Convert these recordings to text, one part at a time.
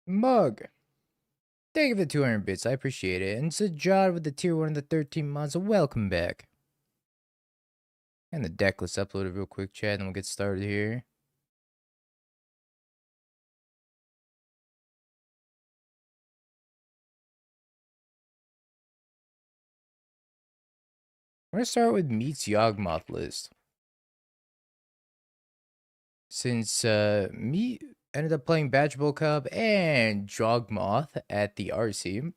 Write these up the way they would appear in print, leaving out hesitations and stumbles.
Mug. Thank you for the 200 bits. I appreciate it. And Sajad with the tier 1 of the 13 months. Welcome back. And the deck, let's upload it real quick, chat, and we'll get started here. We're going to start with Meets Yawgmoth list. Since Meat ended up playing Badger Bowl Cub and Yawgmoth at the RC.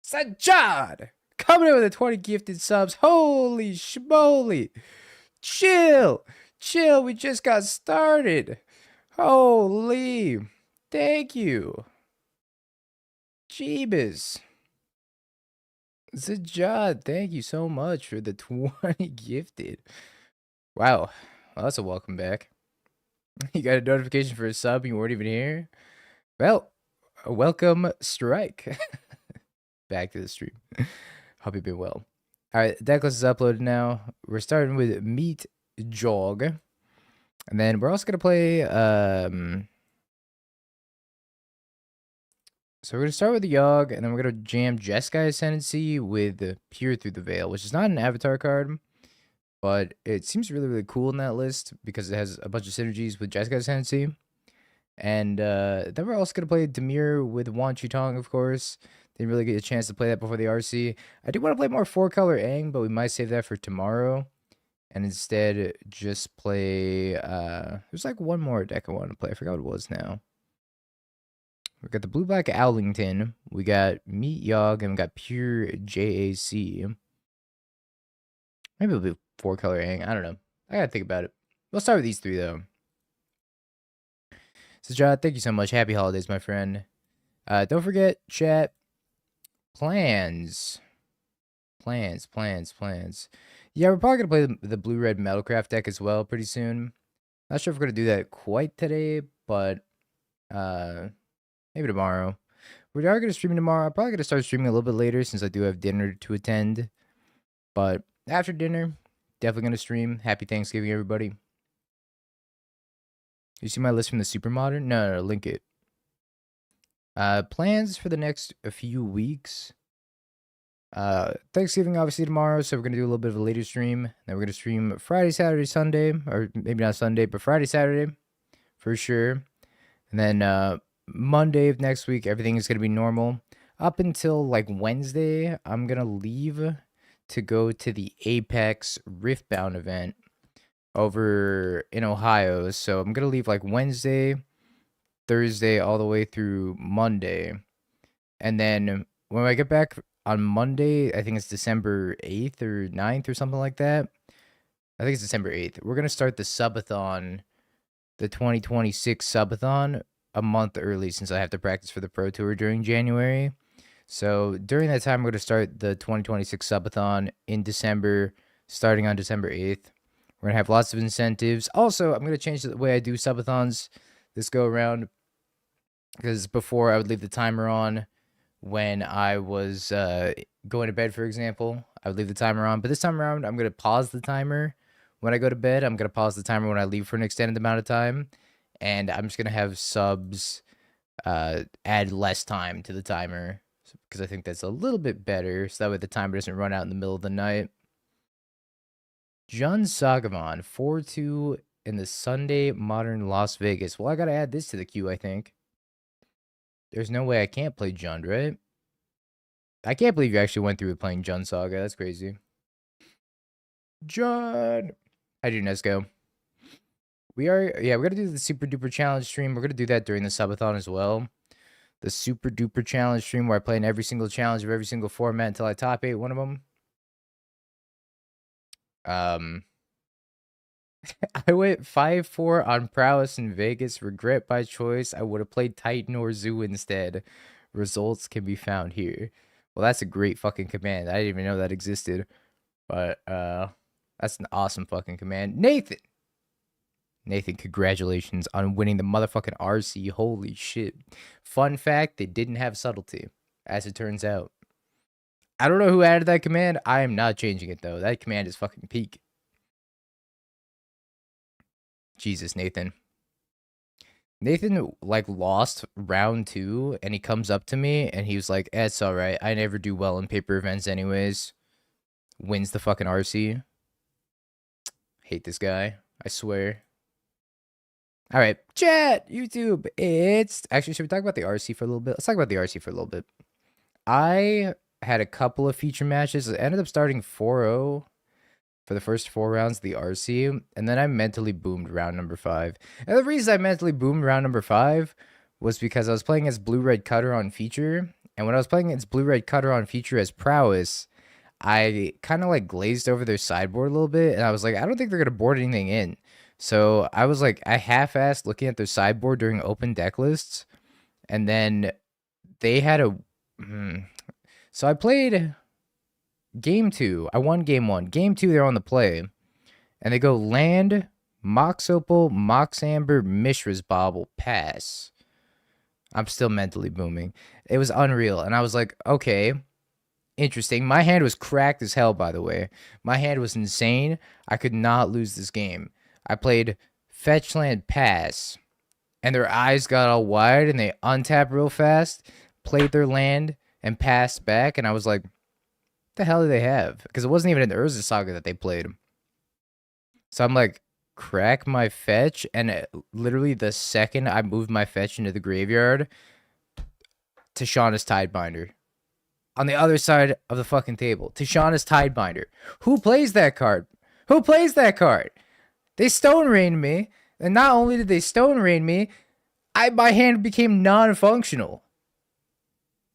Sajad! Coming in with the 20 gifted subs. Holy schmoly! Chill! Chill, we just got started. Holy. Thank you. Jeebus. Sajad, thank you so much for the 20 gifted. Wow. Well, that's a welcome back. You got a notification for a sub and you weren't even here? Well, a welcome strike. Back to the stream. Hope you've been well. Alright, deck list is uploaded now. We're starting with Meat Jog. And then we're also going to play... So we're going to start with the Yogg, and then we're going to jam Jeskai Ascendancy with Peer Through the Veil, which is not an avatar card, but it seems really, really cool in that list because it has a bunch of synergies with Jeskai Ascendancy. And then we're also going to play Demir with Wan Chutong, of course. Didn't really get a chance to play that before the RC. I do want to play more 4-color Aang, but we might save that for tomorrow. And instead just play... there's like one more deck I want to play. I forgot what it was now. We got the Blue-Black Owlington. We got Meat Yogg, and we got Pure JAC. Maybe it'll be 4-color Aang. I don't know. I gotta think about it. We'll start with these three, though. So, John, thank you so much. Happy holidays, my friend. Don't forget, chat. Plans. Yeah, we're probably going to play the Blue-Red Metalcraft deck as well pretty soon. Not sure if we're going to do that quite today, but maybe tomorrow. We are going to stream tomorrow. I'm probably going to start streaming a little bit later since I do have dinner to attend. But after dinner, definitely going to stream. Happy Thanksgiving, everybody. You see my list from the Super Modern? No, link it. Plans for the next few weeks. Thanksgiving obviously tomorrow, so we're gonna do a little bit of a later stream. Then we're gonna stream Friday, Saturday, Sunday, or maybe not Sunday, but Friday, Saturday, for sure. And then Monday of next week, everything is gonna be normal. Up until like Wednesday, I'm gonna leave to go to the Apex Riftbound event over in Ohio. So I'm gonna leave like Wednesday, Thursday, all the way through Monday. And then when I get back on Monday, I think it's December 8th or 9th or something like that. I think it's December 8th. We're going to start the subathon, the 2026 subathon, a month early since I have to practice for the Pro Tour during January. So during that time, we're going to start the 2026 subathon in December, starting on December 8th. We're going to have lots of incentives. Also, I'm going to change the way I do subathons this go around, because before I would leave the timer on when I was going to bed, for example. I would leave the timer on, but this time around, I'm going to pause the timer when I go to bed. I'm going to pause the timer when I leave for an extended amount of time, and I'm just going to have subs add less time to the timer, because I think that's a little bit better, so that way the timer doesn't run out in the middle of the night. Jun Sagamon, 4-2 in the Sunday Modern Las Vegas. Well, I got to add this to the queue, I think. There's no way I can't play Jund, right? I can't believe you actually went through with playing Jund Saga. That's crazy. Jund! How do you, Nesco? We're going to do the Super Duper Challenge stream. We're going to do that during the subathon as well. The Super Duper Challenge stream where I play in every single challenge of every single format until I top 8 one of them. I went 5-4 on Prowess in Vegas. Regret by choice. I would have played Titan or Zoo instead. Results can be found here. Well, that's a great fucking command. I didn't even know that existed. But, that's an awesome fucking command. Nathan, congratulations on winning the motherfucking RC. Holy shit. Fun fact, they didn't have subtlety, as it turns out. I don't know who added that command. I am not changing it, though. That command is fucking peak. Jesus, Nathan. Nathan like lost round 2 and he comes up to me and he was like, "It's all right. I never do well in paper events anyways." Wins the fucking RC. Hate this guy. I swear. All right, chat, YouTube. It's actually, should we talk about the RC for a little bit? Let's talk about the RC for a little bit. I had a couple of feature matches. I ended up starting 4-0 for the first 4 rounds of the RC, and then I mentally boomed round number 5. And the reason I mentally boomed round number 5 was because I was playing as blue-red cutter on feature, and when I was playing as blue-red cutter on feature as prowess, I kind of like glazed over their sideboard a little bit, and I was like, I don't think they're gonna board anything in. So I was like, I half-assed looking at their sideboard during open deck lists, and then they had a. So I played game 2. I won game 1. Game 2, they're on the play, and they go land, Mox Opal, Mox Amber, Mishra's Bauble, pass. I'm still mentally booming. It was unreal, and I was like, okay, interesting. My hand was cracked as hell, by the way. My hand was insane. I could not lose this game. I played fetch land, pass, and their eyes got all wide, and they untapped real fast, played their land, and passed back, and I was like, what the hell do they have? Because it wasn't even an Urza Saga that they played. So I'm like, crack my fetch, and literally the second I moved my fetch into the graveyard, Tishana's Tidebinder. On the other side of the fucking table. Tishana's Tidebinder. Who plays that card? Who plays that card? They Stone Rained me, and not only did they Stone Rain me, my hand became non-functional.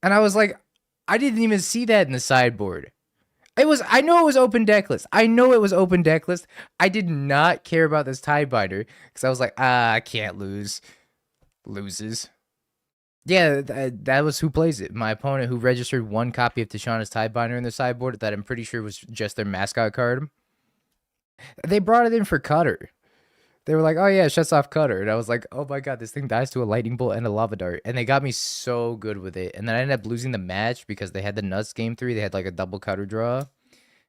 And I was like, I didn't even see that in the sideboard. I know it was open deck list. I know it was open deck list. I did not care about this Tidebinder because I was like, I can't lose. Loses. Yeah, that was who plays it. My opponent, who registered 1 copy of Tishana's Tidebinder in their sideboard that I'm pretty sure was just their mascot card. They brought it in for Cutter. They were like, oh yeah, it shuts off Cutter. And I was like, oh my god, this thing dies to a lightning bolt and a lava dart. And they got me so good with it. And then I ended up losing the match because they had the nuts game 3. They had like a double Cutter draw.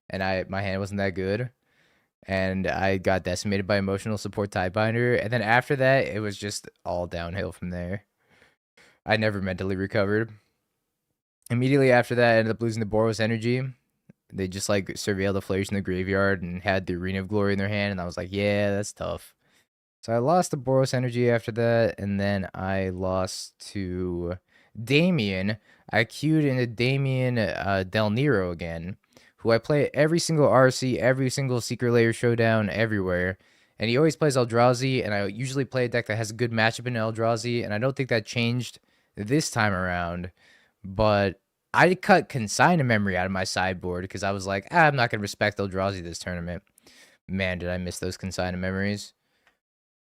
And my hand wasn't that good. And I got decimated by emotional support Tidebinder. And then after that, it was just all downhill from there. I never mentally recovered. Immediately after that, I ended up losing the Boros Energy. They just like surveilled the Flares in the graveyard and had the Arena of Glory in their hand. And I was like, yeah, that's tough. So I lost the Boros Energy after that. And then I lost to Damien. I queued into Damien Del Nero again, who I play every single RC, every single Secret Layer Showdown, everywhere. And he always plays Eldrazi, and I usually play a deck that has a good matchup in Eldrazi, and I don't think that changed this time around. But I cut Consign a Memory out of my sideboard because I was like, I'm not going to respect Eldrazi this tournament. Man, did I miss those Consign a Memories.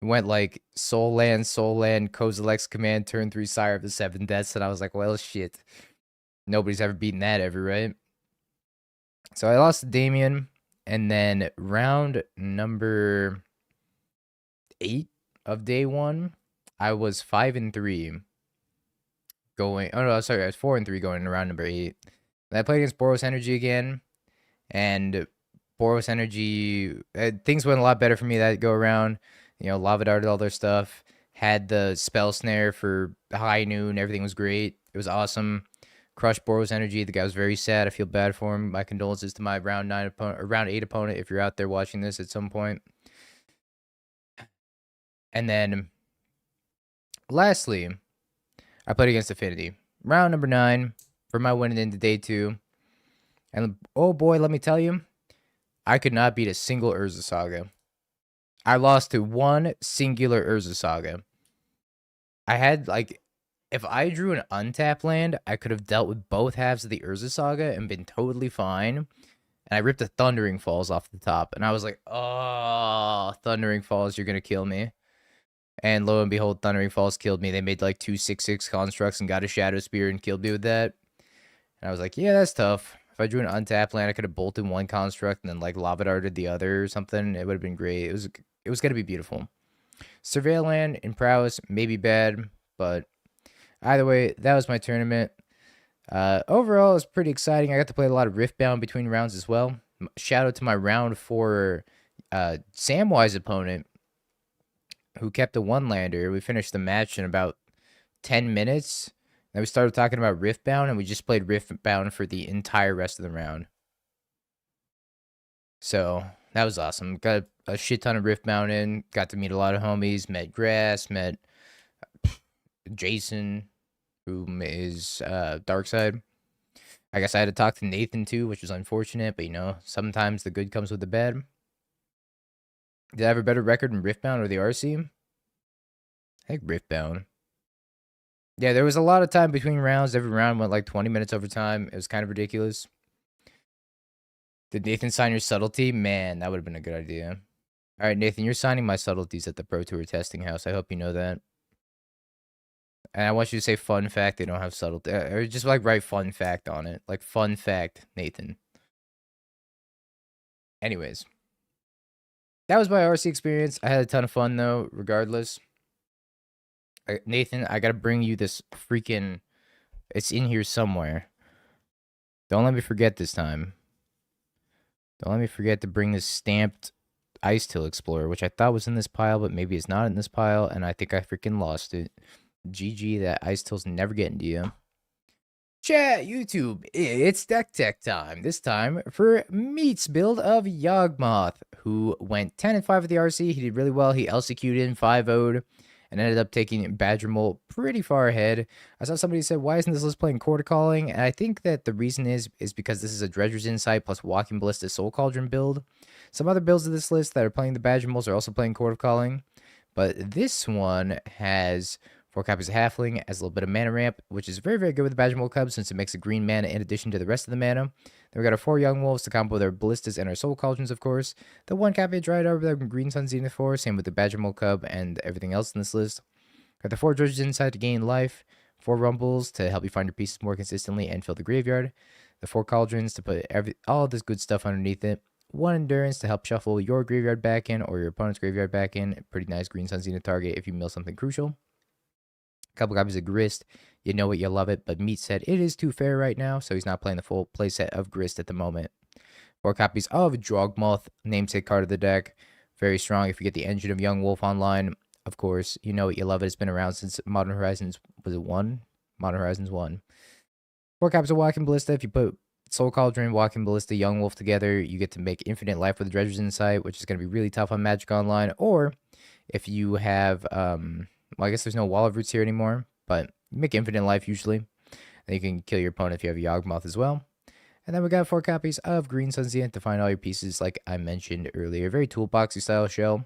Went like Soul Land, Kozilek's Command, turn 3, Sire of the 7 Deaths, and I was like, well, shit. Nobody's ever beaten that ever, right? So I lost to Damien, and then round number 8 of day 1, I was 5-3 going. Oh no, sorry, I was 4-3 going into round number 8. Then I played against Boros Energy again, and Boros Energy, things went a lot better for me that go around. You know, Lava Darted all their stuff, had the Spell Snare for high noon, everything was great. It was awesome. Crushed Boros Energy. The guy was very sad. I feel bad for him. My condolences to my round 9 opponent, or round 8 opponent, if you're out there watching this at some point. And then, lastly, I played against Affinity. Round number 9 for my win into day 2. And oh boy, let me tell you, I could not beat a single Urza Saga. I lost to 1 singular Urza Saga. I had like, if I drew an untap land, I could have dealt with both halves of the Urza Saga and been totally fine. And I ripped a Thundering Falls off the top. And I was like, oh, Thundering Falls, you're going to kill me. And lo and behold, Thundering Falls killed me. They made like 2 6/6 constructs and got a Shadow Spear and killed me with that. And I was like, yeah, that's tough. If I drew an untap land, I could have bolted 1 construct and then like Lava Darted the other or something. It would have been great. It was going to be beautiful. Surveil land in prowess may be bad, but either way, that was my tournament. Overall, it was pretty exciting. I got to play a lot of Riftbound between rounds as well. Shout out to my round 4 Samwise opponent. who kept a one-lander. We finished the match in about 10 minutes. Then we started talking about Riftbound, and we just played Riftbound for the entire rest of the round. So that was awesome. Got a shit ton of Riftbound in. Got to meet a lot of homies. Met Grass. Met Jason, who is Darkside. I guess I had to talk to Nathan too, which was unfortunate. But you know, sometimes the good comes with the bad. Did I have a better record in Riftbound or the RC? I think Riftbound. Yeah, there was a lot of time between rounds. Every round went like 20 minutes over time. It was kind of ridiculous. Did Nathan sign your subtlety? Man, that would have been a good idea. All right, Nathan, you're signing my subtleties at the Pro Tour testing house. I hope you know that. And I want you to say fun fact. They don't have subtlety. Or just like write fun fact on it. Like fun fact, Nathan. Anyways. That was my RC experience. I had a ton of fun though, regardless. Nathan, I gotta bring you this freaking... It's in here somewhere. Don't let me forget this time. Don't let me forget to bring this stamped Ice Till Explorer, which I thought was in this pile, but maybe it's not in this pile, and I think I freaking lost it. GG, that Ice Till's never getting to you. Chat, YouTube, it's Deck Tech time. This time for Meat's build of Yawgmoth, who went 10-5 with the RC. He did really well. He LCQ'd in 5-0'd and ended up taking Badger Mole pretty far ahead. I saw somebody said, why isn't this list playing Quarter Calling? And I think that the reason is because this is a Dredger's Insight plus Walking Ballista Soul Cauldron build. Some other builds of this list that are playing the Badger Moles are also playing Court of Calling. But this one has 4 copies of Halfling, as a little bit of mana ramp, which is very, very good with the Badger Mole Cub since it makes a green mana in addition to the rest of the mana. Then we got our 4 Young Wolves to combo their Ballistas and our Soul Cauldrons, of course. The 1 copy of Dryad Arbor that Green Sun Zenith for, same with the Badger Mole Cub and everything else in this list. Got the 4 Dredges Inside to gain life, 4 Rumbles to help you find your pieces more consistently and fill the graveyard, the 4 Cauldrons to put all this good stuff underneath it, 1 Endurance to help shuffle your graveyard back in or your opponent's graveyard back in. Pretty nice Green Sun Zenith target if you mill something crucial. A couple copies of Grist. You know it, you love it, but Meat said it is too fair right now, so he's not playing the full playset of Grist at the moment. 4 copies of Drogmoth, namesake card of the deck. Very strong if you get the Engine of Young Wolf online. Of course, you know it, you love it. It's been around since Modern Horizons, was it 1? Modern Horizons 1. 4 copies of Walking Ballista. If you put Soul Cauldron, Walking Ballista, Young Wolf together, you get to make infinite life with the Dredger's Insight, which is going to be really tough on Magic Online. Or if you have, well, I guess there's no Wall of Roots here anymore, but you make infinite life usually. Then you can kill your opponent if you have Yawgmoth as well. And then we got 4 copies of Green Sun Zenith to find all your pieces, like I mentioned earlier. Very toolboxy style shell.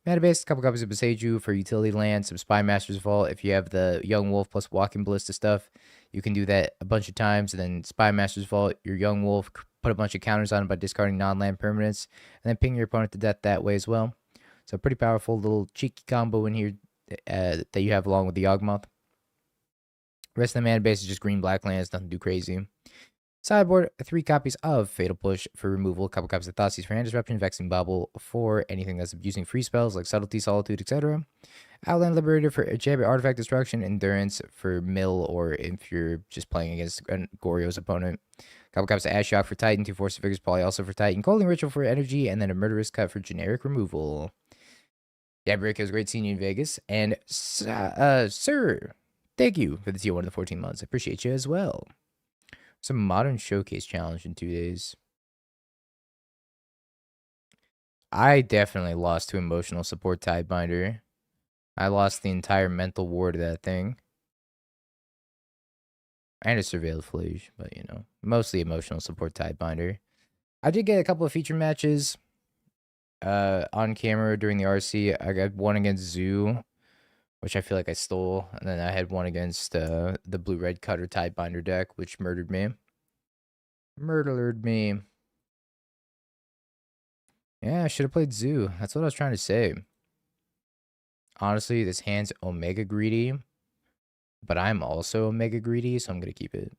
Mana base, a couple copies of Beseiju for utility land, some Spy Master's Vault. If you have the Young Wolf plus Walking Ballista stuff, you can do that a bunch of times. And then Spy Master's Vault, your Young Wolf, put a bunch of counters on it by discarding non-land permanents, and then ping your opponent to death that way as well. So pretty powerful little cheeky combo in here that you have along with the Yawgmoth. Rest of the mana base is just green-black lands, nothing too crazy. Sideboard, 3 copies of Fatal Push for removal, a couple copies of Thoughtseize for hand disruption, Vexing Bubble for anything that's using free spells like Subtlety, Solitude, etc. Outland Liberator for Jabber Artifact Destruction, Endurance for mill, or if you're just playing against Goryo's opponent. A couple copies of Ashiok for Titan, 2 Force of Vigors, Poly also for Titan, Colding Ritual for energy, and then a Murderous Cut for generic removal. Yeah, Brick, it was great seeing you in Vegas. And, sir, thank you for the tier 1 of the 14 months. I appreciate you as well. Some Modern Showcase challenge in 2 days. I definitely lost to Emotional Support Tidebinder. I lost the entire mental war to that thing. And a Surveilled Flage, but you know, mostly Emotional Support Tidebinder. I did get a couple of feature matches on camera during the RC. I got one against Zoo, which I feel like I stole. And then I had one against the Blue-Red Cutter Tidebinder deck, which murdered me. Murdered me. Yeah, I should have played Zoo. That's what I was trying to say. Honestly, this hand's Omega Greedy. But I'm also Omega Greedy, so I'm going to keep it.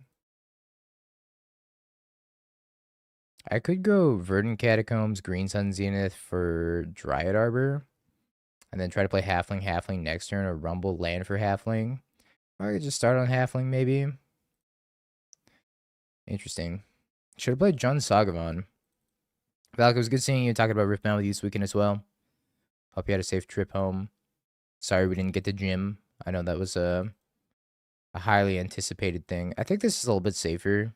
I could go Verdant Catacombs, Green Sun Zenith for Dryad Arbor. And then try to play Halfling next turn, or Rumble land for Halfling. Or I could just start on Halfling, maybe. Interesting. Should have played Jund Sagavan. Valak, it was good seeing you, talking about Riftbound with you this weekend as well. Hope you had a safe trip home. Sorry we didn't get to gym. I know that was a highly anticipated thing. I think this is a little bit safer,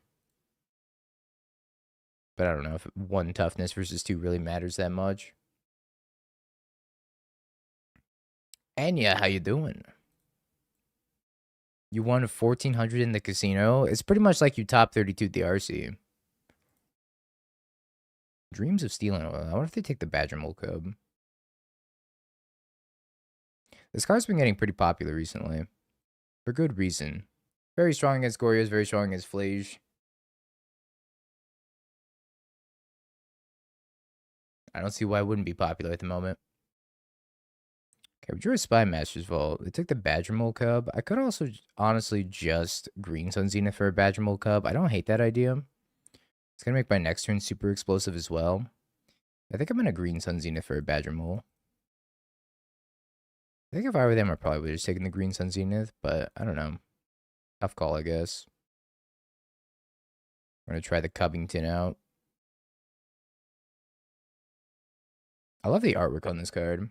but I don't know if 1 toughness versus 2 really matters that much. Anya, how you doing? You won 1,400 in the casino. It's pretty much like you top 32 at the RC. Dreams of stealing oil. I wonder if they take the Badger Mole Cub. This card's been getting pretty popular recently. For good reason. Very strong against Goryeos, very strong against Flage. I don't see why it wouldn't be popular at the moment. Okay, we drew a Spy Master's Vault. They took the Badger Mole Cub. I could also honestly just Green Sun Zenith for a Badger Mole Cub. I don't hate that idea. It's going to make my next turn super explosive as well. I think I'm going to Green Sun Zenith for a Badger Mole. I think if I were them, I probably would have just taken the Green Sun Zenith, but I don't know. Tough call, I guess. I'm going to try the Cubbington out. I love the artwork on this card.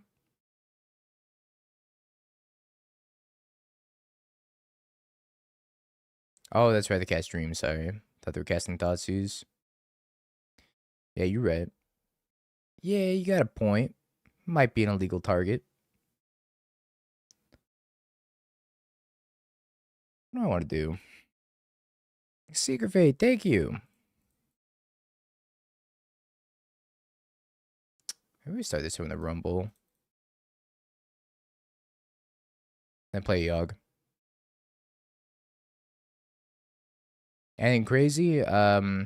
Oh, that's right, the cast Dream, sorry. Thought they were casting Thoughtseize. Yeah, you're right. Yeah, you got a point. Might be an illegal target. What do I want to do? Secret Fate, thank you. Maybe we start this one in the Rumble. Then play Yogg. Anything crazy? Not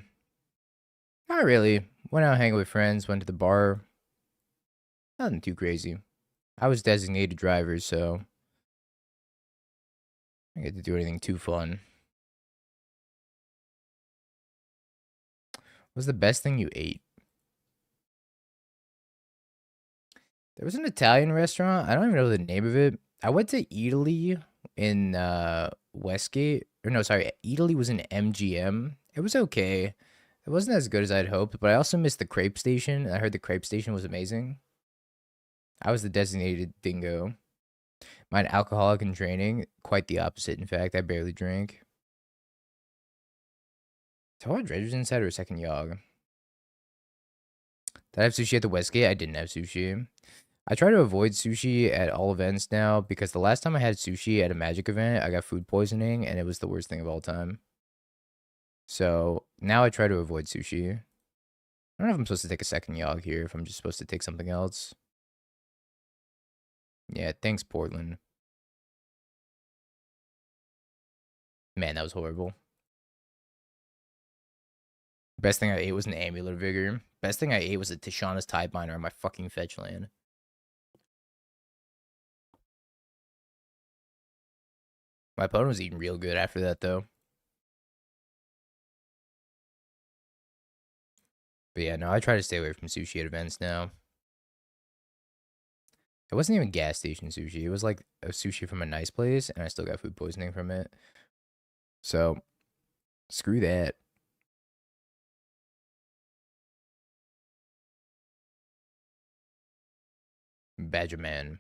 really. Went out hanging with friends, went to the bar. Nothing too crazy. I was designated driver, so I didn't get to do anything too fun. What was the best thing you ate? There was an Italian restaurant. I don't even know the name of it. I went to Italy in Westgate. Or no, sorry, Italy was in MGM. It was okay. It wasn't as good as I'd hoped, but I also missed the crepe station. I heard the crepe station was amazing. I was the designated dingo. Mine alcoholic in training. Quite the opposite, in fact. I barely drank. So I had Dredgers inside or a second Yogg. Did I have sushi at the Westgate? I didn't have sushi. I try to avoid sushi at all events now because the last time I had sushi at a Magic event, I got food poisoning and it was the worst thing of all time. So now I try to avoid sushi. I don't know if I'm supposed to take a second Yogg here, if I'm just supposed to take something else. Yeah, thanks, Portland. Man, that was horrible. Best thing I ate was an Amulet of Vigor. Best thing I ate was a Tishana's Tide Miner on my fucking fetch land. My opponent was eating real good after that, though. But yeah, no, I try to stay away from sushi at events now. It wasn't even gas station sushi. It was like a sushi from a nice place, and I still got food poisoning from it. So, screw that. Badger Man.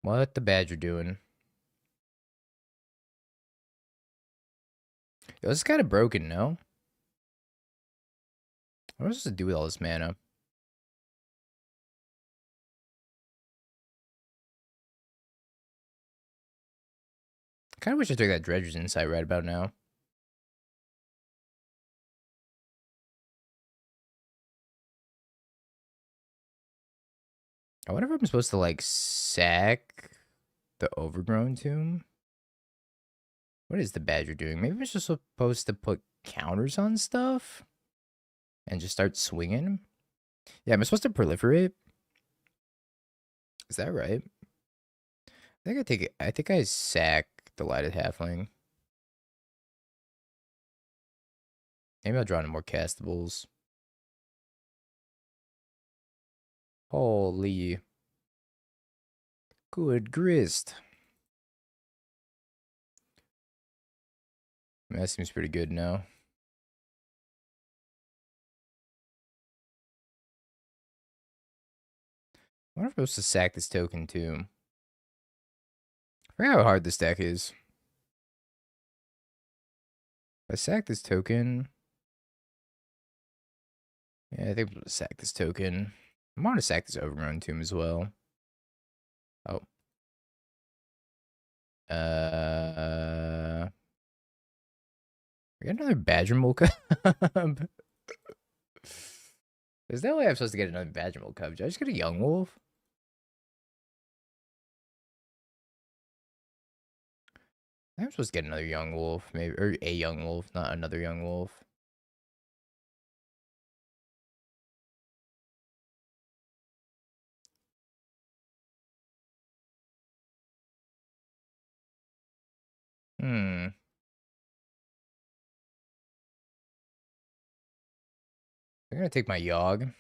What the Badger doing? Yo, this is kind of broken, no? What am I supposed to do with all this mana? Kind of wish I took that Dredger's Insight right about now. I wonder if I'm supposed to, like, sack the Overgrown Tomb? What is the Badger doing? Maybe I'm just supposed to put counters on stuff? And just start swinging? Yeah, am I supposed to proliferate? Is that right? I think I sack the Lighted Halfling. Maybe I'll draw into more castables. Holy. Good grist. That seems pretty good now. wonder if I'm supposed to sack this token too. I forgot how hard this deck is. If I sack this token. Yeah, I think I'm going to sack this token. I'm going to sack this Overgrown Tomb as well. Oh. We got another Badger Mole Cub. There's no way I'm supposed to get another Badger Mole Cub. Did I just get a Young Wolf? I'm supposed to get another Young Wolf, maybe, or a Young Wolf, not another Young Wolf. I'm gonna take my Yogg.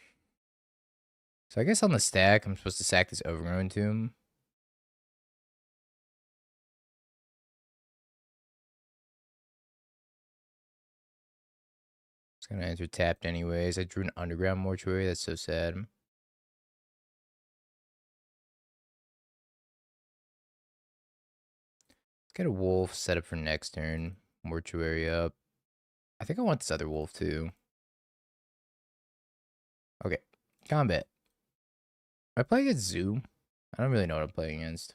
So I guess on the stack, I'm supposed to sack this Overgrown Tomb. It's gonna enter tapped anyways. I drew an Underground Mortuary. That's so sad. Let's get a Wolf set up for next turn. Mortuary up. I think I want this other Wolf too. Okay, combat. I play against Zoo. I don't really know what I'm playing against.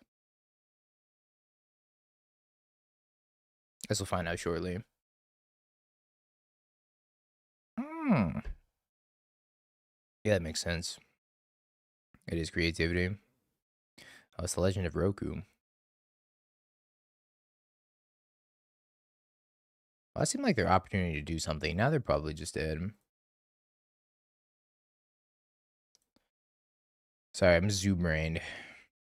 Guess we'll find out shortly. Yeah, that makes sense. It is creativity. Oh, it's the Legend of Roku. Well, that seemed like their opportunity to do something. Now they're probably just dead. Sorry, I'm zoo brained.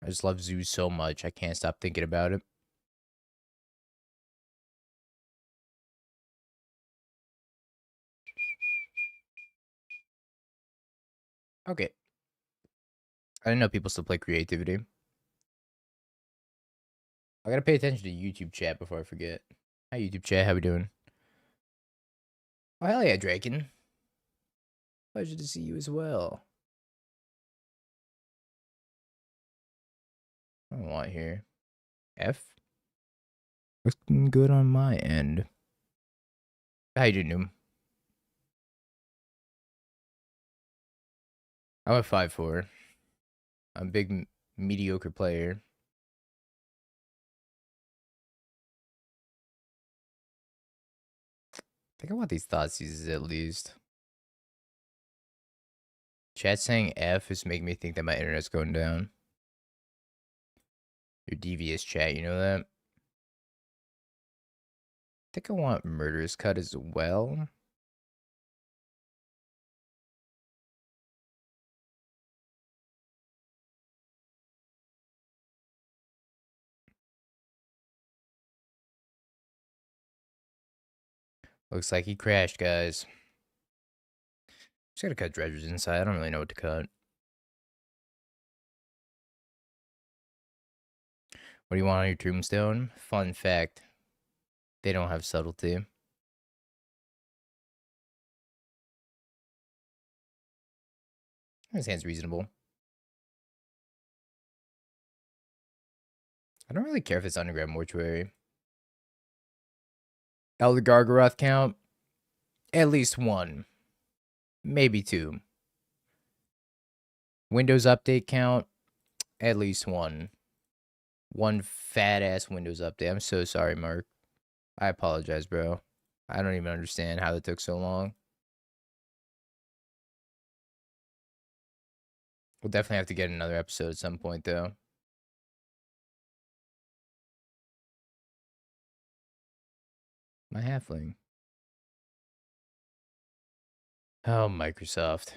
I just love zoos so much. I can't stop thinking about it. Okay. I didn't know people still play creativity. I gotta pay attention to YouTube chat before I forget. Hi, YouTube chat. How we doing? Oh, hell yeah, Draken. Pleasure to see you as well. I don't want here. F? Looking good on my end. How you doing, Noom? I'm a 5'4". I'm a big mediocre player. I think I want these Thoughtseize at least. Chat saying F is making me think that my internet's going down. Your devious chat, you know that? I think I want Murderous Cut as well. Looks like he crashed, guys. Just gotta cut dredgers inside. I don't really know what to cut. What do you want on your tombstone? Fun fact. They don't have subtlety. That sounds reasonable. I don't really care if it's Underground Mortuary. Elder Gargaroth count? At least one. Maybe two. Windows update count? At least one. One fat ass Windows update. I'm so sorry, Mark. I apologize, bro. I don't even understand how it took so long. We'll definitely have to get another episode at some point, though. My halfling. Oh, Microsoft.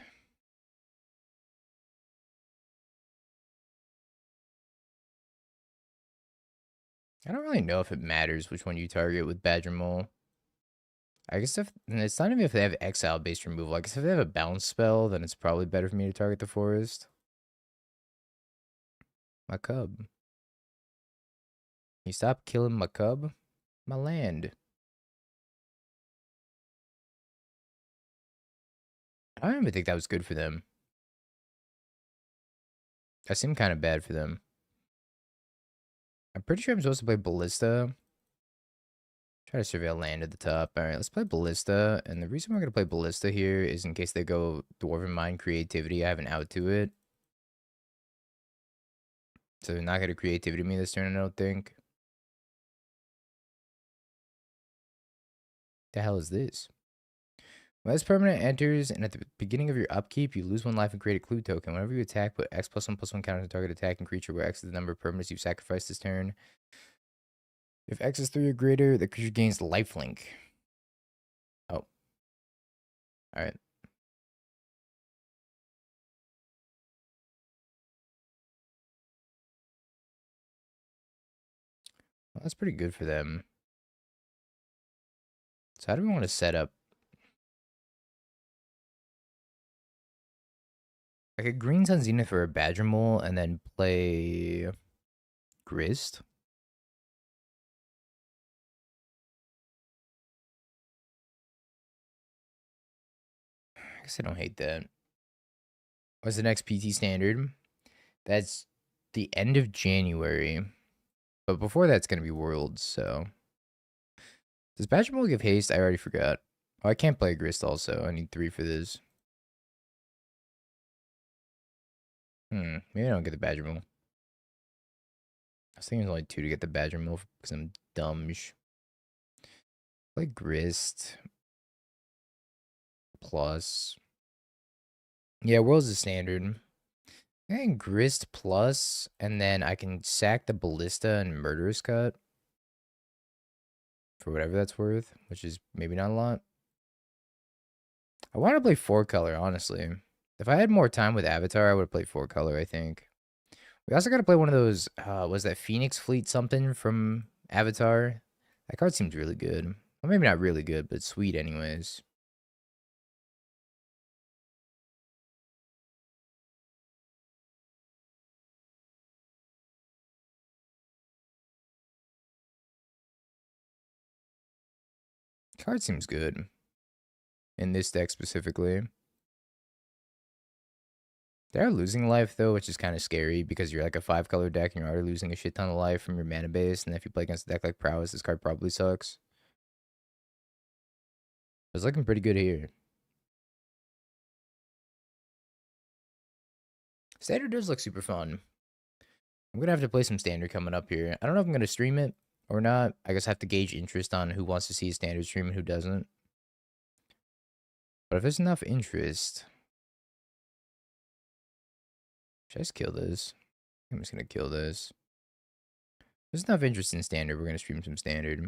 I don't really know if it matters which one you target with Badger Mole. I guess if it's not even if they have exile based removal. I guess if they have a bounce spell, then it's probably better for me to target the forest. My cub. Can you stop killing my cub? My land. I don't even think that was good for them. That seemed kind of bad for them. I'm pretty sure I'm supposed to play Ballista. Try to surveil land at the top. All right, let's play Ballista. And the reason we're going to play Ballista here is in case they go Dwarven Mind Creativity. I have an out to it. So they're not going to Creativity me this turn, I don't think. The hell is this? When this permanent enters, and at the beginning of your upkeep, you lose 1 life and create a clue token. Whenever you attack, put X +1/+1 counter to target attacking creature, where X is the number of permanents you've sacrificed this turn. If X is 3 or greater, the creature gains lifelink. Oh. Alright. Well, that's pretty good for them. So how do we want to set up? Like a green Sun Zenith for a Badger Mole and then play Grist. I guess I don't hate that. What's the next PT standard? That's the end of January. But before that's going to be Worlds, so. Does Badger Mole give haste? I already forgot. Oh, I can't play Grist also. I need 3 for this. Maybe I don't get the Badger Mole. I was thinking it was only 2 to get the Badger Mole because I'm dumb. Play Grist. Plus. Yeah, Worlds is standard. And Grist plus, and then I can sack the Ballista and Murderous Cut. For whatever that's worth, which is maybe not a lot. I want to play 4-color, honestly. If I had more time with Avatar, I would play 4-color, I think. We also got to play one of those, was that Phoenix Fleet something from Avatar? That card seems really good. Well, maybe not really good, but sweet anyways. Card seems good. In this deck specifically. They're losing life though, which is kind of scary because you're like a 5-color deck and you're already losing a shit ton of life from your mana base. And if you play against a deck like Prowess, this card probably sucks. It's looking pretty good here. Standard does look super fun. I'm gonna have to play some standard coming up here. I don't know if I'm gonna stream it or not. I guess I have to gauge interest on who wants to see a standard stream and who doesn't. But if there's enough interest, should I just kill this? I'm just gonna kill this. If there's enough interest in standard, we're gonna stream some standard.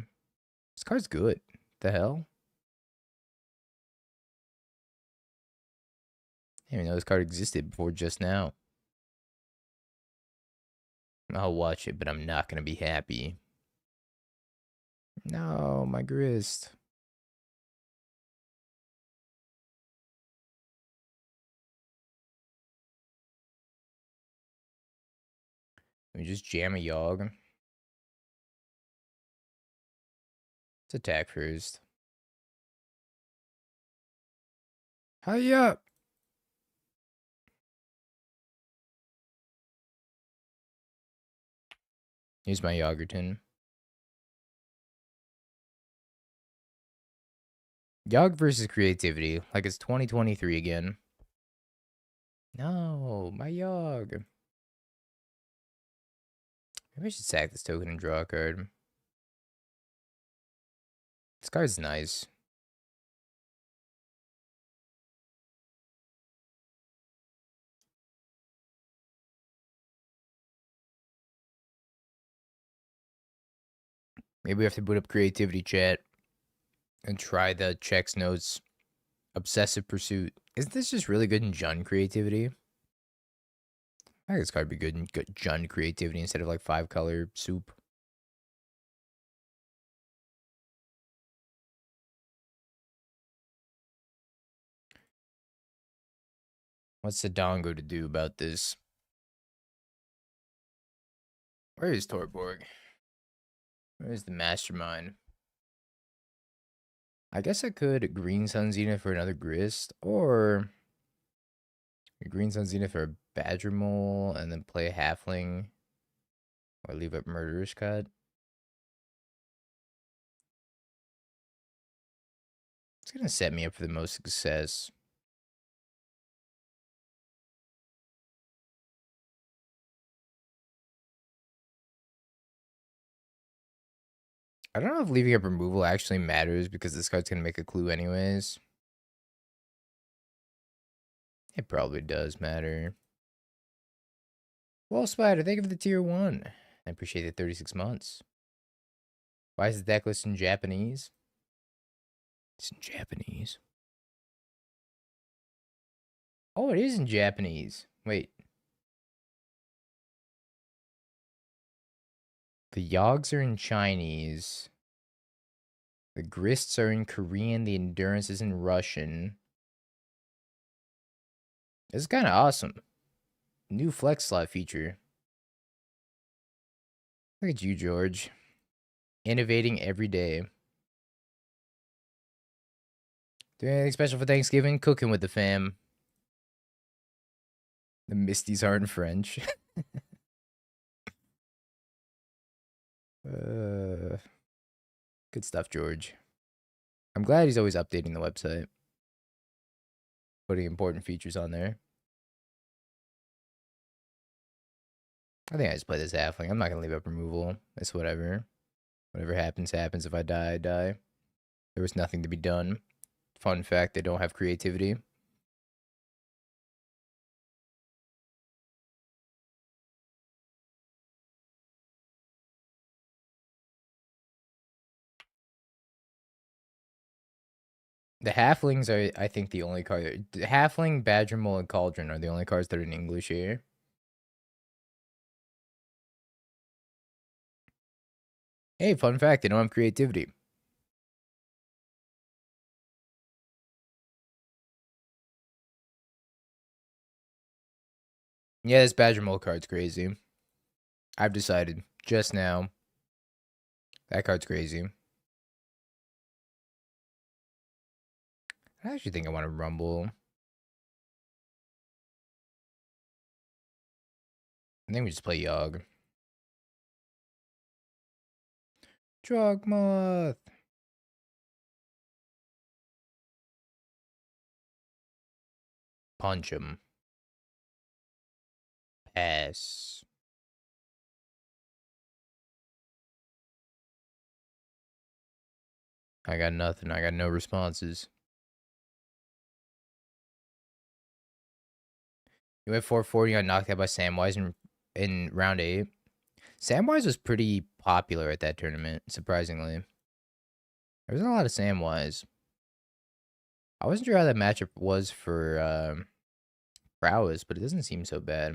This card's good. The hell? I didn't even know this card existed before just now. I'll watch it, but I'm not gonna be happy. No, my grist. Let me just jam a Yogg. Let's attack first. Hiya! Here's my Yoggerton. Yogg versus creativity. Like it's 2023 again. No, my Yogg. Maybe I should sack this token and draw a card. This card's nice. Maybe we have to boot up creativity chat and try the checks notes. Obsessive pursuit. Isn't this just really good in Jund creativity? I think this card would be good in Jund creativity instead of like 5-color soup. What's the Dongo to do about this? Where is Torborg? Where is the mastermind? I guess I could Green Sun Zenith for another Grist, or Green Sun Zenith for a Badger Mole, and then play a Halfling. Or leave up Murderous Cut. It's gonna set me up for the most success. I don't know if leaving up removal actually matters because this card's gonna make a clue anyways. It probably does matter. Well, Spider, thank you for the tier 1. I appreciate the 36 months. Why is the deck list in Japanese? It's in Japanese. Oh, it is in Japanese. Wait. The Yogs are in Chinese. The Grists are in Korean. The Endurance is in Russian. This is kind of awesome. New flex slot feature. Look at you, George. Innovating every day. Doing anything special for Thanksgiving? Cooking with the fam. The Misties are in French. Good stuff, George. I'm glad he's always updating the website. Putting important features on there. I think I just play this halfling. I'm not going to leave up removal. It's whatever. Whatever happens, happens. If I die, I die. There was nothing to be done. Fun fact, they don't have creativity. The halflings are, I think, the only card. Halfling, Badger Mole, and Cauldron are the only cards that are in English here. Hey, fun fact, they don't have creativity. Yeah, this Badger Mole card's crazy. I've decided just now. That card's crazy. I actually think I want to Rumble. I think we just play Yogg. Drogmoth. Punch him. Pass. I got nothing. I got no responses. You went 440 on knocked out by Samwise in round 8. Samwise was pretty popular at that tournament, surprisingly. There wasn't a lot of Samwise. I wasn't sure how that matchup was for prowess, but it doesn't seem so bad.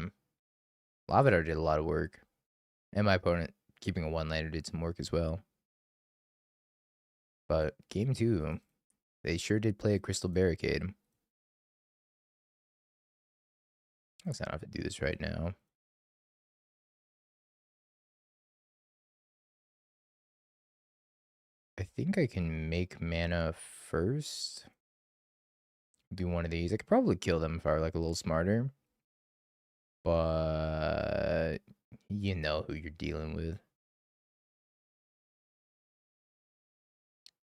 Lavadar did a lot of work. And my opponent, keeping a one-laner, did some work as well. But game 2, they sure did play a Crystal Barricade. I guess I don't have to do this right now. I think I can make mana first. Do one of these. I could probably kill them if I were like a little smarter. But you know who you're dealing with.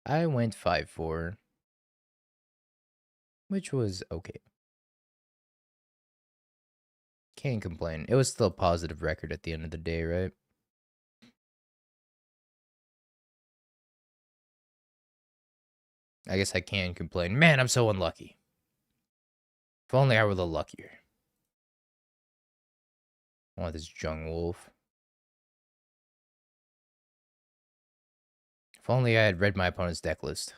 I went 5-4, which was okay. Can't complain. It was still a positive record at the end of the day, right? I guess I can complain. Man, I'm so unlucky. If only I were a little luckier. I want this Jung Wolf. If only I had read my opponent's deck list.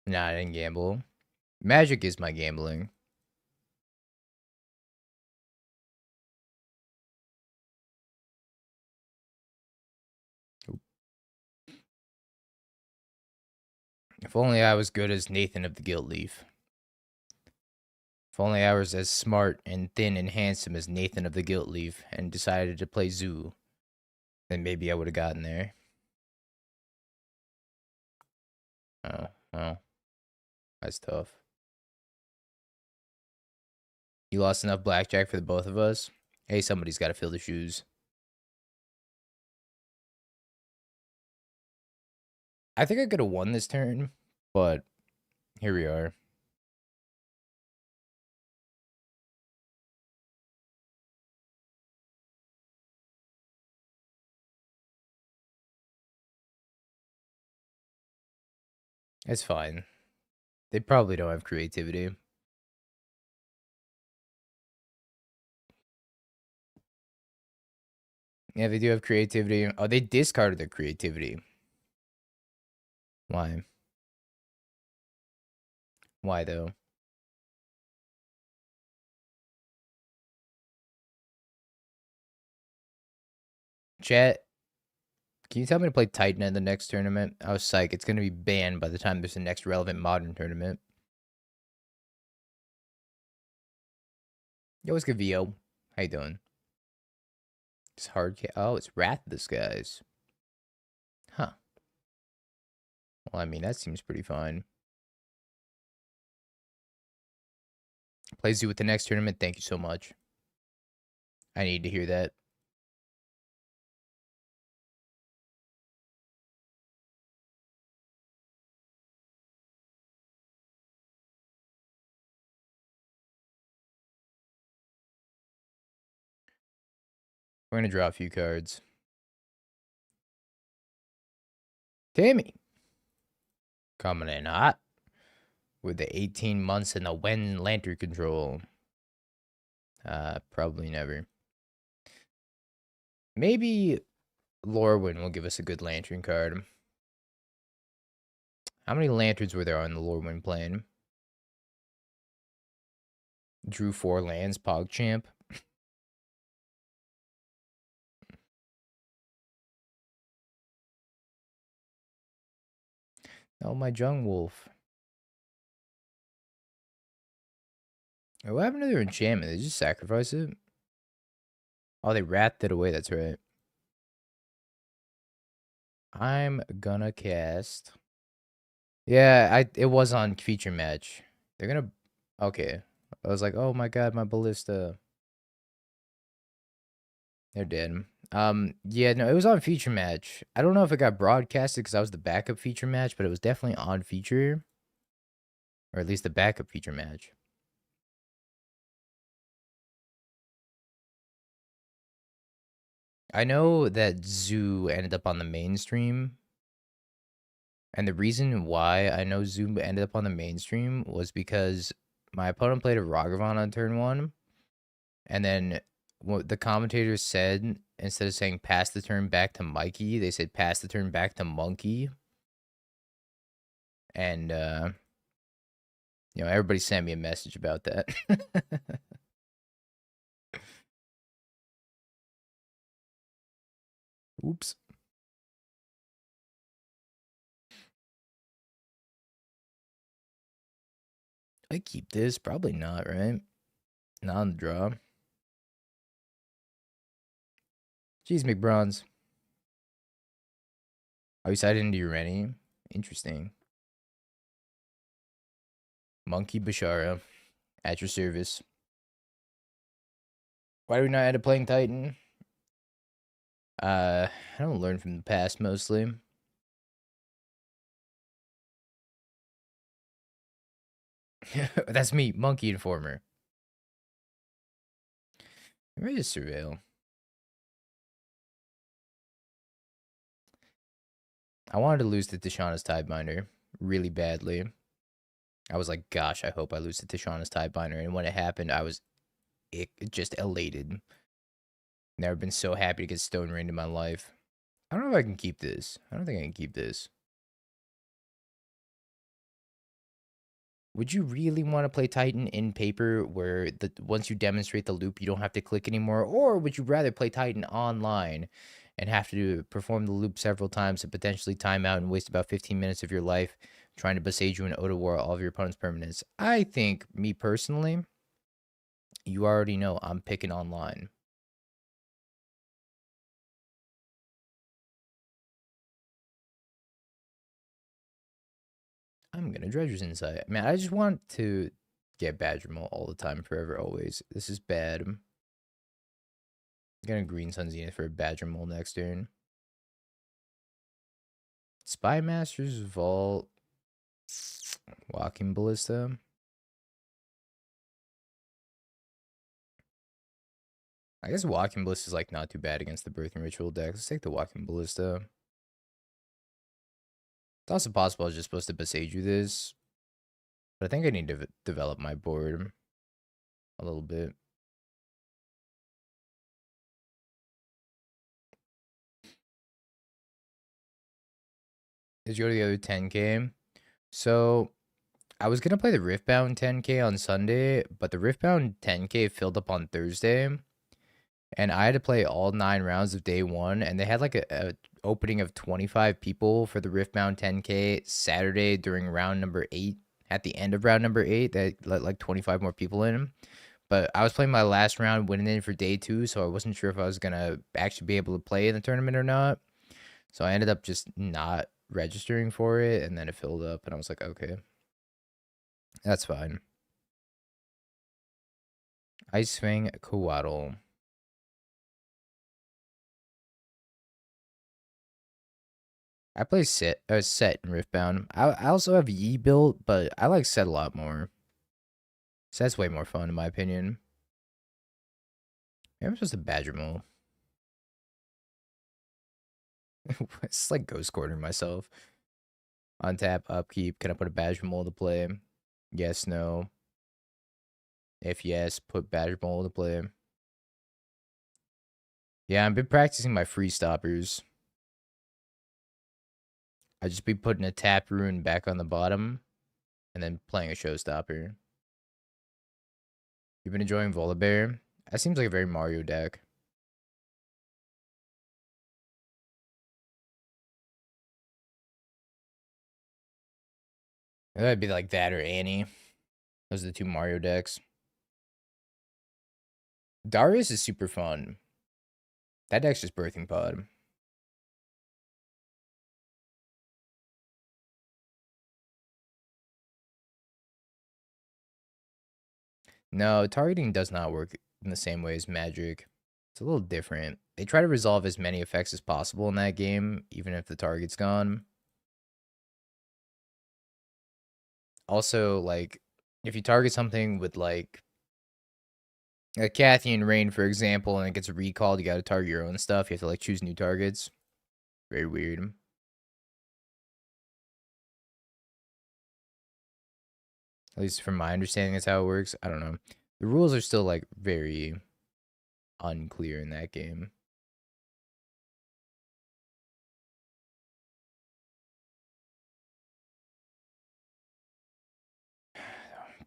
Nah, I didn't gamble. Magic is my gambling. If only I was good as Nathan of the Gilt Leaf. If only I was as smart and thin and handsome as Nathan of the Gilt Leaf and decided to play Zoo, then maybe I would have gotten there. Oh, well. That's tough. You lost enough blackjack for the both of us. Hey, somebody's got to fill the shoes. I think I could have won this turn, but here we are. It's fine. They probably don't have creativity. Yeah, they do have creativity. Oh, they discarded their creativity. Why? Why, though? Chat, can you tell me to play Titan at the next tournament? I was psych. It's going to be banned by the time there's the next relevant modern tournament. Yo, what's good, VO? How you doing? It's hard. Oh, it's Wrath Disguise. Huh. Well, I mean, that seems pretty fine. Plays you with the next tournament. Thank you so much. I need to hear that. We're going to draw a few cards. Tammy. Coming in hot. With the 18 months and the Wen Lantern control. Probably never. Maybe Lorwyn will give us a good Lantern card. How many Lanterns were there on the Lorwyn plane? Drew 4 lands, PogChamp. Oh, my Jung Wolf. What happened to their enchantment? They just sacrifice it? Oh, they wrapped it away. That's right. I'm gonna cast. Yeah, it was on feature match. They're gonna. Okay. I was like, oh my god, my ballista. They're dead. Yeah, no, it was on feature match. I don't know if it got broadcasted because I was the backup feature match, but it was definitely on feature. Or at least the backup feature match. I know that Zoo ended up on the mainstream. And the reason why I know Zoo ended up on the mainstream was because my opponent played a Ragavan on turn 1. And then what the commentators said, instead of saying pass the turn back to Mikey, they said pass the turn back to Monkey. And, everybody sent me a message about that. Oops. I keep this? Probably not, right? Not on the draw. Jeez, McBronze. Are you sided into Urani? Interesting. Monkey Bashara. At your service. Why do we not end up playing Titan? I don't learn from the past mostly. That's me, Monkey Informer. I'm ready to surveil. I wanted to lose to Tishana's Tidebinder really badly. I was like, gosh, I hope I lose to Tishana's Tidebinder. And when it happened, I was just elated. Never been so happy to get Stone Rained in my life. I don't know if I can keep this. I don't think I can keep this. Would you really want to play Titan in paper where once you demonstrate the loop, you don't have to click anymore? Or would you rather play Titan online and have to perform the loop several times and potentially time out and waste about 15 minutes of your life trying to Boseiju and Otawar all of your opponent's permanents? I think, me personally, you already know I'm picking online. I'm going to Dredger's Insight. Man, I just want to get Badgermole all the time, forever, always. This is bad. I'm gonna Green Sun Zenith for a Badgermole next turn. Spy Masters Vault. Walking Ballista. I guess Walking Ballista is like not too bad against the Birthing Ritual deck. Let's take the Walking Ballista. It's also possible I was just supposed to Beseiju this. But I think I need to develop my board a little bit. Let's go to the other 10K. So I was gonna play the Riftbound 10K on Sunday, but the Riftbound 10K filled up on Thursday, and I had to play all 9 rounds of day 1, and they had like a opening of 25 people for the Riftbound 10K Saturday during round number 8. At the end of round number 8, they let like 25 more people in. But I was playing my last round, winning in for day 2, so I wasn't sure if I was gonna actually be able to play in the tournament or not. So I ended up just not registering for it, and then it filled up, and I was like, okay, that's fine. Ice Fang Coatl. I play Set in Riftbound. I also have Yi built, but I like Set a lot more. Set's way more fun in my opinion. Maybe I'm supposed to Badgermole. It's like ghost quartering myself. Untap, upkeep. Can I put a Badgermole to play? Yes, no. If yes, put Badgermole to play. Yeah, I've been practicing my free stoppers. I just be putting a tap rune back on the bottom and then playing a showstopper. You've been enjoying Volibear? That seems like a very Mario deck. That'd be like that or Annie. Those are the 2 Mario decks. Darius is super fun. That deck's just Birthing Pod. No, targeting does not work in the same way as Magic. It's a little different. They try to resolve as many effects as possible in that game, even if the target's gone. Also, like, if you target something with, like, a Cathian Rain, for example, and it gets recalled, you gotta target your own stuff. You have to, like, choose new targets. Very weird. At least from my understanding, that's how it works. I don't know. The rules are still, like, very unclear in that game.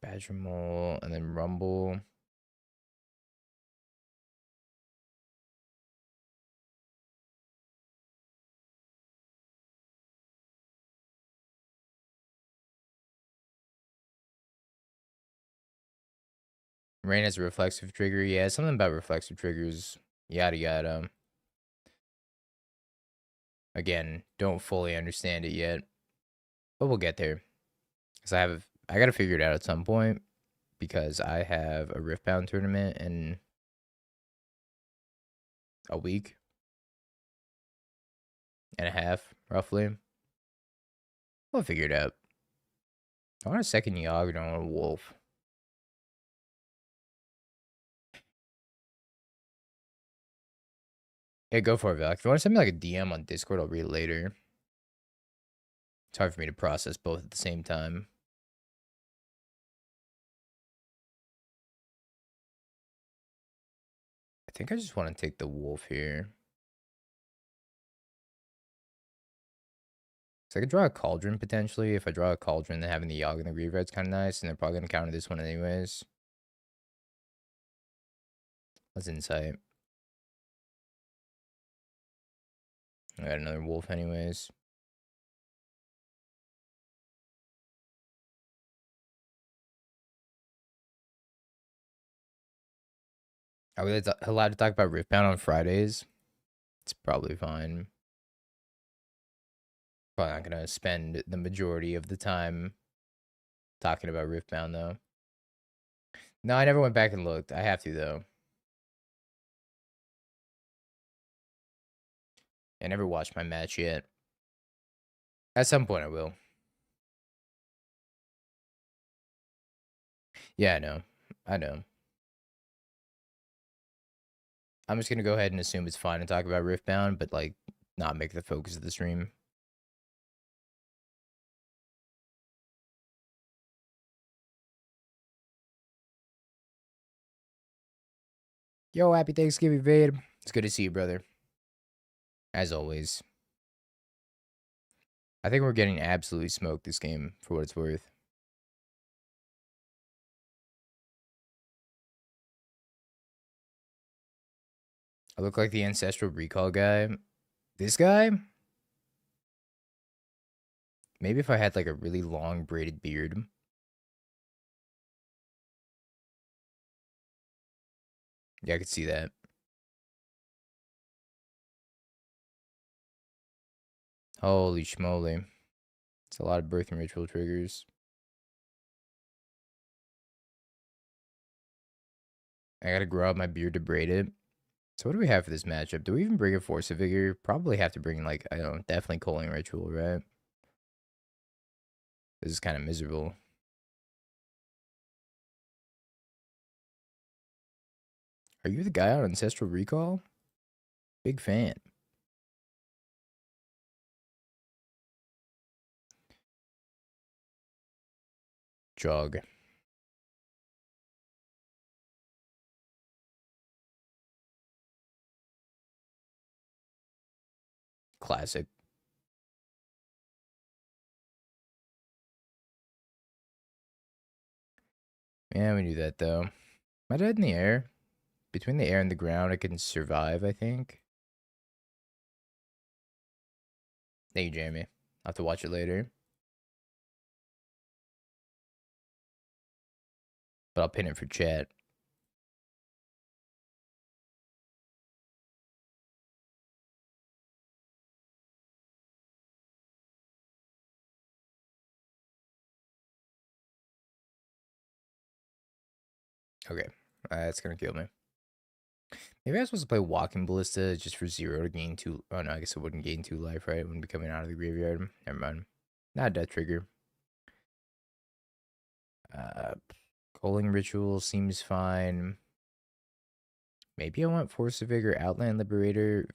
Badgermole, and then Rumble. Rain has a reflexive trigger. Yeah, something about reflexive triggers. Yada yada. Again, don't fully understand it yet, but we'll get there. Cause I gotta figure it out at some point because I have a Riftbound tournament in a week and a half, roughly. We'll figure it out. I want a second Yogg, I want a Wolf. Yeah, go for it, Val. If you want to send me like a DM on Discord, I'll read it later. It's hard for me to process both at the same time. I think I just want to take the Wolf here. So I could draw a Cauldron potentially. If I draw a Cauldron, then having the Yogg and the Graveyard's kind of nice, and they're probably going to counter this one anyways. Let's Insight. I got another Wolf anyways. Are we allowed to talk about Riftbound on Fridays? It's probably fine. Probably not going to spend the majority of the time talking about Riftbound though. No, I never went back and looked. I have to, though. I never watched my match yet. At some point, I will. Yeah, I know. I know. I'm just gonna go ahead and assume it's fine to talk about Riftbound, but like not make the focus of the stream. Yo, happy Thanksgiving, Vade. It's good to see you, brother. As always. I think we're getting absolutely smoked this game for what it's worth. I look like the Ancestral Recall guy. This guy? Maybe if I had like a really long braided beard. Yeah, I could see that. Holy schmoly. It's a lot of birthing ritual triggers. I gotta grow out my beard to braid it. So what do we have for this matchup? Do we even bring a Force of Vigor? Probably have to bring like, I don't know, definitely Culling Ritual, right? This is kind of miserable. Are you the guy on Ancestral Recall? Big fan. Jog. Classic. Yeah, we knew that though. My dad in the air. Between the air and the ground, I can survive, I think. Thank you, Jamie. I'll have to watch it later. But I'll pin it for chat. Okay. That's gonna kill me. Maybe I was supposed to play Walking Ballista just for 0 to gain 2. Oh no, I guess it wouldn't gain 2 life, right? It wouldn't be coming out of the graveyard. Never mind. Not a death trigger. Culling Ritual seems fine. Maybe I want Force of Vigor, Outland Liberator.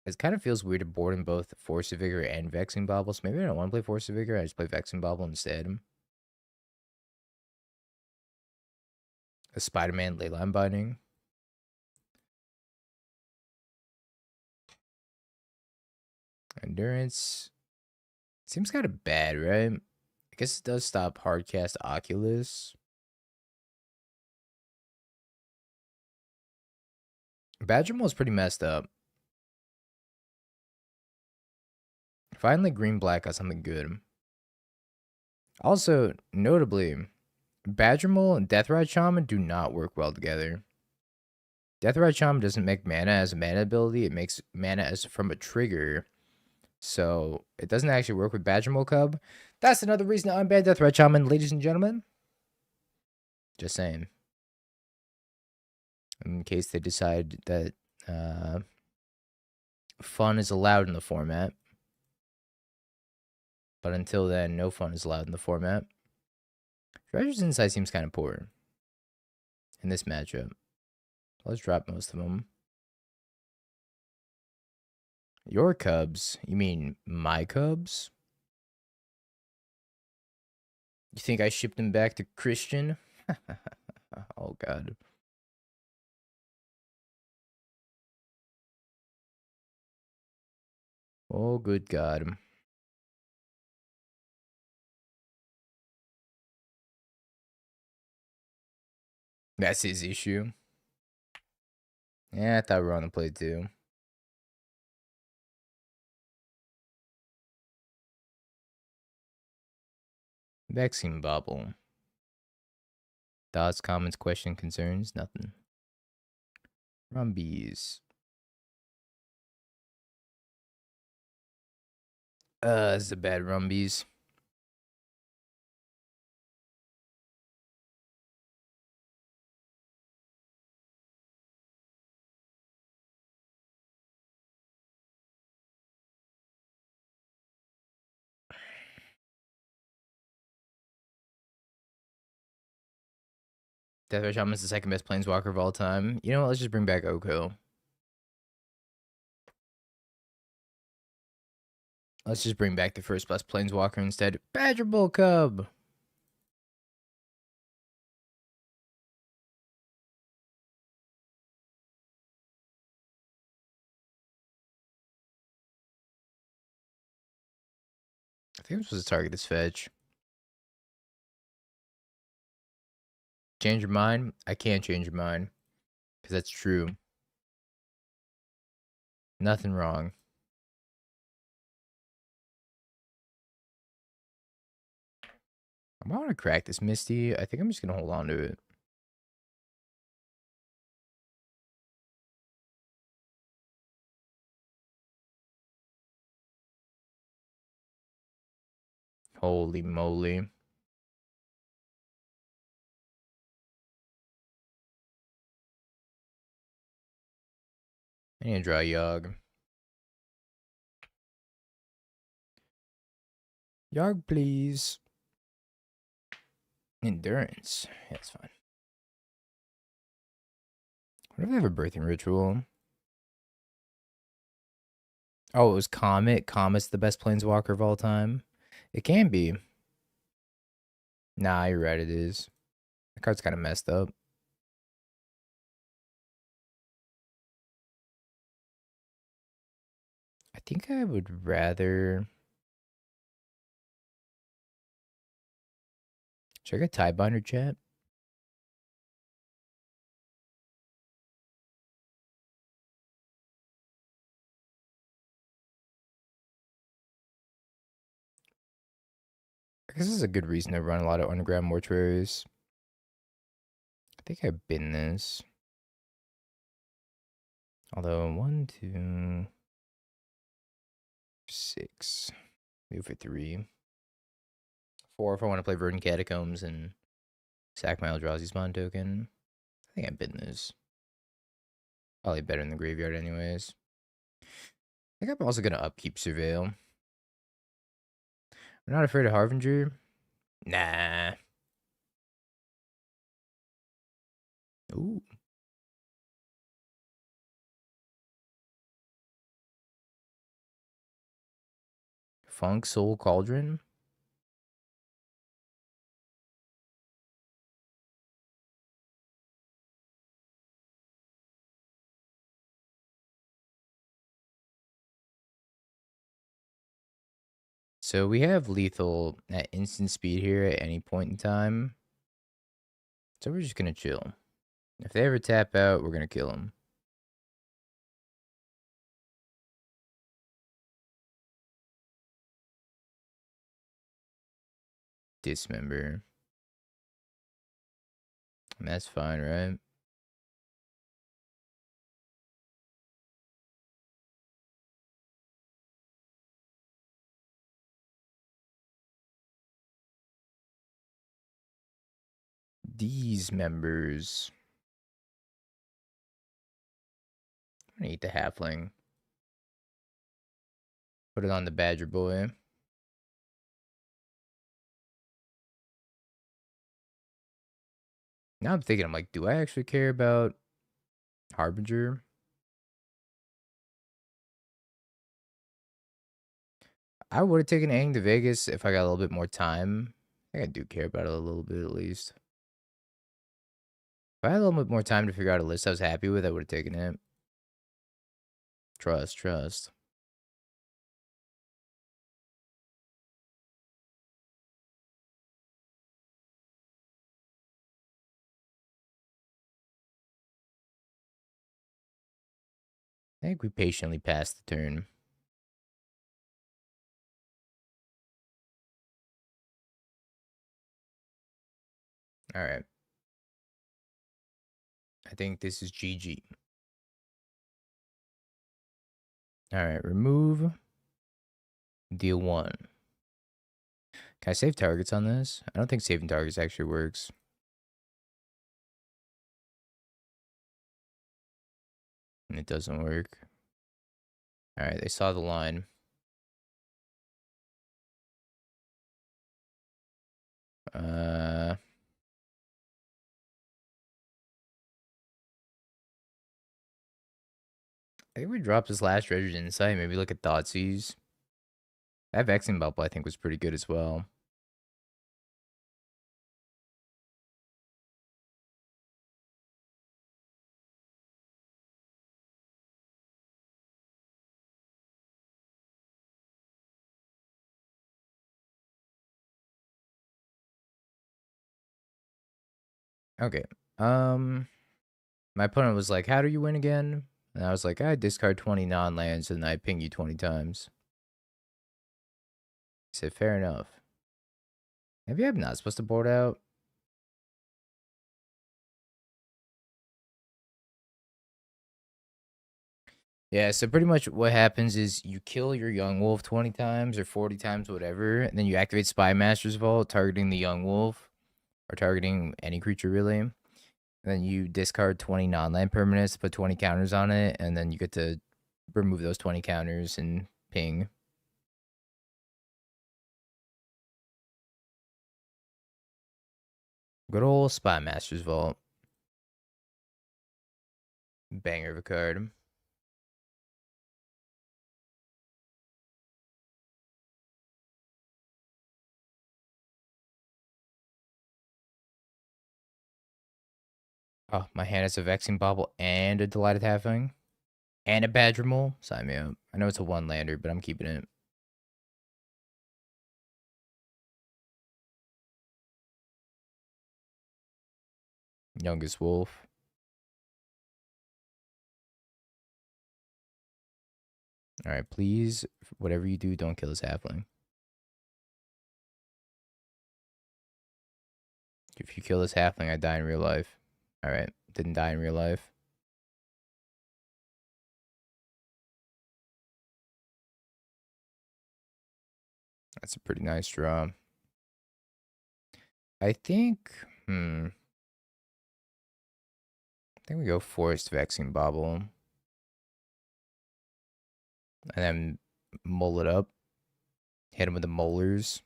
It kind of feels weird to board in both Force of Vigor and Vexing Bauble, so maybe I don't want to play Force of Vigor. I just play Vexing Bauble instead. A Spider-Man Leyline Binding. Endurance. Seems kind of bad, right? I guess it does stop Hardcast Oculus. Badgermole is pretty messed up. Finally, Green-Black got something good. Also, notably, Badgermole and Deathrite Shaman do not work well together. Deathrite Shaman doesn't make mana as a mana ability, it makes mana as from a trigger. So it doesn't actually work with Badgermole Cub. That's another reason to unban Deathrite Shaman, ladies and gentlemen. Just saying. In case they decide that fun is allowed in the format. But until then, no fun is allowed in the format. Treasure's Insight seems kind of poor in this matchup. Let's drop most of them. Your Cubs? You mean my Cubs? You think I shipped them back to Christian? Oh, God. Oh, good God. That's his issue. Yeah, I thought we were on the play too. Vaccine bubble. Thoughts, comments, question, concerns? Nothing. Rumbies. This is a bad Rumbies. Deathwish Shaman's the second best planeswalker of all time. You know what? Let's just bring back Oko. Let's just bring back the first best planeswalker instead. Badger Bull Cub. I think I'm supposed to target this fetch. Change your mind? I can't change your mind. Because that's true. Nothing wrong. I want to crack this Misty. I think I'm just going to hold on to it. Holy moly. I need to draw Yogg. Yogg, please. Endurance. Yeah, that's fine. What if I have a birthing ritual? Oh, it was Comet. Comet's the best planeswalker of all time. It can be. Nah, you're right, it is. The card's kind of messed up. I think I would rather... Should I get Tiebinder, chat? I guess this is a good reason to run a lot of underground mortuaries. I think I've been this. Although 1, 2, 6. Move for 3. 4 if I want to play Verdant Catacombs and sack my Eldrazi Spawn token. I think I've been this. Probably better in the graveyard anyways. I think I'm also going to upkeep Surveil. I'm not afraid of Harbinger. Nah. Ooh. Funk Soul Cauldron. So we have lethal at instant speed here at any point in time. So we're just going to chill. If they ever tap out, we're going to kill them. Dismember. And that's fine, right? These members. I'm going to eat the halfling. Put it on the badger boy. Now I'm thinking, I'm like, do I actually care about Harbinger? I would have taken Aang to Vegas if I got a little bit more time. I think I do care about it a little bit at least. If I had a little bit more time to figure out a list I was happy with, I would have taken it. Trust, trust. I think we patiently passed the turn. All right. I think this is GG. All right, remove. Deal 1. Can I save targets on this? I don't think saving targets actually works. And it doesn't work. All right, they saw the line. I think we dropped his last Treasure's Insight. Maybe look at Thoughtseize. That Vexing Bubble, I think, was pretty good as well. Okay. My opponent was like, "How do you win again?" And I was like, "I discard 20 non-lands and I ping you 20 times." He said, "Fair enough." Maybe I'm not supposed to board out. Yeah, so pretty much what happens is you kill your young wolf 20 times or 40 times, whatever, and then you activate Spy Master's Vault, targeting the young wolf, or targeting any creature really. And then you discard 20 non-land permanents, put 20 counters on it, and then you get to remove those 20 counters and ping. Good old Spy Master's Vault. Banger of a card. Oh, my hand has a Vexing Bobble and a Delighted Halfling. And a Badger Mole. Sign me up. I know it's a one-lander, but I'm keeping it. Youngest Wolf. Alright, please, whatever you do, don't kill this halfling. If you kill this halfling, I die in real life. Alright, didn't die in real life. That's a pretty nice draw. I think, I think we go Forest Vexing Bobble. And then mull it up. Hit him with the molars.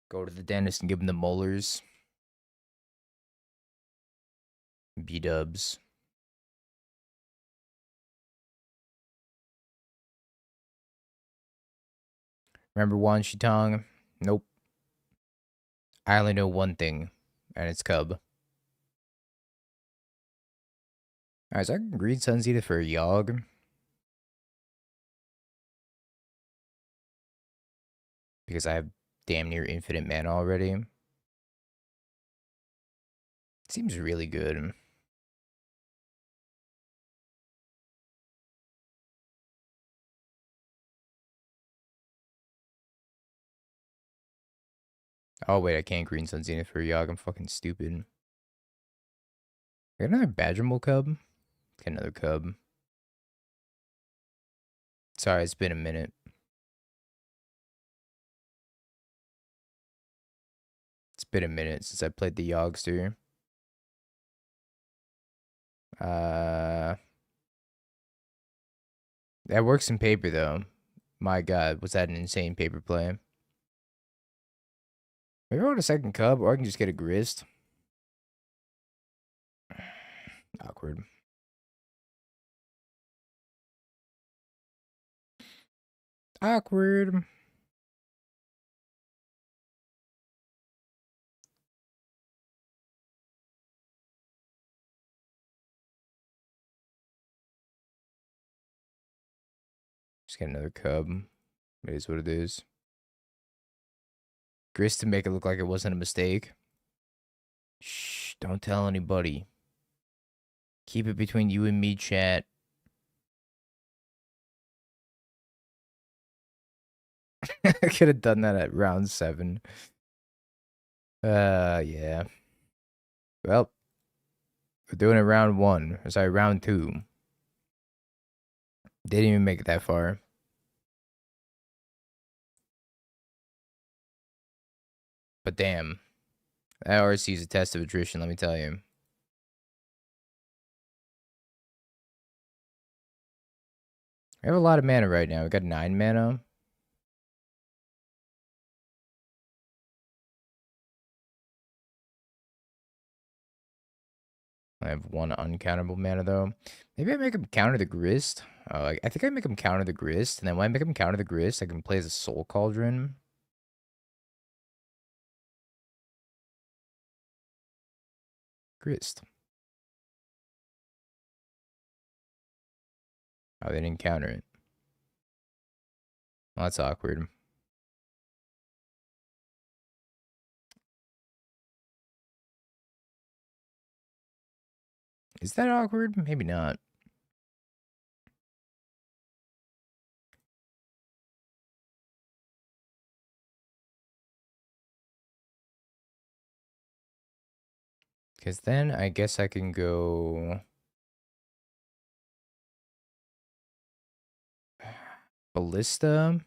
Go to the dentist and give him the molars. B-dubs. Remember Wan Shitong? Nope. I only know one thing, and it's Cub. Alright, so I can Green Sun's Edith for a Yogg. Because I have damn near infinite mana already. Seems really good. Oh, wait, I can't Green Sun Zenith for a Yogg. I'm fucking stupid. I got another Badgermole Cub? Get another Cub. Sorry, it's been a minute. It's been a minute since I played the Yoggster. That works in paper, though. My god, was that an insane paper play. Maybe I want a second Cub, or I can just get a Grist. Awkward. Awkward. Just get another Cub. It is what it is. Grist to make it look like it wasn't a mistake. Shh, don't tell anybody. Keep it between you and me, chat. I could have done that at round 7. Yeah. Well, we're doing it round 1. Or sorry, round 2. Didn't even make it that far. But damn. That RC is a test of attrition, let me tell you. We have a lot of mana right now. We got 9 mana. I have one uncountable mana though. Maybe I make him counter the Grist. I think I make him counter the Grist, and then when I make him counter the Grist, I can play as a Soul Cauldron. Grist. Oh, they didn't counter it. Well, that's awkward. Is that awkward? Maybe not. Because then I guess I can go Ballista.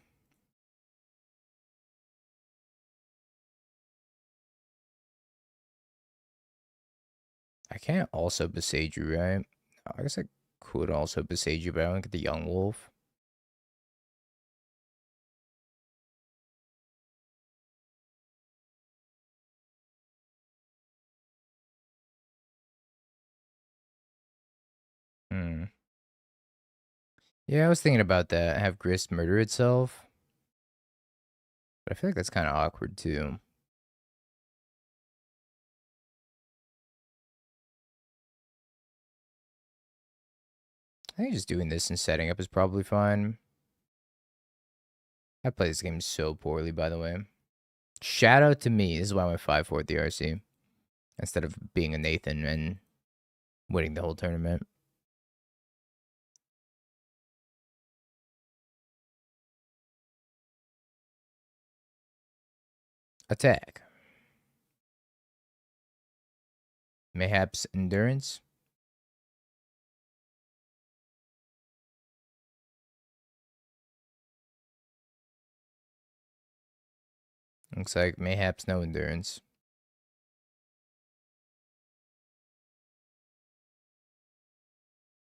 I can't also Besage you, right? I guess I could also Besage you, but I don't get the Young Wolf. Hmm. Yeah, I was thinking about that. Have Grist murder itself. But I feel like that's kind of awkward too. I think just doing this and setting up is probably fine. I play this game so poorly, by the way. Shout out to me. This is why I went 5-4 at the RC. Instead of being a Nathan and winning the whole tournament. Attack. Mayhaps Endurance. Looks like Mayhaps no Endurance.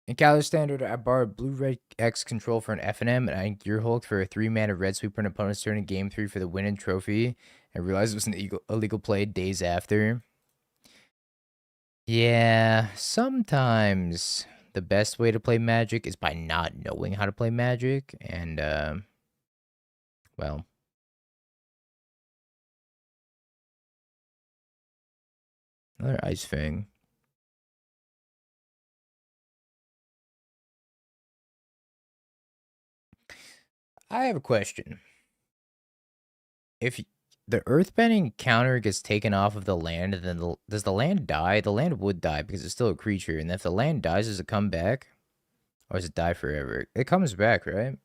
In Calendar Standard, I borrowed Blue-Red X control for an F&M, and I Gear Hulk for a 3-mana red sweeper an opponent's turn in Game 3 for the win and trophy. I realized it was an illegal play days after. Yeah, sometimes the best way to play Magic is by not knowing how to play Magic, and, well. Another Ice Fang. I have a question. If the earthbending counter gets taken off of the land, then does the land die? The land would die because it's still a creature. And if the land dies, does it come back? Or does it die forever? It comes back, right?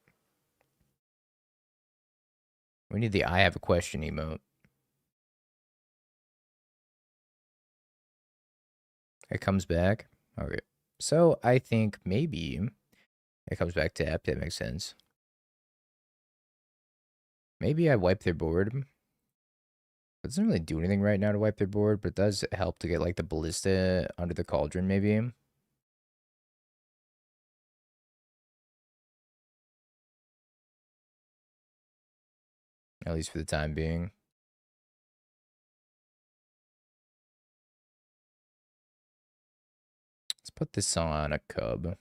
We need the I have a question emote. It comes back. Okay. So I think maybe it comes back to tapped. That makes sense. Maybe I wipe their board. It doesn't really do anything right now to wipe their board, but it does help to get like the ballista under the cauldron, maybe. At least for the time being. Let's put this on a cub.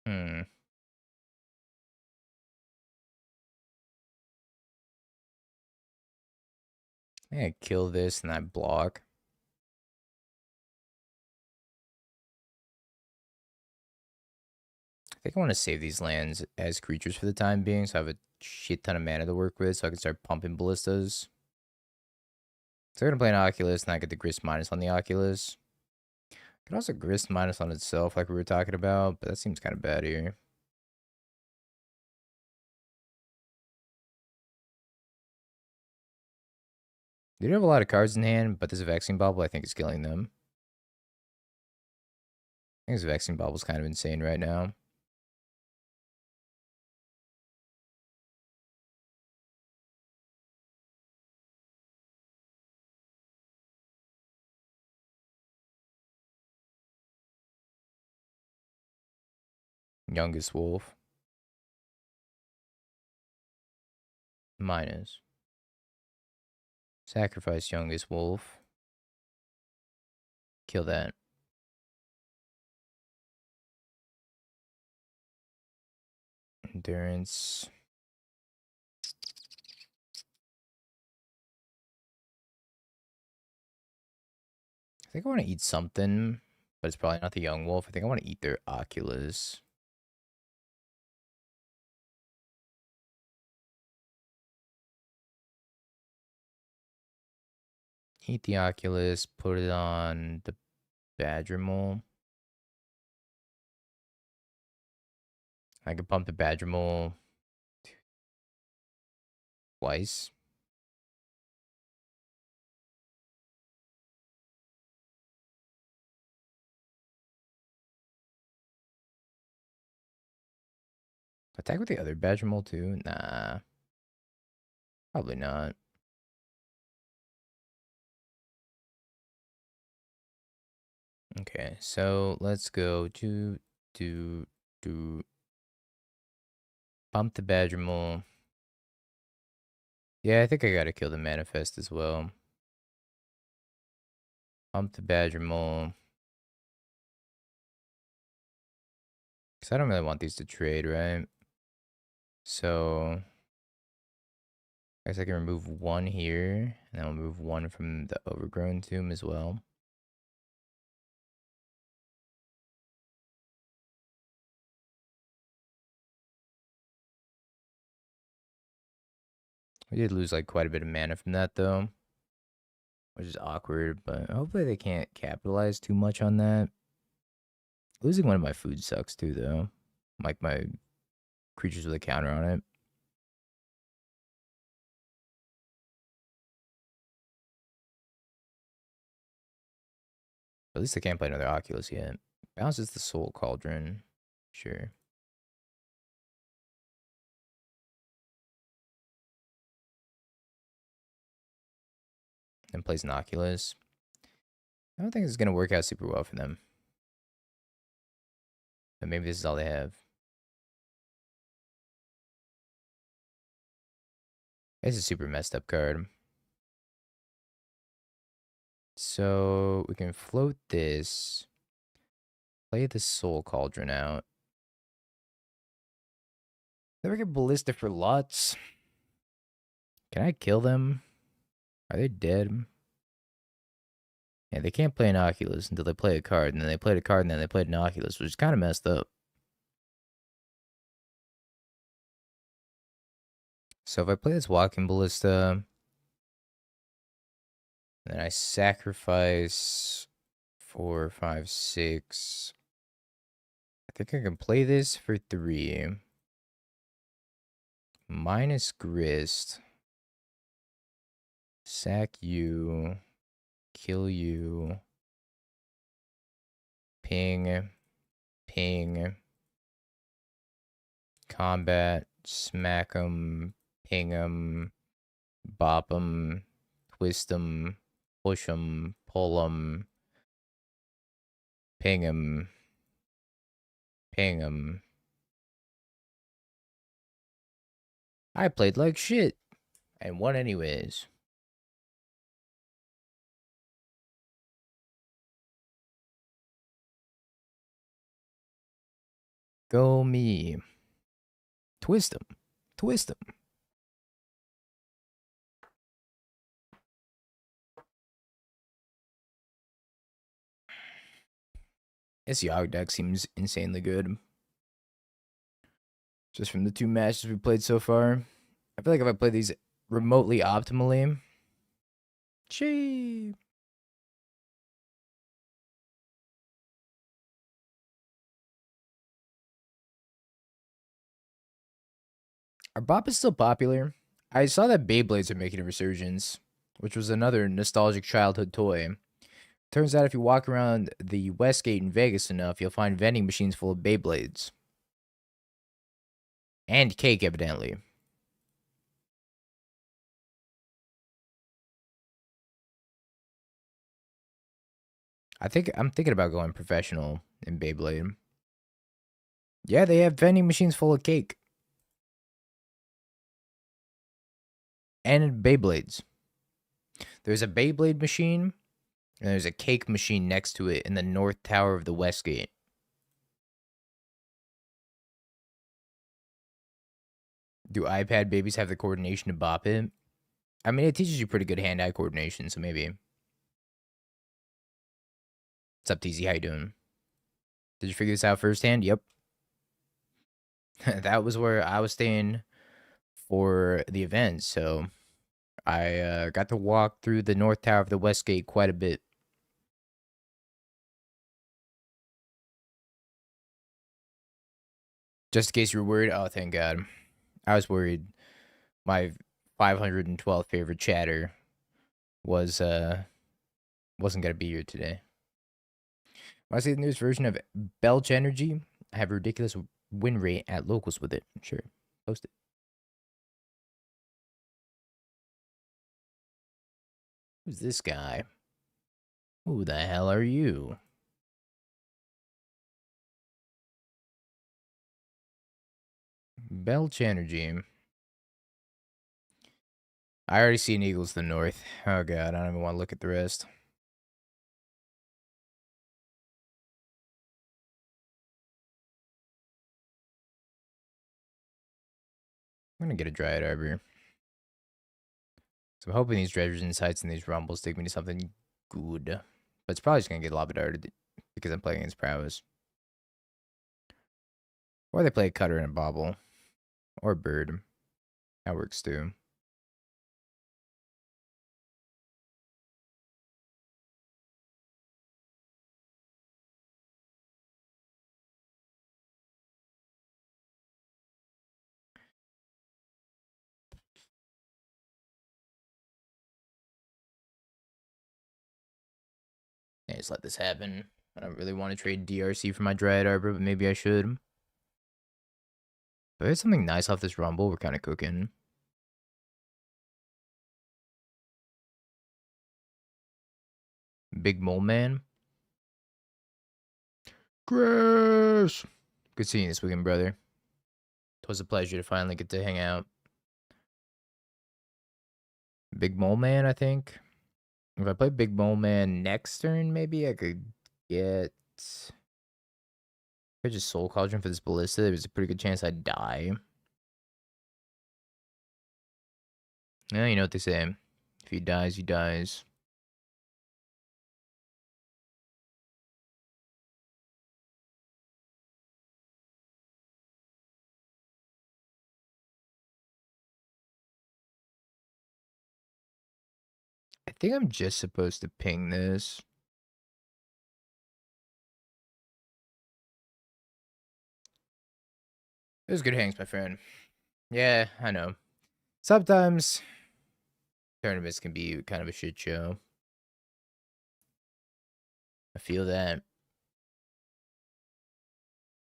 Hmm. I kill this and I block. I think I want to save these lands as creatures for the time being, so I have a shit ton of mana to work with, so I can start pumping ballistas. So I'm gonna play an Oculus, and I get the Grist minus on the Oculus. I can also Grist minus on itself, like we were talking about, but that seems kind of bad here. They do have a lot of cards in hand, but this Vexing Bubble, I think, is killing them. I think this Vexing Bubble is kind of insane right now. Youngest wolf. Minus. Sacrifice youngest wolf. Kill that. Endurance. I think I want to eat something, but it's probably not the young wolf. I think I want to eat their Oculus. Eat the Oculus, put it on the Badger Mole. I could pump the Badger Mole twice. Attack with the other Badger Mole too? Nah. Probably not. Okay, so let's go to pump the Badger Mole. Yeah, I think I gotta kill the Manifest as well. Pump the Badger Mole. Because I don't really want these to trade, right? So I guess I can remove one here, and I'll remove one from the Overgrown Tomb as well. We did lose like quite a bit of mana from that though, which is awkward, but hopefully they can't capitalize too much on that. Losing one of my food sucks too though. Like my creatures with a counter on it. At least I can't play another Oculus yet. Bounces the Soul Cauldron. Sure. And plays an Oculus. I don't think it's going to work out super well for them. But maybe this is all they have. It's a super messed up card. So we can float this. Play the Soul Cauldron out. Then we get Ballista for Lutz. Can I kill them? Are they dead? Yeah, they can't play an Oculus until they play a card, and then they played a card, and then they played an Oculus, which is kind of messed up. So if I play this Walking Ballista, then I sacrifice 4, 5, 6. I think I can play this for 3. Minus Grist. Sack you. Kill you. Ping. Ping. Combat. Smack 'em. Ping 'em. Bop 'em. Twist 'em. Push 'em. Pull 'em. Ping 'em. Ping 'em. I played like shit. And won anyways. Go me. Twist 'em. Twist 'em. This Yogg deck seems insanely good. Just from the 2 matches we played so far. I feel like if I play these remotely optimally. Gee. Are Bop is still popular? I saw that Beyblades are making a resurgence, which was another nostalgic childhood toy. Turns out if you walk around the Westgate in Vegas enough, you'll find vending machines full of Beyblades. And cake, evidently. I'm thinking about going professional in Beyblade. Yeah, they have vending machines full of cake. And Beyblades. There's a Beyblade machine, and there's a cake machine next to it in the North Tower of the Westgate. Do iPad babies have the coordination to bop it? I mean, it teaches you pretty good hand-eye coordination, so maybe. What's up, TZ? How you doing? Did you figure this out firsthand? Yep. That was where I was staying for the event, so I got to walk through the North Tower of the Westgate quite a bit. Just in case you were worried. Oh, thank God. I was worried. My 512th favorite chatter wasn't gonna be here today. Want to see the newest version of Belch Energy? I have a ridiculous win rate at locals with it. Sure, post it. Who's this guy? Who the hell are you? Belch Energy. I already seen Eagles to the north. Oh God, I don't even want to look at the rest. I'm gonna get a Dryad Arbor. So I'm hoping these Dredger's Insights and these Rumbles take me to something good. But it's probably just gonna get Labrador because I'm playing against Prowess. Or they play a Cutter and a Bobble. Or Bird. That works too. Yeah, just let this happen. I don't really want to trade DRC for my Dryad Arbor, but maybe I should. But there's something nice off this Rumble. We're kind of cooking. Big Mole Man. Chris! Good seeing you this weekend, brother. It was a pleasure to finally get to hang out. Big Mole Man, I think. If I play Big Mole Man next turn, maybe I could get... If I just Soul Cauldron for this Ballista, there's a pretty good chance I'd die. Yeah, you know what they say. If he dies, he dies. I think I'm just supposed to ping this. It was good hangs, my friend. Yeah, I know. Sometimes tournaments can be kind of a shit show. I feel that.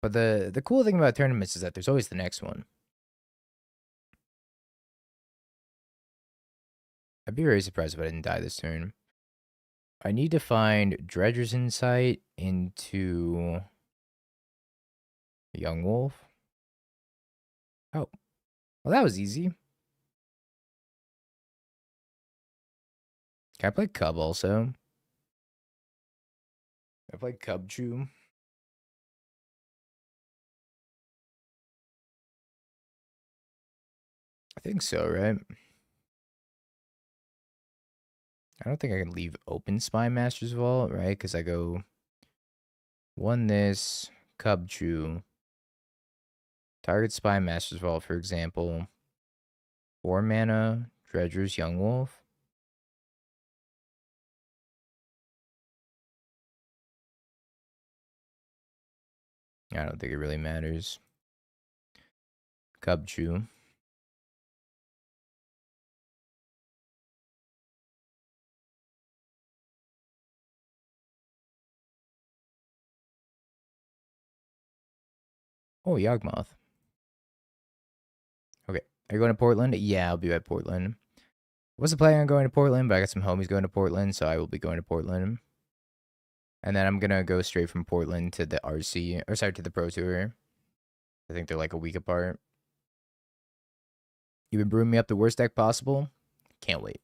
But the cool thing about tournaments is that there's always the next one. I'd be very surprised if I didn't die this turn. I need to find Dredger's Insight into Young Wolf. Oh, well, that was easy. Can I play Cub also? Can I play Cub Chew? I think so, right? I don't think I can leave open Spy Master's Vault, right? Because I go one this, Cub Chew, target Spy Master's Vault, for example. 4 mana, Dredger's Young Wolf. I don't think it really matters. Cub Chew. Oh, Yawgmoth. Okay. Are you going to Portland? Yeah, I'll be at Portland. Wasn't planning on going to Portland, but I got some homies going to Portland, so I will be going to Portland. And then I'm going to go straight from Portland to the RC, or sorry, to the Pro Tour. I think they're like a week apart. You've been brewing me up the worst deck possible. Can't wait.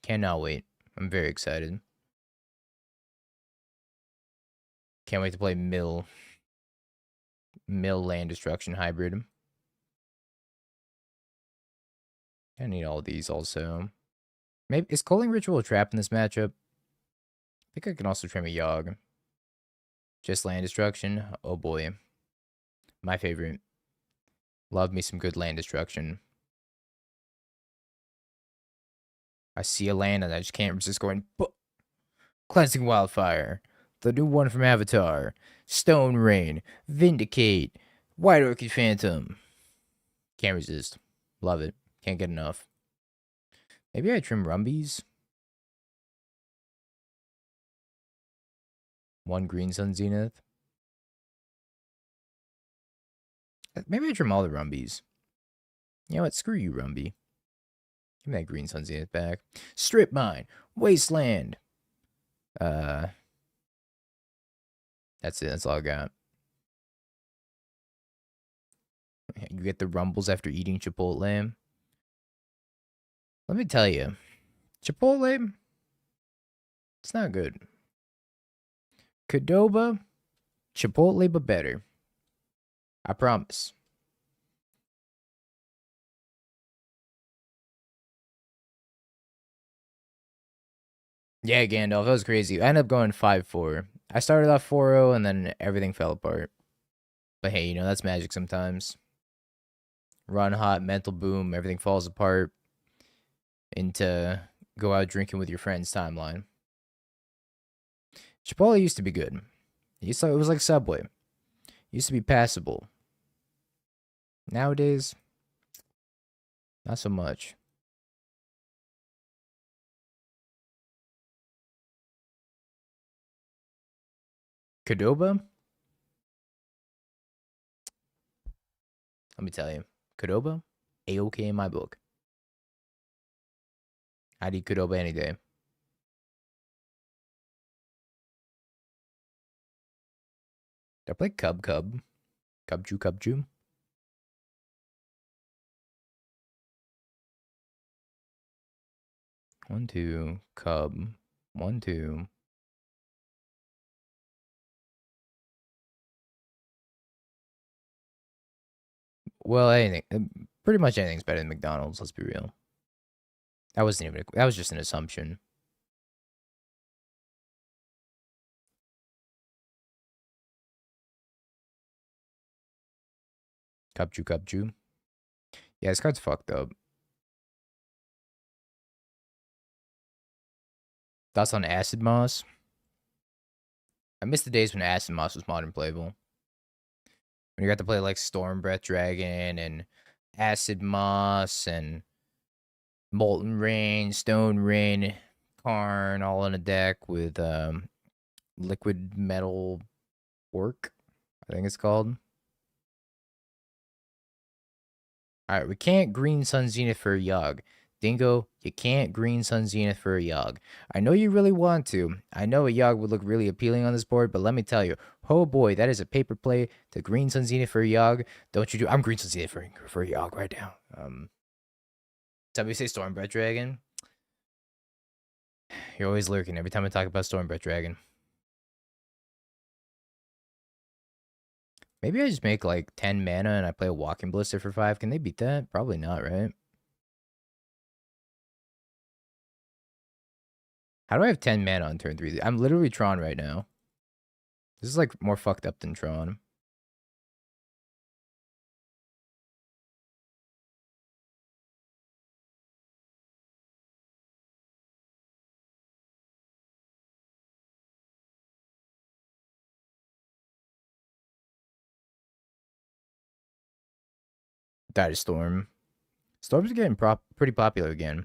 Cannot wait. I'm very excited. Can't wait to play Mill Land Destruction Hybrid. I need all these also. Maybe is Culling Ritual a trap in this matchup? I think I can also trim a Yogg. Just land destruction. Oh boy. My favorite. Love me some good land destruction. I see a land and I just can't resist going. Cleansing Wildfire. The new one from Avatar. Stone Rain. Vindicate. White Orchid Phantom. Can't resist. Love it. Can't get enough. Maybe I trim Rumbies. One Green Sun Zenith. Maybe I trim all the Rumbies. You know what? Screw you, Rumby. Give me that Green Sun Zenith back. Strip Mine. Wasteland. That's it. That's all I got. You get the rumbles after eating Chipotle. Let me tell you, Chipotle, it's not good. Qdoba, Chipotle, but better. I promise. Yeah, Gandalf, that was crazy. I ended up going 5-4. I started off 4-0, and then everything fell apart. But hey, you know, that's magic sometimes. Run hot, mental boom, everything falls apart into go out drinking with your friends timeline. Chipotle used to be good. It was like Subway. It used to be passable. Nowadays, not so much. Qdoba? Let me tell you. Qdoba? A-OK in my book. I'd eat Qdoba any day. Did I play Cub? Cubju? 1-2, Cub. 1-2. Well, anything. Pretty much anything's better than McDonald's, let's be real. That was just an assumption. Cubju. Yeah, this card's fucked up. Thoughts on Acid Moss? I miss the days when Acid Moss was modern playable. When you got to play like Storm Breath Dragon and Acid Moss and Molten Rain, Stone Rain, Karn, all in a deck with Liquid Metal Work, I think it's called. Alright, we can't Green Sun Zenith for a Yogg. Dingo, you can't Green Sun Zenith for a Yogg. I know you really want to. I know a Yogg would look really appealing on this board, but let me tell you, oh boy, that is a paper play to Green Sun Zenith for a Yogg. Don't you do? I'm Green Sun Zenith for a Yogg right now. Somebody say Stormbreath Dragon. You're always lurking every time I talk about Stormbreath Dragon. Maybe I just make like 10 mana and I play a Walking Blister for 5. Can they beat that? Probably not, right? How do I have 10 mana on turn 3? I'm literally Tron right now. This is like more fucked up than Tron. Died a Storm. Storm's getting pretty popular again.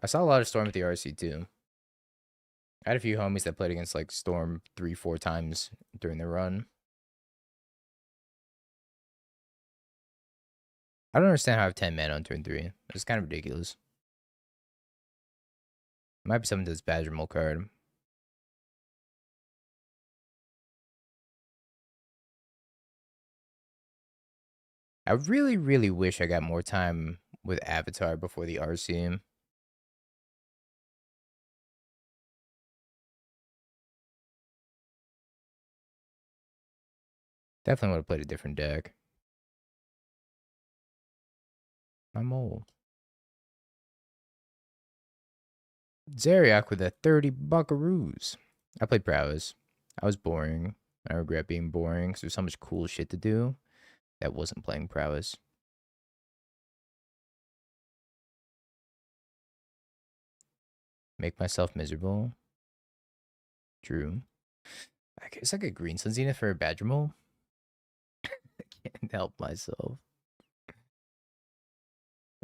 I saw a lot of Storm at the RC too. I had a few homies that played against like Storm 3-4 times during the run. I don't understand how I have 10 mana on turn 3. It's kind of ridiculous. It might be something to this Badger Mole card. I really, really wish I got more time with Avatar before the RC. Definitely would have played a different deck. My mole. Zeriak with a 30 buckaroos. I played Prowess. I was boring. I regret being boring because there's so much cool shit to do that wasn't playing Prowess. Make myself miserable. True. I guess I get Green Sun Zenith for a Badger Mole. I can't help myself.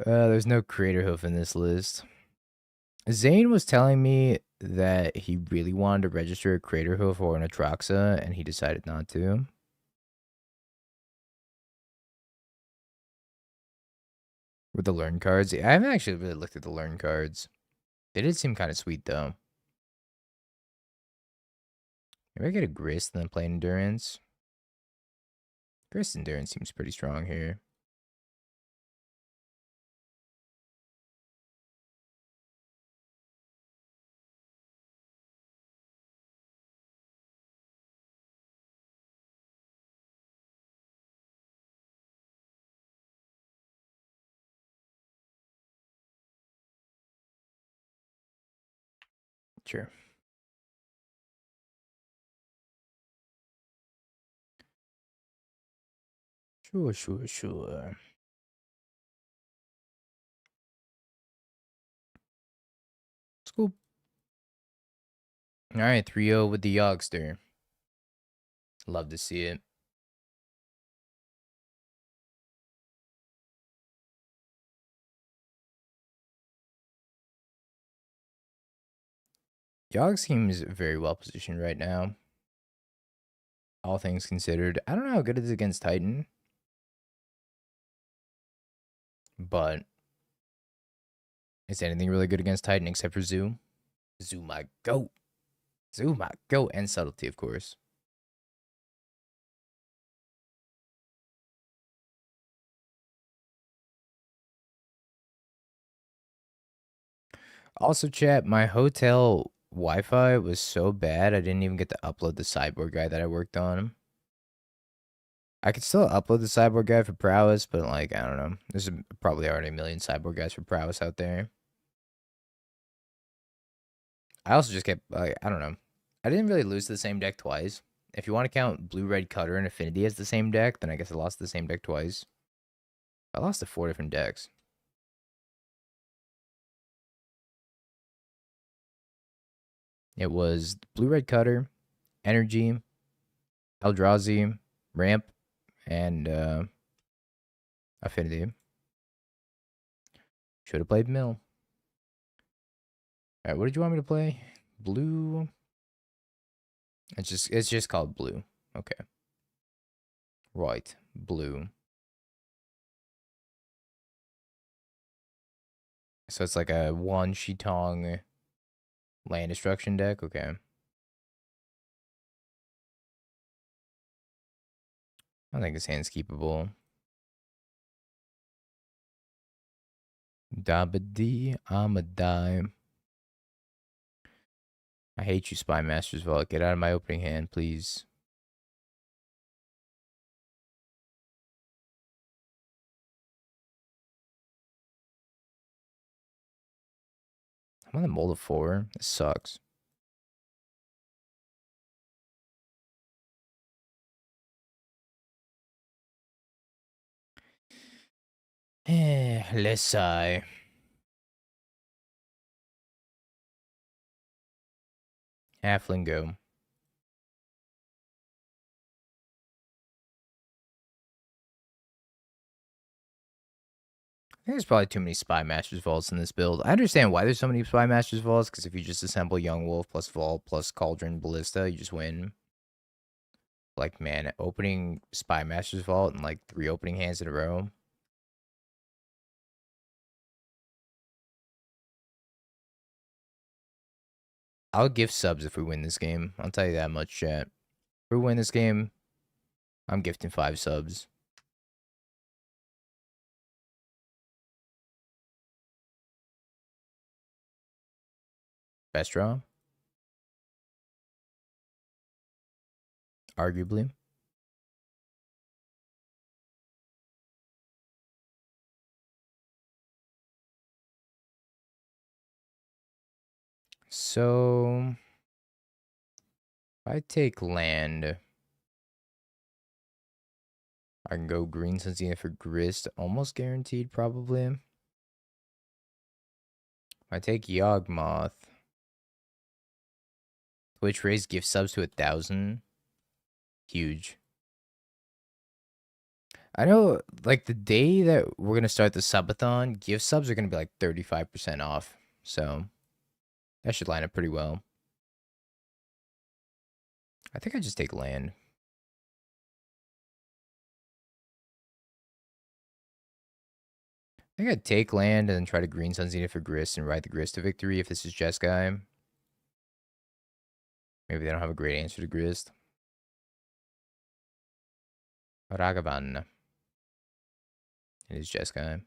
There's no Creator Hoof in this list. Zane was telling me that he really wanted to register a Creator Hoof or an Atraxa, and he decided not to. With the learn cards, I haven't actually really looked at the learn cards. They did seem kind of sweet though. Maybe I get a Grist and then play Endurance. Grist Endurance seems pretty strong here. Sure. Sure. Scoop. All right, 3-0 with the Yoggster. Love to see it. Yogg seems very well positioned right now. All things considered. I don't know how good it is against Titan. But is anything really good against Titan except for Zoo? Zoo my goat. Zoo my goat. And Subtlety, of course. Also, chat, my hotel Wi-Fi was so bad I didn't even get to upload the Cyborg guy that I worked on. I could still upload the Cyborg guy for Prowess, but like, I don't know. There's probably already a million Cyborg guys for Prowess out there. I also just kept, like, I don't know. I didn't really lose to the same deck twice. If you want to count Blue, Red, Cutter, and Affinity as the same deck, then I guess I lost the same deck twice. I lost to 4 different decks. It was Blue, Red, Cutter, Energy, Eldrazi, Ramp, and Affinity. Should have played Mill. All right, what did you want me to play? Blue. It's just called Blue. Okay. Right. Blue. So it's like a one Shitong land destruction deck. Okay. I think this hand's keepable. Dabadi, I'm a dime. I hate you, Spy Master's Vault. Get out of my opening hand, please. I'm on the mold of 4. This sucks. Let's sigh. Halfling go. I think there's probably too many Spy Masters Vaults in this build. I understand why there's so many Spy Masters Vaults, because if you just assemble Young Wolf plus Vault plus Cauldron Ballista, you just win. Like, man, opening Spy Masters Vault and like 3 opening hands in a row. I'll give subs if we win this game. I'll tell you that much, chat. If we win this game, I'm gifting 5 subs. Best draw? Arguably. So if I take land, I can go green Sunzina for Grist, almost guaranteed probably. If I take Yawgmoth, Twitch raise gift subs to 1,000. Huge. I know, like, the day that we're gonna start the subathon, gift subs are gonna be like 35% off. So that should line up pretty well. I think I just take land. I think I'd take land and then try to green Sunzina for Grist and ride the Grist to victory if this is Jeskai. Maybe they don't have a great answer to Grist. Ragavan. It is Jeskai.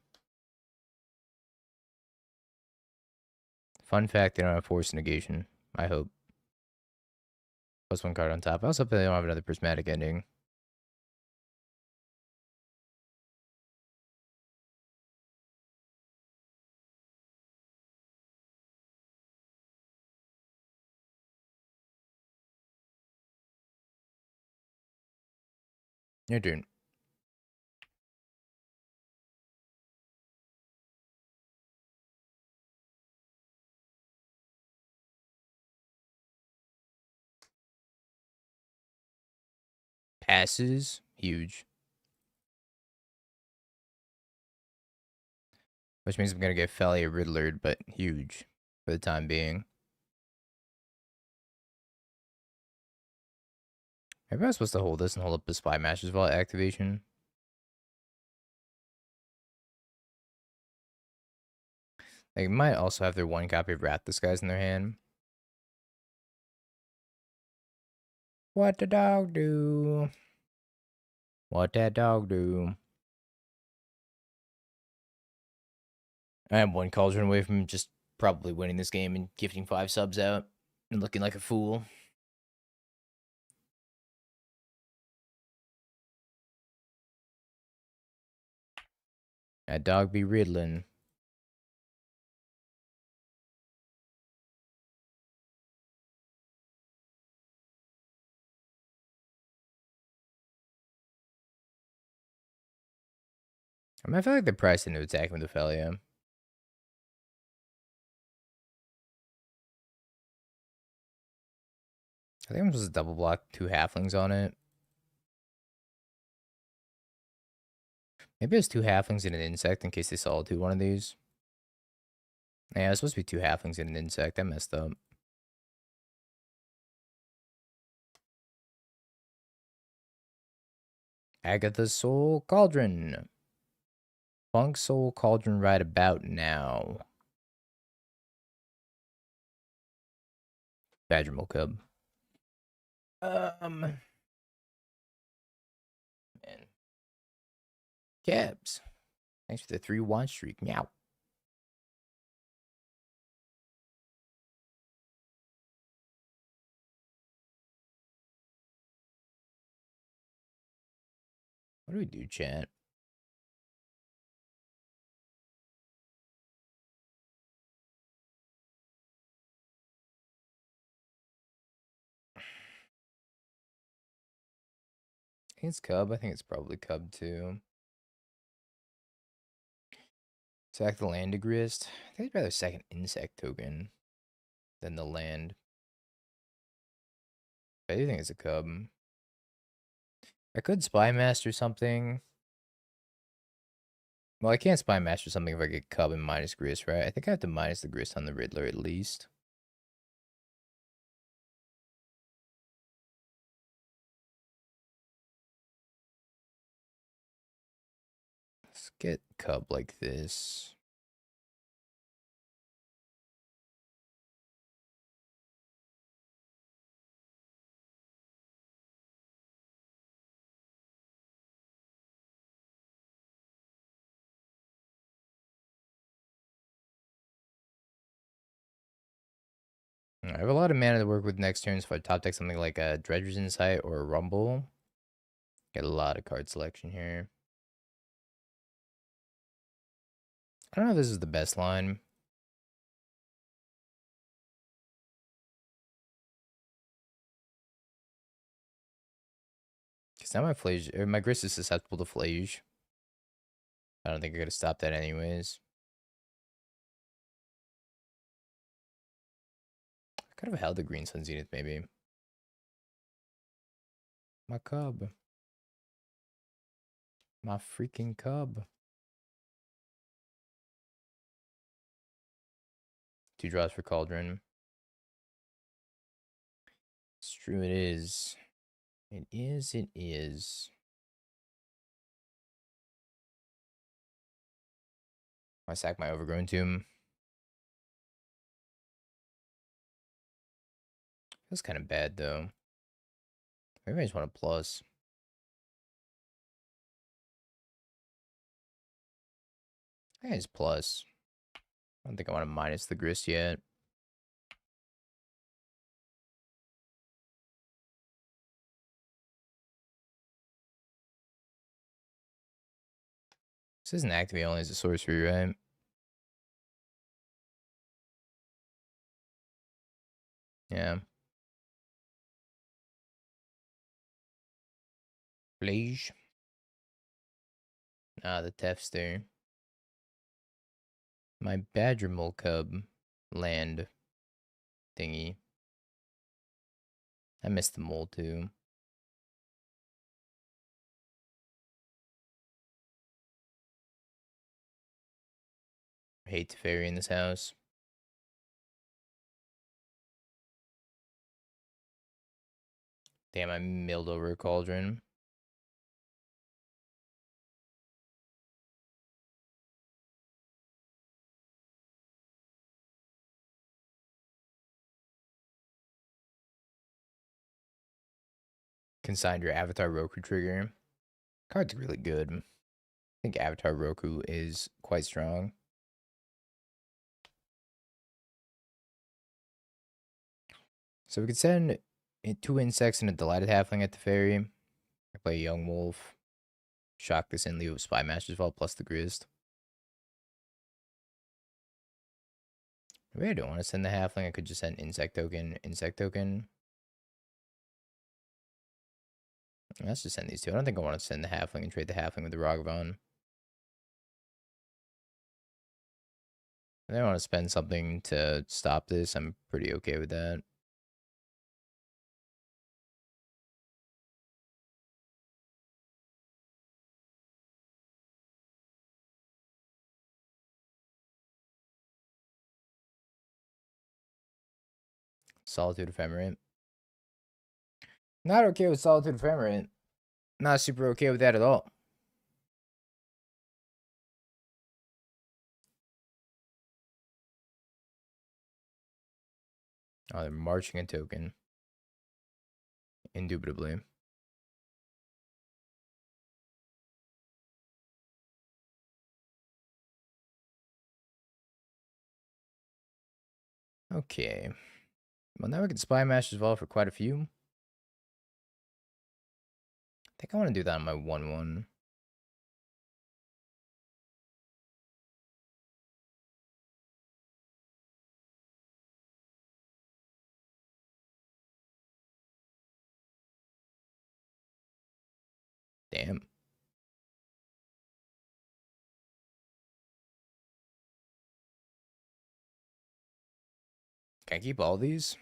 Fun fact, they don't have force negation. I hope. Plus one card on top. I also hope they don't have another prismatic ending. Your turn. Passes. Huge. Which means I'm going to get Felly Riddlered, but huge for the time being. Maybe I was supposed to hold this and hold up the Spy Master's Vault activation. They might also have their one copy of Wrath Disguise in their hand. What the dog do? What that dog do? I am one cauldron away from just probably winning this game and gifting 5 subs out and looking like a fool. That dog be riddling. I mean, I feel like they're priced into attacking with the Ophelia. I think I'm supposed to double block 2 halflings on it. Maybe it's 2 halflings and an insect in case they solitude one of these. Yeah, it's supposed to be 2 halflings and an insect. I messed up. Agatha's Soul Cauldron. Funk Soul Cauldron right about now. Badgermole Cub. Man. Cabs. Thanks for the 3 watch streak. Meow. What do we do, chat? I think it's Cub. I think it's probably Cub too. Sack the land to Grist. I think I'd rather second insect token than the land. I do think it's a Cub. I could Spy Master something. Well, I can't Spy Master something if I get Cub and minus Grist, right? I think I have to minus the Grist on the Riddler at least. Let's get Cub like this. I have a lot of mana to work with next turn, so if I top deck something like a Dredger's Insight or a Rumble, get a lot of card selection here. I don't know if this is the best line. Because now my Flage, or my Grist is susceptible to Flage. I don't think I could have stopped that anyways. I could have held the Green Sun Zenith maybe. My cub. My freaking cub. 2 draws for Cauldron. It's true, it is. It is, it is. I sack my Overgrown Tomb. Feels kind of bad though. Maybe I just want a plus. I think it's plus. I don't think I want to minus the Grist yet. This isn't activate only as a sorcery, right? Yeah. Flage. Ah, the Tefster. My Badger Mole Cub land thingy. I missed the mole too. I hate Teferi in this house. Damn, I milled over a Cauldron. Consigned your Avatar Roku trigger. Card's really good. I think Avatar Roku is quite strong. So we could send 2 insects and a Delighted Halfling at the ferry. I play Young Wolf. Shock this in, leave with Spy Master's Vault plus the Grist. Maybe I don't want to send the Halfling. I could just send Insect Token, Insect Token. Let's just send these two. I don't think I want to send the Halfling and trade the Halfling with the Ragavan. If I want to spend something to stop this, I'm pretty okay with that. Solitude Ephemerate. Not okay with Solitude Ephemerate. Not super okay with that at all. Oh, they're marching a token. Indubitably. Okay. Well, now we can Spy Master's Vault for quite a few. I think I want to do that on my 1-1. Damn. Can I keep all these?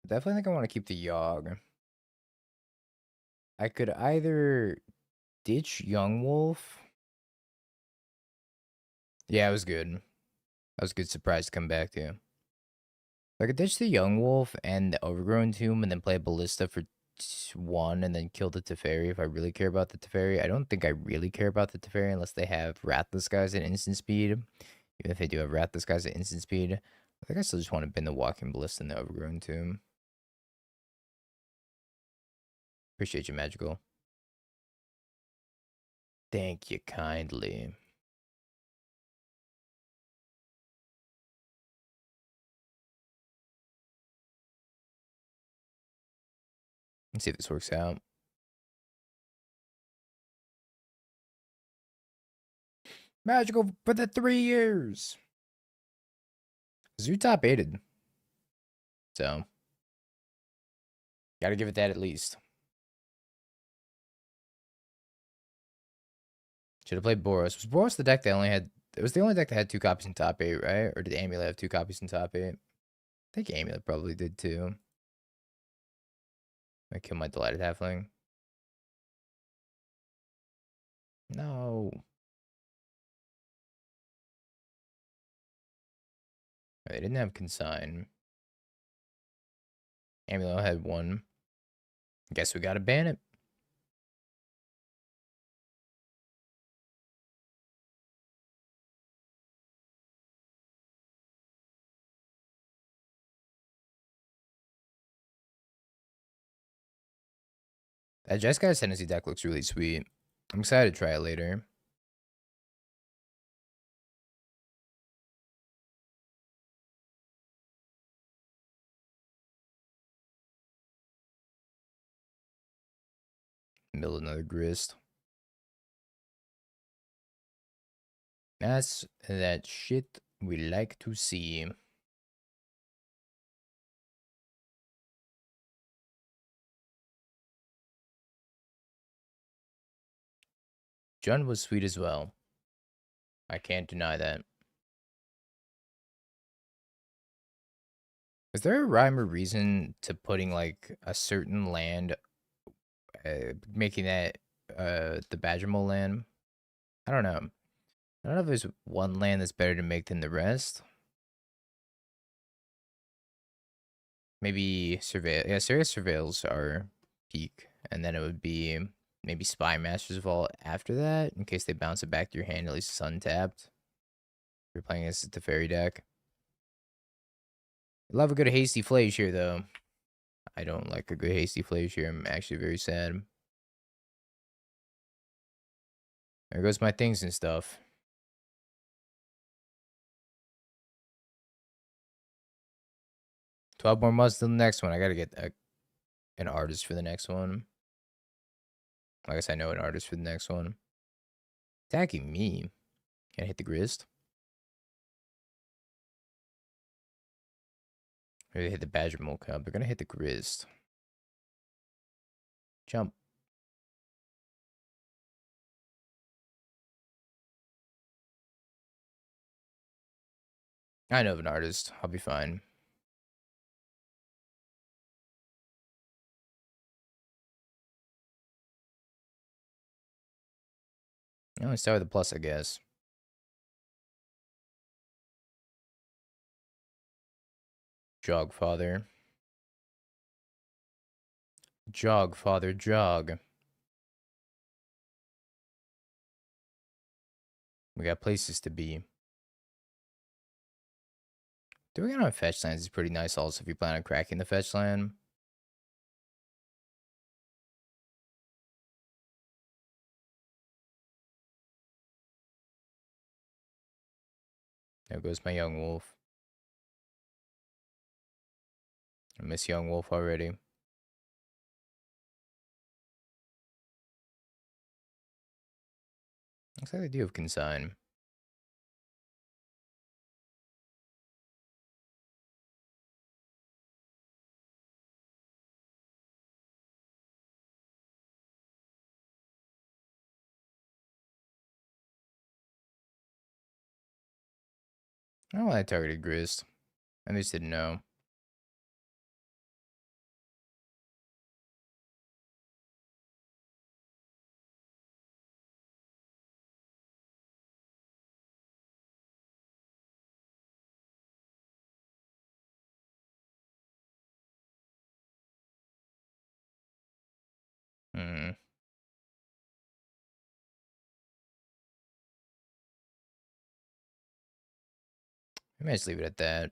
Definitely think I want to keep the Yogg. I could either ditch Young Wolf. Yeah, it was good. That was a good surprise to come back to. I could ditch the Young Wolf and the Overgrown Tomb and then play a Ballista for 1 and then kill the Teferi if I really care about the Teferi. I don't think I really care about the Teferi unless they have Wrathless guys at instant speed. Even if they do have Wrathless guys at instant speed. I think I still just want to bin the Walking Ballista and the Overgrown Tomb. Appreciate you, Magical. Thank you kindly. Let's see if this works out. Magical for the 3 years. Zoo top 8'd. So, gotta give it that at least. Should have played Boros. Was Boros the deck that only had... It was the only deck that had 2 copies in top 8, right? Or did Amulet have 2 copies in top 8? I think Amulet probably did too. I kill my Delighted Halfling. No. They didn't have Consign. Amulet had 1. Guess we gotta ban it. That Jeskai Ascendancy deck looks really sweet. I'm excited to try it later. Mill another Grist. That's that shit we like to see. Jund was sweet as well. I can't deny that. Is there a rhyme or reason to putting like a certain land, making that the Badgermole land? I don't know. I don't know if there's one land that's better to make than the rest. Maybe Surveil. Yeah, Serious Surveils are peak. And then it would be maybe Spy Master's Vault after that, in case they bounce it back to your hand, at least it's untapped. If you're playing against the Fairy deck. Love a good Hasty Flage here, though. I don't like a good Hasty Flage here. I'm actually very sad. There goes my things and stuff. 12 more months till the next one. I gotta get an artist for the next one. I guess I know an artist for the next one. Attacking me. Can I hit the Grist? Maybe they hit the Badger Mole Cub. They're gonna hit the Grist. Jump. I know of an artist. I'll be fine. I only start with a plus, I guess. Jog, father. Jog, father, jog. We got places to be. Doing it on fetch lands is pretty nice also if you plan on cracking the fetch land. There goes my young wolf. I miss young wolf already. Looks like they do have Consign. I don't know why I targeted Grist. I just didn't know. Hmm. Maybe I just leave it at that.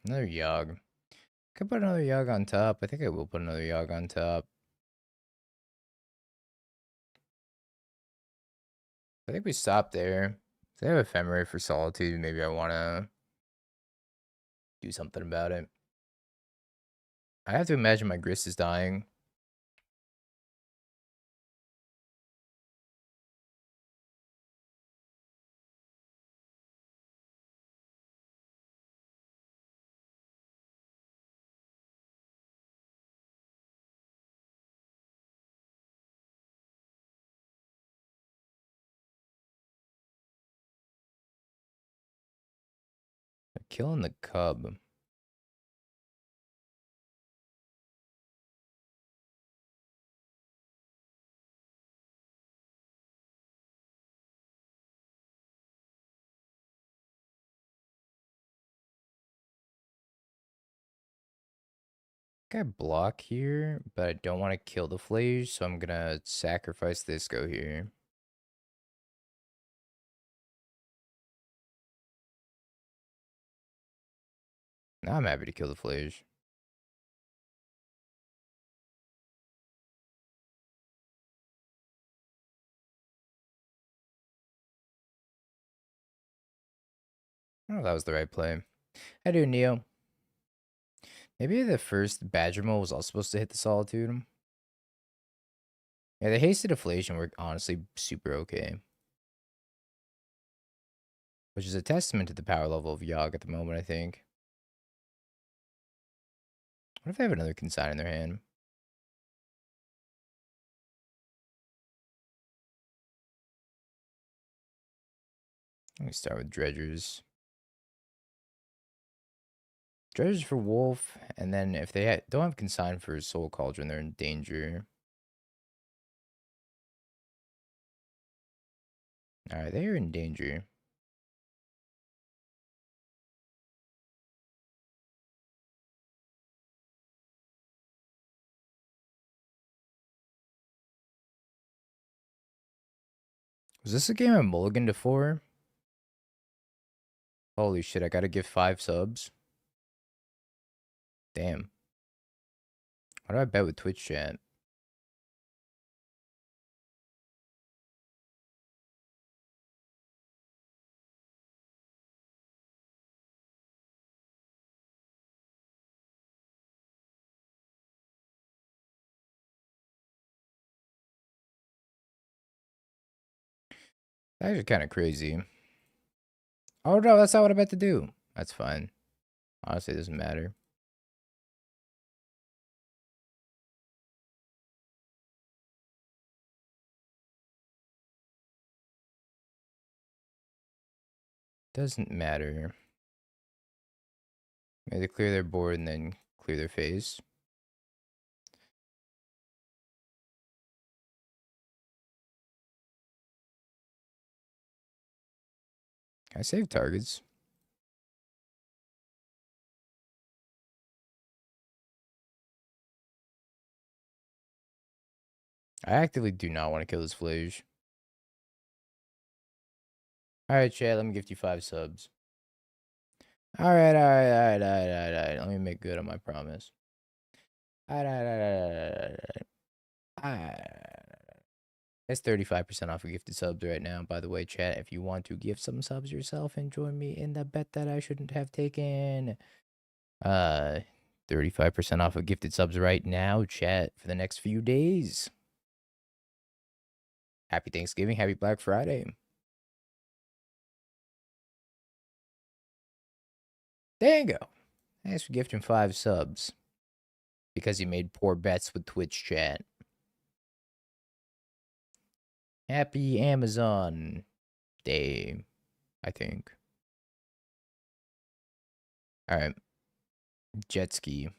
Another Yogg. Could put another Yogg on top. I think I will put another Yogg on top. I think we stop there. If they have Ephemerate for Solitude, maybe I want to do something about it. I have to imagine my Grist is dying. They're killing the cub. I block here, but I don't want to kill the Flage, so I'm gonna sacrifice this go here. Now I'm happy to kill the Flage. I don't know if that was the right play. I do, Neo. Maybe the first Badger Mole was also supposed to hit the Solitude. Yeah, the Hasted Deflation were honestly super okay. Which is a testament to the power level of Yogg at the moment, I think. What if they have another Consign in their hand? Let me start with Dredgers. Dredgers for Wolf, and then if they don't have Consign for Soul Cauldron, they're in danger. Alright, they are in danger. Was this a game I mulliganed to 4? Holy shit, I gotta give 5 subs. Damn. What do I bet with Twitch chat? That's actually kind of crazy. Oh no, that's not what I meant to do. That's fine. Honestly, it doesn't matter. Doesn't matter. Maybe clear their board and then clear their face. I save targets. I actively do not want to kill this Flage. Alright, chat, let me gift you 5 subs. Alright. Let me make good on my promise. Alright. It's 35% off of gifted subs right now. By the way, chat, if you want to gift some subs yourself and join me in the bet that I shouldn't have taken. 35% off of gifted subs right now, chat, for the next few days. Happy Thanksgiving, happy Black Friday. There you go. Thanks for gifting 5 subs. Because you made poor bets with Twitch chat. Happy Amazon Day, I think. Alright. Jet ski.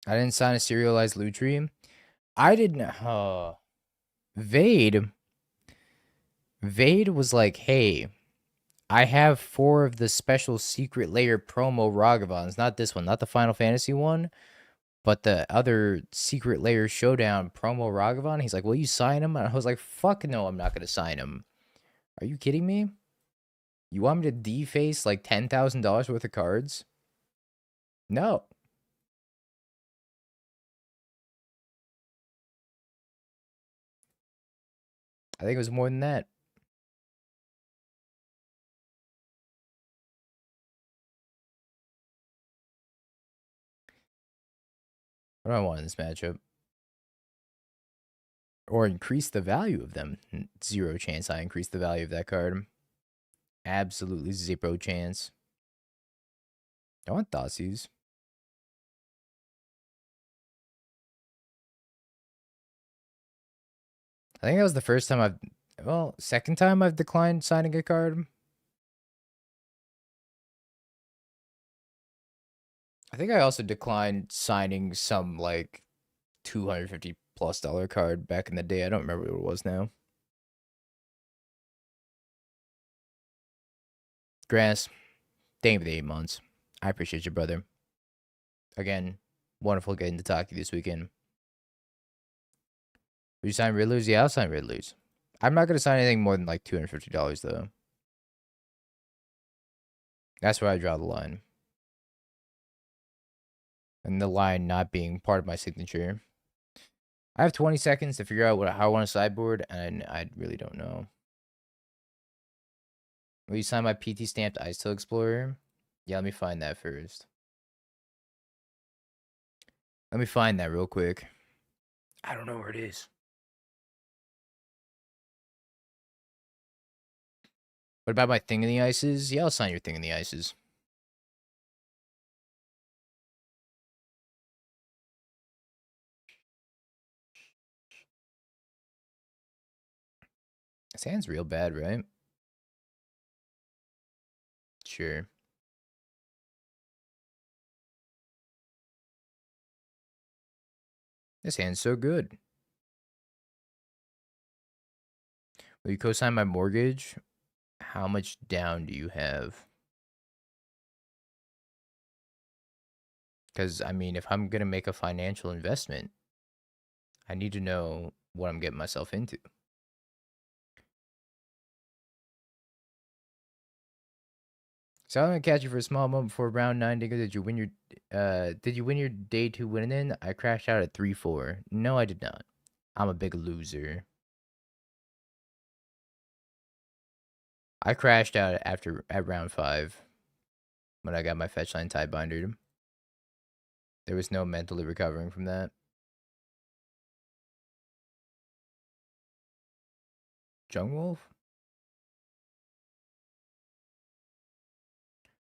I didn't sign a serialized loot tree. I didn't. Vade was like, hey, I have 4 of the special secret layer promo Ragavans. Not this one, not the Final Fantasy one, but the other secret layer showdown promo Ragavan. He's like, will you sign him? And I was like, fuck no, I'm not going to sign him. Are you kidding me? You want me to deface like $10,000 worth of cards? No. I think it was more than that. What do I want in this matchup? Or increase the value of them. Zero chance I increase the value of that card. Absolutely zero chance. I want Thoughtseize. I think that was the first time second time I've declined signing a card. I think I also declined signing some like $250+ card back in the day. I don't remember what it was now. Grass, thank you for the 8 months. I appreciate you, brother. Again, wonderful getting to talk to you this weekend. Would you sign Riddlers? Yeah, I'll sign Riddlers. I'm not going to sign anything more than like $250 though. That's where I draw the line. And the line not being part of my signature. I have 20 seconds to figure out how I want to sideboard, and I really don't know. Will you sign my PT stamped Ice Tail Explorer? Yeah, let me find that first. Let me find that real quick. I don't know where it is. What about my Thing in the Ices? Yeah, I'll sign your Thing in the Ices. This hand's real bad, right? Sure. This hand's so good. Will you co-sign my mortgage? How much down do you have? Because, I mean, if I'm going to make a financial investment, I need to know what I'm getting myself into. So I'm gonna catch you for a small moment before round 9, Dingo. Did you win your day 2 win in? I crashed out at 3-4. No, I did not. I'm a big loser. I crashed out at round 5 when I got my fetch line tie bindered. There was no mentally recovering from that. Jungwolf?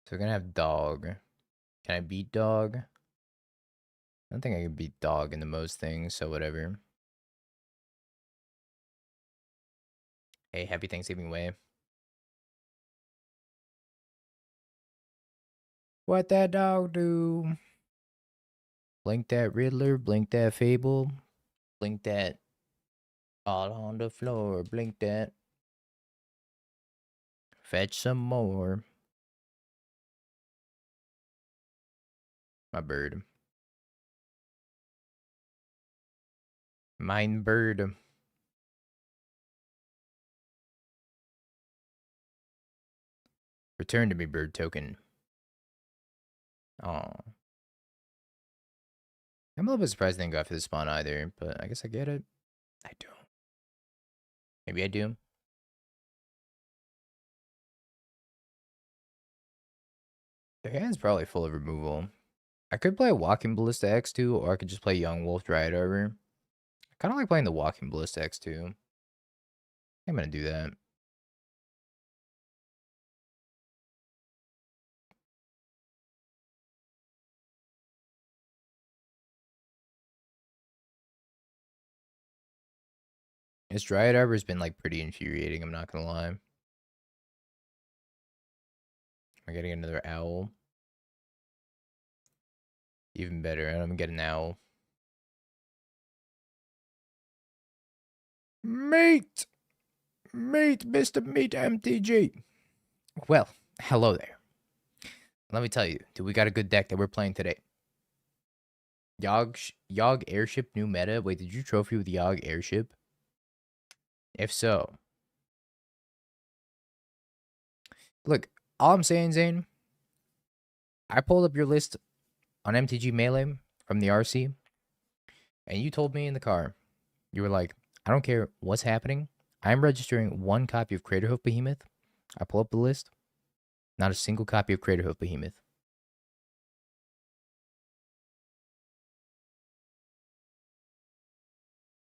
So we're gonna have dog. Can I beat dog? I don't think I can beat dog in the most things, so whatever. Hey, happy Thanksgiving way. What that dog do? Blink that Riddler, blink that Fable, blink that all on the floor, blink that. Fetch some more. My bird. Mine bird. Return to me, bird token. Aw. I'm a little bit surprised they didn't go after the spawn either, but I guess I get it. I don't. Maybe I do. Their hand's probably full of removal. I could play a Walking Ballista X2, or I could just play Young Wolf Dryad Arbor. I kind of like playing the Walking Ballista X2. I'm going to do that. This Dryad Arbor has been like pretty infuriating, I'm not going to lie. I'm getting another owl. Even better, I'm going to get an owl. Mate! Mate, Mr. Mate MTG. Well, hello there. Let me tell you, dude, we got a good deck that we're playing today. Yogg Airship new meta. Wait, did you trophy with Yogg Airship? If so, Look, all I'm saying, Zane, I pulled up your list on MTG Melee from the RC, and you told me in the car, you were like, I don't care what's happening. I'm registering one copy of Craterhoof Behemoth. I pull up the list, not a single copy of Craterhoof Behemoth.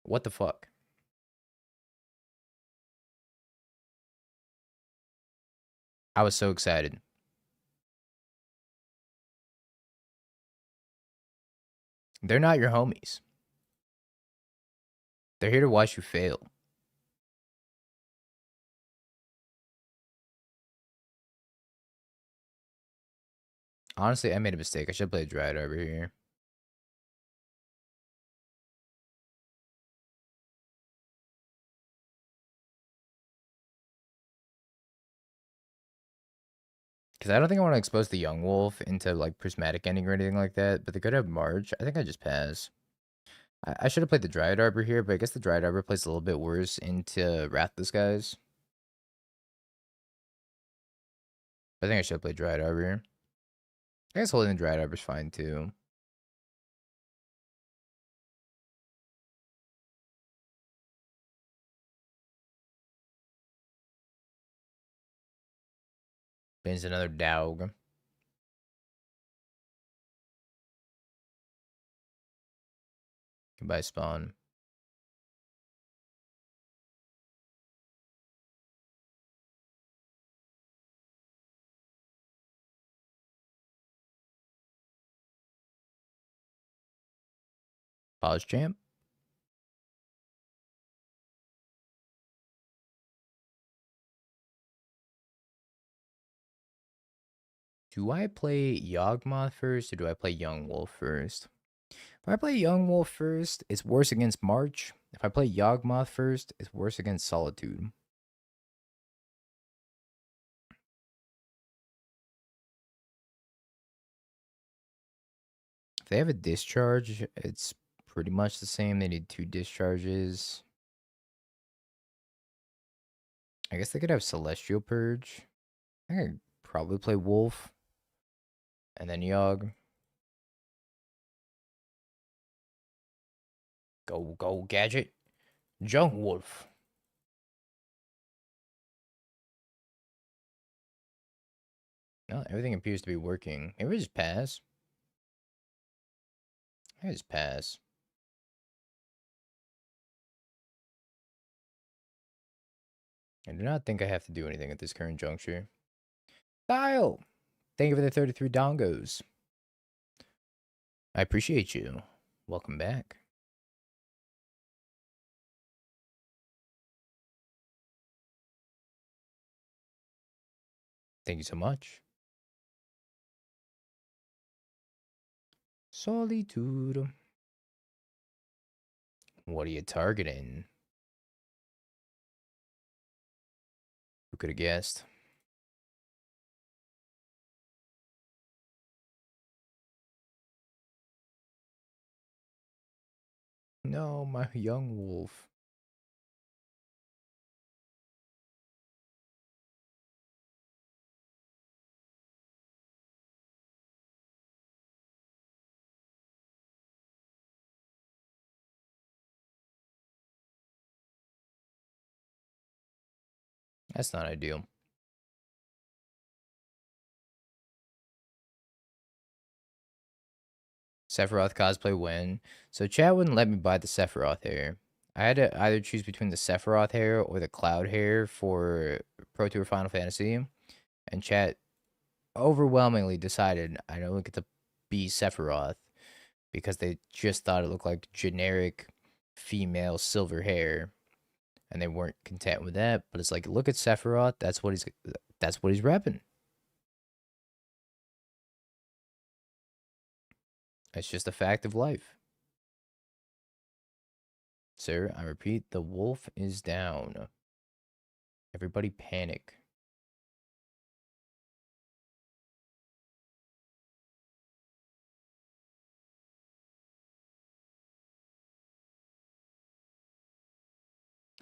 What the fuck? I was so excited. They're not your homies. They're here to watch you fail. Honestly, I made a mistake. I should play Dryad over here. Because I don't think I want to expose the Young Wolf into like prismatic ending or anything like that. But they could have March. I think I just pass. I should have played the Dryad Arbor here, but I guess the Dryad Arbor plays a little bit worse into Wrathless guys. I think I should have played Dryad Arbor here. I guess holding the Dryad Arbor is fine too. Bins another Dowg. Goodbye, Spawn. Pause champ. Do I play Yawgmoth first or do I play Young Wolf first? If I play Young Wolf first, it's worse against March. If I play Yawgmoth first, it's worse against Solitude. If they have a discharge, it's pretty much the same. They need 2 discharges. I guess they could have Celestial Purge. I could probably play Wolf. And then Yogg. Go, Gadget. Young Wolf. No, everything appears to be working. Maybe we just pass. I just pass. I do not think I have to do anything at this current juncture. Dial! Thank you for the 33 dongos. I appreciate you. Welcome back. Thank you so much. Solitude. What are you targeting? Who could have guessed? No, my young wolf. That's not ideal. Sephiroth cosplay win. So chat wouldn't let me buy the Sephiroth hair. I had to either choose between the Sephiroth hair or the Cloud hair for Pro Tour Final Fantasy. And chat overwhelmingly decided I don't get to be Sephiroth because they just thought it looked like generic female silver hair. And they weren't content with that. But it's like, look at Sephiroth. That's what he's repping. It's just a fact of life. Sir, I repeat, the wolf is down. Everybody panic.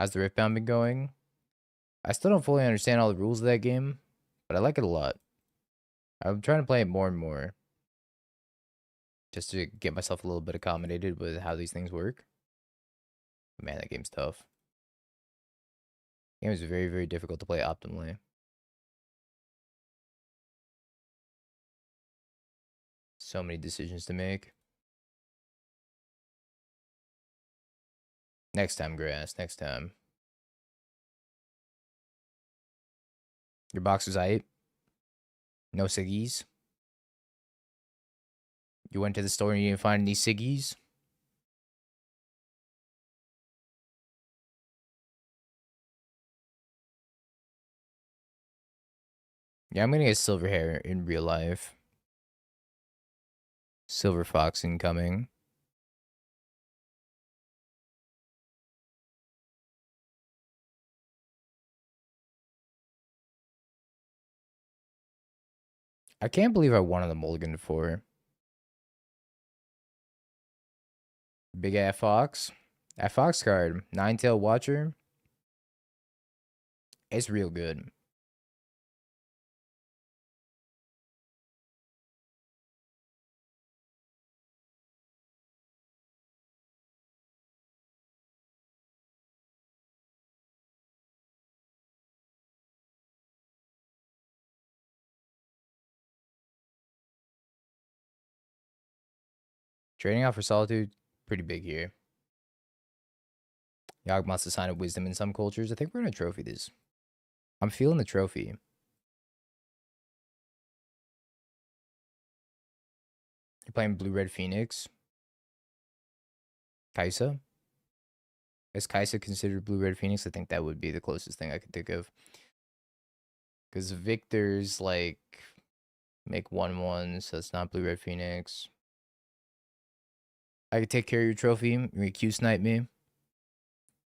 How's the Riftbound been going? I still don't fully understand all the rules of that game, but I like it a lot. I'm trying to play it more and more just to get myself a little bit accommodated with how these things work. Man, that game's tough. The game is very, very difficult to play optimally. So many decisions to make. Next time, grass. Next time. Your box was aight. No ciggies. You went to the store and you didn't find any ciggies. Yeah, I'm gonna get silver hair in real life. Silver fox incoming. I can't believe I won on the mulligan for Big Ass Fox. That Fox card, Nine-Tail Watcher. It's real good. Trading out for Solitude, pretty big here. Yawgmoth's a sign of wisdom in some cultures. I think we're gonna trophy this. I'm feeling the trophy. You're playing Blue-Red Phoenix. Kaisa? Is Kaisa considered Blue-Red Phoenix? I think that would be the closest thing I could think of. Because Victor's like make 1/1, so it's not Blue-Red Phoenix. I could take care of your trophy. You can Q snipe me.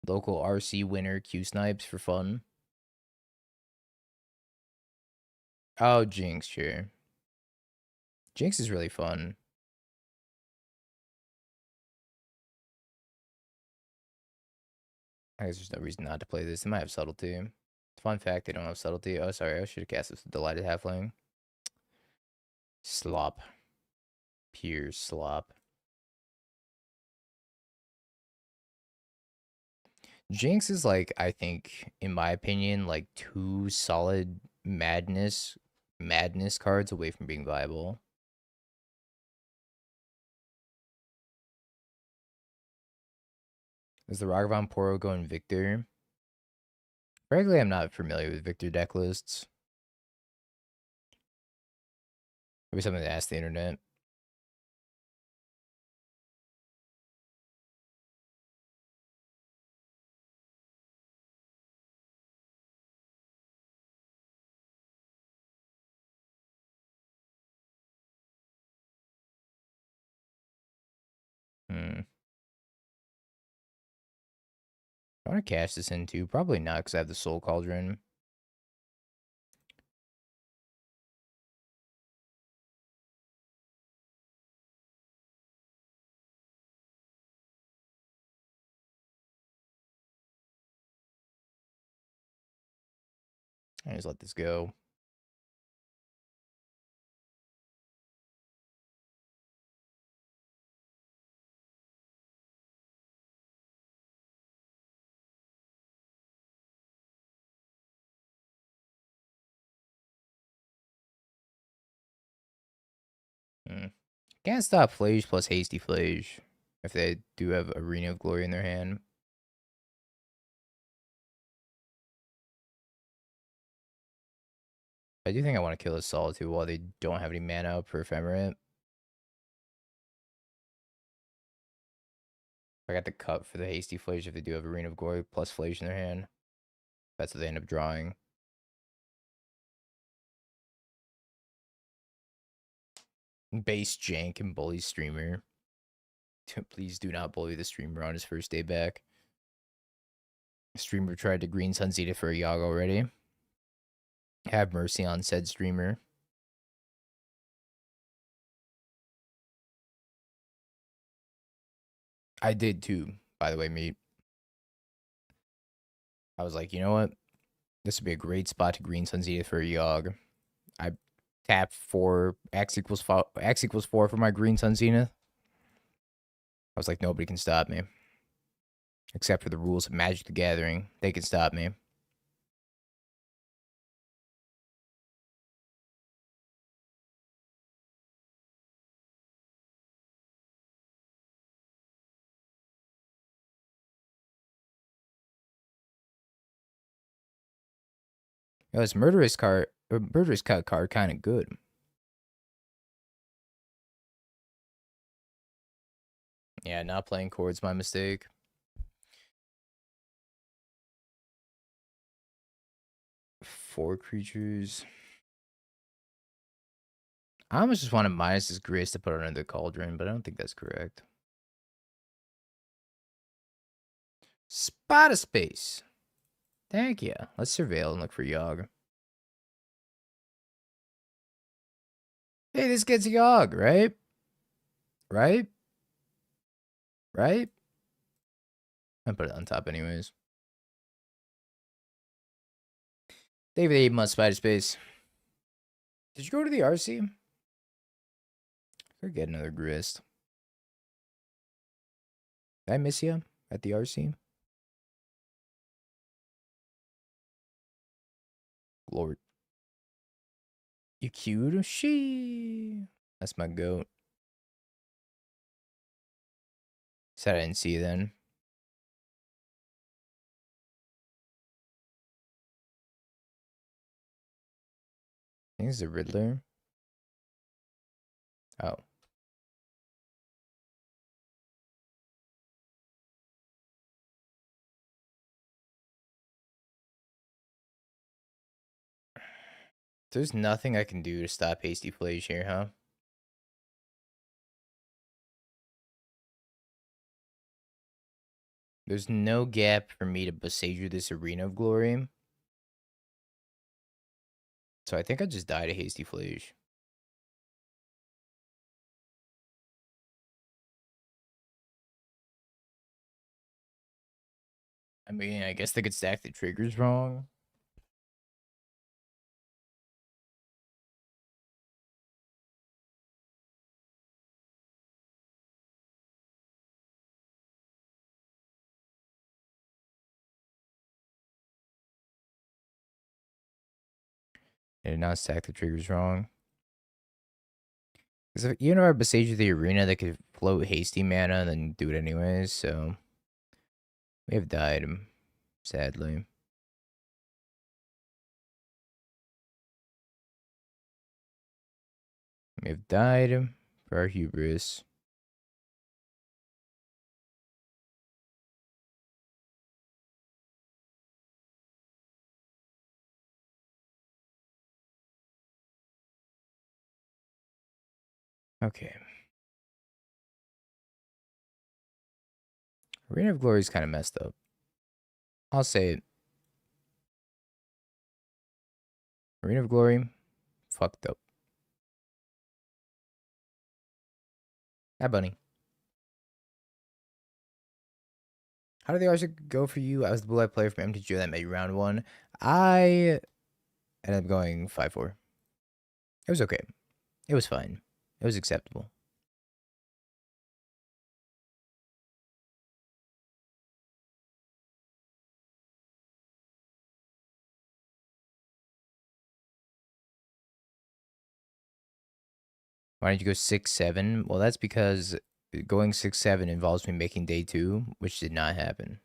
Local RC winner Q snipes for fun. Oh, Jinx, sure. Jinx is really fun. I guess there's no reason not to play this. They might have subtlety. Fun fact, they don't have subtlety. Oh, sorry, I should have cast this with Delighted Halfling. Slop. Pure slop. Jinx is like, I think, in my opinion, like 2 solid madness cards away from being viable. Is the Ragavan Poro going Victor? Frankly, I'm not familiar with Victor deck lists. Maybe something to ask the internet. Hmm. I want to cash this in too. Probably not because I have the Soul Cauldron. I just let this go. Hmm. Can't stop Flage plus Hasty Flage if they do have Arena of Glory in their hand. I do think I want to kill this Solitude while they don't have any mana up for Ephemerate. I got the cut for the Hasty Flage if they do have Arena of Glory plus Flage in their hand. That's what they end up drawing. Base jank and bully streamer. Please do not bully the streamer on his first day back. Streamer tried to green Sun Zeta for a Yogg already. Have mercy on said streamer. I did too, by the way, mate. I was like, you know what? This would be a great spot to green Sun Zeta for a Yogg. I tapped for X equals 4 for my green Sun Zenith. I was like, nobody can stop me. Except for the rules of Magic the Gathering. They can stop me. Yo, this Murderous Cut card kind of good. Yeah, not playing chords, my mistake. Four creatures. I almost just want to minus this Grace to put it under the Cauldron, but I don't think that's correct. Spot of Space. Thank you. Let's surveil and look for Yogg. Hey, this gets Yogg, right? Right? Right? I put it on top anyways. David 8 months, Spider Space. Did you go to the RC? Or get another grist. Did I miss you at the RC? Lord. You cute? She. That's my goat. Said I didn't see you then. I think it's the Riddler. Oh. There's nothing I can do to stop Hasty Flage here, huh? There's no gap for me to Besage this Arena of Glory. So I think I just died a Hasty Flage. I mean, I guess they could stack the triggers wrong. They did not stack the triggers wrong. Because even if I Besage the Arena, they could float Hasty mana and then do it anyways, so... We have died, sadly. We have died for our hubris. Okay. Arena of Glory is kind of messed up. I'll say it. Arena of Glory, fucked up. Hi, Bunny. How did the RC go for you? I was the blue eye player from MTGO that made round one. I ended up going 5-4. It was okay. It was fine. It was acceptable. Why did you go 6-7? Well, that's because going 6-7 involves me making day 2, which did not happen.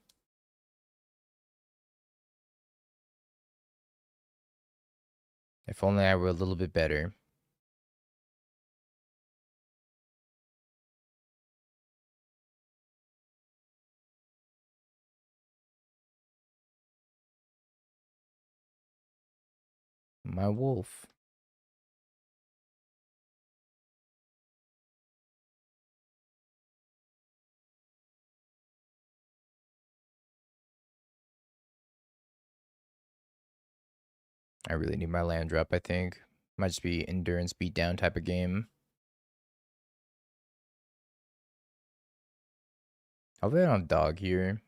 If only I were a little bit better. My wolf. I really need my land drop, I think. Might just be endurance beat down type of game. Hopefully I don't have dog here.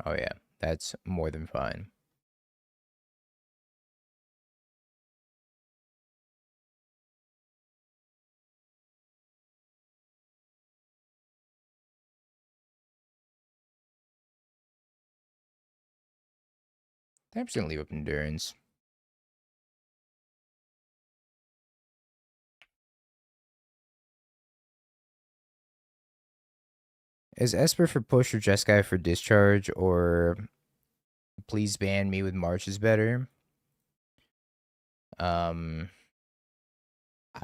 Oh yeah, that's more than fine. I'm just gonna leave up endurance. Is Esper for push or Jeskai for discharge, or please ban me with March is better? I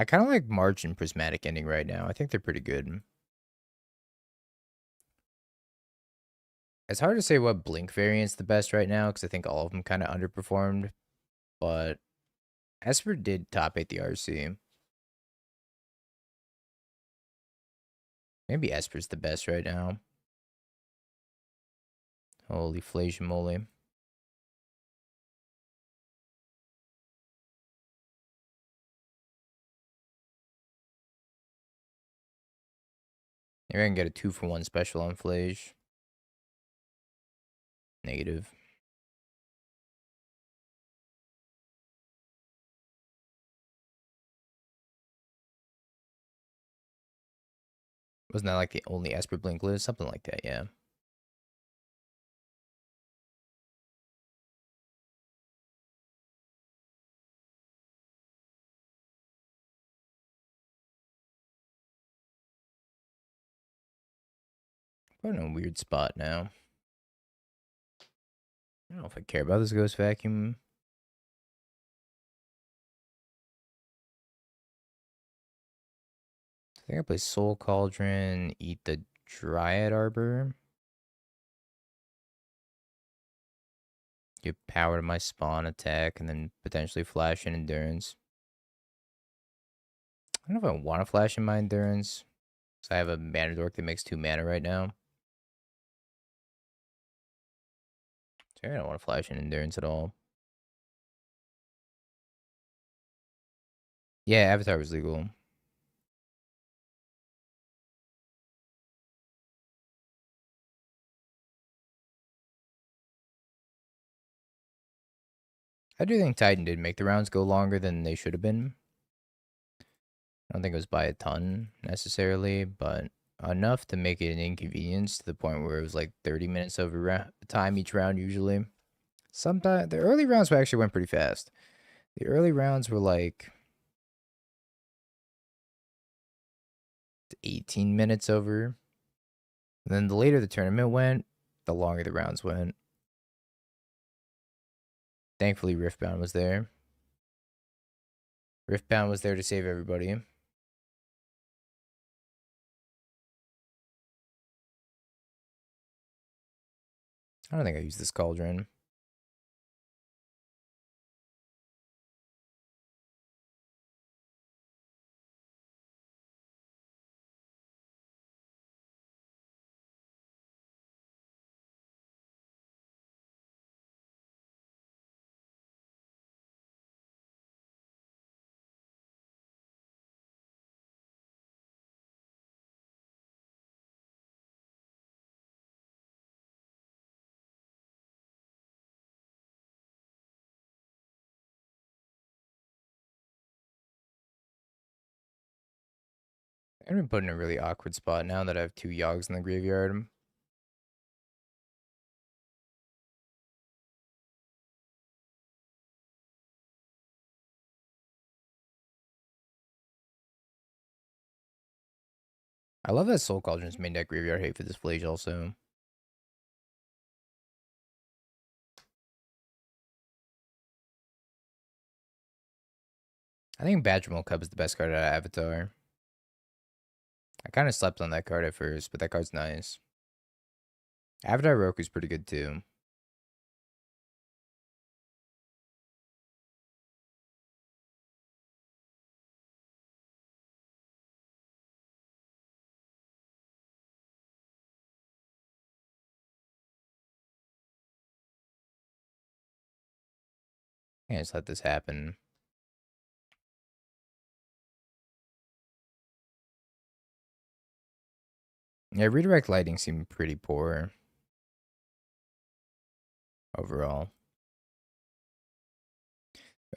kind of like March and Prismatic Ending right now. I think they're pretty good. It's hard to say what Blink variant's the best right now because I think all of them kind of underperformed. But Esper did top 8 the RC. Maybe Esper's the best right now. Holy flation moly. Maybe I can get a 2-for-1 special on Flage. Negative. Wasn't that like the only Esper Blink list? Something like that, yeah. We're in a weird spot now. I don't know if I care about this Ghost Vacuum. I think I play Soul Cauldron, eat the Dryad Arbor. Give power to my spawn attack, and then potentially flash in Endurance. I don't know if I want to flash in my Endurance. So I have a mana dork that makes 2 mana right now. So I don't want to flash in Endurance at all. Yeah, Avatar was legal. I do think Titan did make the rounds go longer than they should have been. I don't think it was by a ton necessarily, but enough to make it an inconvenience to the point where it was like 30 minutes of time each round usually. Sometimes the early rounds actually went pretty fast. The early rounds were like 18 minutes over. And then the later the tournament went, the longer the rounds went. Thankfully, Riftbound was there. Riftbound was there to save everybody. I don't think I used this Cauldron. I'm been put in a really awkward spot now that I have 2 Yogs in the graveyard. I love that Soul Cauldron's main deck graveyard hate for this Flage also. I think Badgermole Cub is the best card out of Avatar. I kind of slept on that card at first, but that card's nice. Avatar Roku's pretty good too. Can't just let this happen. Yeah, redirect lighting seemed pretty poor overall.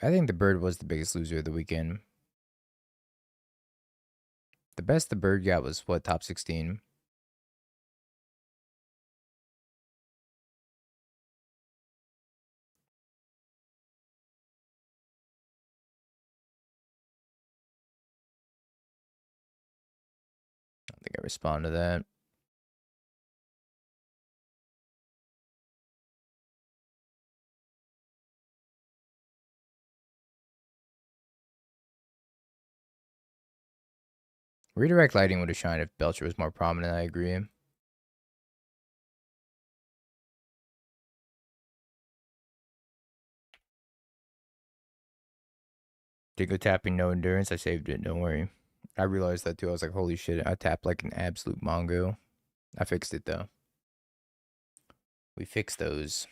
I think the bird was the biggest loser of the weekend. The best the bird got was what, top 16? think I respond to that. Redirect lighting would have shined if Belcher was more prominent, I agree. Dingo tapping no endurance. I saved it, don't worry. I realized that too. I was like, holy shit, I tapped like an absolute mongo. I fixed it though. We fixed those.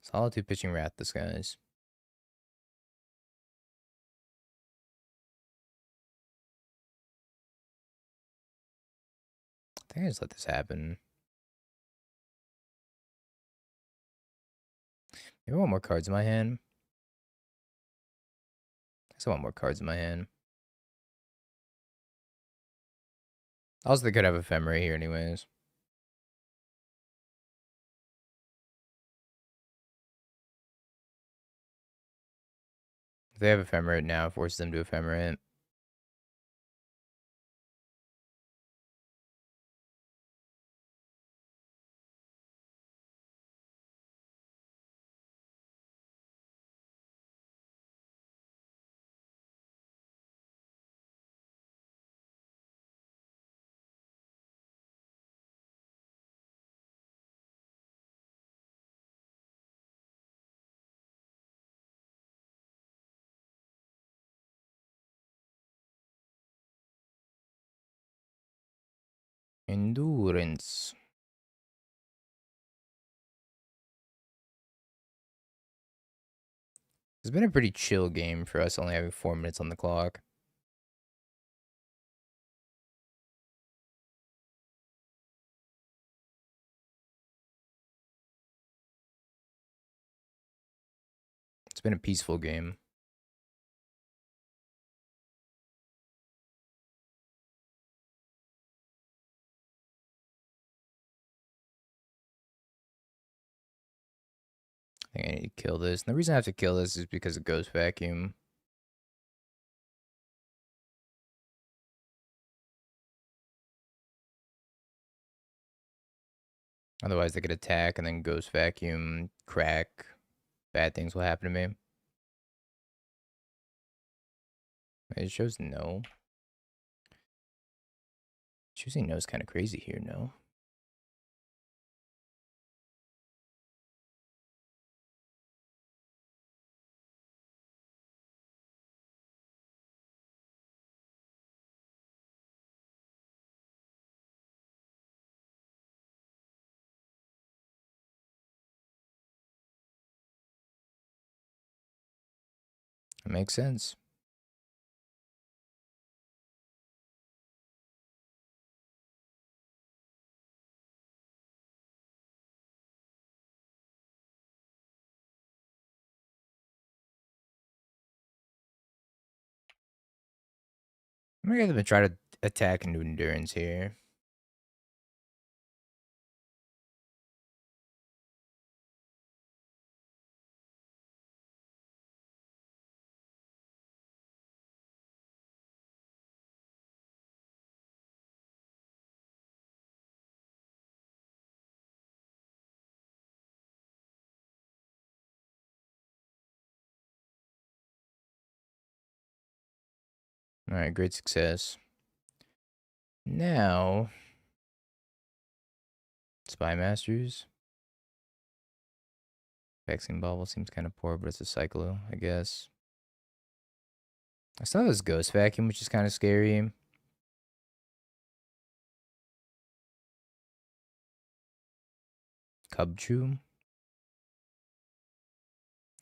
Solitude pitching Wrath, guys. I think I just let this happen. Maybe I want more cards in my hand. I still want more cards in my hand. Also, they could have Ephemera here anyways. If they have Ephemera now, it forces them to Ephemera. Endurance. It's been a pretty chill game for us only having 4 minutes on the clock. It's been a peaceful game. I think I need to kill this. And the reason I have to kill this is because of Ghost Vacuum. Otherwise, they could attack and then Ghost Vacuum, crack. Bad things will happen to me. It shows no. Choosing no is kind of crazy here, no? That makes sense. I'm gonna try to attack into endurance here. Alright, great success. Now, Spy Masters. Vexing Bubble seems kind of poor, but it's a Cyclo, I guess. I saw this Ghost Vacuum, which is kind of scary. Cubchoo.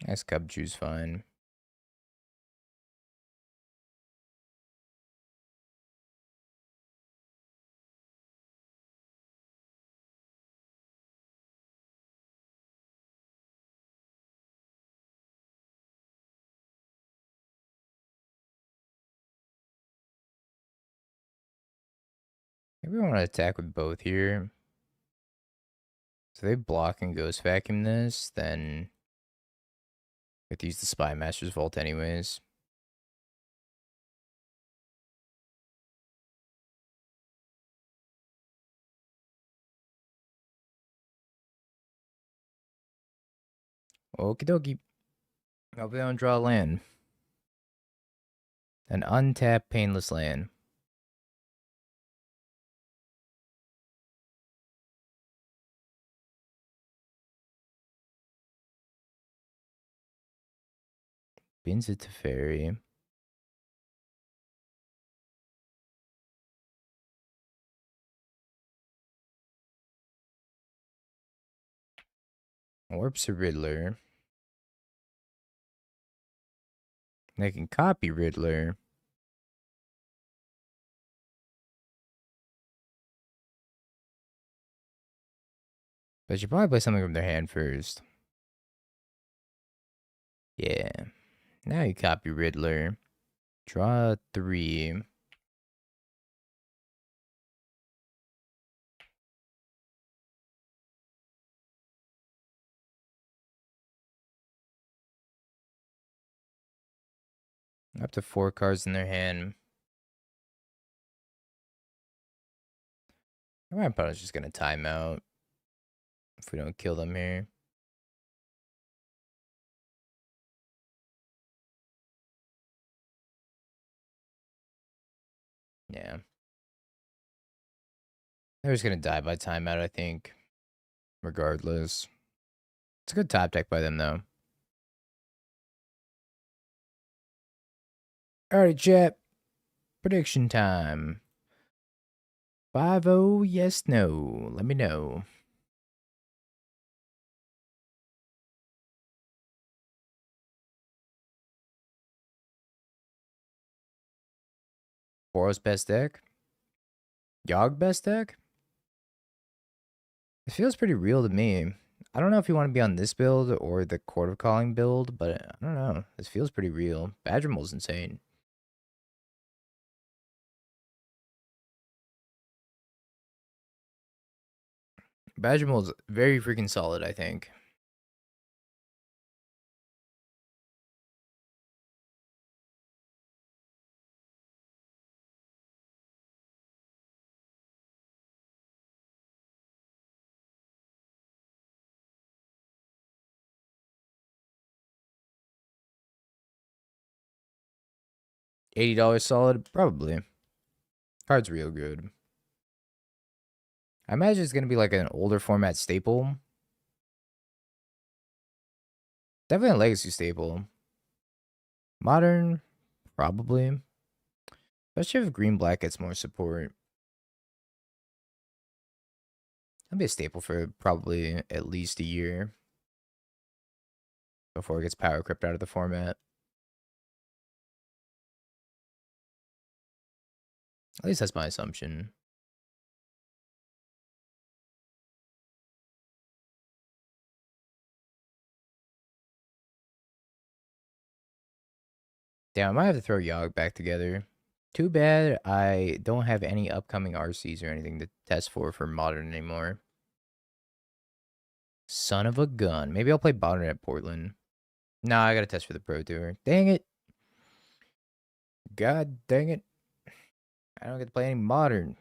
I guess Cubchoo's fine. Maybe we want to attack with both here. So they block and Ghost Vacuum this, then we have to use the Spy Master's Vault anyways. Okie dokie. Hope they don't draw land. An untapped, painless land. Bin's a Teferi. Warp's a Riddler. They can copy Riddler. But you should probably play something from their hand first. Yeah. Now you copy Riddler. Draw 3. Up to 4 cards in their hand. My opponent's just gonna time out if we don't kill them here. Yeah. They're just gonna die by timeout, I think. Regardless. It's a good top deck by them, though. Alright, chat. Prediction time. 5-0, yes, no. Let me know. Boros best deck? Yogg best deck? It feels pretty real to me. I don't know if you want to be on this build or the Court of Calling build, but I don't know. This feels pretty real. Badgermole's insane. Badgermole's very freaking solid, I think. $80 solid? Probably. Card's real good. I imagine it's going to be like an older format staple. Definitely a legacy staple. Modern? Probably. Especially if green-black gets more support. That'll be a staple for probably at least a year. Before it gets power crept out of the format. At least that's my assumption. Damn, I might have to throw Yogg back together. Too bad I don't have any upcoming RCs or anything to test for Modern anymore. Son of a gun. Maybe I'll play Modern at Portland. Nah, I gotta test for the Pro Tour. Dang it. God dang it. I don't get to play any Modern.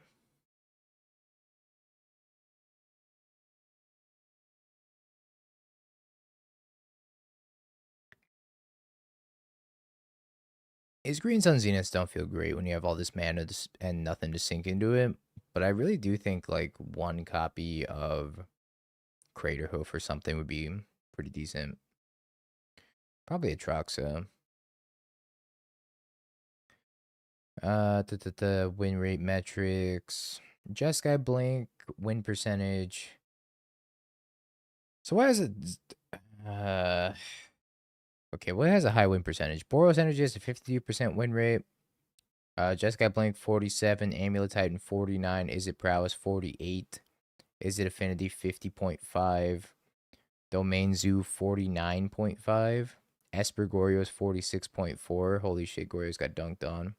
His Green Sun Zeniths don't feel great when you have all this mana and nothing to sink into it. But I really do think like one copy of Craterhoof or something would be pretty decent. Probably a Troxa. The win rate metrics. Jeskai Blink, win percentage. So why is it okay, what has a high win percentage? Boros Energy has a 52% win rate. Jeskai Blink 47, Amulet Titan 49, Is It Prowess 48, Is It Affinity 50.5, Domain Zoo 49.5, Esper Goryo's 46.4. Holy shit, Goryo's got dunked on.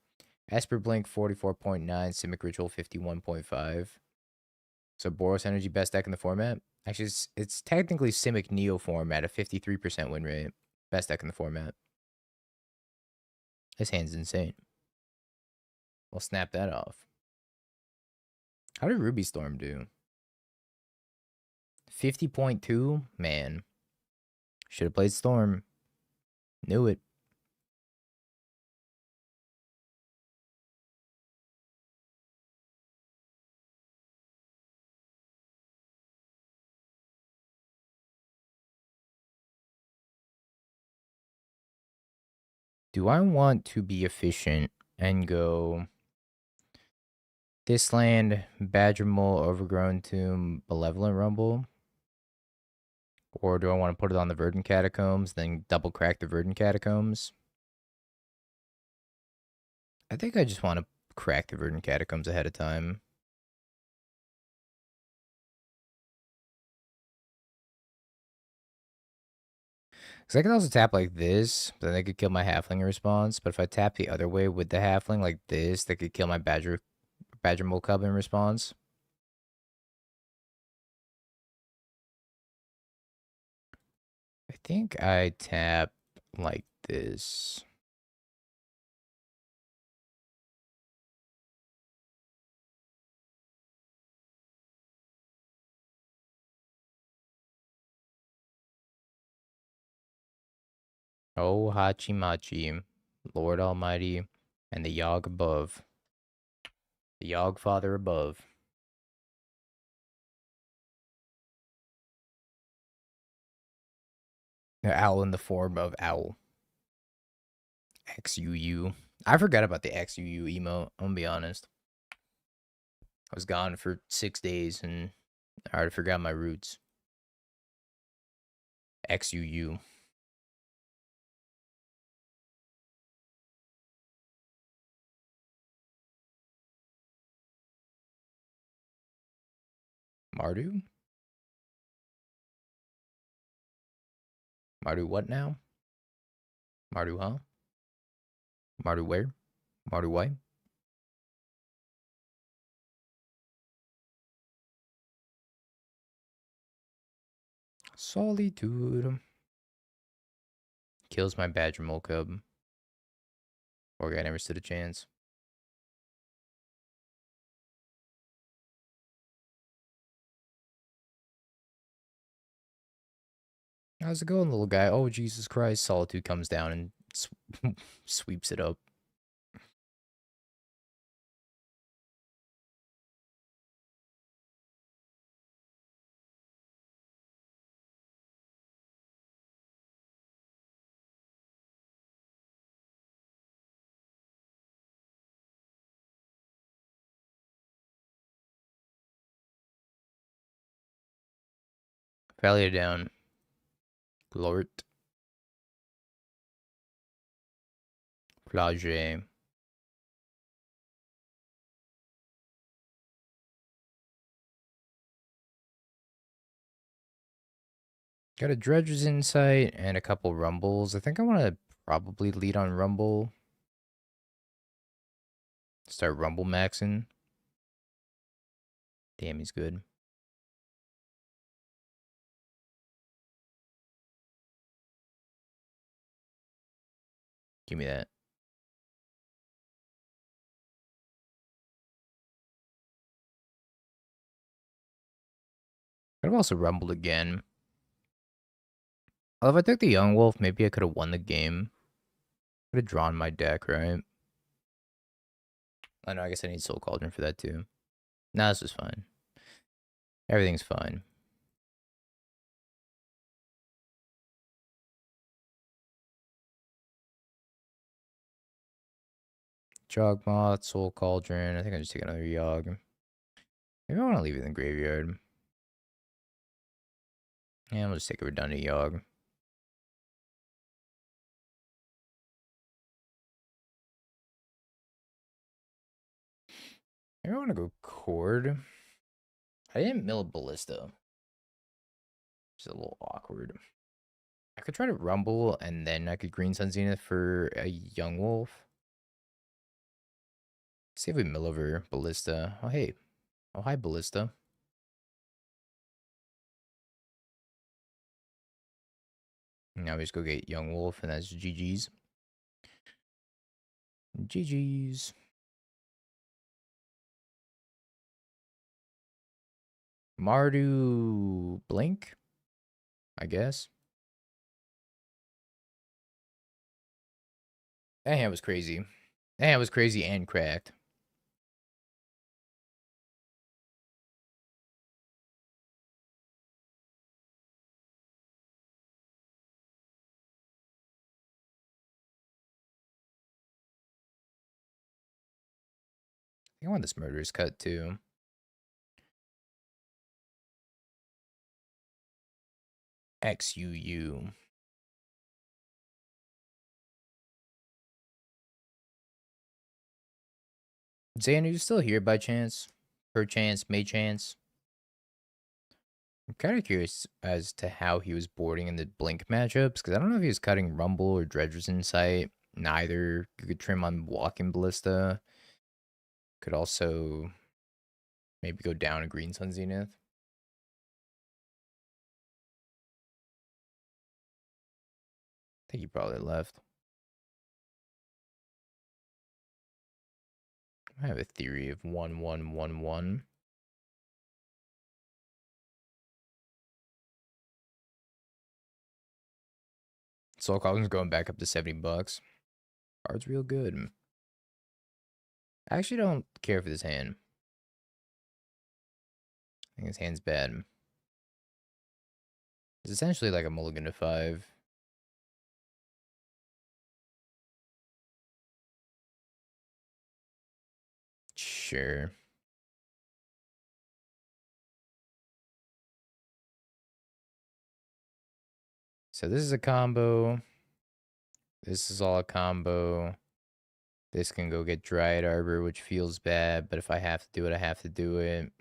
Esper Blink 44.9, Simic Ritual 51.5. So Boros Energy best deck in the format. Actually, it's technically Simic Neo form at a 53% win rate. Best deck in the format. His hand's insane. We'll snap that off. How did Ruby Storm do? 50.2? Man. Should have played Storm. Knew it. Do I want to be efficient and go this land, Badger Mole, Overgrown Tomb, Malevolent Rumble? Or do I want to put it on the Verdant Catacombs, then double crack the Verdant Catacombs? I think I just want to crack the Verdant Catacombs ahead of time. Because I can also tap like this, but then they could kill my Halfling response. But if I tap the other way with the Halfling like this, they could kill my Badger Mole Cub in response. I think I tap like this. Oh, Hachimachi, Lord Almighty, and the Yogg above. The Yogg Father above. The owl in the form of owl. XUU. I forgot about the XUU emote, I'm gonna be honest. I was gone for 6 days and I already forgot my roots. XUU. Mardu? Mardu what now? Mardu huh? Mardu where? Mardu why? Solitude. Kills my Badger Mole Cub. Or I never stood a chance. How's it going, little guy? Oh, Jesus Christ. Solitude comes down and sweeps it up. Valley down. Glort. Flage. Got a Dredger's Insight and a couple Rumbles. I think I want to probably lead on Rumble. Start Rumble maxing. Damn, he's good. Give me that. Could have also rumbled again. Well, if I took the Young Wolf, maybe I could have won the game. Could have drawn my deck, right? I know, I guess I need Soul Cauldron for that too. Nah, this is fine. Everything's fine. Jogmoth, Soul Cauldron. I think I just take another Yogg. Maybe I want to leave it in the graveyard. Yeah, I'll just take a redundant Yogg. Maybe I want to go Cord. I didn't mill a Ballista. It's a little awkward. I could try to Rumble, and then I could Green Sun Zenith for a Young Wolf. See if we mill over Ballista. Oh, hey. Oh, hi, Ballista. Now we just go get Young Wolf, and that's GG's. GG's. Mardu Blink, I guess. That hand was crazy. That hand was crazy and cracked. I want this murderous cut too. XUU. Zan, are you still here by chance? Per chance, may chance? I'm kind of curious as to how he was boarding in the Blink matchups, because I don't know if he was cutting Rumble or Dredger's Insight. Neither. You could trim on Walking Ballista. Could also maybe go down a Green Sun Zenith. I think he probably left. I have a theory of 1-1-1-1. Soul Calling going back up to $70. Card's real good. I actually don't care for this hand. I think his hand's bad. It's essentially like a mulligan to 5. Sure. So this is a combo. This is all a combo. This can go get Dryad Arbor, which feels bad, but if I have to do it, I have to do it.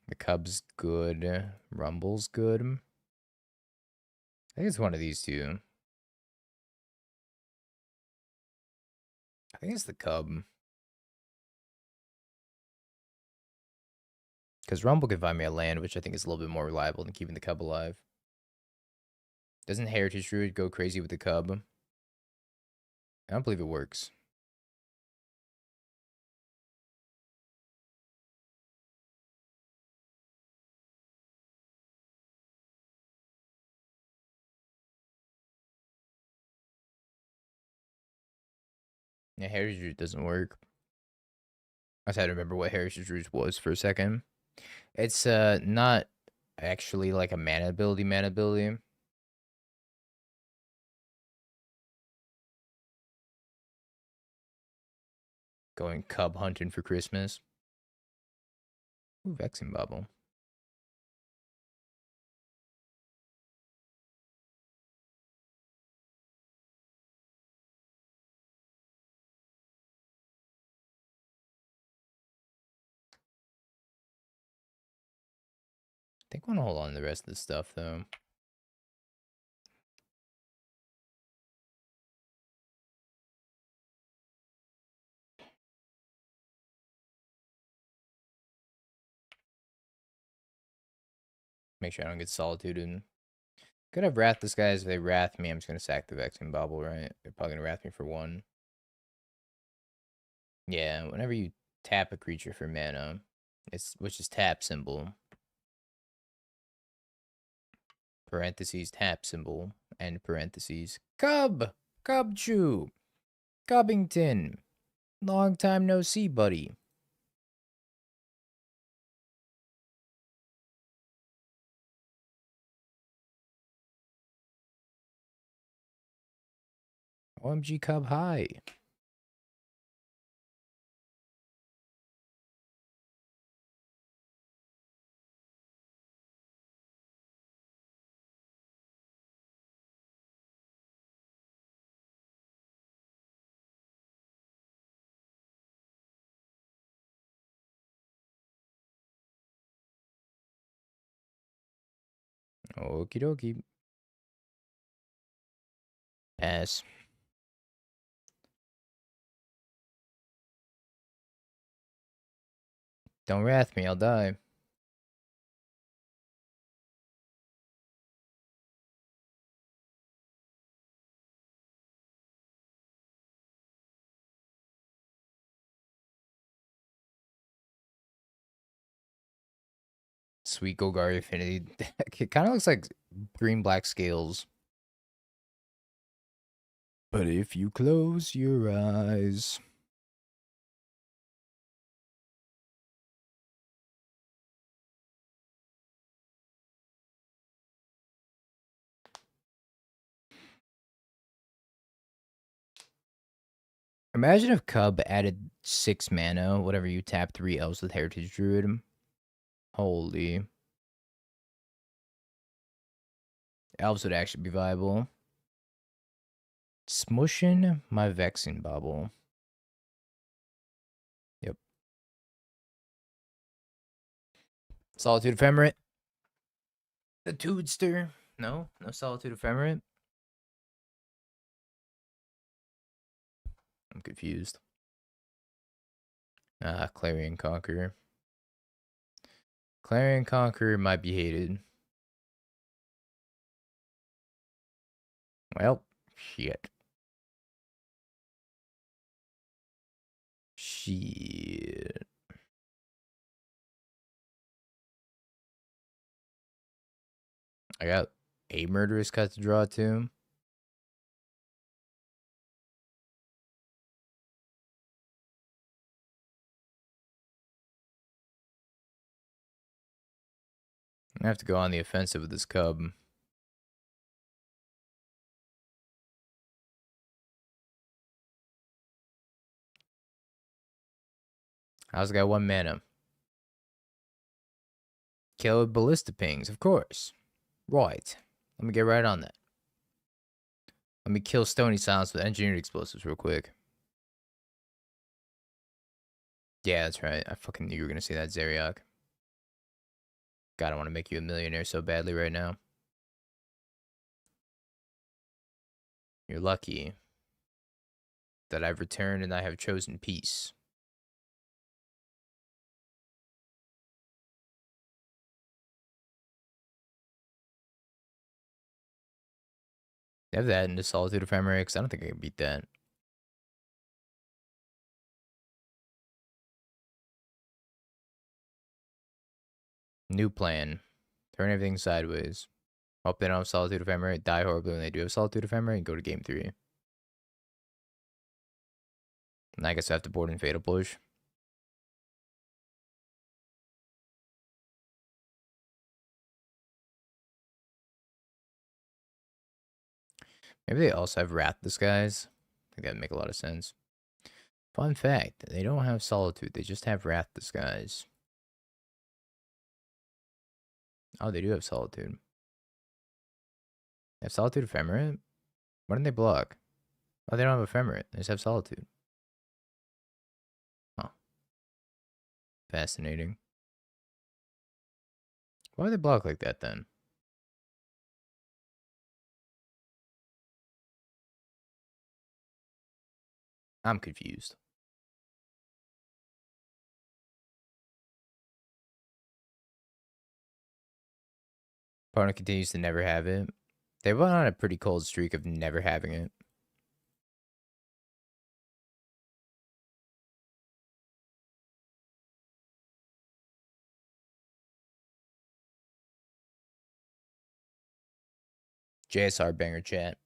The Cub's good. Rumble's good. I think it's one of these two. I think it's the Cub. Because Rumble can find me a land, which I think is a little bit more reliable than keeping the Cub alive. Doesn't Heritage Druid go crazy with the Cub? I don't believe it works. Yeah, Heritage Druid doesn't work. I just had to remember what Heritage Druid was for a second. It's not actually like a mana ability. Going Cub hunting for Christmas. Ooh, Vexing Bubble. I think I want to hold on to the rest of the stuff, though. Make sure I don't get solitude. Could have Wrath this guys. If they Wrath me, I'm just going to sack the Vexing Bubble, right? They're probably going to Wrath me for 1. Yeah, whenever you tap a creature for mana, which is tap symbol, parentheses, tap symbol, end parentheses, Cub! Cub Chew! Cubbington! Long time no see, buddy. OMG Cub High. Okie dokie. Pass. Don't wrath me, I'll die. Sweet Golgari Affinity. It kind of looks like green black scales. But if you close your eyes. Imagine if Cub added 6 mana, whatever you tap 3 elves with Heritage Druid. Holy. Elves would actually be viable. Smushing my Vexing Bubble. Yep. Solitude Ephemerate. The Toadster. No Solitude Ephemerate. I'm confused. Clarion Conqueror. Clarion Conqueror might be hated. Well, shit. Shit. I got a Murderous Cut to draw to. I have to go on the offensive with this Cub. How's got 1 mana? Kill with Ballista Pings, of course. Right. Let me get right on that. Let me kill Stony Silence with Engineered Explosives real quick. Yeah, that's right. I fucking knew you were going to say that, Zeriak. God, I want to make you a millionaire so badly right now. You're lucky that I've returned and I have chosen peace. They have that in the Solitude Ephemerate, because I don't think I can beat that. New plan. Turn everything sideways. Hope they don't have Solitude Ephemerate. Die horribly when they do have Solitude Ephemerate and go to game 3. And I guess I have to board in Fatal Push. Maybe they also have Wrath Disguise. I think that'd make a lot of sense. Fun fact, they don't have Solitude. They just have Wrath Disguise. Oh, they do have Solitude. They have Solitude Ephemerate? Why didn't they block? Oh, they don't have Ephemerate. They just have Solitude. Huh. Fascinating. Why would they block like that then? I'm confused. Opponent continues to never have it. They went on a pretty cold streak of never having it. JSR banger chat.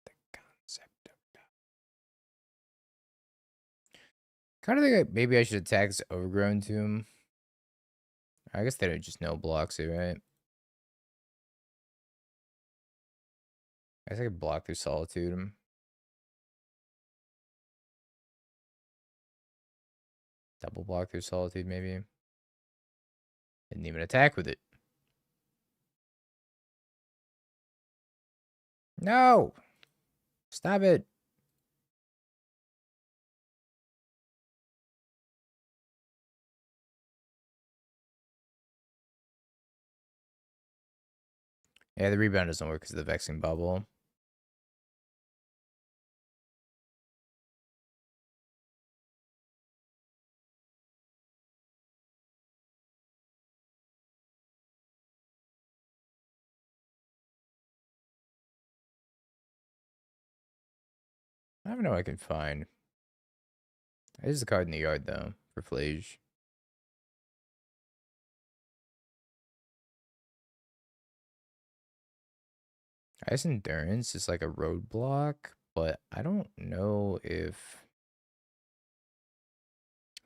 The concept of kind of think maybe I should attack this Overgrown Tomb. I guess they don't just no blocks it, right? I guess I could block through Solitude. Double block through Solitude, maybe. Didn't even attack with it. No! Stop it. Yeah, the rebound doesn't work because of the Vexing Bubble. I don't know what I can find. There's a card in the yard, though, for Flage. I guess endurance is like a roadblock, but I don't know if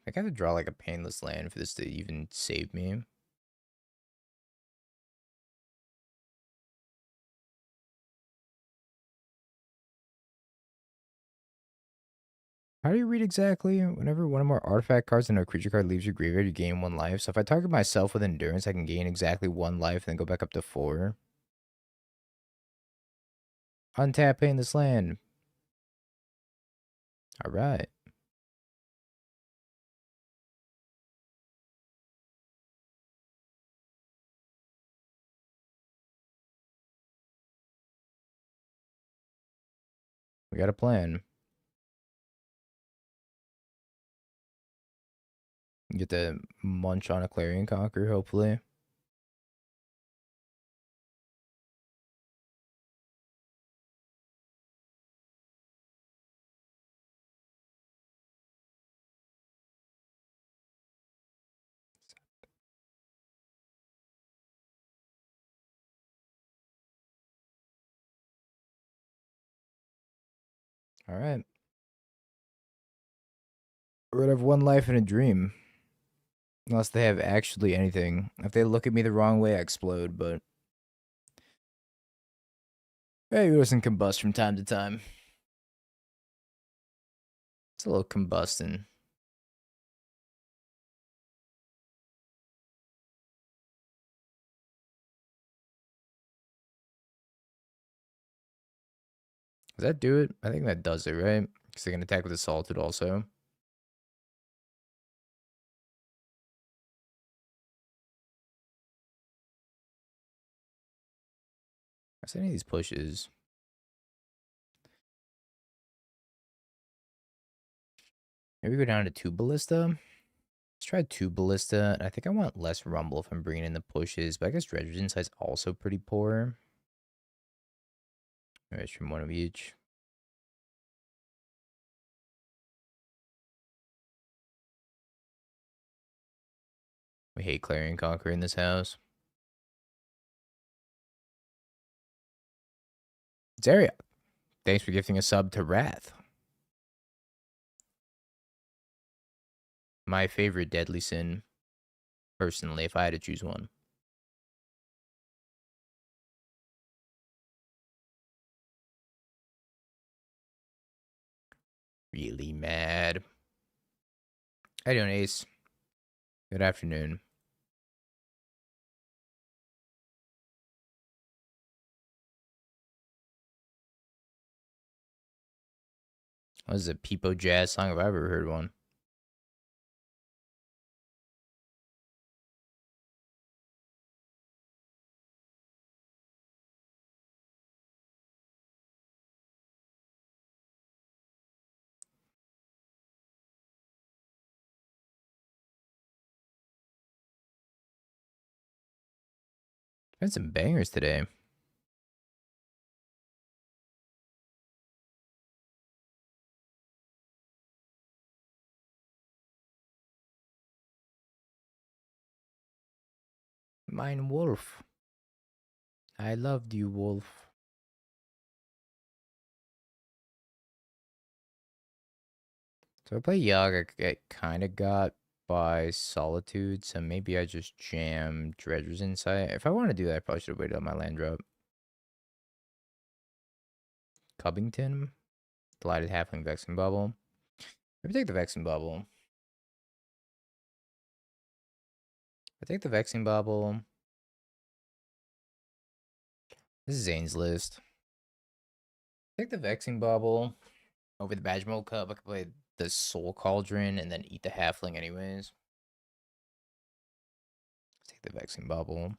I gotta draw like a painless land for this to even save me. How do you read exactly? Whenever one or more artifact cards and a creature card leaves your graveyard, you gain 1 life. So if I target myself with endurance, I can gain exactly 1 life and then go back up to 4. Untapping this land. All right. We got a plan. Get to munch on a Clarion Conquer, hopefully. All right. We're gonna have 1 life in a dream. Unless they have actually anything. If they look at me the wrong way, I explode, but hey, it doesn't combust from time to time. It's a little combusting. Does that do it? I think that does it, right? Because they can attack with Assaulted also. What's any of these pushes? Maybe go down to 2 Ballista. Let's try 2 Ballista. I think I want less Rumble if I'm bringing in the pushes, but I guess Dredger's Insight's also pretty poor. Maybe I stream 1 of each. We hate Clarion Conqueror in this house. Zaria, thanks for gifting a sub to Wrath. My favorite deadly sin, personally, if I had to choose one. Really mad. How you doing, Ace? Good afternoon. What is a Peepo Jazz song if I ever heard one? Been some bangers today. Mine Wolf. I loved you, Wolf. So I play Yogg, I get kind of got by Solitude, so maybe I just jam Dredger's Insight. If I want to do that, I probably should have waited on my land drop. Covington, Delighted Halfling Vexing Bubble. Maybe take the Vexing Bubble. I take the Vexing Bubble. This is Zane's list. Take the Vexing Bubble over the Badge Mode Cup. I could play the Soul Cauldron and then eat the Halfling anyways. Take the Vexing Bubble.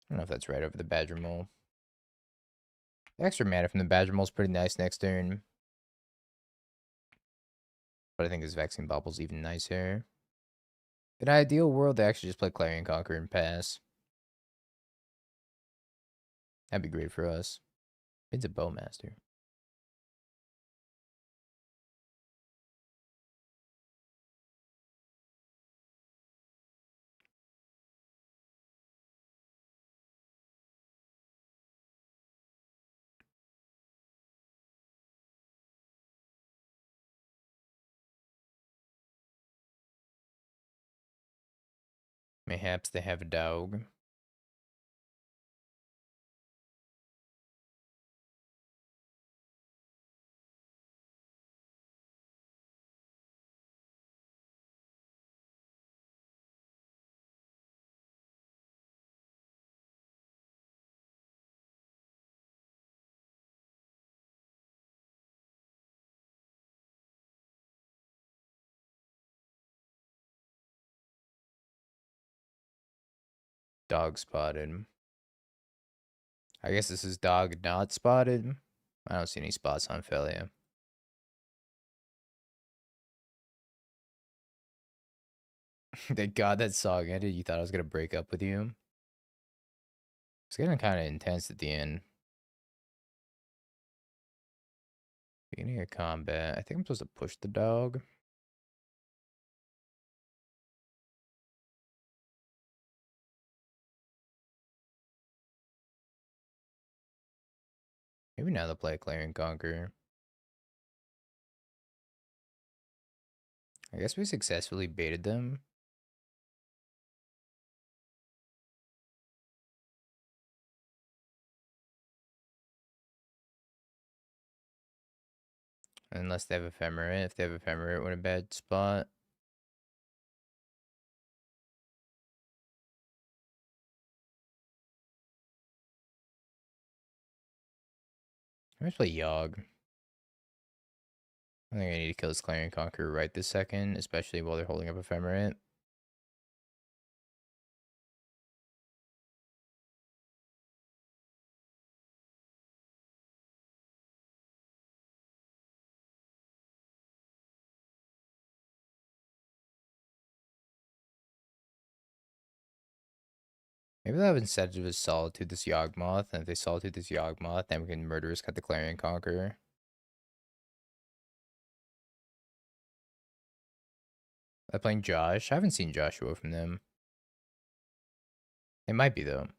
I don't know if that's right over the Badger Mole. The extra mana from the Badger Mole is pretty nice next turn. But I think this Vexing Bubble's even nicer. In an ideal world, they actually just play Clarion Conqueror and pass. That'd be great for us. It's a Bowmaster. Mayhaps they have a dog. Dog spotted. I guess this is dog not spotted. I don't see any spots on Felia. Thank God that song ended. You thought I was gonna break up with you. It's getting kind of intense at the end. Beginning of combat. I think I'm supposed to push the dog. Maybe now they'll play Clarion and Conquer. I guess we successfully baited them. Unless they have Ephemerate. If they have Ephemerate, we're in a bad spot. I'm gonna play Yogg. I think I need to kill this Clarion Conqueror right this second, especially while they're holding up Ephemerate. Maybe they'll have incentive to Solitude this Yawgmoth, and if they Solitude this Yawgmoth, then we can Murderous cut the Clarion Conqueror. They're playing Josh. I haven't seen Joshua from them. It might be, though.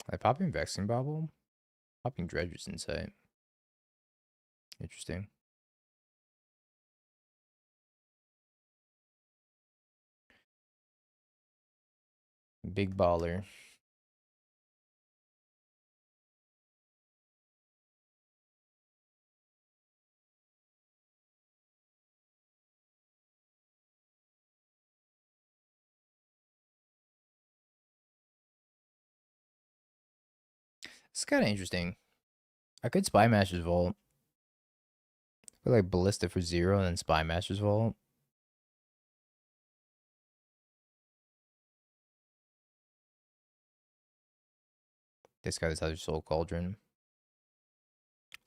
Like popping Vexing Bobble? Popping Dredger's Insight. Interesting. Big baller. It's kind of interesting. I could Spy Master's Vault. Put like Ballista for 0 and then Spy Master's Vault. This guy has Soul Cauldron.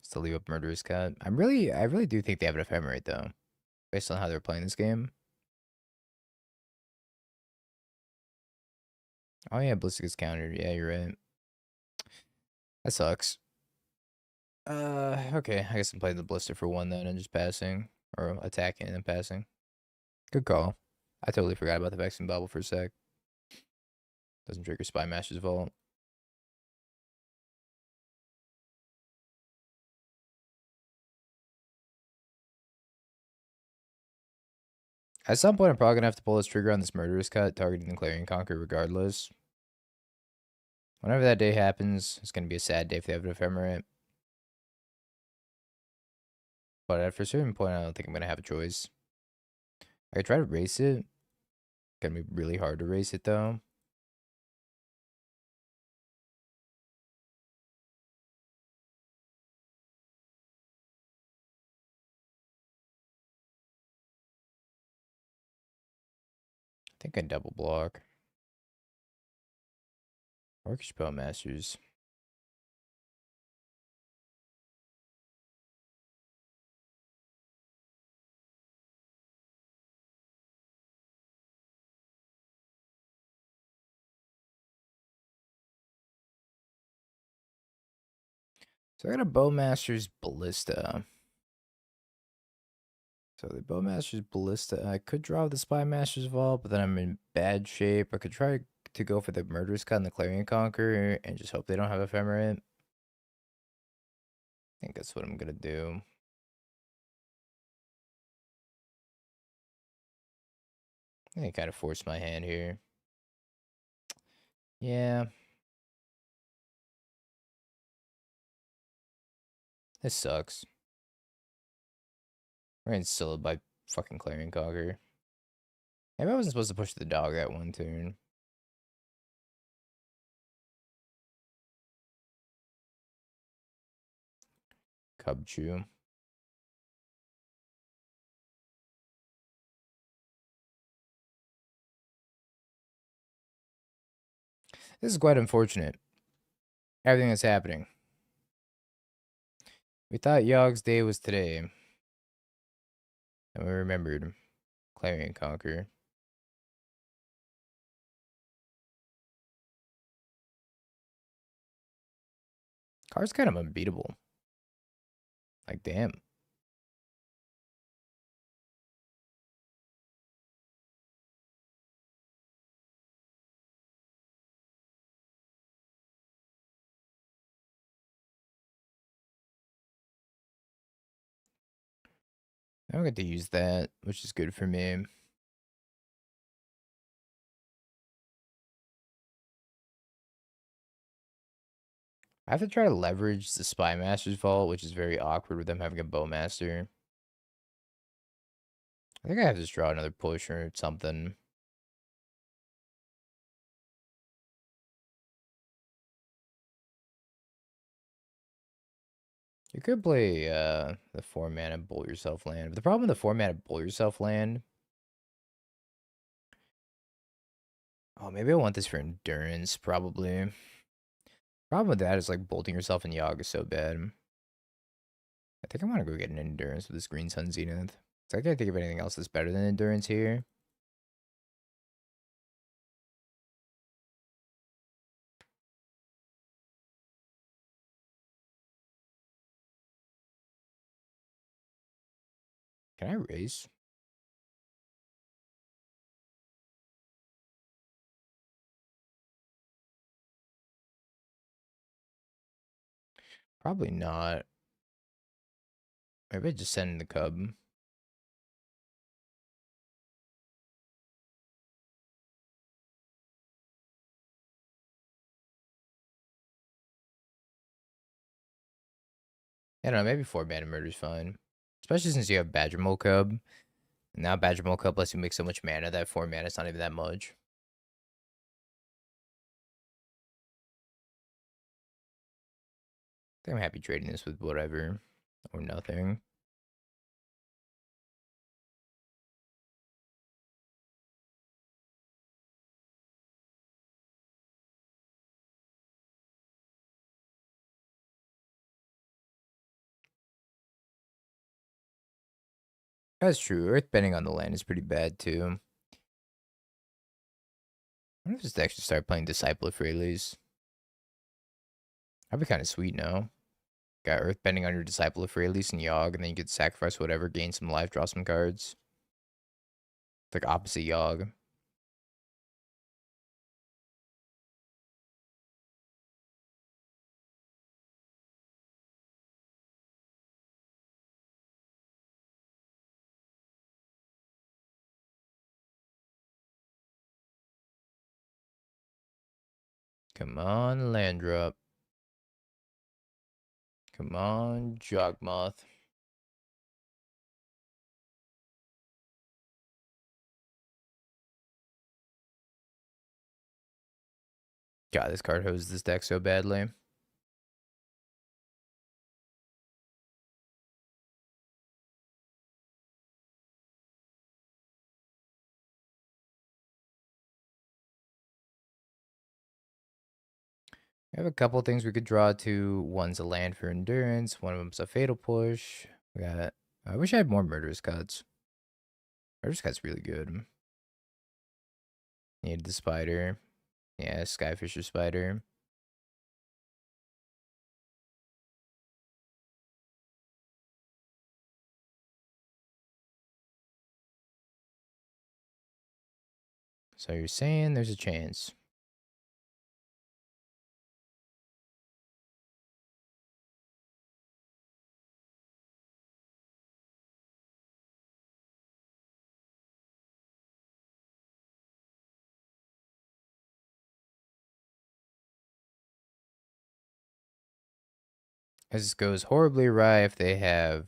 Still leave up Murderous Cut. I really do think they have an Ephemerate though, based on how they're playing this game. Oh yeah, Ballistic is countered. Yeah, you're right. That sucks. Okay. I guess I'm playing the Blister for 1 then and just passing. Or attacking and then passing. Good call. I totally forgot about the Vexing Bubble for a sec. Doesn't trigger Spy Master's Vault. At some point, I'm probably gonna have to pull this trigger on this Murderous Cut, targeting the Clarion Conqueror regardless. Whenever that day happens, it's gonna be a sad day if they have an Ephemerate. But at a certain point, I don't think I'm gonna have a choice. I could try to race it. Gonna be really hard to race it though. I think I double block. Orcish Bowmasters. So I got a Bowmaster's Ballista. So the Bowmaster's Ballista, I could draw the Spy Master's Vault, but then I'm in bad shape. I could try to go for the Murderous Cut and the Clarion Conqueror and just hope they don't have Ephemerate. I think that's what I'm gonna do. I think I kind of forced my hand here. Yeah. This sucks. We're in solo by fucking Clarion Conquer. Maybe I wasn't supposed to push the dog that one turn. Cub Chew. This is quite unfortunate. Everything that's happening. We thought Yogg's day was today. And we remembered Clarion Conquer. Card's kind of unbeatable. Like, damn. I don't get to use that, which is good for me. I have to try to leverage the Spy Master's Vault, which is very awkward with them having a Bowmaster. I think I have to just draw another push or something. You could play the 4-mana Bolt Yourself land. But the problem with the 4-mana Bolt Yourself land... Oh, maybe I want this for Endurance, probably. Problem with that is, like, bolting yourself in Yogg is so bad. I think I want to go get an Endurance with this Green Sun Zenith. So I can't think of anything else that's better than Endurance here. Can I race? Probably not. Maybe I just send in the Cub. I don't know, maybe 4-mana Murder's fine. Especially since you have Badger Mole Cub. And now Badger Mole Cub lets you make so much mana that 4 mana is not even that much. I think I'm happy trading this with whatever. Or nothing. That's true. Earthbending on the land is pretty bad too. I wonder if this actually start playing Disciple of Freyalise. That'd be kind of sweet now. Got Earthbending on your Disciple of Freyalise and Yogg, and then you could sacrifice whatever, gain some life, draw some cards. It's like opposite Yogg. Come on, land drop. Come on, Jogmoth. God, this card hoses this deck so badly. We have a couple things we could draw to. One's a land for endurance. One of them's a fatal push. We got. I wish I had more murderous cuts. Murderous cuts really good. Needed the spider. Yeah, Skyfisher spider. So you're saying there's a chance. This goes horribly awry if they have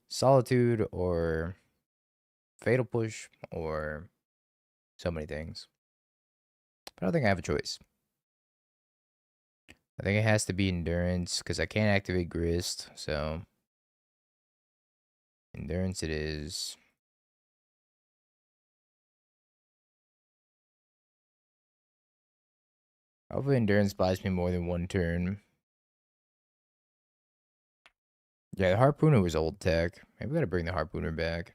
Solitude or Fatal Push or so many things. But I don't think I have a choice. I think it has to be Endurance because I can't activate Grist, so Endurance it is. Hopefully Endurance buys me more than one turn. Yeah, the Harpooner was old tech. Maybe we gotta bring the Harpooner back.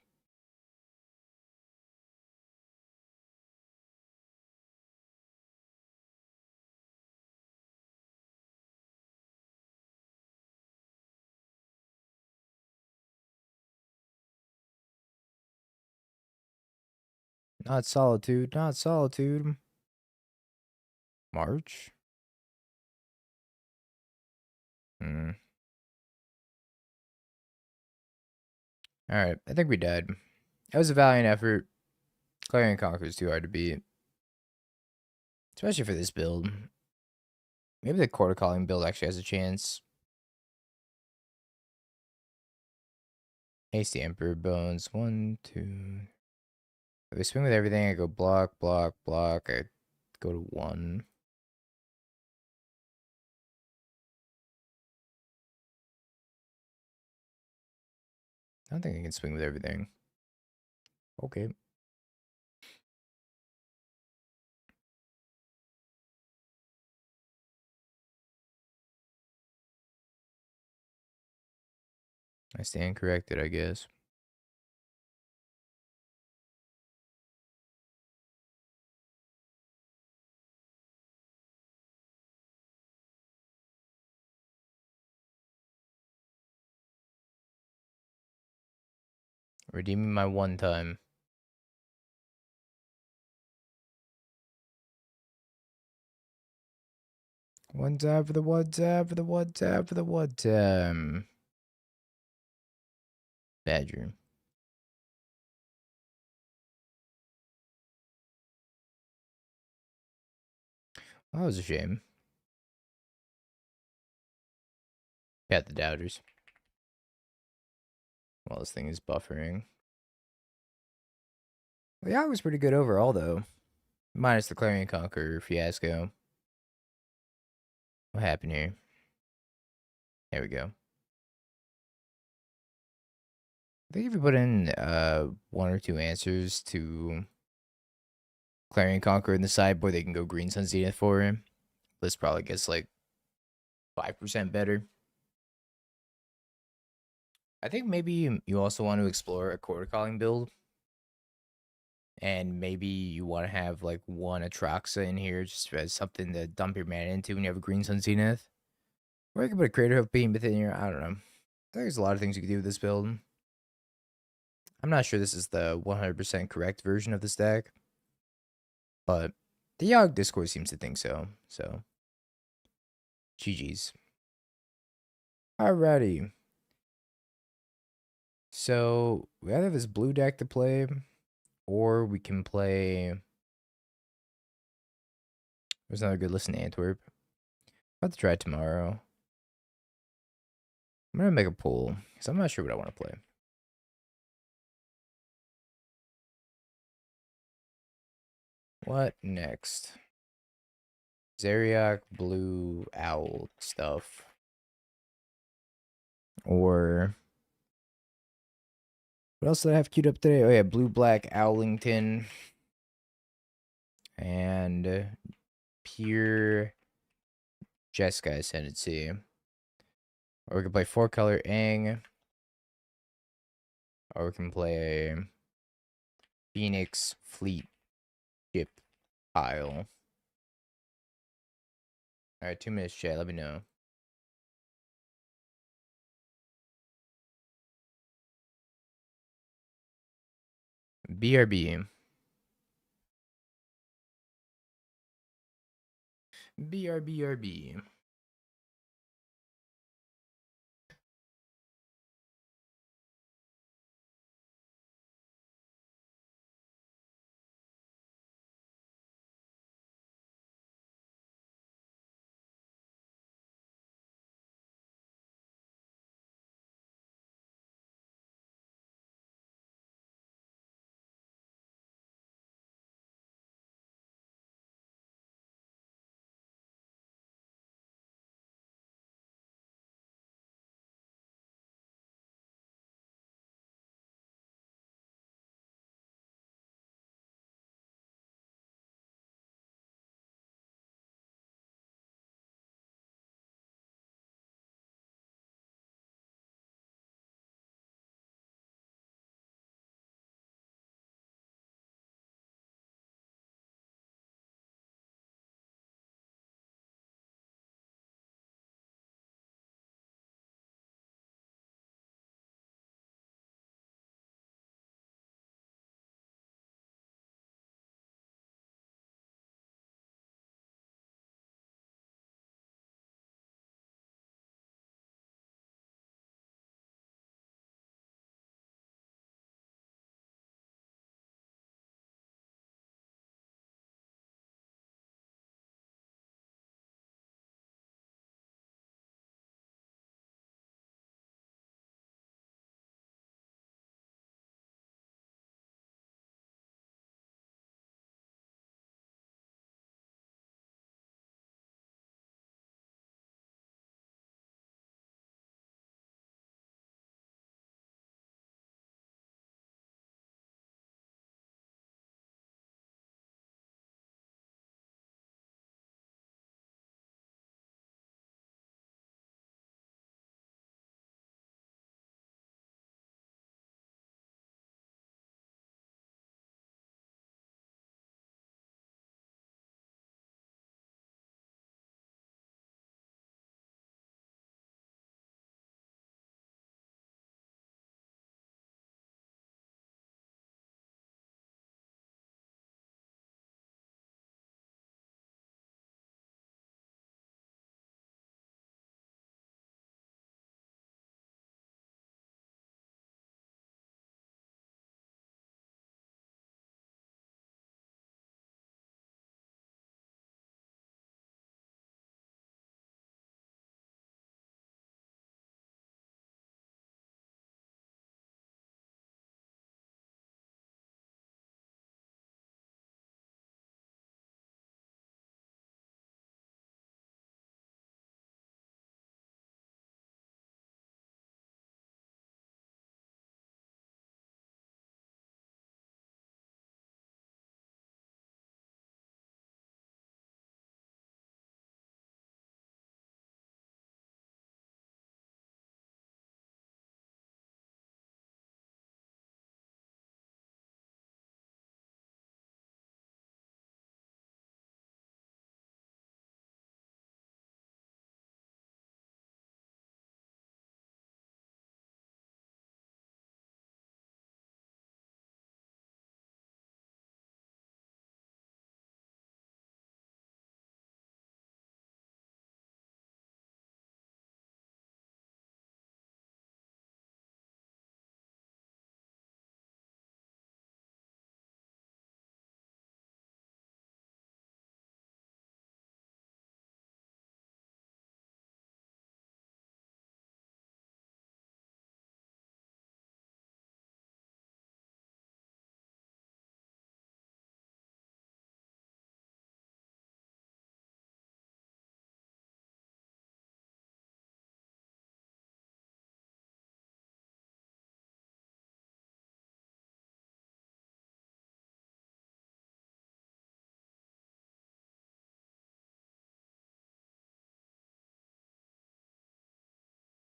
Not Solitude, not Solitude. March? Hmm. Alright, I think we died. That was a valiant effort. Clarion Conquer is too hard to beat. Especially for this build. Maybe the Quarter Calling build actually has a chance. Hasty Emperor Bones. 1, 2. If I swing with everything, I go block, block, block. I go to 1. I don't think I can swing with everything. Okay. I stand corrected, I guess. Redeeming my 1 time. One time for the 1 time for the 1 time for the 1 time. Badger. That was a shame. Got the doubters. Well, this thing is buffering. The yacht was pretty good overall, though. Minus the Clarion Conqueror fiasco. What happened here? There we go. I think if you put in 1 or 2 answers to Clarion Conqueror in the sideboard, they can go Green Sun Zenith for him. This probably gets like 5% better. I think maybe you also want to explore a Quarter Calling build. And maybe you want to have like 1 Atraxa in here just as something to dump your mana into when you have a Green Sun Zenith. Or you can put a Crater Hoof Beam within here. I don't know. I think there's a lot of things you can do with this build. I'm not sure this is the 100% correct version of this deck. But the Yogg Discord seems to think so. So, GG's. Alrighty. So, we either have this blue deck to play, or we can play... There's another good listen to Antwerp. I'll have to try it tomorrow. I'm going to make a poll, because I'm not sure what I want to play. What next? Zeriak, blue, owl stuff. Or... What else did I have queued up today? Oh yeah, blue, black, Owlington. And... Pure... Jeskai Ascendancy. Or we can play 4-color Aang. Or we can play a Phoenix Fleet Ship Pile. Alright, 2 minutes chat, let me know. BRB. BRBRB.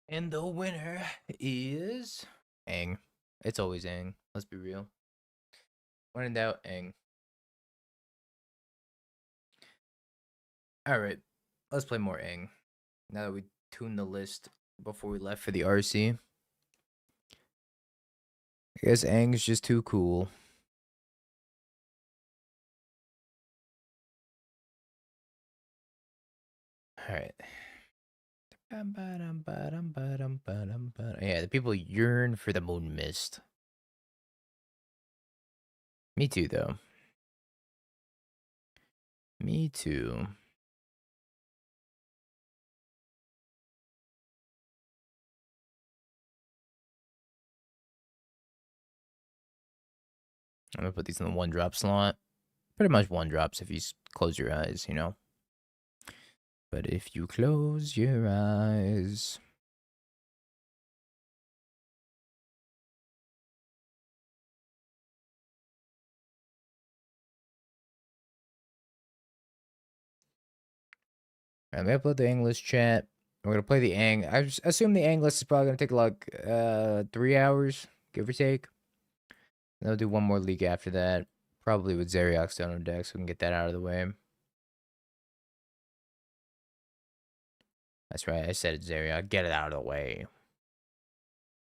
And the winner is Aang. It's always Aang. Let's be real. When in doubt, Aang. All right, let's play more Aang. Now that we tuned the list before we left for the RC, I guess Aang's just too cool. All right. Yeah, the people yearn for the moon mist. Me too, though. Me too. I'm gonna put these in the one drop slot. Pretty much one drops if you close your eyes, you know. But if you close your eyes. I'm gonna upload the English chat. We're gonna play the Ang. I assume the Ang list is probably gonna take like 3 hours, give or take. And they'll do one more league after that. Probably with Zeriox down on deck, so we can get that out of the way. That's right, I said it, Zeriox. Get it out of the way.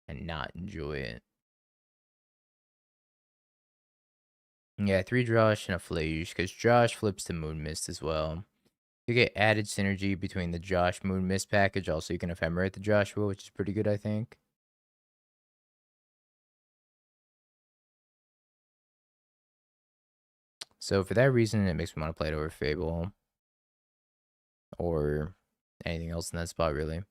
And not enjoy it. Yeah, 3 Josh and a Flage, because Josh flips to Moon Mist as well. You get added synergy between the Josh Moon Mist package. Also, you can ephemerate the Joshua, which is pretty good, I think. So for that reason, it makes me want to play it over Fable. Or anything else in that spot, really.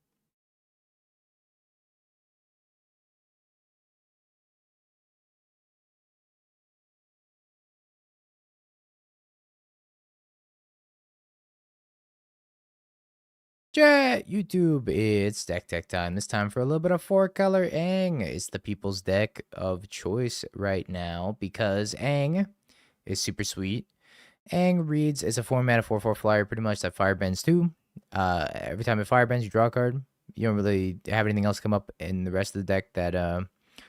Chat, YouTube, it's deck tech time. This time for a little bit of 4-color Aang. It's the people's deck of choice right now because Aang is super sweet. Aang reads as a 4-mana 4/4 flyer, pretty much that firebends too. Every time it firebends, you draw a card. You don't really have anything else come up in the rest of the deck that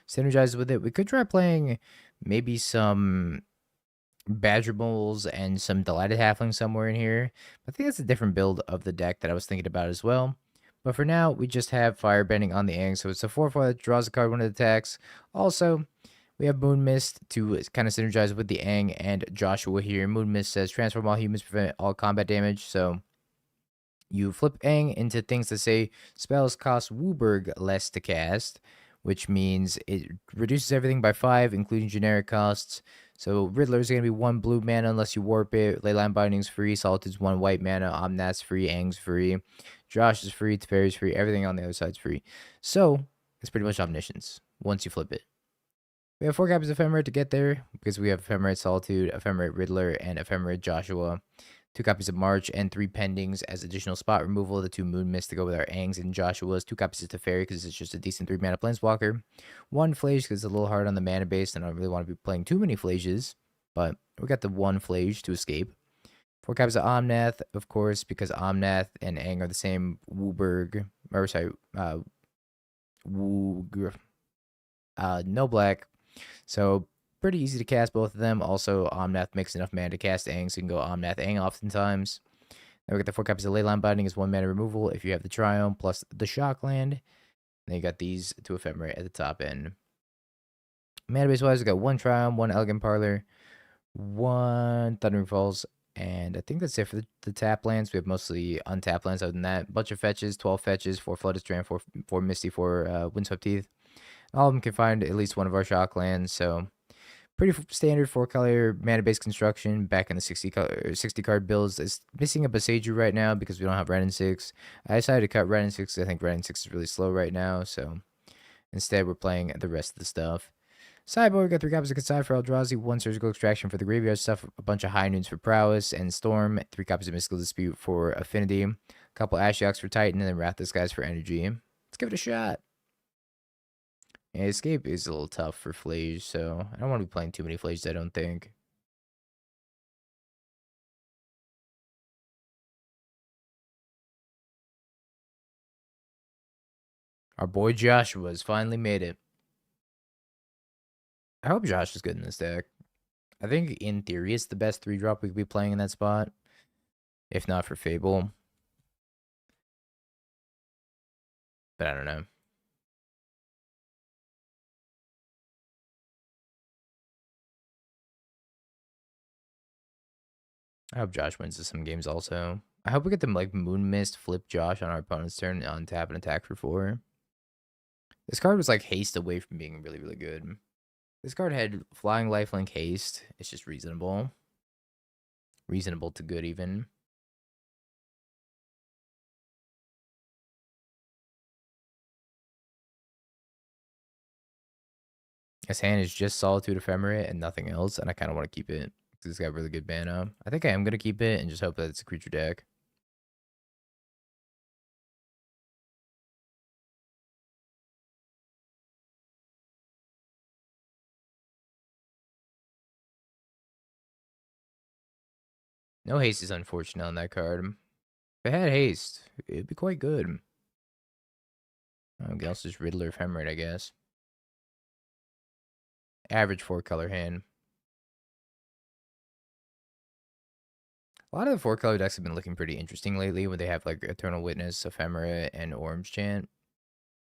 synergizes with it. We could try playing maybe some Badger Moles and some Delighted Halfling somewhere in here. I think that's a different build of the deck that I was thinking about as well. But for now, we just have Firebending on the Aang, so it's a 4/4 that draws a card when it attacks. Also, we have Moon Mist to kind of synergize with the Aang and Joshua here. Moon Mist says transform all humans, prevent all combat damage. So you flip Aang into things that say spells cost Wooburg less to cast, which means it reduces everything by 5, including generic costs. So Riddler is going to be 1 blue mana unless you warp it. Leyline Binding's free. Solitude's 1 white mana. Omnath's free. Aang's free. Josh is free. Teferi's free. Everything on the other side's free. So it's pretty much Omniscience once you flip it. We have 4 copies of Ephemerate to get there because we have Ephemerate Solitude, Ephemerate Riddler, and Ephemerate Joshua. 2 copies of March and 3 Pendings as additional spot removal. The 2 Moon Mist to go with our Aang's and Joshua's. 2 copies of Teferi because it's just a decent 3 mana Planeswalker. 1 Flage because it's a little hard on the mana base and I don't really want to be playing too many Flages. But we got the 1 Flage to escape. 4 copies of Omnath, of course, because Omnath and Aang are the same Wooburg. Or sorry, no black. So pretty easy to cast both of them. Also, Omnath makes enough mana to cast Aang, so you can go Omnath Aang oftentimes. Then we got the 4 copies of Leyline Binding as 1 mana removal if you have the Triumph plus the Shockland. Then you got these 2 Ephemerate at the top end. Mana base wise, we got 1 Triumph, 1 Elegant Parlor, 1 Thundering Falls, and I think that's it for the tap lands. We have mostly untapped lands other than that. Bunch of fetches, 12 fetches, 4 Flooded Strand, 4 Misty, 4 Windswept Teeth. All of them can find at least one of our shock lands, so pretty standard 4-color mana-based construction back in the 60 card builds. It's missing a Boseiju right now because we don't have Red and 6. I decided to cut Red and 6 because I think Red and 6 is really slow right now, so instead we're playing the rest of the stuff. Sideboard, we got 3 copies of Kasai for Eldrazi, 1 Surgical Extraction for the Graveyard stuff, a bunch of High Noons for Prowess and Storm, 3 copies of Mystical Dispute for Affinity, a couple Ashiok's for Titan, and then Wrath Disguise for Energy. Let's give it a shot. Yeah, Escape is a little tough for Flage, so I don't want to be playing too many Flages, I don't think. Our boy Joshua's finally made it. I hope Josh is good in this deck. I think in theory it's the best 3-drop we could be playing in that spot. If not for Fable. But I don't know. I hope Josh wins some games also. I hope we get them like Moon Mist, flip Josh on our opponent's turn, on tap and attack for 4. This card was like haste away from being really, really good. This card had Flying Lifelink haste. It's just reasonable. Reasonable to good even. His hand is just Solitude Ephemerate and nothing else, and I kind of want to keep it because it's got really good mana. I think I am going to keep it and just hope that it's a creature deck. No haste is unfortunate on that card. If it had haste, it'd be quite good. Else is Riddler Ephemerate, I guess. Average 4-color hand. A lot of the 4-color decks have been looking pretty interesting lately when they have like Eternal Witness, Ephemera, and Orange Chant.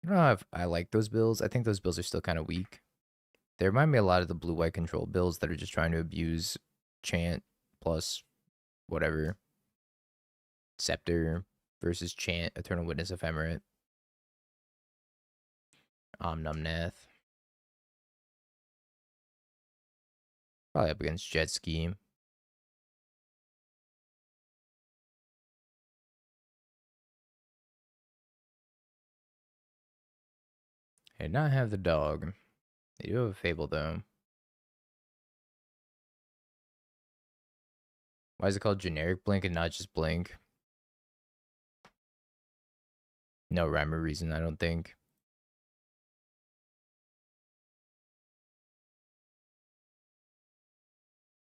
I don't know if I like those builds. I think those builds are still kind of weak. They remind me a lot of the blue-white control builds that are just trying to abuse Chant plus whatever. Scepter versus Chant, Eternal Witness, Ephemerate. Omnumnath. Probably up against Jet Ski. I did not have the dog. They do have a Fable, though. Why is it called generic Blink and not just Blink? No rhyme or reason, I don't think.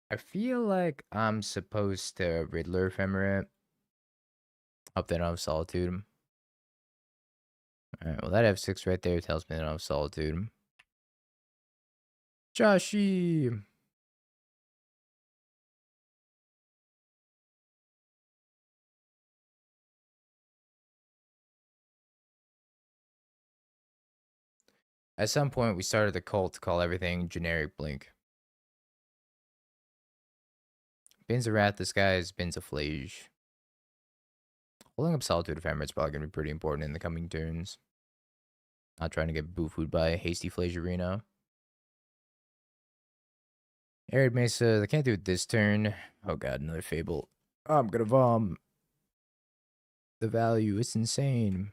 I feel like I'm supposed to Riddler Ephemerate. Up that I don't have Solitude. Alright, well that F6 right there tells me that I don't have Solitude. Joshy! At some point, we started a cult to call everything generic Blink. Bins of Wrath, this guy is Bins of Flage. Holding up Solitude Ephemerate is probably going to be pretty important in the coming turns. Not trying to get boo-fooed by Hasty Flage Arena. Arid Mesa, I can't do it this turn. Oh god, another Fable. Oh, I'm gonna vom. The value, it's insane.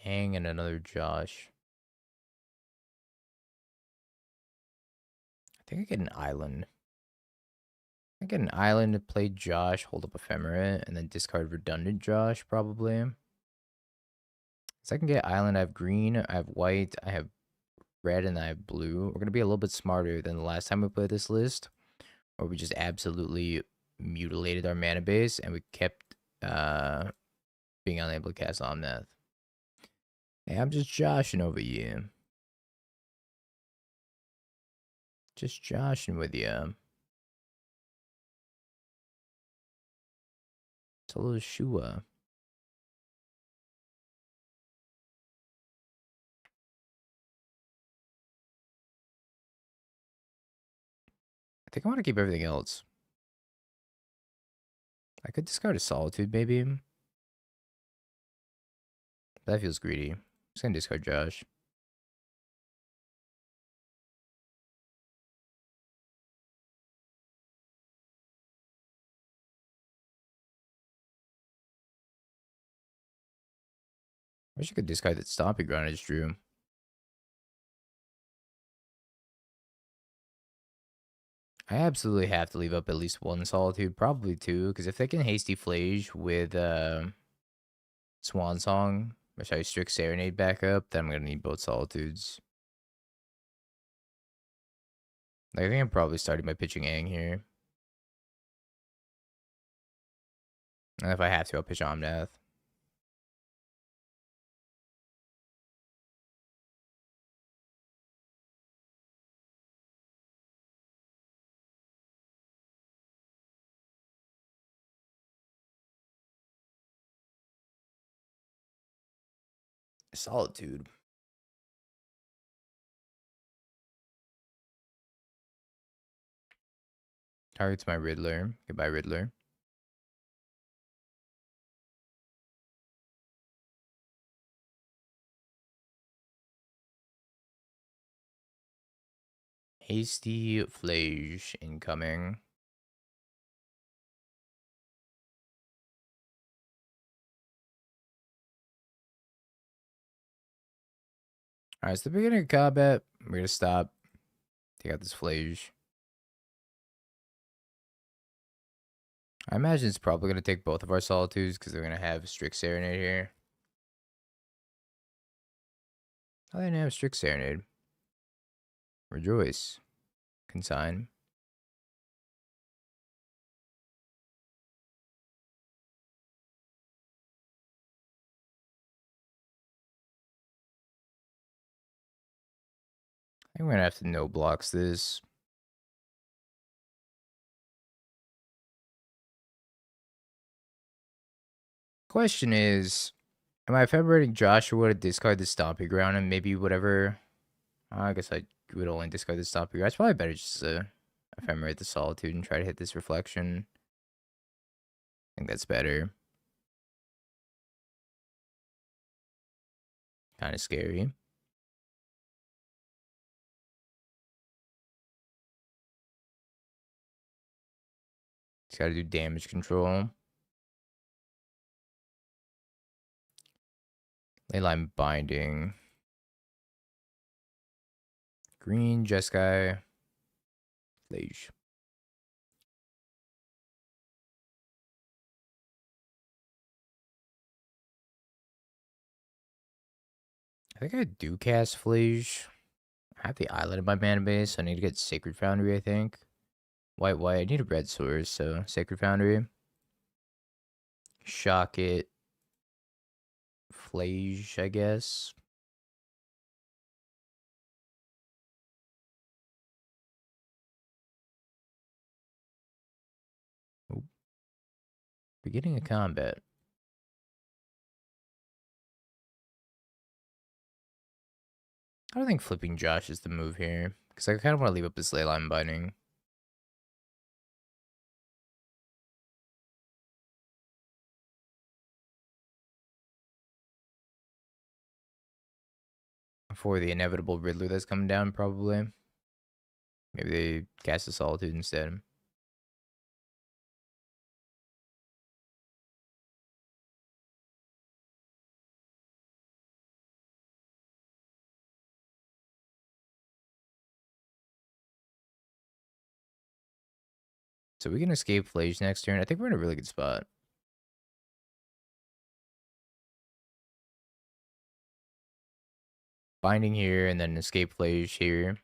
Hang and another Josh. I think I get an island. I get an island to play Josh, hold up Ephemerate, and then discard redundant Josh, probably. So I can get island, I have green, I have white, I have red, and I have blue. We're going to be a little bit smarter than the last time we played this list, where we just absolutely mutilated our mana base, and we kept being unable to cast Omnath. Hey, I'm just joshing over you. Just joshing with you. It's a little Shua. I think I want to keep everything else. I could discard a Solitude, maybe. That feels greedy. I'm just going to discard Josh. I wish I could discard that Stomping Ground I just drew. I absolutely have to leave up at least one Solitude, probably two, because if they can Hasty Flage with Swan Song, which I Strict Serenade back up, then I'm going to need both Solitudes. Like, I think I'm probably starting by pitching Aang here. And if I have to, I'll pitch Omnath. Solitude. Targets my Riddler. Goodbye, Riddler. Hasty Flage incoming. Alright, it's the beginning of combat. We're gonna stop. Take out this Flage. I imagine it's probably gonna take both of our Solitudes because they're gonna have Strict Serenade here. Oh, they didn't have Strict Serenade. Rejoice. Consign. I think we're gonna have to no blocks this. Question is, am I ephemerating Joshua to discard the Stomping Ground and maybe whatever? I guess I would only discard the Stomping Ground. It's probably better just to ephemerate the Solitude and try to hit this Reflection. I think that's better. Kind of scary. Just gotta do damage control. Leyline Binding. Green, Jeskai, Flage. I think I do cast Flage. I have the Island in my mana base, so I need to get Sacred Foundry, I think. White, I need a red source, so Sacred Foundry. Shock it. Flage, I guess. Oop. Beginning of combat. I don't think flipping Josh is the move here, because I kind of want to leave up this Leyline Binding. For the inevitable Riddler that's coming down, probably. Maybe they cast a Solitude instead. So we can escape Flage next turn. I think we're in a really good spot. Binding here and then escape Flage here.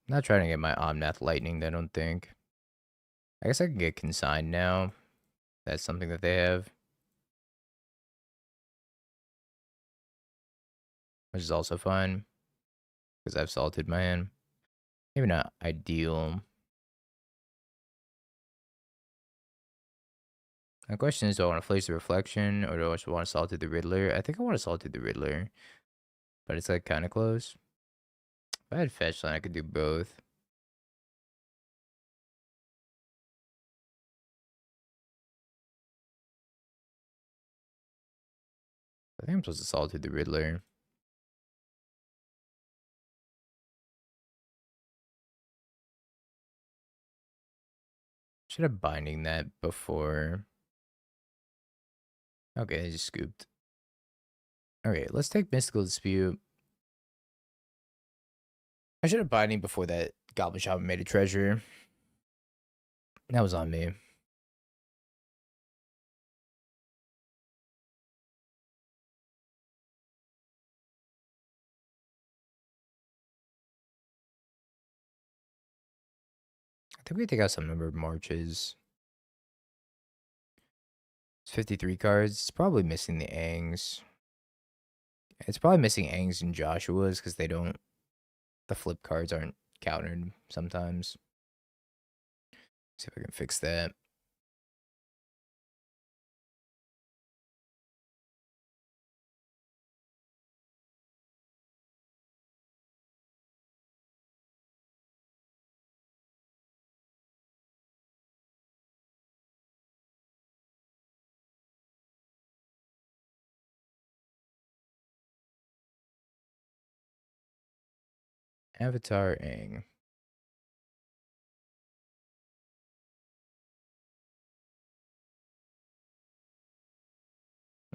I'm not trying to get my Omnath Lightning, I don't think. I guess I can get Consigned now. That's something that they have. Which is also fine. Because I've salted my hand. Maybe not ideal. My question is, do I want to Flage the Reflection or do I just want to Salted the Riddler? I think I want to Salted the Riddler. But it's like kind of close. If I had Fetch Line, I could do both. I think I'm supposed to Salted the Riddler. Should have Binding that before. Okay, I just scooped. Okay, let's take Mystical Dispute. I should have Binding before that Goblin Shaman made a treasure. That was on me. I think we take out some number of marches. It's 53 cards. It's probably missing the Angs. It's probably missing Angs and Joshua's because they don't. The flip cards aren't countered sometimes. See if I can fix that. Avatar Ang.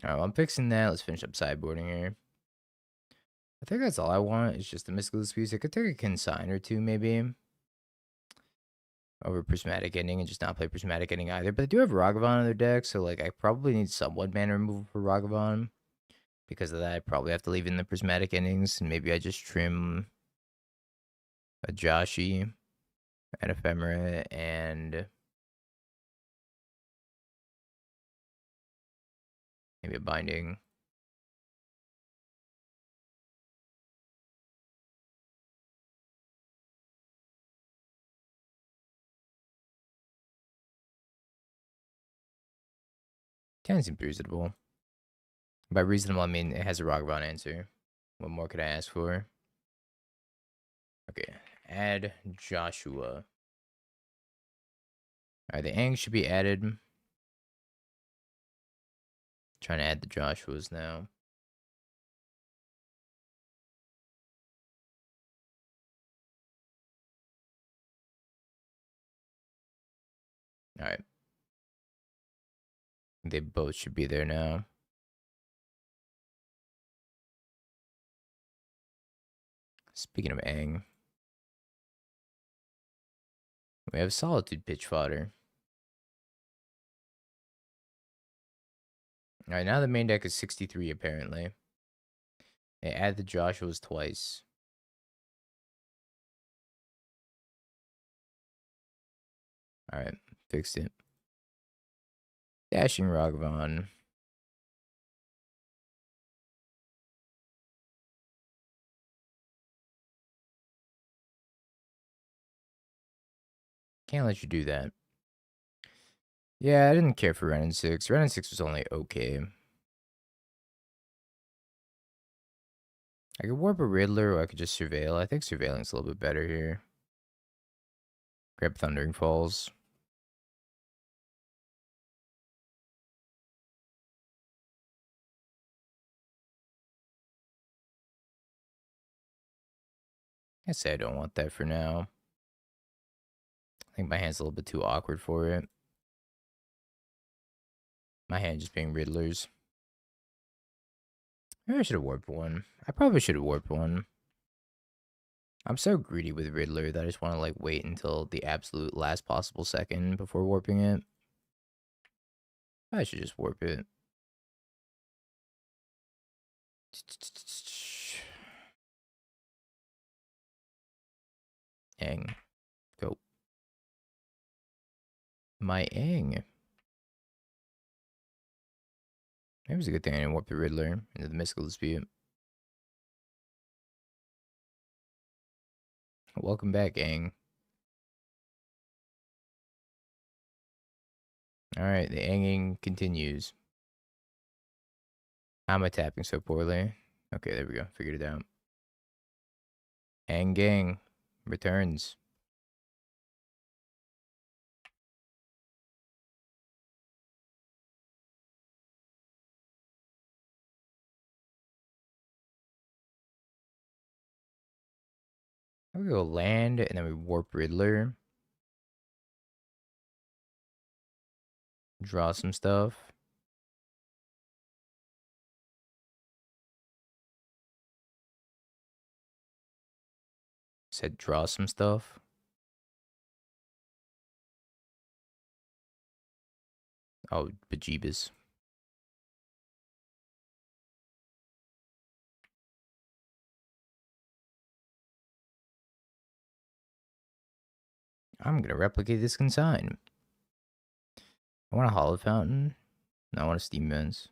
Alright, well, I'm fixing that. Let's finish up sideboarding here. I think that's all I want. It's just the mystical disputes. I could take a consign or two, maybe. Over Prismatic Ending and just not play Prismatic Ending either. But I do have Ragavan in their deck, so like I probably need somewhat mana removal for Ragavan. Because of that, I probably have to leave in the Prismatic Endings, and maybe I just trim a Joshi, an Ephemera, and maybe a Binding. Kind of seems reasonable. By reasonable, I mean it has a Ragavan answer. What more could I ask for? Okay, add Joshua. Alright, the Aang should be added. Trying to add the Joshuas now. Alright. They both should be there now. Speaking of Aang, we have Solitude Pitch Fodder. Alright, now the main deck is 63 apparently. They add the Joshua's twice. Alright, fixed it. Dashing Ragavan. Can't let you do that. Yeah, I didn't care for Ren and 6. Ren and 6 was only okay. I could warp a Riddler or I could just surveil. I think surveilling's a little bit better here. Grab Thundering Falls. I say I don't want that for now. I think my hand's a little bit too awkward for it. My hand just being Riddlers. Maybe I should have warped one. I probably should have warped one. I'm so greedy with Riddler that I just want to like wait until the absolute last possible second before warping it. I should just warp it. Aang. Go. My Aang. Maybe it's a good thing I didn't warp the Riddler into the mystical dispute. Welcome back, Aang. Alright, the Aanging continues. How am I tapping so poorly? Okay, there we go. Figured it out. Aang Gang returns. We go land and then we warp Riddler. Draw some stuff. Said draw some stuff. Oh, bejeebus. I'm gonna replicate this consign. I want a hollow fountain. No, I want a steam vents.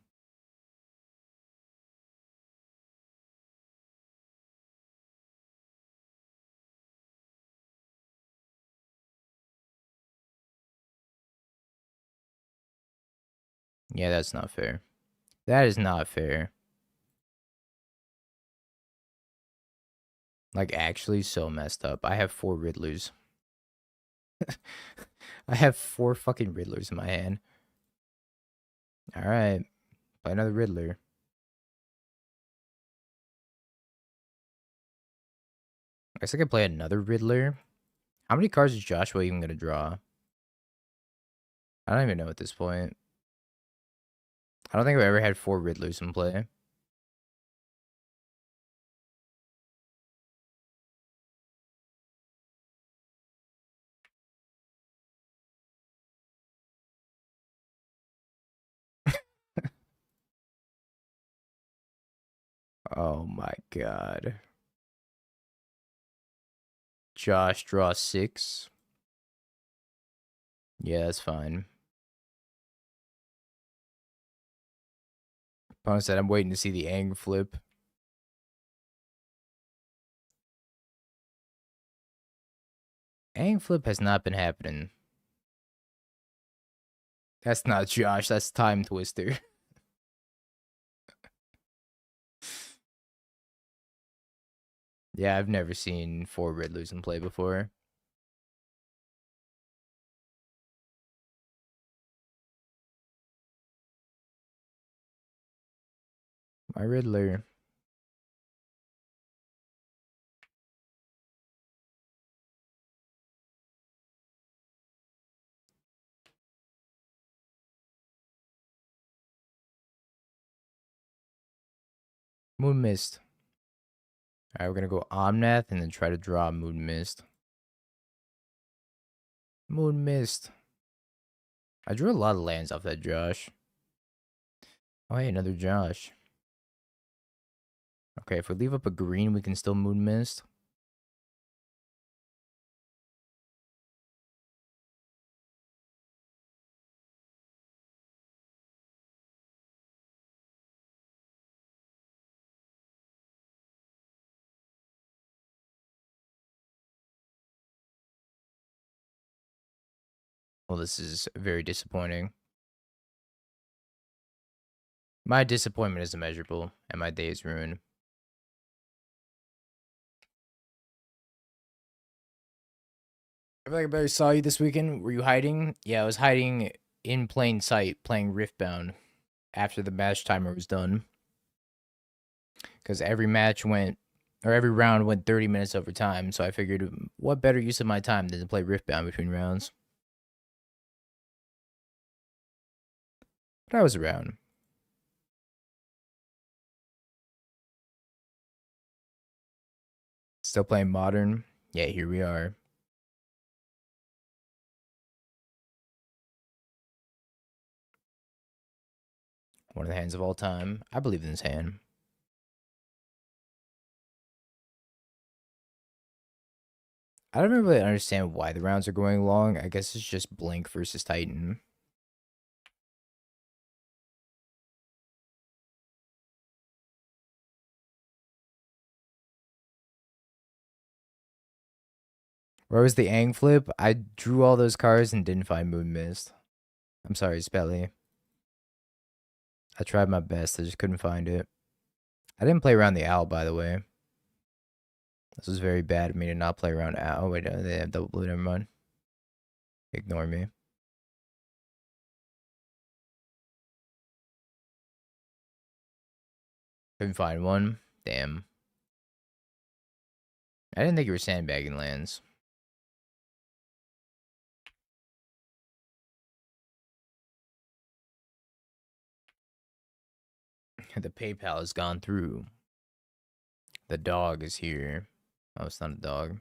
Yeah, that's not fair. That is not fair. Like, actually so messed up. I have 4 Riddlers. I have 4 fucking Riddlers in my hand. Alright. Play another Riddler. I guess I could play another Riddler. How many cards is Joshua even gonna draw? I don't even know at this point. I don't think I've ever had 4 Riddlers in play. Oh my god. Josh draw 6. Yeah, that's fine. Opponent said I'm waiting to see the Ang flip. Ang flip has not been happening. That's not Josh, that's Time Twister. Yeah, I've never seen 4 Riddlers in play before. My Riddler. Moon Mist. Alright, we're gonna go Omnath and then try to draw Moon Mist. Moon Mist. I drew a lot of lands off that Josh. Oh, hey, another Josh. Okay, if we leave up a green, we can still Moon Mist. Well, this is very disappointing. My disappointment is immeasurable, and my day is ruined. I feel like I better saw you this weekend. Were you hiding? Yeah, I was hiding in plain sight playing Riftbound after the match timer was done. Because every match went, or every round went 30 minutes over time. So I figured, what better use of my time than to play Riftbound between rounds? But I was around. Still playing Modern. Yeah, here we are. One of the hands of all time. I believe in this hand. I don't really understand why the rounds are going long. I guess it's just Blink versus Titan. Where was the Ang flip? I drew all those cards and didn't find Moon Mist. I'm sorry, Spelly. I tried my best. I just couldn't find it. I didn't play around the owl, by the way. This was very bad of me to not play around owl. Oh, wait, they have double blue. Never mind. Ignore me. Couldn't find one. Damn. I didn't think you were sandbagging lands. The PayPal has gone through. The dog is here. Oh, it's not a dog.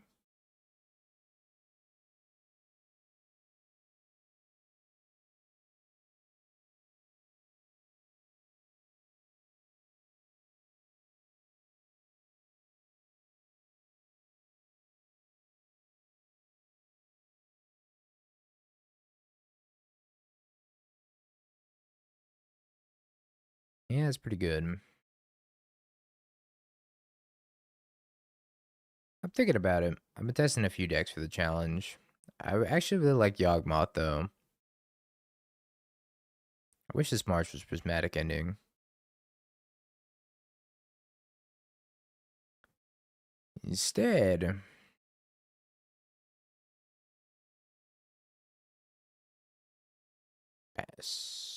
Yeah, it's pretty good. I'm thinking about it. I've been testing a few decks for the challenge. I actually really like Yawgmoth, though. I wish this March was Prismatic ending. Instead, pass.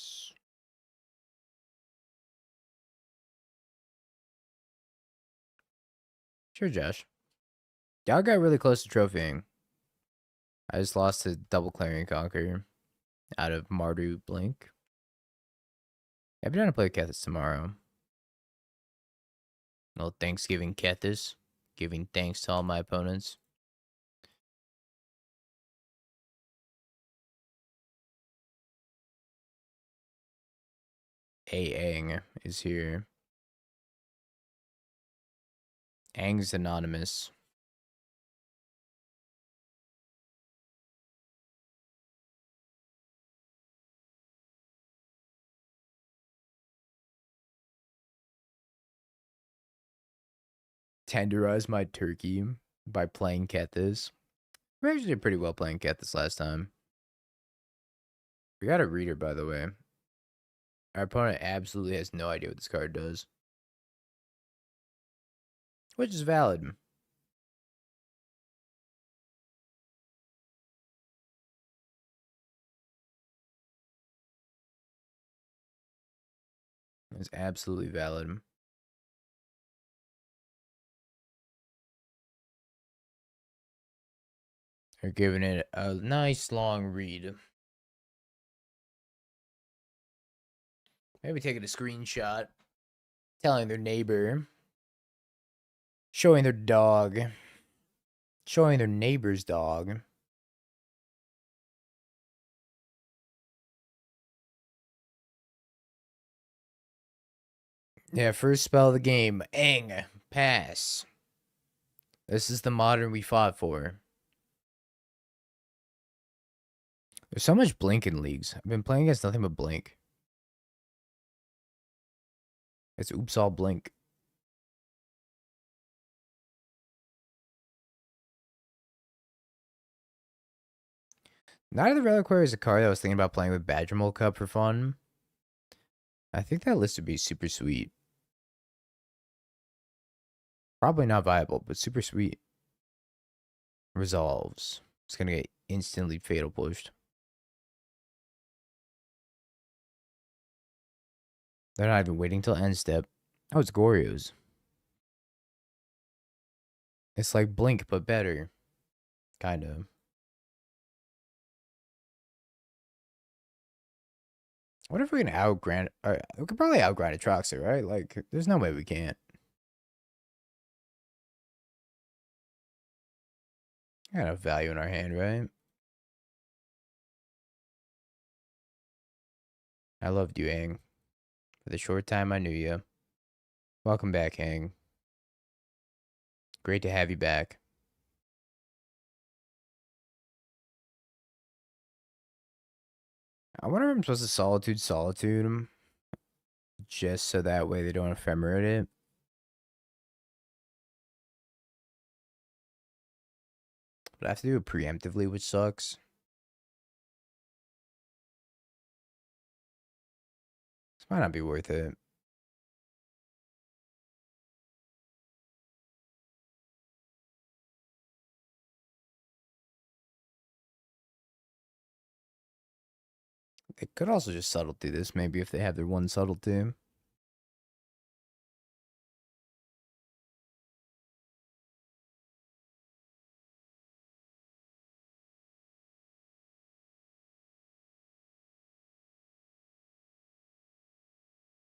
Sure, Josh. Y'all got really close to trophying. I just lost to Double Clarion Conquer out of Mardu Blink. I'll be down to play Kethis tomorrow. Little Thanksgiving Kethis. Giving thanks to all my opponents. Aang is here. Aang's anonymous. Tenderize my turkey by playing Kethis. We actually did pretty well playing Kethis last time. We got a reader, by the way. Our opponent absolutely has no idea what this card does. Which is valid. It's absolutely valid. They're giving it a nice long read. Maybe taking a screenshot. Telling their neighbor. Showing their dog. Showing their neighbor's dog. Yeah, first spell of the game. Aang. Pass. This is the modern we fought for. There's so much Blink in leagues. I've been playing against nothing but Blink. It's oops all Blink. Night of the Reliquary is a card I was thinking about playing with Badgermole Cup for fun. I think that list would be super sweet. Probably not viable, but super sweet. Resolves. It's going to get instantly fatal pushed. They're not even waiting till end step. Oh, it's Goryo's. It's like Blink, but better. Kind of. What if we can outgrant? We could probably outgrind Atroxia, right? Like, there's no way we can't. Got enough value in our hand, right? I loved you, Aang. For the short time I knew you. Welcome back, Aang. Great to have you back. I wonder if I'm supposed to Solitude them. Just so that way they don't ephemerate it. But I have to do it preemptively, which sucks. This might not be worth it. They could also just subtlety this, maybe, if they have their one subtlety.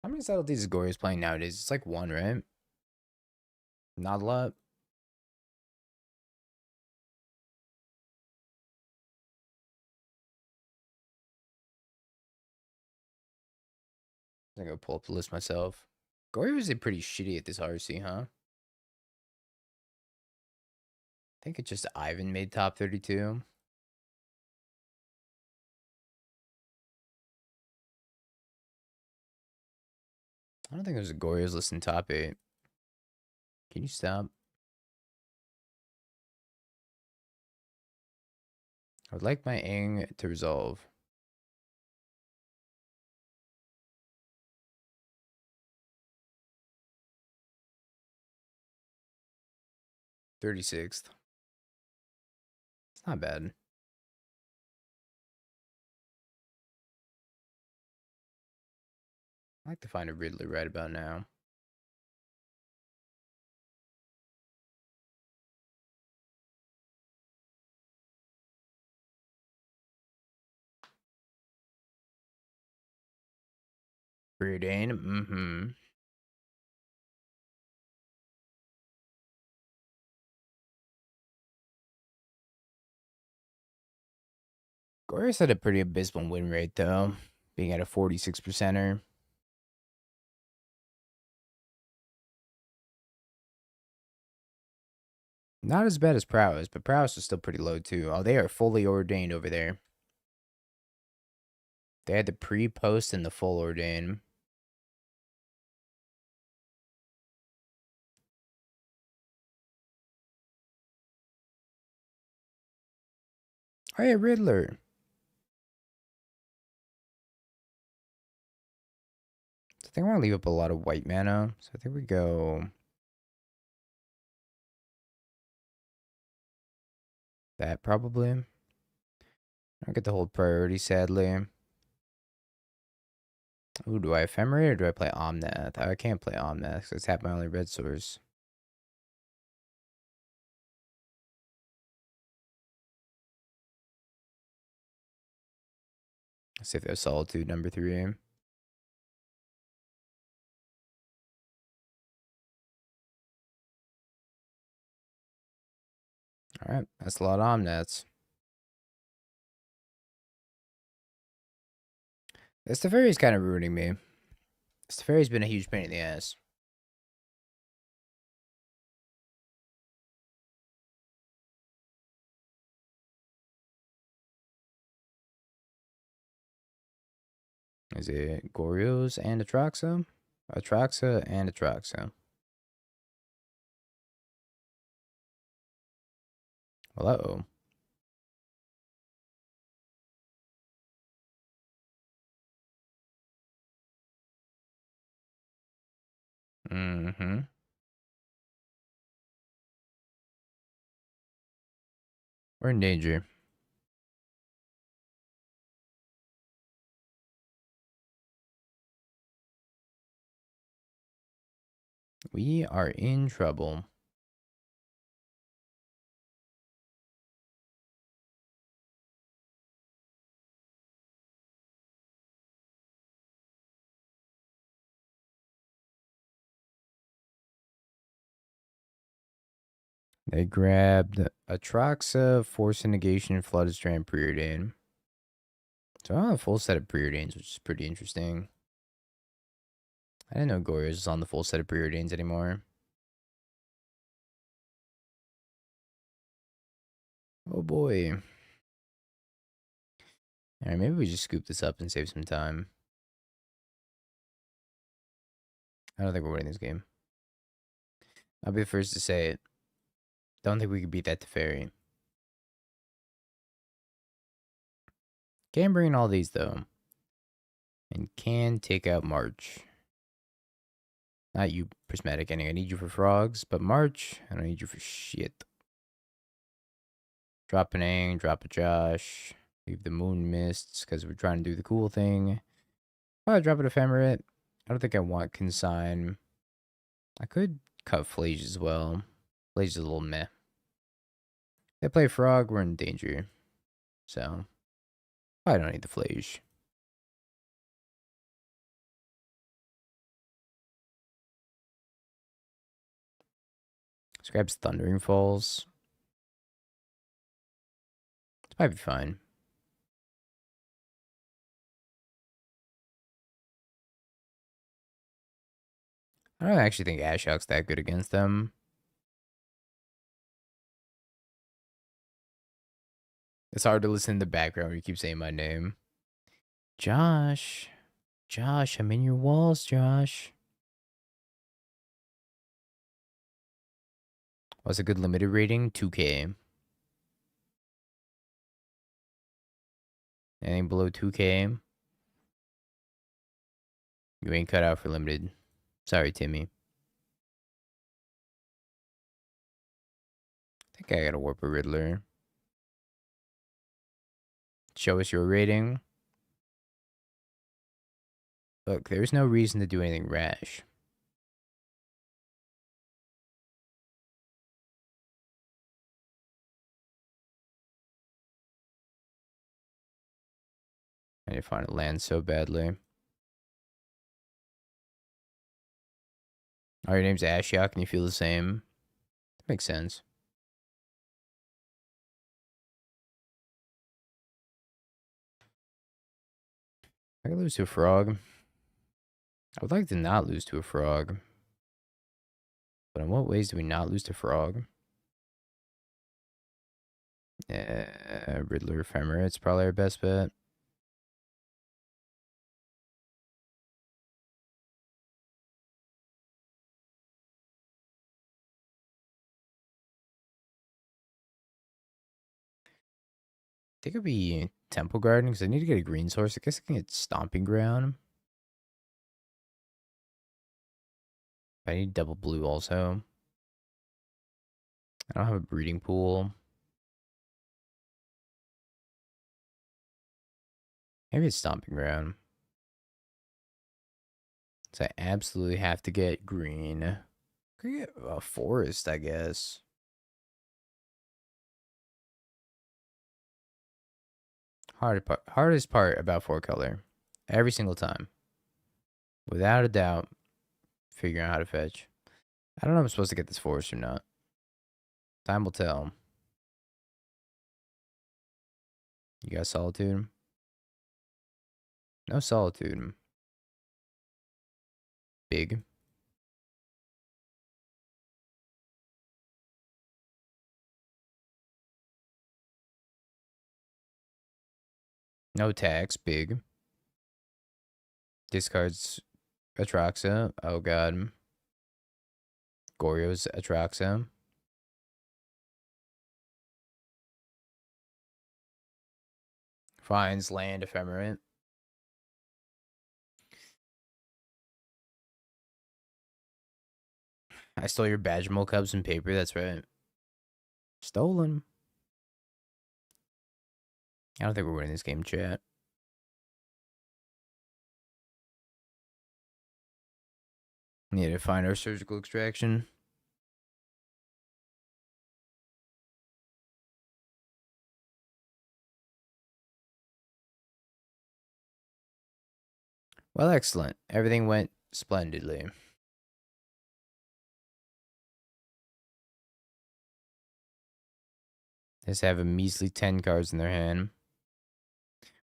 How many subtleties is Goryo's playing nowadays? It's like one, right? Not a lot. I'm gonna go pull up the list myself. Goryo is pretty shitty at this RC, huh? I think it's just Ivan made top 32. I don't think there's a Goryo's list in top 8. Can you stop? I would like my Ing to resolve. 36th. It's not bad. I like to find a Ridley right about now. Preordain. Mm-hmm. Goryo's had a pretty abysmal win rate, though, being at a 46%er. Not as bad as Prowess, but Prowess is still pretty low, too. Oh, they are fully ordained over there. They had the pre-post and the full ordain. Oh, yeah, Riddler. So I think I want to leave up a lot of white mana. So I think we go that probably. I don't get to hold priority, sadly. Ooh, do I Ephemerate or do I play Omnath? I can't play Omnath because I have my only red source. Let's see if there's Solitude number 3. Alright, that's a lot of Omnaths. This Teferi's kind of ruining me. This Teferi's been a huge pain in the ass. Is it Goryo's and Atraxa? Atraxa and Atraxa. Well, uh-oh. Mm-hmm. We're in danger. We are in trouble. They grabbed Atraxa, Force and Negation, Flooded Strand, Preordain. So I have a full set of Preordains, which is pretty interesting. I didn't know Goryo's was on the full set of Preordains anymore. Oh boy. Alright, maybe we just scoop this up and save some time. I don't think we're winning this game. I'll be the first to say it. Don't think we could beat that Teferi. Can bring in all these, though. And can take out March. Not you, Prismatic Ending. I need you for frogs, but March, I don't need you for shit. Drop an Aang, drop a Josh. Leave the Moon Mists, because we're trying to do the cool thing. Probably drop an Ephemerate. I don't think I want Consign. I could cut Flage as well. Flage is a little meh. They play Frog, we're in danger. So, I don't need the Flage. This grabs Thundering Falls. This might be fine. I don't actually think Ashok's that good against them. It's hard to listen in the background when you keep saying my name. Josh. Josh, I'm in your walls, Josh. What's a good limited rating? 2K. Anything below 2K, you ain't cut out for limited. Sorry, Timmy. I think I gotta warp a Riddler. Show us your rating. Look, there's no reason to do anything rash. I need to find a land so badly. Oh, your name's Ashiok and you feel the same? That makes sense. I could lose to a frog. I would like to not lose to a frog. But in what ways do we not lose to frog? Riddler Ephemerate, it's probably our best bet. I think it'd be Temple Garden because I need to get a green source. I guess I can get Stomping Ground. I need double blue also. I don't have a breeding pool. Maybe it's Stomping Ground. So I absolutely have to get green. Could get a forest, I guess. Hardest part about 4-color. Every single time. Without a doubt, figuring out how to fetch. I don't know if I'm supposed to get this forest or not. Time will tell. You got Solitude? No Solitude. Big. No tax. Big. Discards Atraxa. Oh god. Goryo's Atraxa. Finds land ephemerate. I stole your Badgermole Cubs and paper, that's right. Stolen. I don't think we're winning this game, chat. Need to find our surgical extraction. Well, excellent. Everything went splendidly. They just have a measly 10 cards in their hand.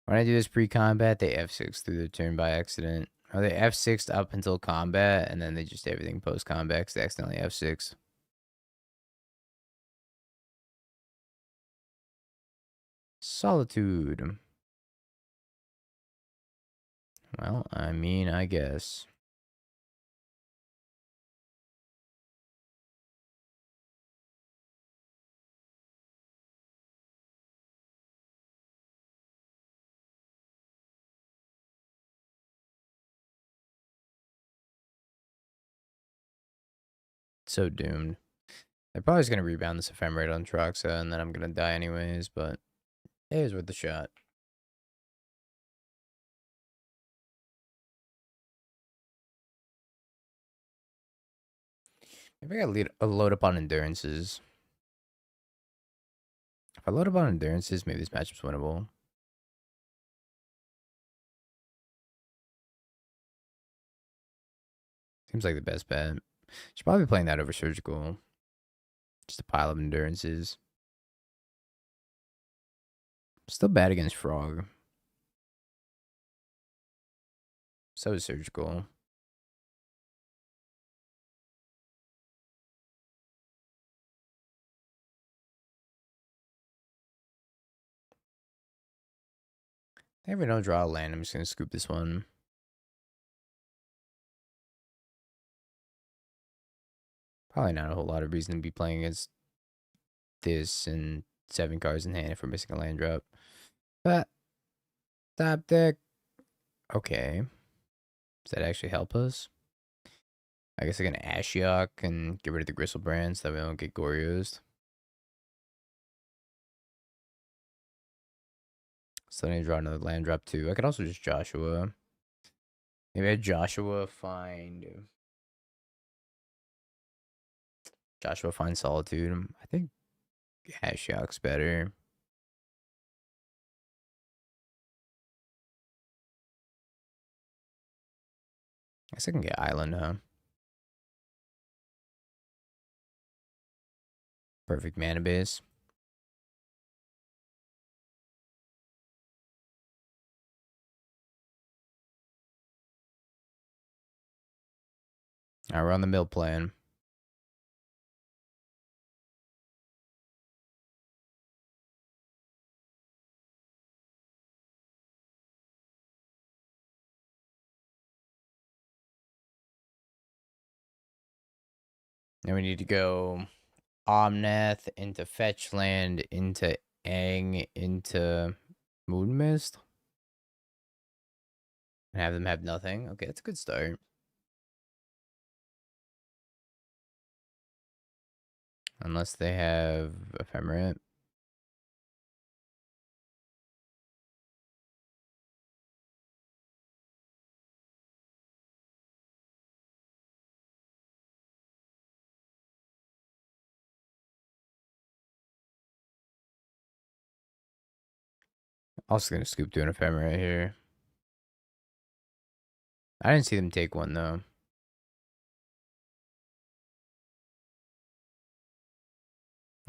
When I do this pre-combat, they F6 through the turn by accident. Or they F6'd up until combat, and then they just everything post-combat because they accidentally F6. Solitude. Well, I mean, I guess. So doomed. They're probably just going to rebound this ephemerate on Troxa, and then I'm going to die anyways, but it is worth the shot. Maybe I gotta load up on endurances. If I load up on endurances, maybe this matchup's winnable. Seems like the best bet. Should probably be playing that over surgical. Just a pile of endurances. Still bad against frog. So is surgical. If I don't draw a land, I'm just gonna scoop this one. Probably not a whole lot of reason to be playing against this and 7 cards in hand if we're missing a land drop. But top deck. Okay. Does that actually help us? I guess I can Ashiok and get rid of the Gristlebrand so that we don't get Goryo's. So I need to draw another land drop too. I could also just Joshua. Maybe I Joshua find Solitude. I think Ashiok's better. I guess I can get Island, huh? Perfect mana base. Alright, we're on the mill plan. Now we need to go Omnath into Fetch Land, into Aang, into Moon Mist. And have them have nothing. Okay, that's a good start. Unless they have Ephemerate. Also gonna scoop through an Ephemerate here. I didn't see them take one though.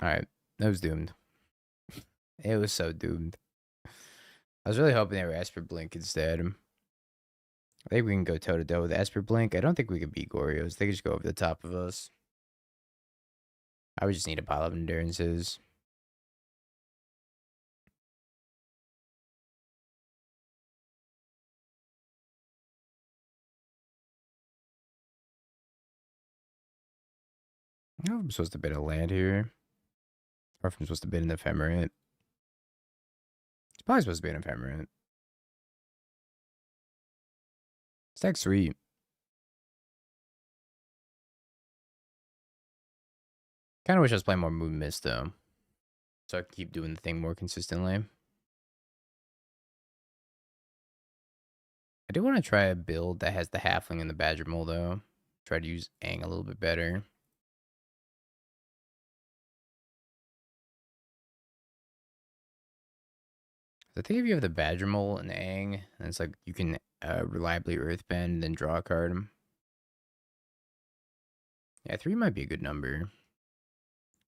Alright, that was doomed. It was so doomed. I was really hoping they were Esper Blink instead. I think we can go toe to toe with Esper Blink. I don't think we can beat Goryo's. They could just go over the top of us. I would just need a pile of endurances. I don't know if I'm supposed to bid a land here. Or if I'm supposed to bid an Ephemerate. It's probably supposed to be an Ephemerate. It's like sweet. Kind of wish I was playing more Moon Mist though. So I can keep doing the thing more consistently. I do want to try a build that has the Halfling and the Badger Mole though. Try to use Aang a little bit better. I think if you have the Badger Mole and Aang, and it's like you can reliably Earthbend, then draw a card. Yeah, 3 might be a good number.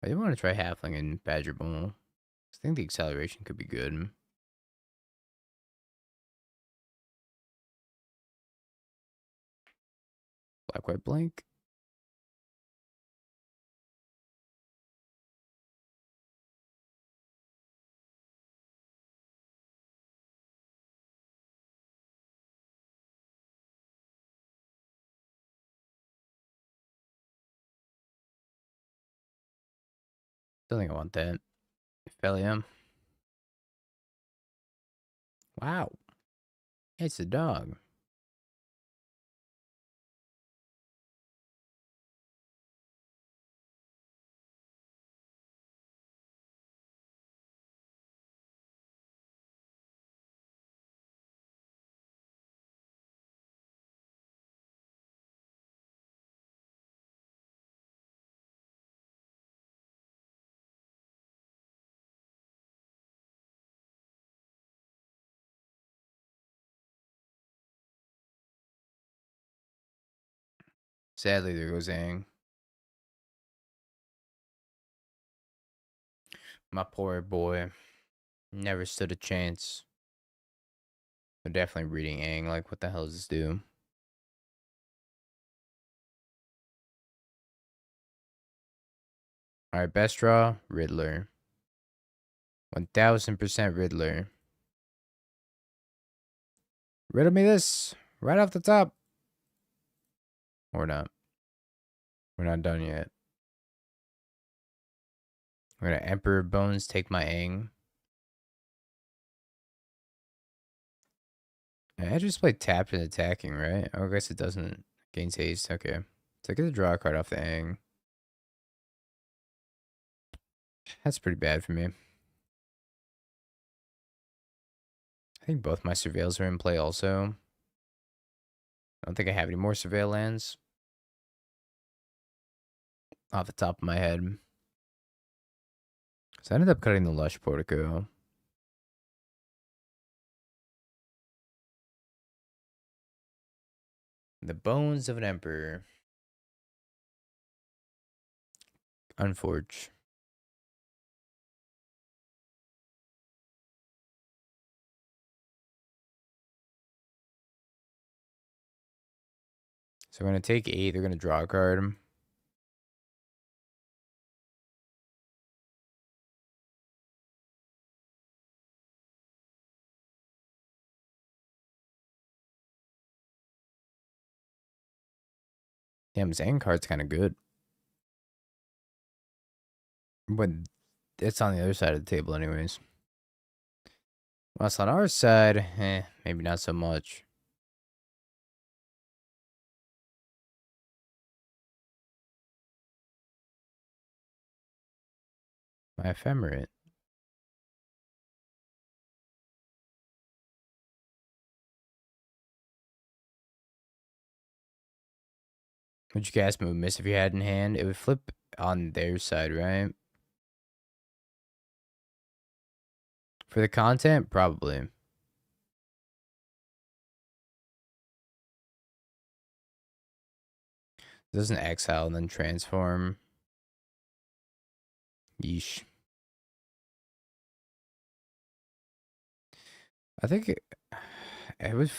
I do want to try Halfling and Badger Mole. I think the acceleration could be good. Black, white, blank. Don't think I want that. Fellium. Wow. It's a dog. Sadly, there goes Aang. My poor boy. Never stood a chance. They're definitely reading Aang. Like, what the hell does this do? Alright, best draw, Riddler. 1000% Riddler. Riddle me this right off the top. Or not. We're not done yet. We're gonna Emperor Bones, take my Aang. I just play tapped and attacking, right? Oh, I guess it doesn't gain haste. Okay. So I get to draw a card off the Aang. That's pretty bad for me. I think both my Surveils are in play also. I don't think I have any more Surveil lands off the top of my head. So I ended up cutting the Lush Portico. The Bones of an Emperor. Unforge. So we're going to take 8. They're going to draw a card. Damn, this end card's kind of good. But it's on the other side of the table anyways. Well, it's on our side. Maybe not so much. My Ephemerate. Would you cast Move Miss if you had in hand? It would flip on their side, right? For the content, probably. Doesn't exile and then transform. Yeesh. I think it was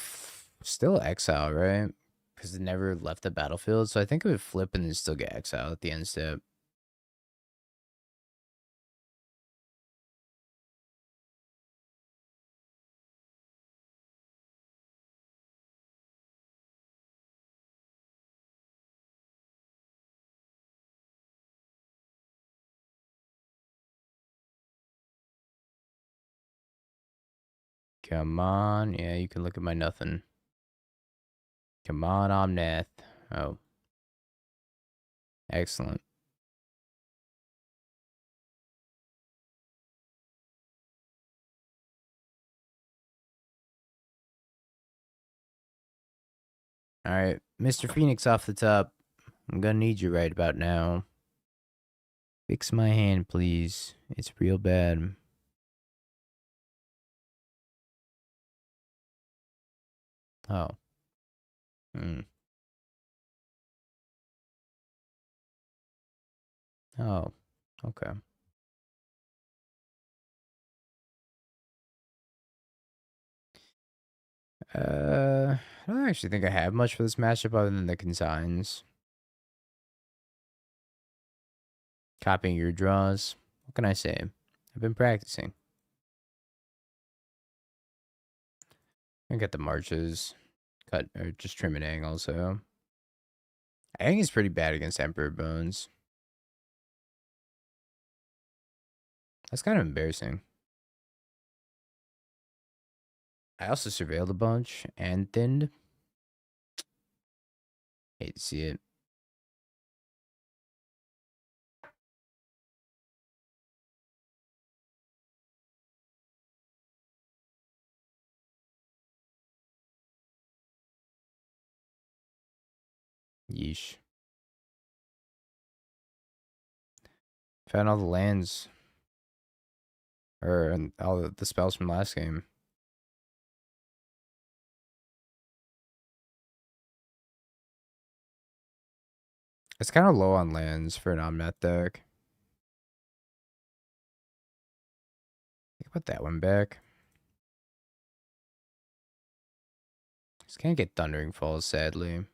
still exile, right? Because it never left the battlefield. So I think it would flip and then still get exiled at the end step. Come on. Yeah, you can look at my nothing. Come on, Omnath. Oh. Excellent. All right. Mr. Phoenix off the top. I'm gonna need you right about now. Fix my hand, please. It's real bad. Oh. Hmm. Oh. Okay. I don't actually think I have much for this matchup other than the consigns. Copying your draws. What can I say? I've been practicing. I get the marches. Cut or just trim an Aang also. Aang is pretty bad against Emperor Bones. That's kind of embarrassing. I also surveilled a bunch and thinned. Hate to see it. Yeesh. Found all the lands. Or all the spells from last game. It's kind of low on lands for an Omnath deck. I can put that one back. Just can't get Thundering Falls, sadly.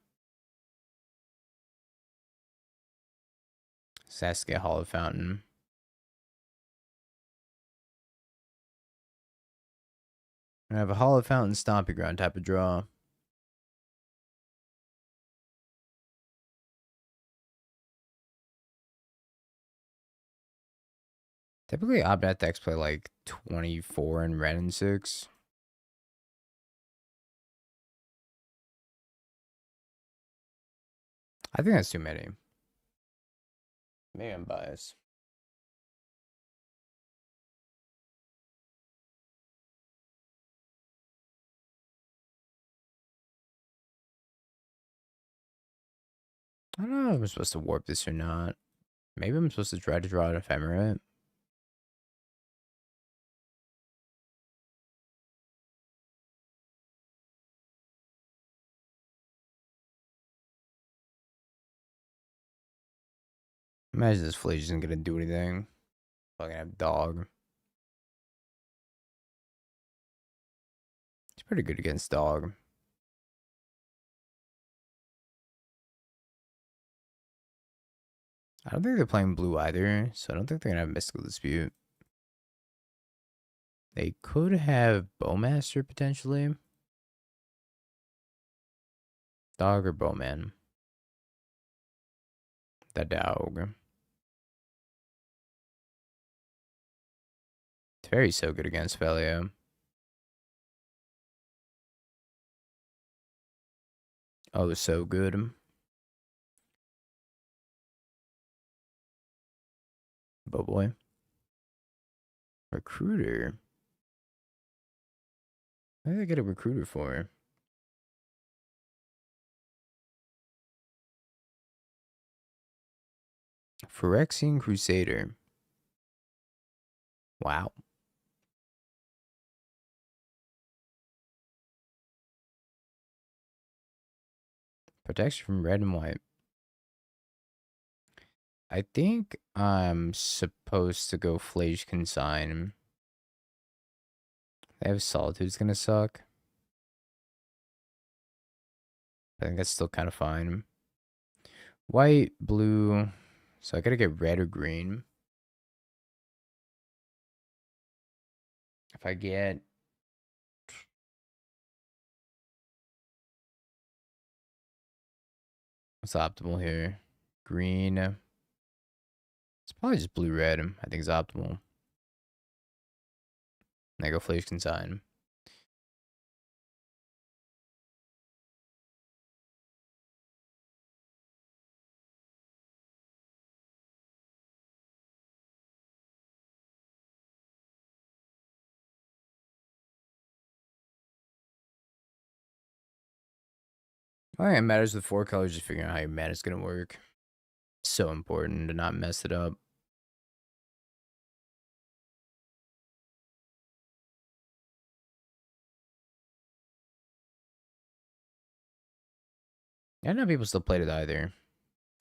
Sasuke Hollow Fountain. I have a Hollow Fountain Stomping Ground type of draw. Typically, Omnath decks play like 24 in red and 6. I think that's too many. Maybe I'm biased. I don't know if I'm supposed to warp this or not. Maybe I'm supposed to try to draw an ephemerate. Imagine this Flage isn't gonna do anything. Fucking have dog. He's pretty good against dog. I don't think they're playing blue either, so I don't think they're gonna have Mystical Dispute. They could have Bowmaster potentially. Dog or Bowman. The dog. It's very so good against Felio. Oh, so good. Bo boy. Recruiter. What did I get a recruiter for? Phyrexian Crusader. Wow. Protection from red and white. I think I'm supposed to go Flage Consign. They have Solitude's gonna suck. I think that's still kind of fine. White, blue. So I gotta get red or green. If I get... What's optimal here? Green. It's probably just blue-red. I think it's optimal. And I go Flage Consign. I think it matters with 4 colors, just figuring out how your mana's gonna work. So important to not mess it up. I know people still played it either.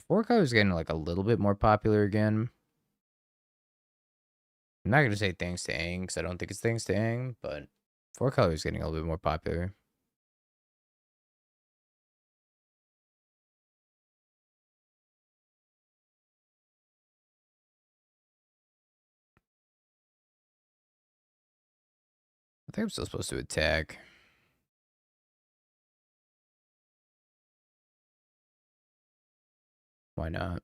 4 colors getting like a little bit more popular again. I'm not gonna say thanks to Aang, because I don't think it's thanks to Aang, but 4 colors getting a little bit more popular. I think I'm still supposed to attack. Why not?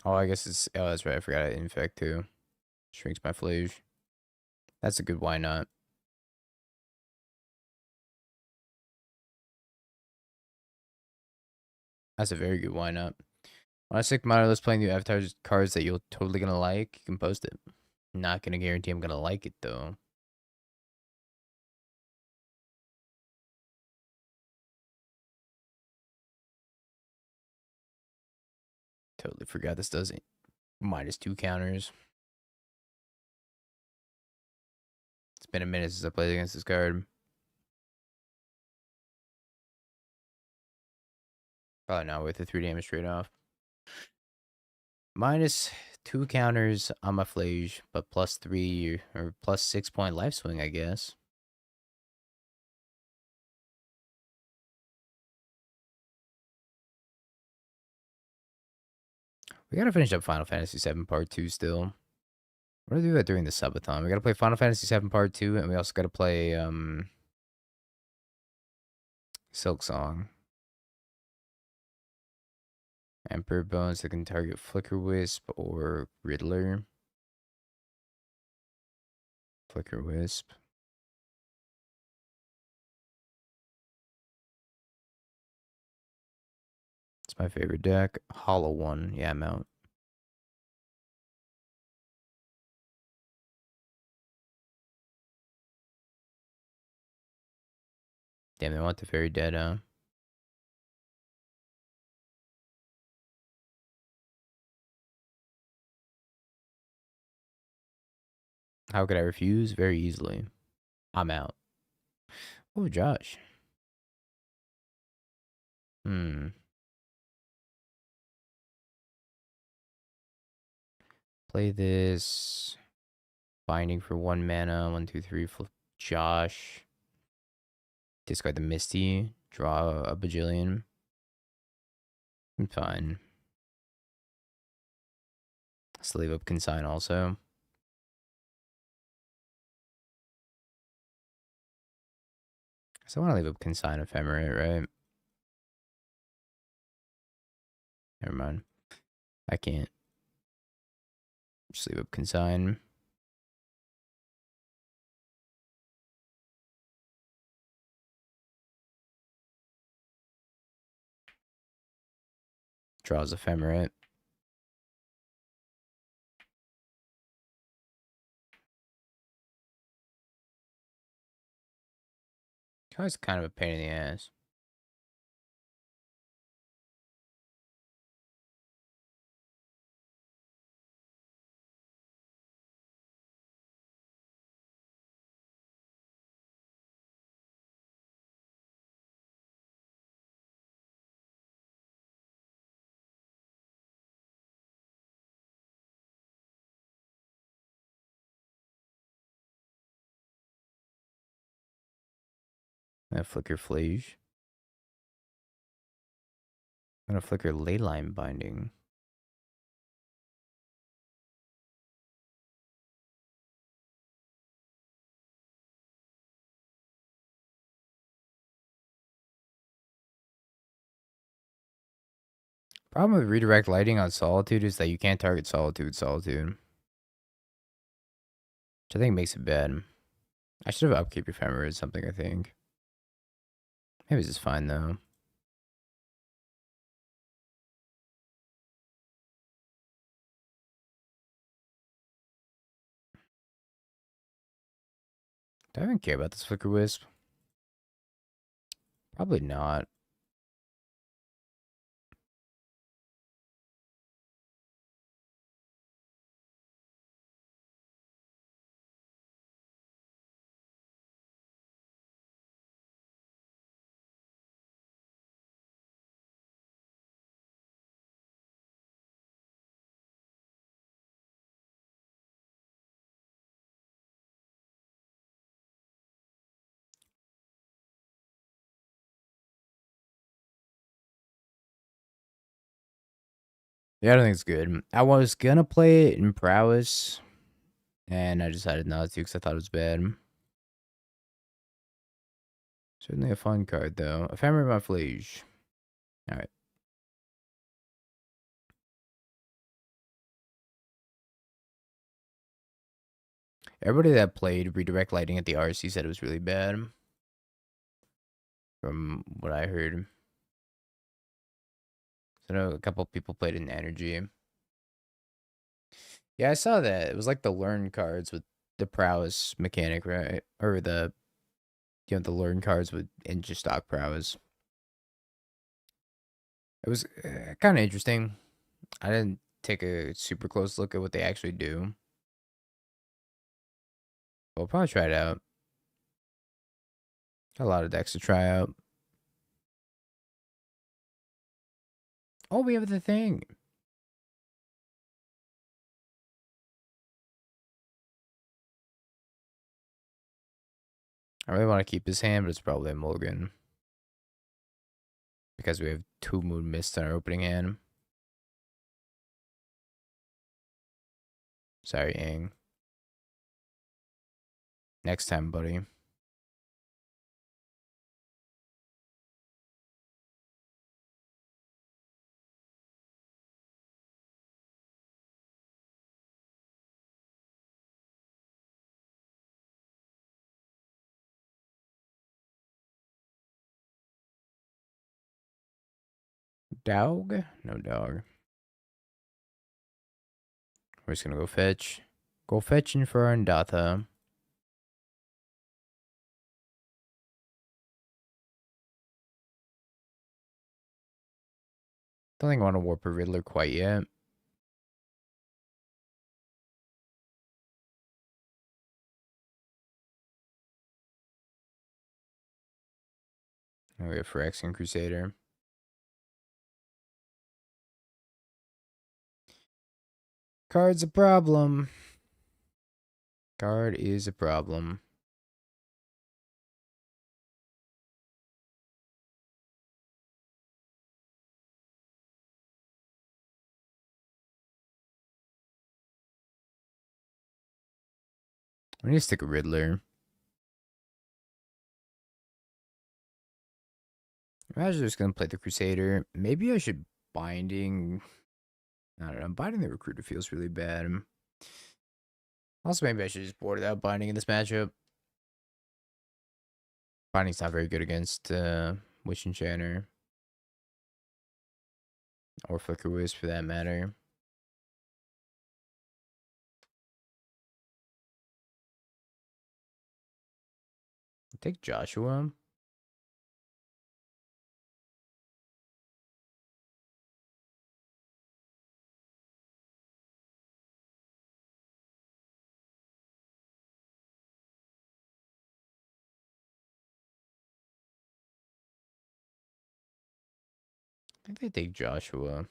Oh, I guess it's... Oh, that's right. I forgot I infect too. Shrinks my Flage. That's a good why not. That's a very good why not. On a sick motto, let's play new avatars cards that you're totally gonna like. You can post it. Not gonna guarantee I'm gonna like it though. Totally forgot this does it. -2 counters. It's been a minute since I played against this card. Probably not with the 3 damage trade off. -2 counters on my Flage, but +3 or +6 point life swing, I guess. We gotta finish up Final Fantasy VII Part 2 still. We're gonna do that during the subathon. We gotta play Final Fantasy VII Part 2, and we also gotta play Silk Song. Emperor Bones that can target Flicker Wisp or Riddler. Flicker Wisp. It's my favorite deck. Hollow one. Yeah, I'm out. Damn, they want the Fairy Dead, huh? How could I refuse? Very easily. I'm out. Oh, Josh. Hmm. Play this. Binding for 1 mana. 1, 2, 3. Flip Josh. Discard the Misty. Draw a bajillion. I'm fine. Sleeve up Consign also. So I want to leave up Consign Ephemerate, right? Never mind. I can't. Just leave up Consign. Draws Ephemerate. It's kind of a pain in the ass. I'm gonna Flicker Flage. I'm gonna Flicker Leyline Binding. Problem with redirect lighting on Solitude is that you can't target Solitude. Which I think makes it bad. I should have Upkeep Ephemerate or something, I think. Maybe this is fine though. Do I even care about this Flicker Wisp? Probably not. Yeah, I don't think it's good. I was gonna play it in Prowess, and I decided not to because I thought it was bad. Certainly a fun card, though. Ephemerate my Flage. Alright. Everybody that played Redirect Lighting at the RC said it was really bad. From what I heard. So I know a couple people played in Energy. Yeah, I saw that. It was like the learn cards with the prowess mechanic, right? Or the learn cards with in just stock prowess. It was kind of interesting. I didn't take a super close look at what they actually do. We'll probably try it out. Got a lot of decks to try out. Oh, we have the thing. I really want to keep his hand, but it's probably a mulligan. Because we have 2 Moon Mists in our opening hand. Sorry, Yang. Next time, buddy. Dog? No dog. We're just gonna go fetch. Go fetching for our Ndatha. Don't think I want to warp a Riddler quite yet. We have Phyrexian Crusader. Card's a problem. Card is a problem. I need to stick a Riddler. Imagine just gonna play the Crusader. Maybe I should Binding. I don't know. Binding the Recruiter feels really bad. Also, maybe I should just board it out Binding in this matchup. Binding's not very good against Witch Enchanter. Or Flicker Wisp for that matter. Take Joshua. I think they take Joshua.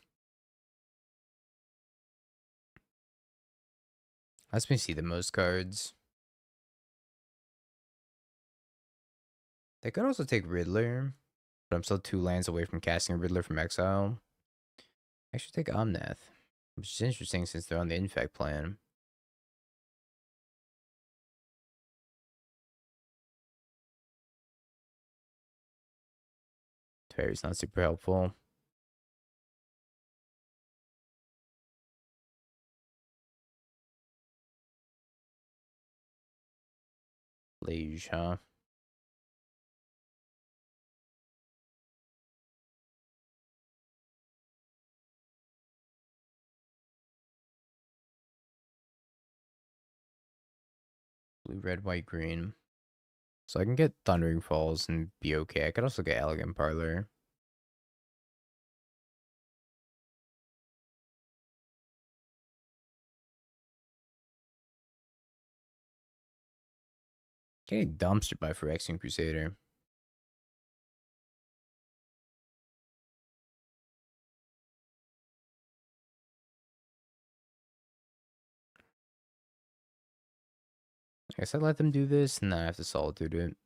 Lets me see the most cards. They could also take Riddler. But I'm still 2 lands away from casting a Riddler from exile. I should take Omnath. Which is interesting since they're on the Infect plan. Teferi's not super helpful. Liege, huh? Blue, red, white, green. So I can get Thundering Falls and be okay. I could also get Elegant Parlor. Getting dumpstered by Phyrexian Crusader. I guess I let them do this, and then I have to Solitude it.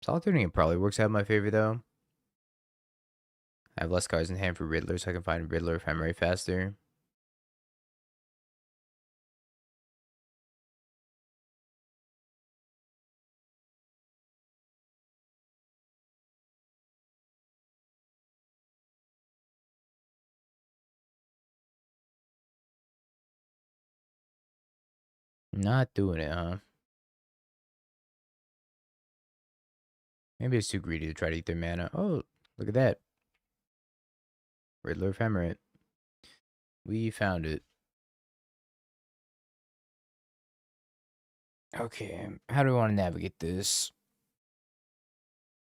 Solituding it probably works out in my favor, though. I have less cards in hand for Riddler, so I can find Riddler Ephemerate faster. Not doing it, huh? Maybe it's too greedy to try to eat their mana. Oh, look at that. Riddler Ephemerate. We found it. Okay, how do we want to navigate this?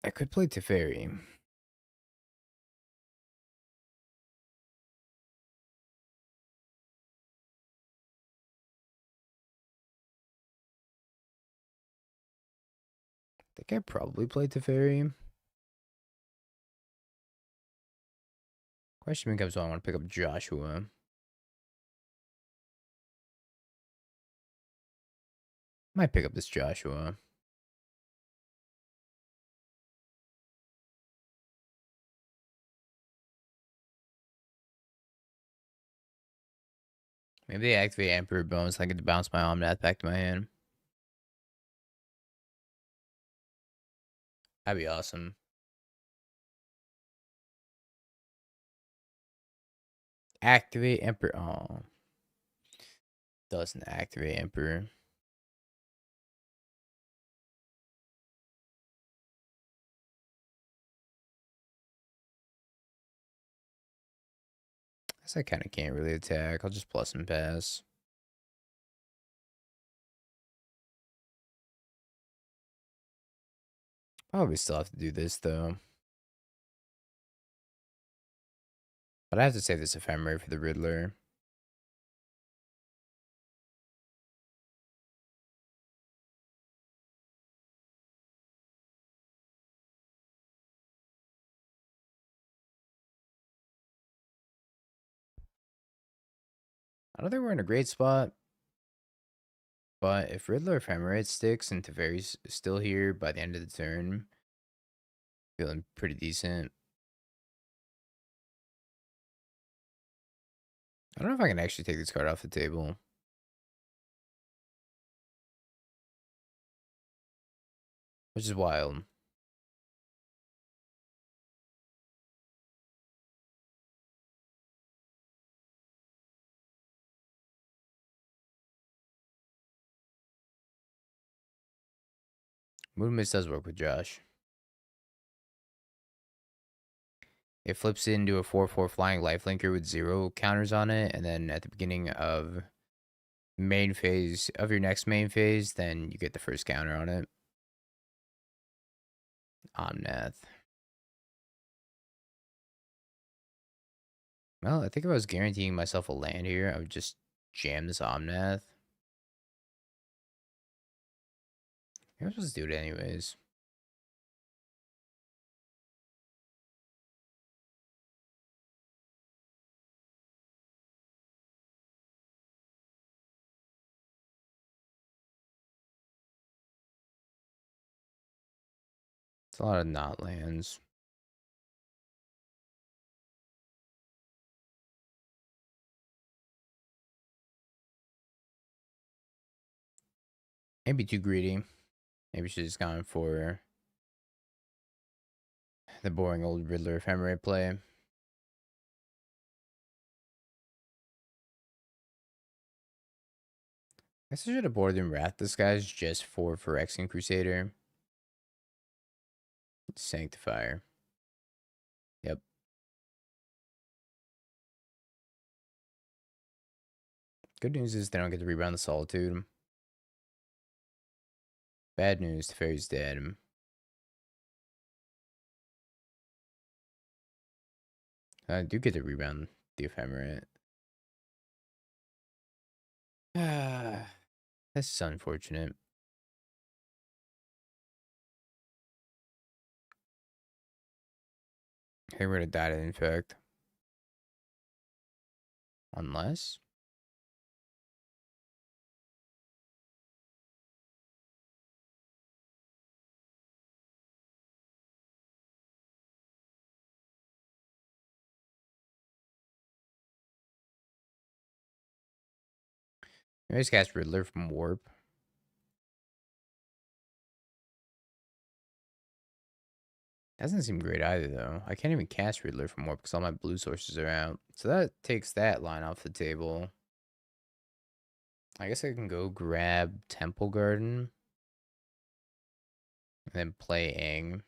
I could play Teferi. I think I probably play Teferi. Question becomes, do I want to pick up Joshua? Might pick up this Joshua. Maybe they activate Emperor Bones so I get to bounce my Omnath back to my hand. That'd be awesome. Activate Emperor. Oh. Doesn't activate Emperor. Guess I kind of can't really attack. I'll just plus and pass. Probably still have to do this, though. But I have to save this Ephemerate for the Riddler. I don't think we're in a great spot. But if Riddler Ephemerate sticks and Teferi's still here by the end of the turn, feeling pretty decent. I don't know if I can actually take this card off the table. Which is wild. Moon Mist does work with Josh. It flips into a 4/4 flying lifelinker with 0 counters on it, and then at the beginning of main phase of your next main phase, then you get the first counter on it. Omnath. Well, I think if I was guaranteeing myself a land here, I would just jam this Omnath. I'm supposed to do it anyways. It's a lot of not lands. Maybe too greedy. Maybe should just gone for the boring old Riddler Ephemerate play. I guess I should have boarded in Wrath Disguise just for Phyrexian Crusader. Sanctifier. Yep. Good news is they don't get to rebound the Solitude. Bad news, Teferi's dead. I do get to rebound the Ephemerate. This is unfortunate. Hey, we're gonna die to infect. Unless. Maybe I just cast Riddler from Warp. Doesn't seem great either, though. I can't even cast Riddler from Warp because all my blue sources are out. So that takes that line off the table. I guess I can go grab Temple Garden. And then play Aang.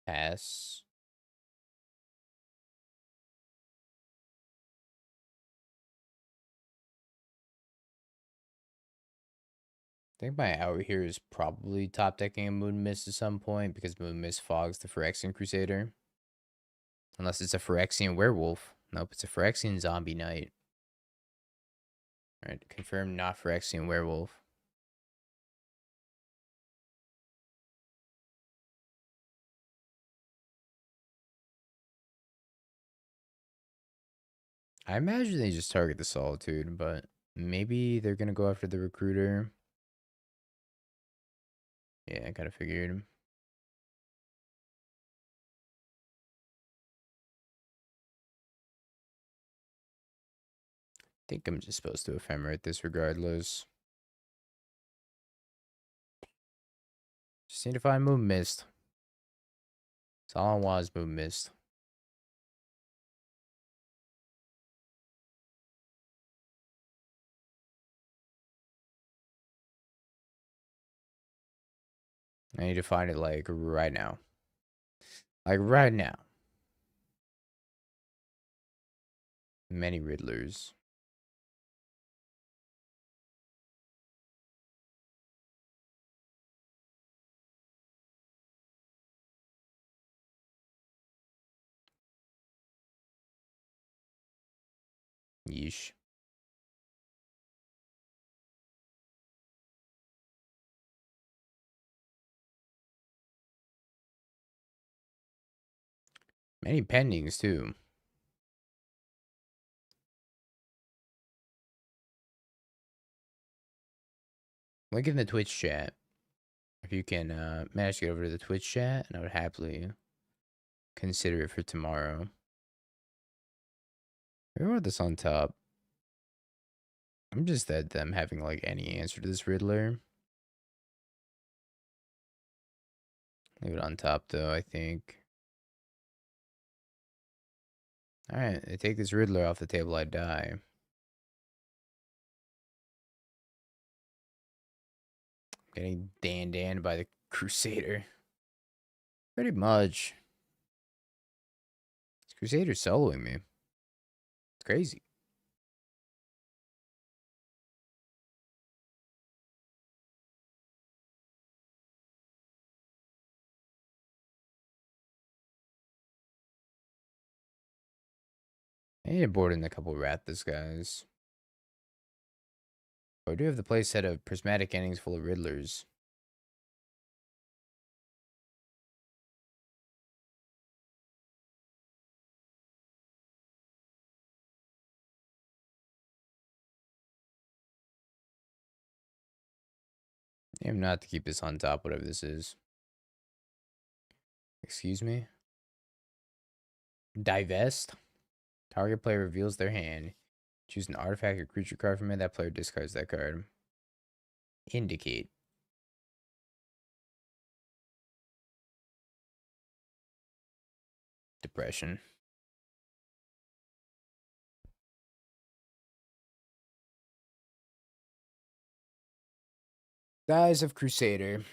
Pass. I think my out here is probably top decking a Moon Mist at some point because Moon Mist fogs the Phyrexian Crusader. Unless it's a Phyrexian Werewolf. Nope, it's a Phyrexian Zombie Knight. Alright, confirm not Phyrexian Werewolf. I imagine they just target the Solitude, but maybe they're gonna go after the Recruiter. Yeah, I kind of figured. I think I'm just supposed to Ephemerate this regardless. Just need to find Moon Mist. That's all I want is Moon Mist. I need to find it like right now. Like right now. Many Riddlers. Yeesh. Many pendings, too. Link in the Twitch chat. If you can manage to get over to the Twitch chat, and I would happily consider it for tomorrow. I wrote this on top. I'm just at them having like any answer to this Riddler. Leave it on top though, I think. Alright, they take this Riddler off the table, I die. Getting Dan by the Crusader. Pretty much. This Crusader's soloing me. It's crazy. I need to board in a couple Rathas guys. I do have the play set of prismatic endings full of Riddlers. I am not to keep this on top, whatever this is. Excuse me? Divest? Target player reveals their hand. Choose an artifact or creature card from it. That player discards that card. Indicate. Depression. Guys of Crusader.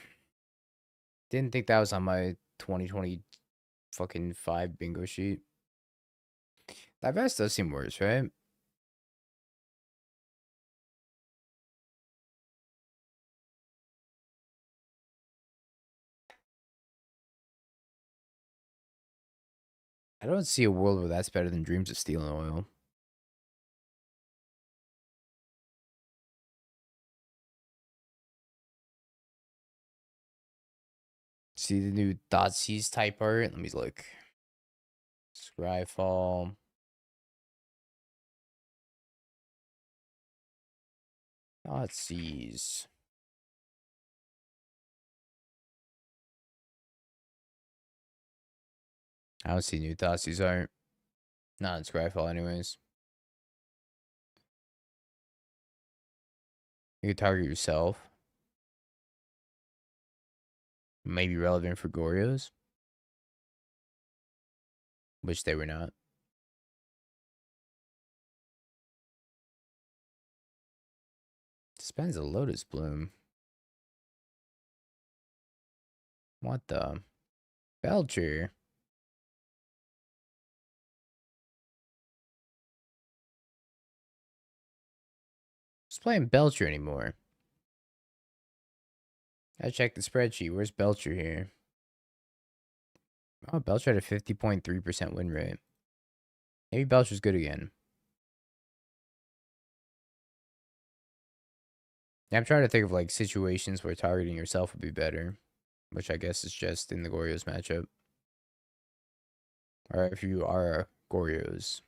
Didn't think that was on my 2020 fucking 5 bingo sheet. Divest does seem worse, right? I don't see a world where that's better than Dreams of Steel and Oil. See the new Thoughtseize type art? Let me look. Scryfall. Thoughtseize. I don't see new Thoughtseize art. Not in Scryfall, anyways. You can target yourself. Maybe relevant for Gorios. Which they were not. Spends a Lotus Bloom. What the? Belcher. Who's playing Belcher anymore? I checked the spreadsheet. Where's Belcher here? Oh, Belcher had a 50.3% win rate. Maybe Belcher's good again. Yeah, I'm trying to think of like situations where targeting yourself would be better. Which I guess is just in the Gorios matchup. Or if you are Gorios,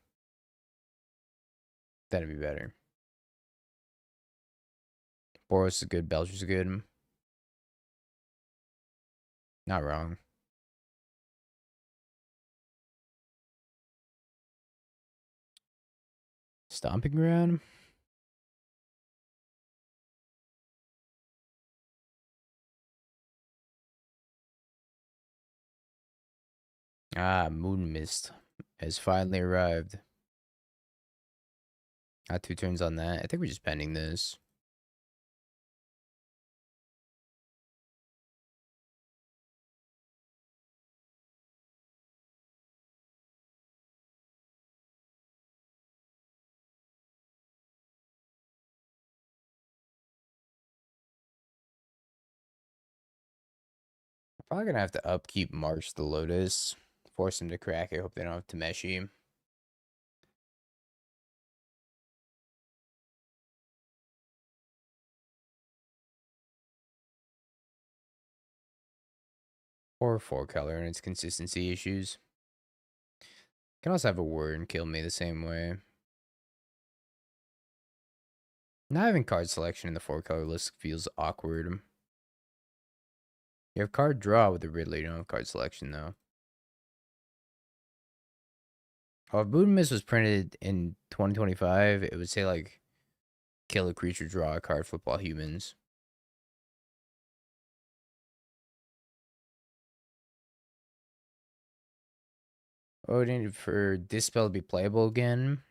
that'd be better. Boros is good, Belcher's good. Not wrong. Stomping Ground? Ah, Moon Mist has finally arrived. Got 2 turns on that. I think we're just pending this. Probably gonna have to upkeep March the Lotus. Force him to crack it. Hope they don't have Tameshi. Or 4-color and its consistency issues. Can also have a word and kill me the same way. Not having card selection in the 4-color list feels awkward. You have card draw with the Ridley, you don't have card selection though. Oh, if Moon Mist was printed in 2025, it would say like kill a creature, draw a card, flip all humans. Odin, for Dispel to be playable again,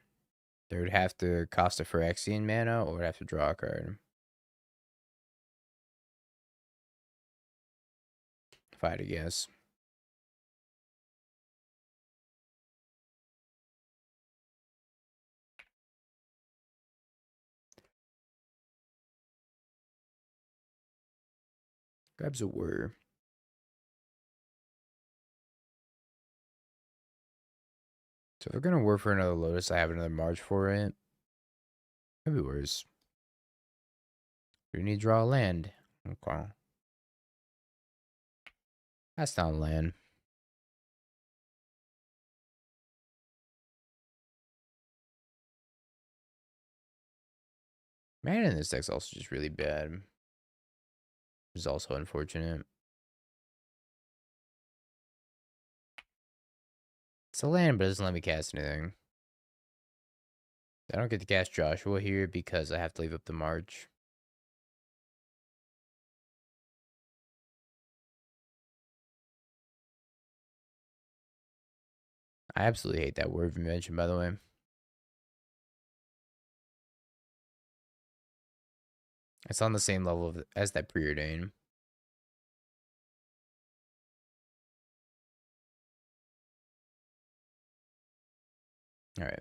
there would have to cost a Phyrexian mana or would have to draw a card. If I had to guess. Grabs a whir. So if we're gonna work for another Lotus, I have another March for it. Maybe worse. We need to draw a land. Okay. That's not land. Man, in this deck's also just really bad. Which is also unfortunate. It's a land, but it doesn't let me cast anything. I don't get to cast Joshua here because I have to leave up the March. I absolutely hate that word of invention, by the way. It's on the same level as that preordain. All right.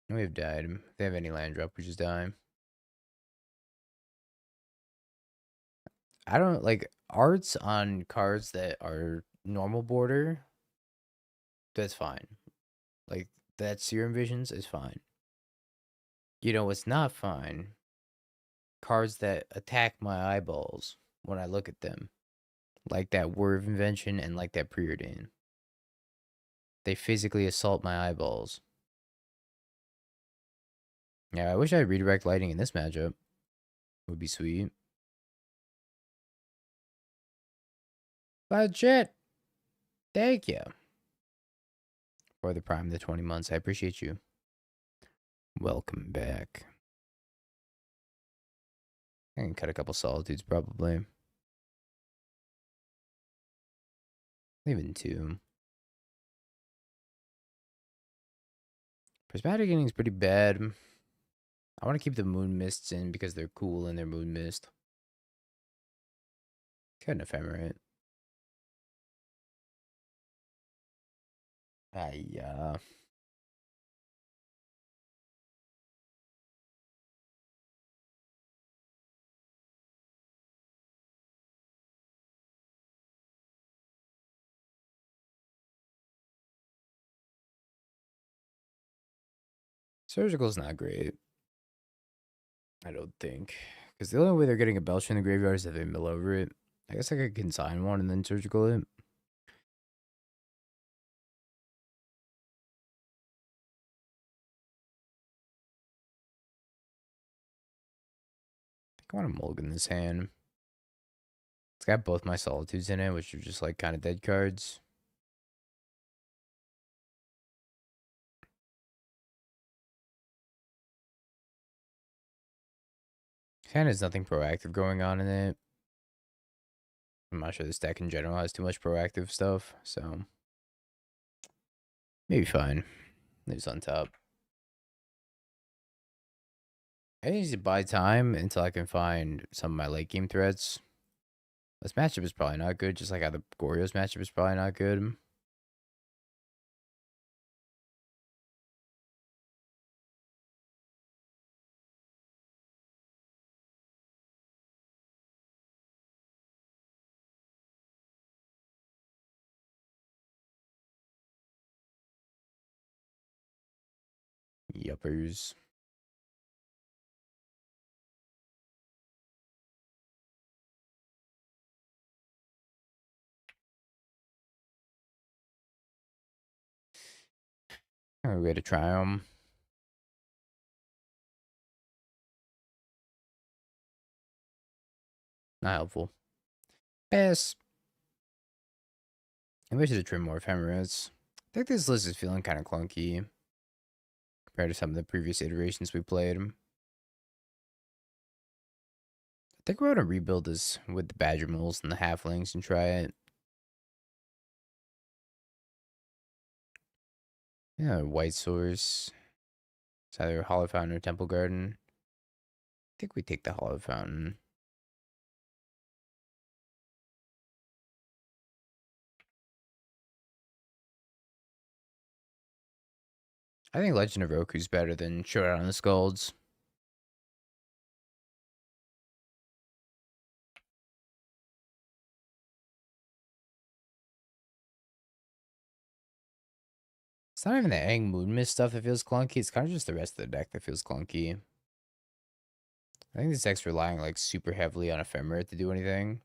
We have died. If they have any land drop, we just die. I don't like arts on cards that are normal border. That's fine. Like that Serum Visions is fine. You know what's not fine? Cards that attack my eyeballs when I look at them. Like that Word of Invention and like that Preordain. They physically assault my eyeballs. Yeah, I wish I had redirect lighting in this matchup. Would be sweet. Budget! Thank you. For the prime, the 20 months. I appreciate you. Welcome back. I can cut a couple solitudes probably. Even 2. Prismatic Inning's pretty bad. I want to keep the Moon Mists in because they're cool in their Moon Mist. Cut an Ephemerate. Yeah. Surgical's not great. I don't think. Because the only way they're getting a Belcher in the graveyard is if they mill over it. I guess I could consign one and then surgical it. I think I want to mulligan this hand. It's got both my solitudes in it, which are just like kind of dead cards. Hand has nothing proactive going on in it. I'm not sure this deck in general has too much proactive stuff, so maybe fine. Leaves on top. I need to buy time until I can find some of my late game threats. This matchup is probably not good, just like how the Goryo's matchup is probably not good. Yuppers. Alright, we gotta try them. Not helpful. Pass. Maybe I should have trimmed more ephemeras. I think this list is feeling kind of clunky compared to some of the previous iterations we played. I think we're gonna rebuild this with the Badger Moles and the Halflings and try it. Yeah, White Source. It's either Hollow Fountain or Temple Garden. I think we take the Hollow Fountain. I think Legend of Roku's better than Showdown on the Skulls. It's not even the Aang Moon Mist stuff that feels clunky. It's kind of just the rest of the deck that feels clunky. I think this deck's relying like super heavily on Ephemera to do anything.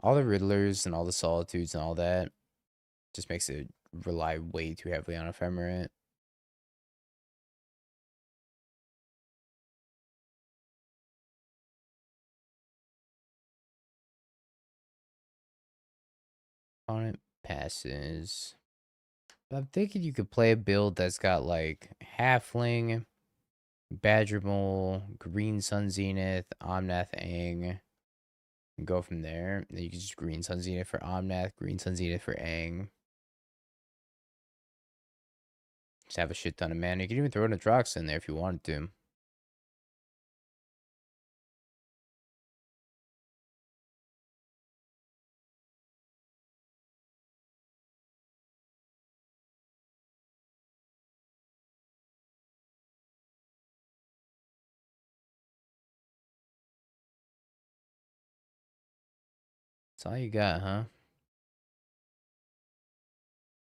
All the Riddlers and all the Solitudes and all that just makes it rely way too heavily on Ephemerate. Opponent passes. But I'm thinking you could play a build that's got like Halfling, Badger Mole, Green Sun Zenith, Omnath Aang, and go from there. And then you can just Green Sun Zenith for Omnath, Green Sun Zenith for Aang. Just have a shit ton of mana. You can even throw in a Drox in there if you wanted to. That's all you got, huh?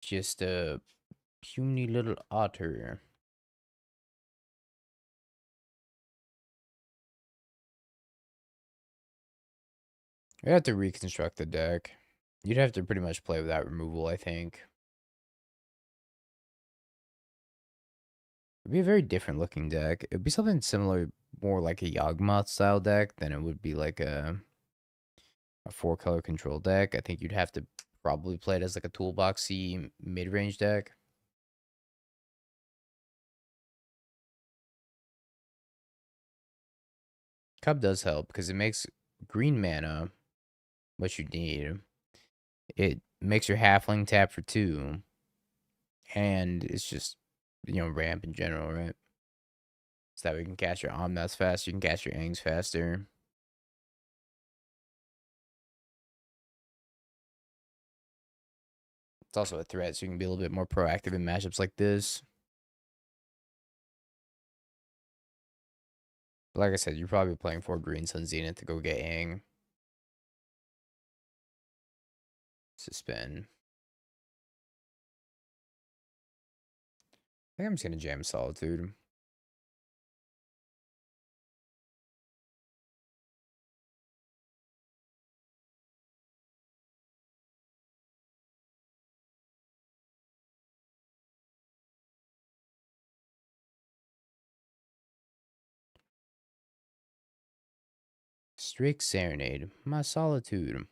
Just a puny little otter. We have to reconstruct the deck. You'd have to pretty much play without removal, I think. It'd be a very different looking deck. It'd be something similar, more like a Yawgmoth style deck than it would be like a 4-color control deck. I think you'd have to probably play it as like a toolboxy mid-range deck. Cub does help because it makes green mana what you need. It makes your halfling tap for 2. And it's just, ramp in general, right? So that we can cast your Omnaths faster, you can cast your Aangs faster. It's also a threat, so you can be a little bit more proactive in matchups like this. But like I said, you're probably playing 4 Green Sun Zenith to go get Aang. Suspend. I think I'm just gonna jam Solitude. Strict Serenade. My Solitude.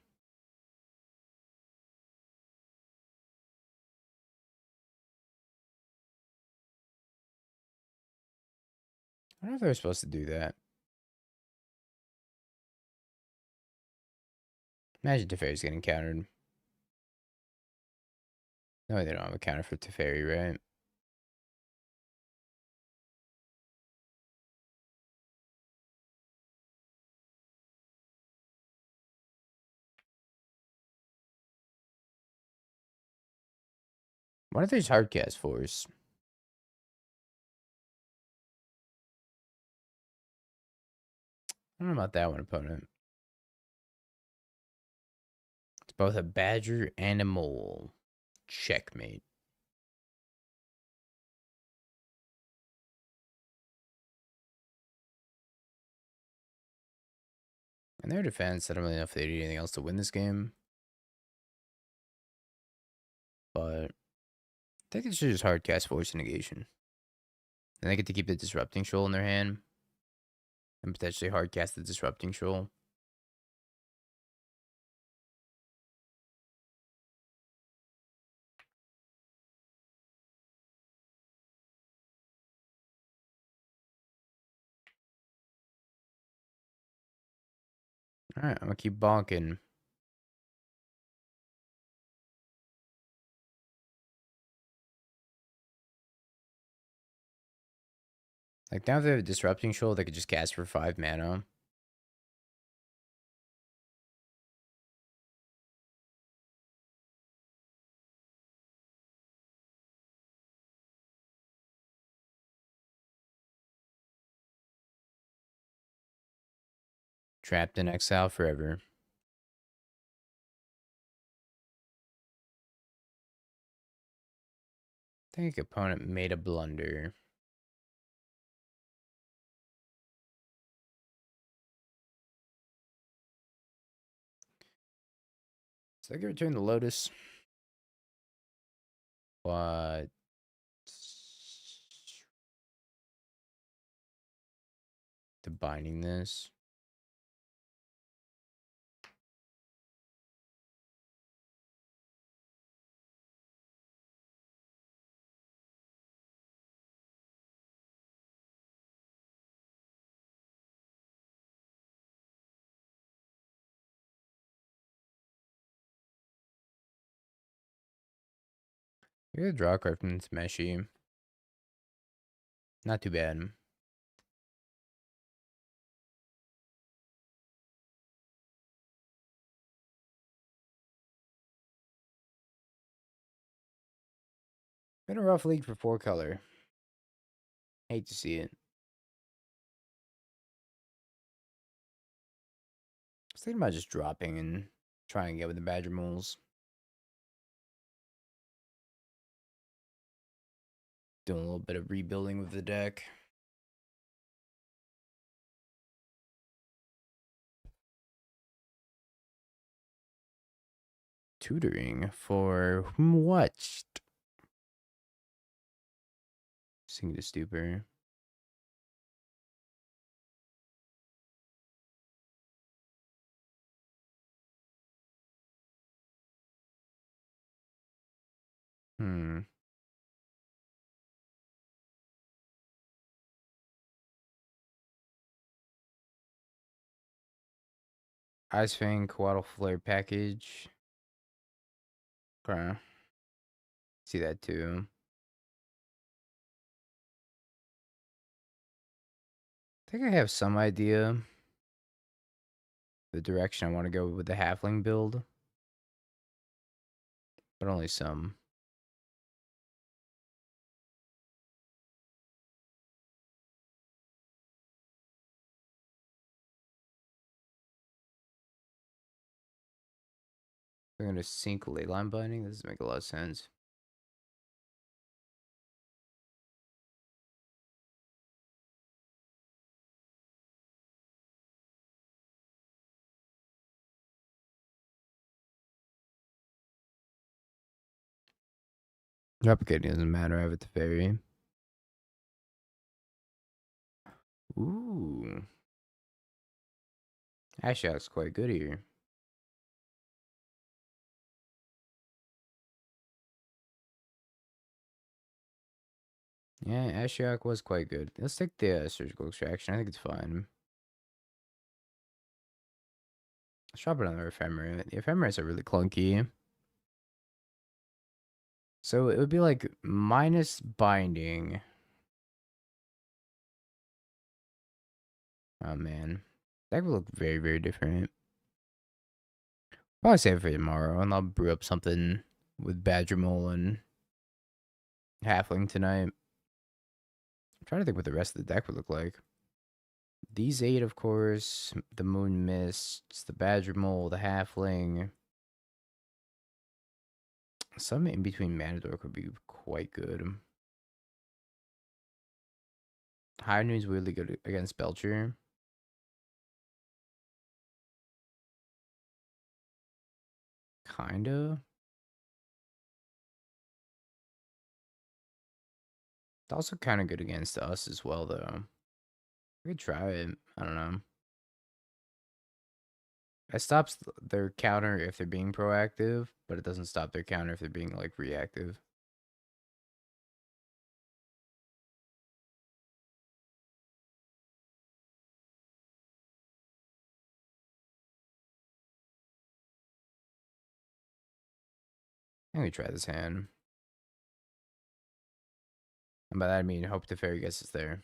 I don't know if they're supposed to do that. Imagine Teferi's getting countered. No, they don't have a counter for Teferi, right? What if there's Hardcast Force? don't know about that one, opponent. It's both a badger and a mole. Checkmate. In their defense, I don't really know if they did anything else to win this game. But I think it's just hard cast Force Negation. And they get to keep the Disrupting Shoal in their hand. And potentially hard cast the Disrupting Shoal. Alright, I'm gonna keep bonking. Like now if they have a Disrupting Shoal, they could just cast for 5 mana. Trapped in exile forever. I think opponent made a blunder. So I can return the Lotus. What? To binding this. You're gonna draw a card from this Meshy. Not too bad. Been a rough league for 4 color. Hate to see it. I was thinking about just dropping and trying to get with the Badger Moles. Doing a little bit of rebuilding with the deck. Tutoring for what? Sing to Stupor. Ice Fang, Coatl Flare package. Okay. See that too. I think I have some idea the direction I want to go with the Halfling build. But only some. I'm going to sync Leyline Binding. This doesn't make a lot of sense. Replicating doesn't matter. I have it to Fairy. Ooh. Ashiok's quite good here. Yeah, Ashiok was quite good. Let's take the Surgical Extraction. I think it's fine. Let's drop it on the Ephemera. The Ephemeras are really clunky. So it would be like minus binding. Oh man. That would look very, very different. Probably save it for tomorrow and I'll brew up something with Badger Mole and Halfling tonight. I'm trying to think what the rest of the deck would look like. These 8, of course, the Moon Mists, the Badger Mole, the Halfling. Some in between Manador could be quite good. High Noon's really good against Belcher. Kinda. It's also kind of good against us as well, though. I could try it. I don't know. It stops their counter if they're being proactive, but it doesn't stop their counter if they're being, like, reactive. I'm gonna try this hand. And by that I mean hope the fairy gets us there.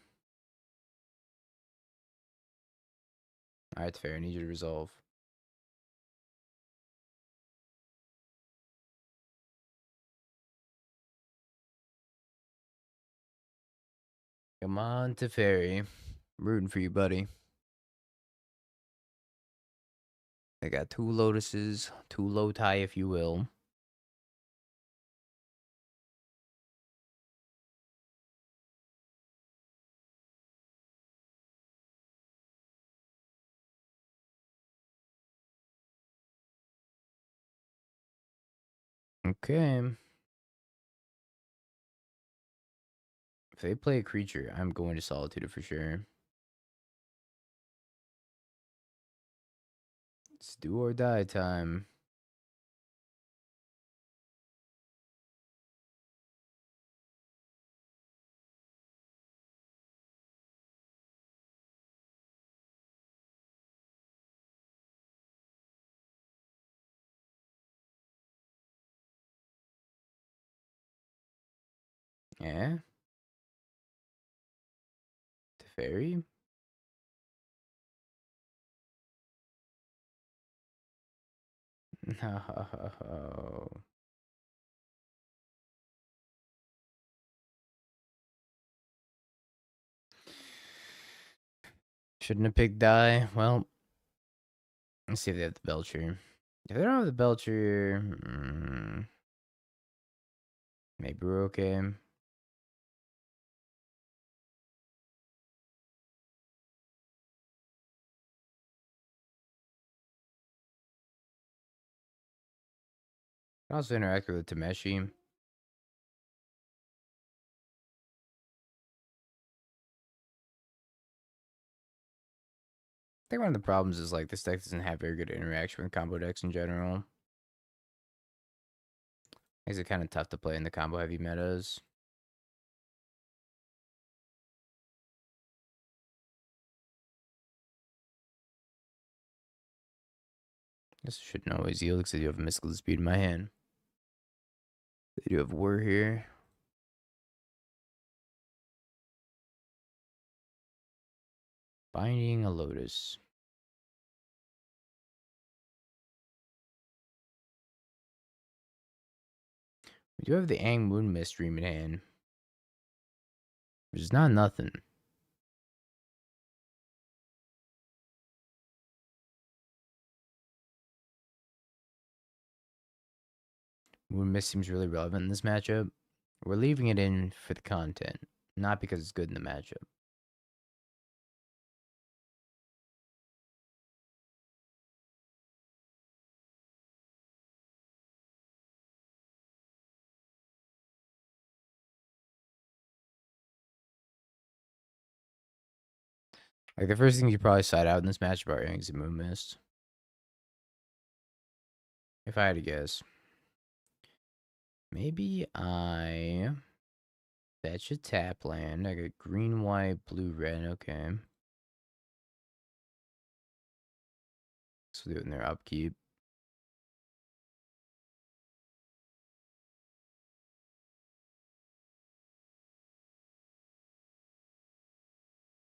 Alright, fairy, I need you to resolve. Come on, Teferi. I'm rooting for you, buddy. I got 2 Lotuses, 2 Lotai, if you will. Okay. If they play a creature, I'm going to Solitude it for sure. It's do or die time. Yeah? Teferi? No. Shouldn't have picked die. Well, let's see if they have the Belcher. If they don't have the Belcher, maybe we're okay. Can also interact with Tameshi. I think one of the problems is like this deck doesn't have very good interaction with combo decks in general. Makes it kind of tough to play in the combo heavy metas. This shouldn't always yield because I do have Mystical Speed in my hand. They do have War here. Binding a Lotus. We do have the Ang Moon Mist Dream in hand. Which is not nothing. Moon Mist seems really relevant in this matchup. We're leaving it in for the content, not because it's good in the matchup. Like, the first thing you probably side out in this matchup are Angs and Moon Mist. If I had to guess. Maybe I fetch a tap land. I got green, white, blue, red. Okay. So do it in their upkeep.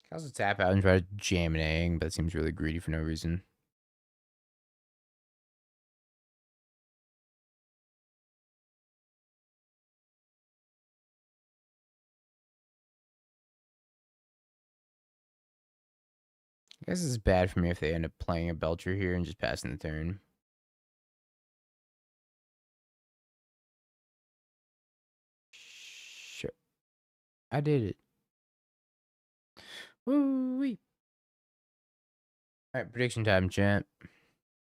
Can also tap out and try to jam an Ang, but it seems really greedy for no reason. I guess it's bad for me if they end up playing a Belcher here and just passing the turn. Sure. I did it. Woo-wee. Alright, prediction time, champ.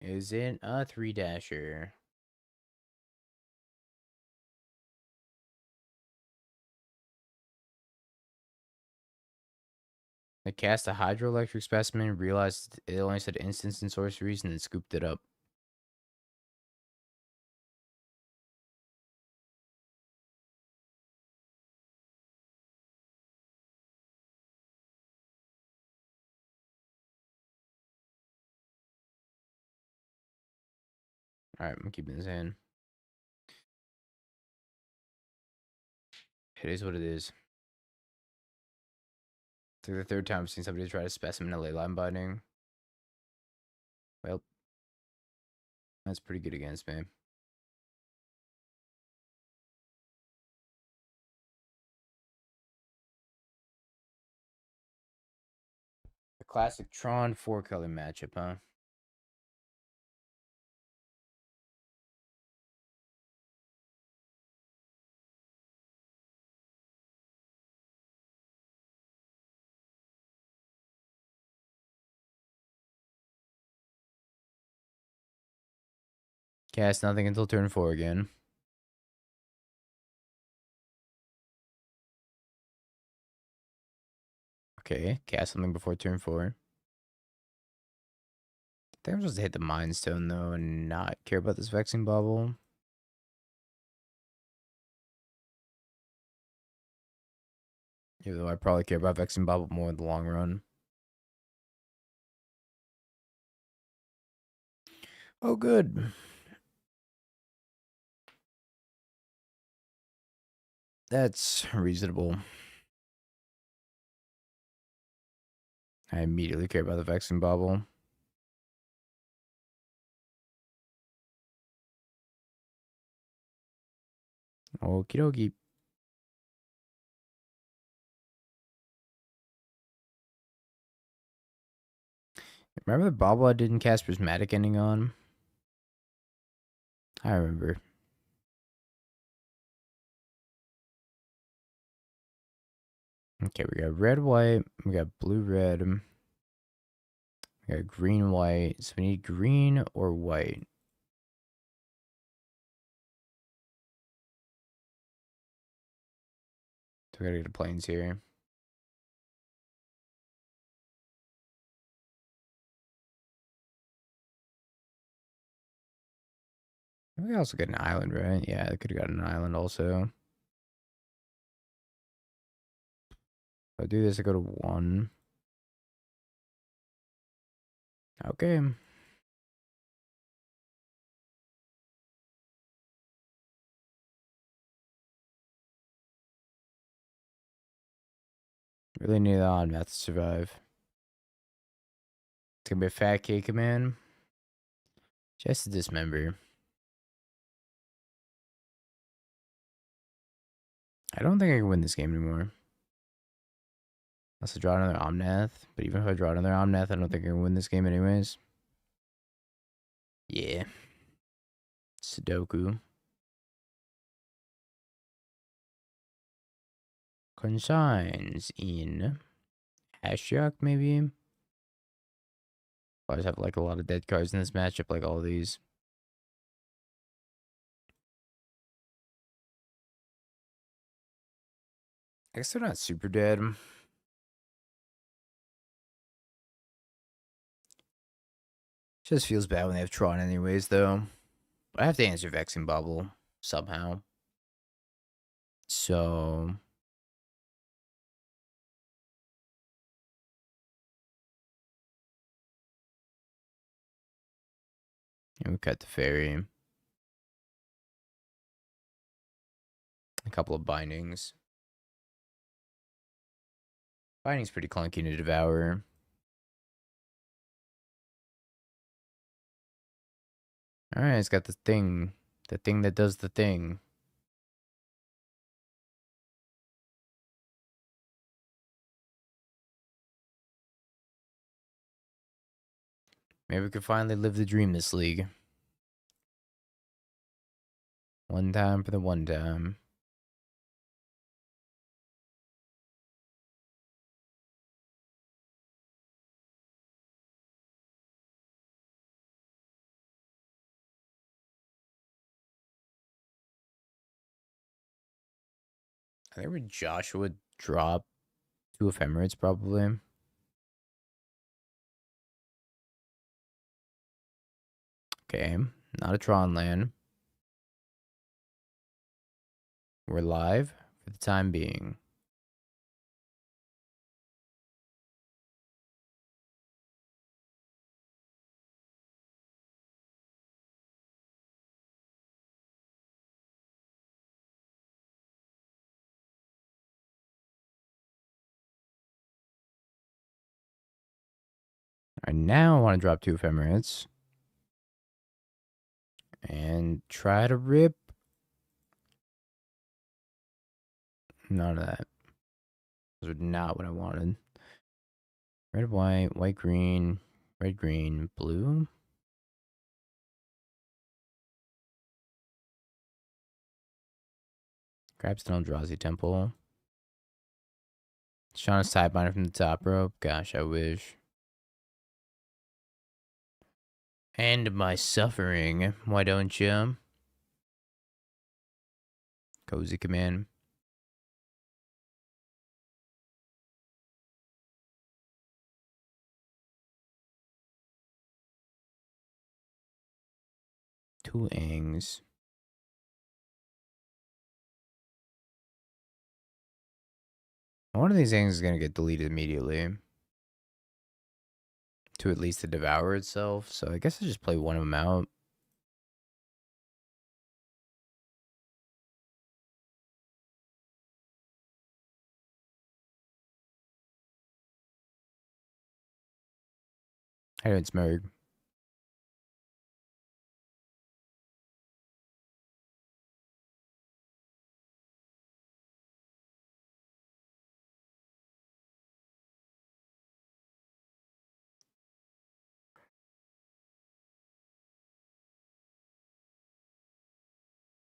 Is it a 3-dasher? They cast a hydroelectric specimen, realized it only said instants and sorceries, and then scooped it up. Alright, I'm keeping this in. It is what it is. It's like the third time I've seen somebody try to specimen a ley line binding. Well, that's pretty good against me. The classic Tron 4-color matchup, huh? Cast nothing until turn 4 again. Okay, cast something before turn 4. I think I'm supposed to hit the Mind Stone, though, and not care about this Vexing Bubble. Even though I probably care about Vexing Bubble more in the long run. Oh, good. That's reasonable. I immediately care about the Vexing Bubble. Okie dokie. Remember the bobble I didn't cast Prismatic Ending on? I remember. Okay, we got red, white. We got blue, red. We got green, white. So we need green or white. So we gotta get the planes here. We also get an island, right? Yeah, they could have got an island also. If I do this, I go to 1. Okay. Really need the odd math to survive. It's gonna be a fat cake, man. Just to dismember. I don't think I can win this game anymore. Unless I draw another Omnath. But even if I draw another Omnath, I don't think I can win this game anyways. Yeah. Sudoku. Consigns in Ashiok, maybe? I just have like a lot of dead cards in this matchup, like all these. I guess they're not super dead. Just feels bad when they have Tron anyways, though. I have to answer Vexing Bubble somehow. So and we cut the fairy. A couple of bindings. Binding's pretty clunky to devour. Alright, it's got the thing. The thing that does the thing. Maybe we could finally live the dream this league. One time for the one time. I think with Joshua drop 2 ephemerates probably. Okay, not a Tron land. We're live for the time being. All right, now I want to drop 2 ephemerates. And try to rip. None of that. Those are not what I wanted. Red, white, green, red, green, blue. Crabstone, Eldrazi Temple. Shauna's Sidebinder from the top rope. Gosh, I wish. End my suffering. Why don't you? Cozy Command. Two Angs. One of these Angs is going to get deleted immediately. To at least to devour itself. So I guess I just play one of them out. How do it's Merg?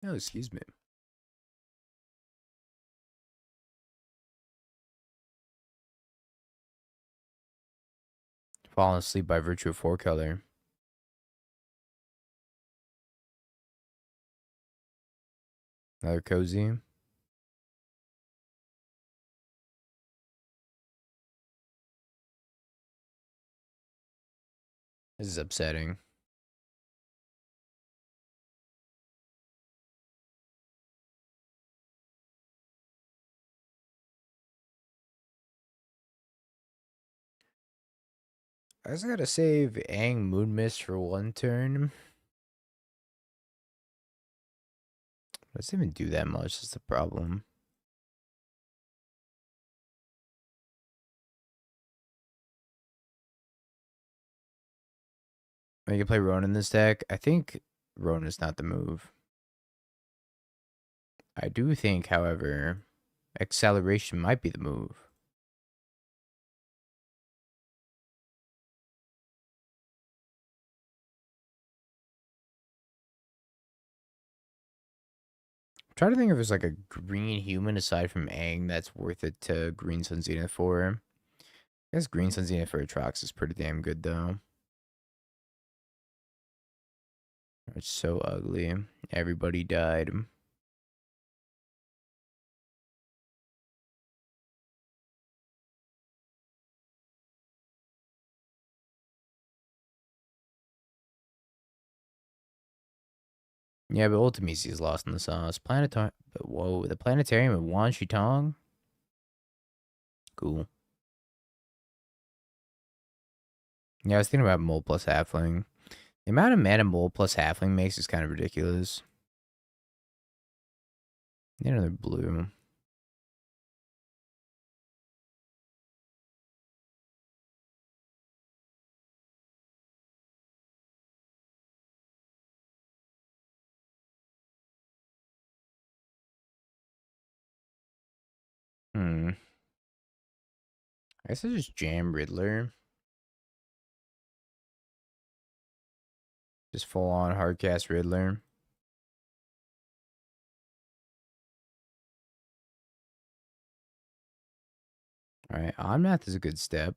Oh, excuse me. Falling asleep by virtue of 4-color. Another cozy. This is upsetting. I just gotta save Aang Moon Mist for one turn. Doesn't even do that much, that's the problem. You can play Ronin in this deck. I think Ronin is not the move. I do think, however, Acceleration might be the move. I'm trying to think if there's like a green human aside from Aang that's worth it to Green Sun Zenith for. I guess Green Sun Zenith for Atrox is pretty damn good though. It's so ugly. Everybody died. Yeah, but Ultimisi is lost in the sauce. Whoa, the planetarium of Wan Shitong? Cool. Yeah, I was thinking about Mole plus Halfling. The amount of mana Mole plus Halfling makes is kind of ridiculous. Need another blue. I guess I just jam Riddler. Just full on hardcast Riddler. Alright, Omnath is a good step.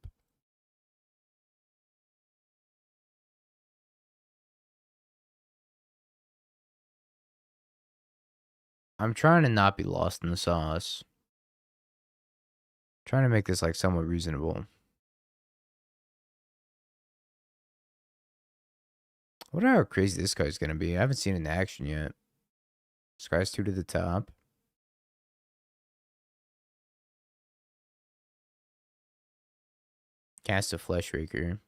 I'm trying to not be lost in the sauce. Trying to make this like somewhat reasonable. I wonder how crazy this guy's gonna be. I haven't seen it in action yet. This guy's 2 to the top. Cast a Flesh Raker.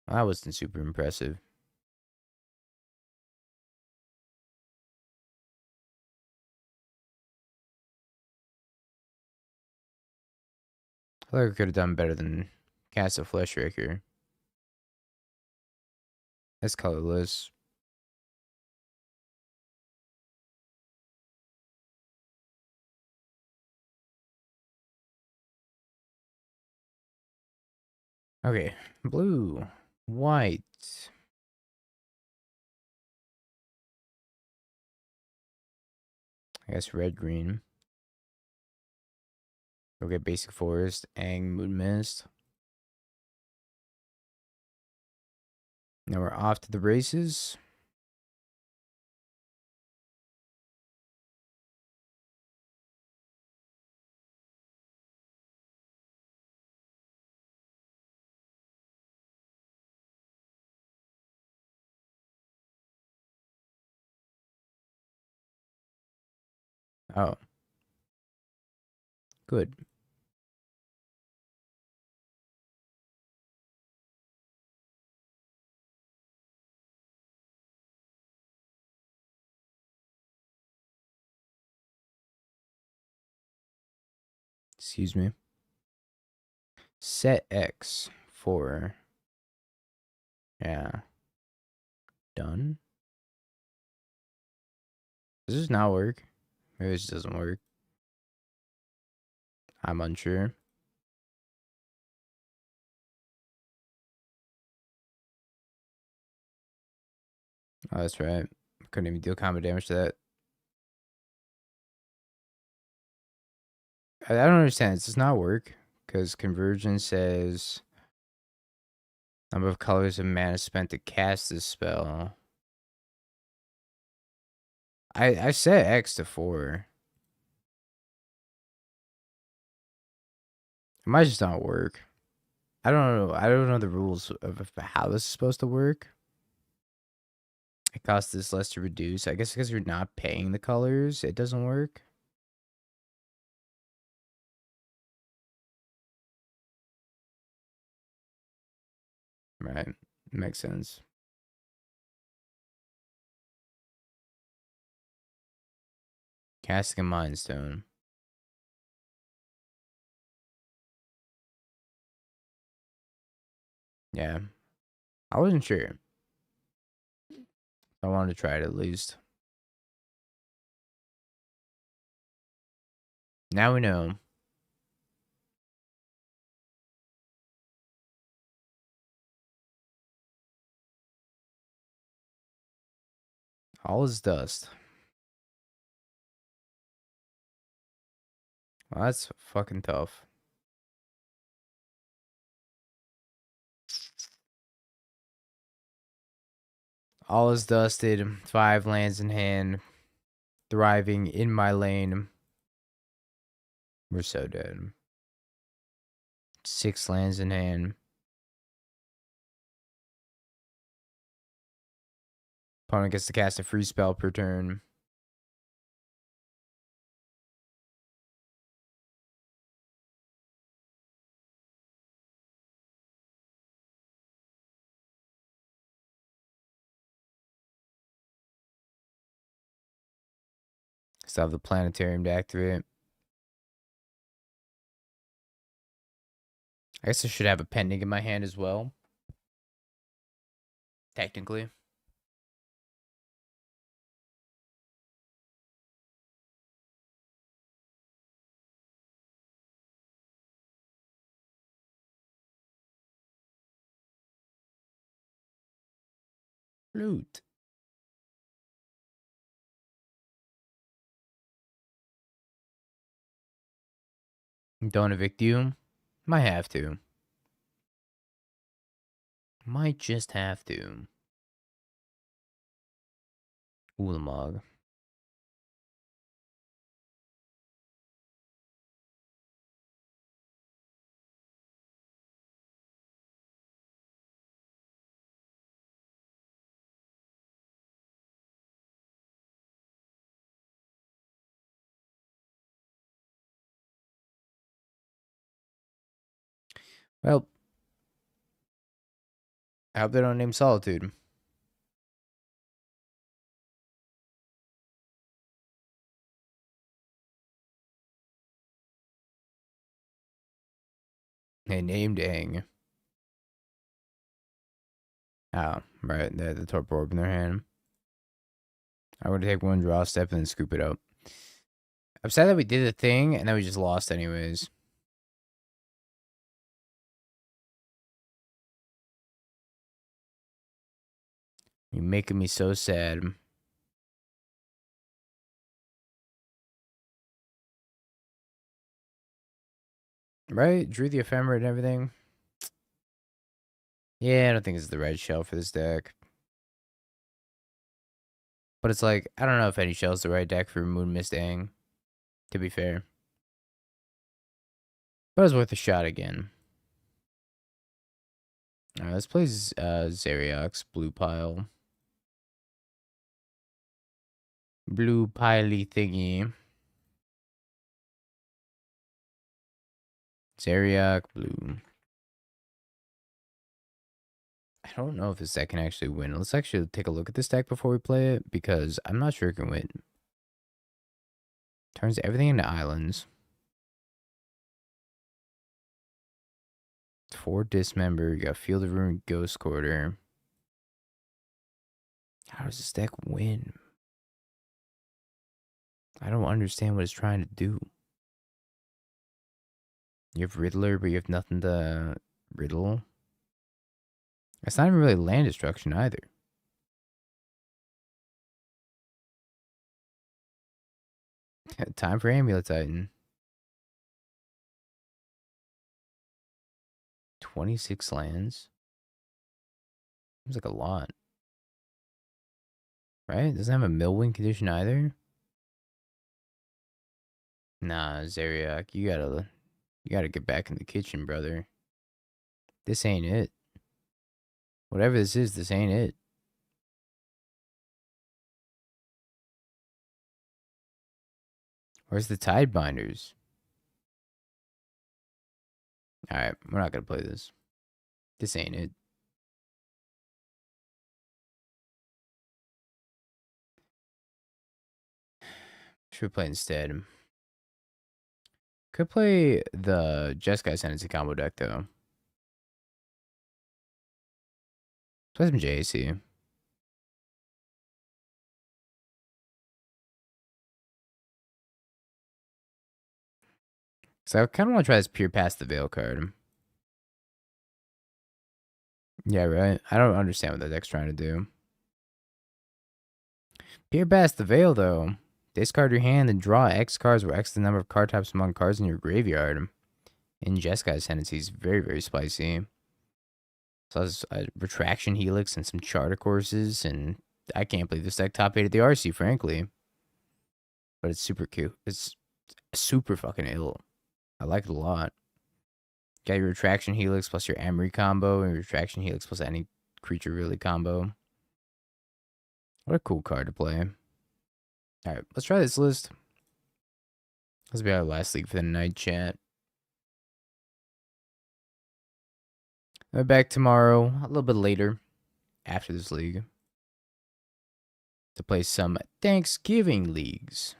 Well, that wasn't super impressive. I feel like I could have done better than cast a Flesh Raker. That's colorless. Okay, blue, white. I guess red, green. Go get Basic Forest, Ang, Moon Mist. Now we're off to the races. Oh, good. Excuse me. Set X for. Yeah. Done. Does this not work? Maybe this doesn't work. I'm unsure. Oh, that's right. Couldn't even deal combat damage to that. I don't understand. It does not work because conversion says number of colors of mana spent to cast this spell. I set X to 4. It might just not work. I don't know. I don't know the rules of how this is supposed to work. It costs this less to reduce. I guess because you're not paying the colors, it doesn't work. Right. Makes sense. Casting a Mind Stone. Yeah. I wasn't sure. I wanted to try it at least. Now we know. All is dust. Well, that's fucking tough. All is dusted. 5 lands in hand. Thriving in my lane. We're so dead. 6 lands in hand. Opponent gets to cast a free spell per turn. Still have the planetarium to activate. I guess I should have a pending in my hand as well. Technically. Flute. Don't evict you. Might have to. Might just have to. Ulamog. Well, I hope they don't name Solitude. They named Aang. Oh, right. They had the torpor orb in their hand. I would take one draw step and then scoop it up. I'm sad that we did the thing and then we just lost anyways. You're making me so sad. Right? Drew the Ephemerate and everything. Yeah, I don't think it's the right shell for this deck. But it's like, I don't know if any shell's the right deck for Moon Mist Aang, to be fair. But it's worth a shot again. Alright, let's play Zeriak's blue pile. Blue piley thingy. Zeriak, blue. I don't know if this deck can actually win. Let's actually take a look at this deck before we play it, because I'm not sure it can win. Turns everything into islands. 4 Dismember. You got Field of Ruin, Ghost Quarter. How does this deck win? I don't understand what it's trying to do. You have Riddler, but you have nothing to riddle. It's not even really land destruction either. Time for Amulet Titan. 26 lands. Seems like a lot. Right? Doesn't have a Millwing condition either. Nah, Zeriak, you gotta get back in the kitchen, brother. This ain't it. Whatever this ain't it. Where's the Tidebinders? Alright, we're not gonna play this. This ain't it. Should we play instead? Could play the Jeskai Ascendancy combo deck, though. Play some JAC. So I kind of want to try this Peer Past the Veil card. Yeah, right? I don't understand what that deck's trying to do. Peer Past the Veil, though. Discard your hand and draw X cards where X is the number of card types among cards in your graveyard. In Jeskai Ascendancy is very, very spicy. So there's a Retraction Helix and some Charter Courses, and I can't believe this deck top 8 at the RC, frankly. But it's super cute. It's super fucking ill. I like it a lot. Got your Retraction Helix plus your Emery combo, and your Retraction Helix plus any creature really combo. What a cool card to play. Alright, let's try this list. This will be our last league for the night, chat. I'll be back tomorrow, a little bit later, after this league, to play some Thanksgiving leagues.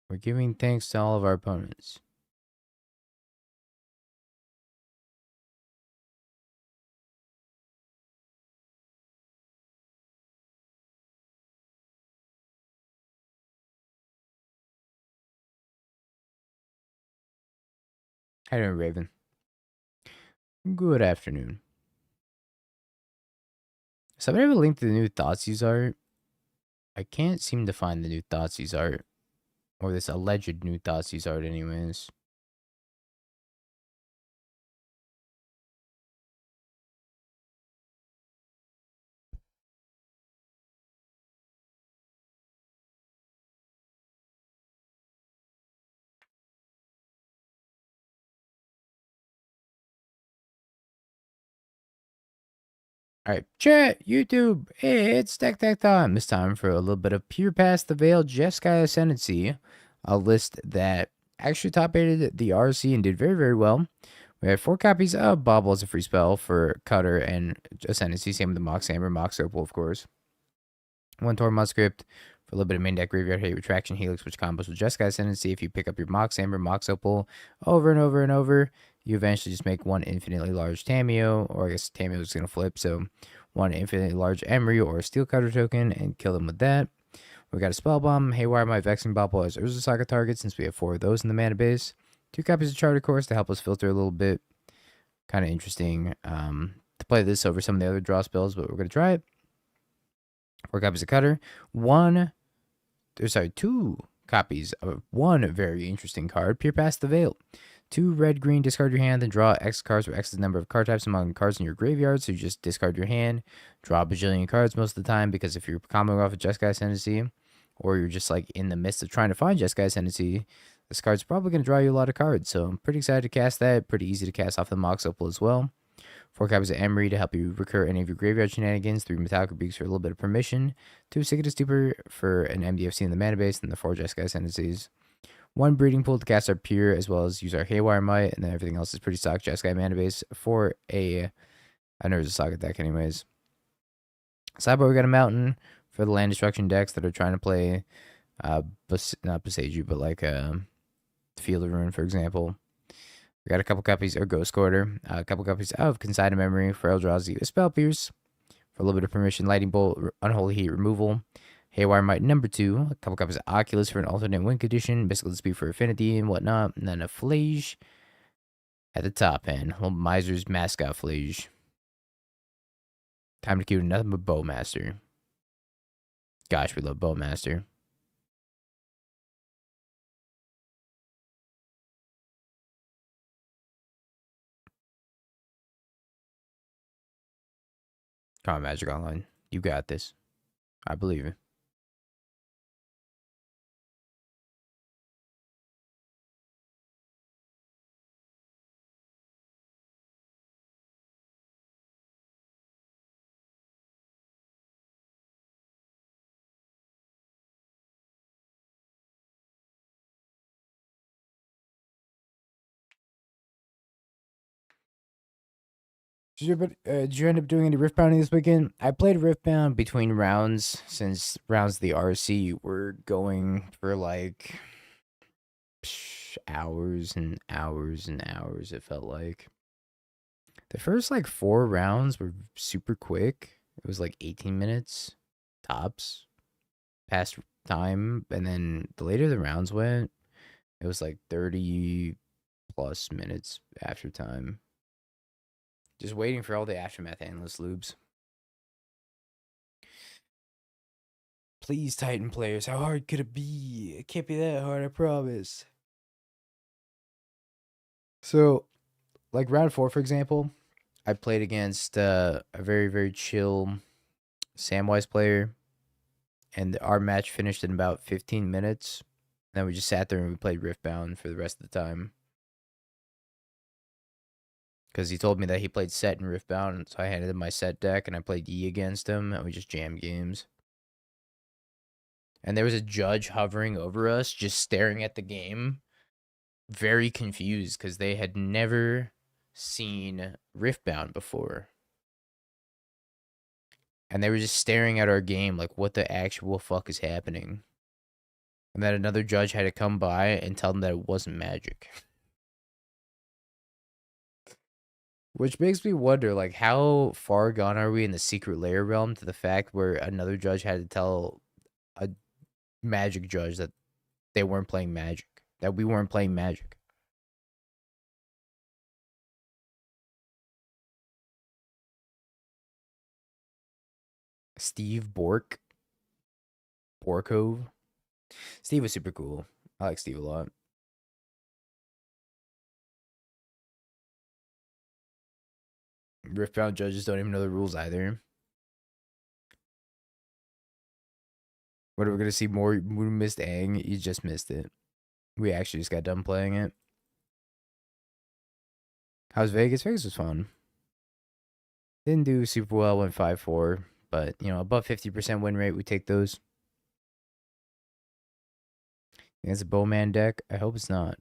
We're giving thanks to all of our opponents. How you doing, Raven? Good afternoon. Somebody have a link to the new Thoughtseize art. I can't seem to find the new Thoughtseize art. Or this alleged new Thoughtseize art anyways. All right, chat, YouTube, hey, it's Tech time. This time for a little bit of Pure Past the Veil Jeskai Ascendancy, a list that actually top aided the RC and did very, very well. We have 4 copies of Bobble as a free spell for Cutter and Ascendancy, same with the Mox Hammer, Mox Opal, of course. 1 Tormod script for a little bit of main deck graveyard hate, Retraction Helix, which combos with Jeskai Ascendancy. If you pick up your Mox Hammer, Mox Opal over and over and over, you eventually just make 1 infinitely large Tameo, or I guess Tameo is going to flip, so 1 infinitely large Emery or a Steel Cutter token and kill them with that. We got a Spell Bomb, Haywire Might, Vexing Bobble as Urza Saga target, since we have 4 of those in the mana base. 2 copies of Charter Course to help us filter a little bit. Kind of interesting to play this over some of the other draw spells, but we're going to try it. 4 copies of Cutter. 2 copies of 1 very interesting card, Peer Past the Veil. 2 red-green, discard your hand, then draw X cards where X is the number of card types among cards in your graveyard, so you just discard your hand, draw a bajillion cards most of the time, because if you're comboing off of Jeskai Ascendancy, or you're just like in the midst of trying to find Jeskai Ascendancy, this card's probably going to draw you a lot of cards, so I'm pretty excited to cast that. Pretty easy to cast off the Mox Opal as well. 4 copies of Emery to help you recur any of your graveyard shenanigans. 3 Metallic Rebukes for a little bit of permission. 2 Cicada Stupor for an MDFC in the mana base, and the 4 Jeskai Ascendancies. 1 Breeding Pool to cast our Pure, as well as use our Haywire Might, and then everything else is pretty stock Jeskai mana base for I know there's a Saga deck anyways. Sideboard, we got a Mountain for the land destruction decks that are trying to play, not Boseiju, but like Field of Ruin, for example. We got a couple copies of Ghost Quarter, a couple copies of Consign of Memory for Eldrazi, Spell Pierce for a little bit of permission, Lightning Bolt, Unholy Heat removal, Haywire Might #2, a couple copies of Oculus for an alternate win condition, Mystical Speed for Affinity and whatnot, and then a Flage at the top end. Well, Miser's Mascot Flage. Time to queue nothing but Bowmaster. Gosh, we love Bowmaster. Come on, Magic Online. You got this. I believe it. Did you end up doing any Riftbounding this weekend? I played Riftbound between rounds, since rounds of the RC were going for like hours and hours and hours, it felt like. The first like 4 rounds were super quick. It was like 18 minutes tops past time. And then the later the rounds went, it was like 30 plus minutes after time. Just waiting for all the Aftermath Analyst loops. Please, Titan players, how hard could it be? It can't be that hard, I promise. So, like round 4, for example, I played against a very, very chill Samwise player, and our match finished in about 15 minutes. Then we just sat there and we played Riftbound for the rest of the time. Because he told me that he played Set and Riftbound, so I handed him my Set deck, and I played Yi against him, and we just jammed games. And there was a judge hovering over us, just staring at the game, very confused, because they had never seen Riftbound before. And they were just staring at our game like, what the actual fuck is happening? And then another judge had to come by and tell them that it wasn't Magic. Which makes me wonder, like, how far gone are we in the secret layer realm to the fact where another judge had to tell a Magic judge that they weren't playing Magic, that we weren't playing Magic. Steve Borkove. Steve was super cool. I like Steve a lot. Riftbound judges don't even know the rules either. What are we gonna see more Moon Mist Aang? You just missed it. We actually just got done playing it. How's Vegas? Vegas was fun. Didn't do super well, went 5-4, but you know, above 50% win rate, we take those. It's a Bowman deck. I hope it's not.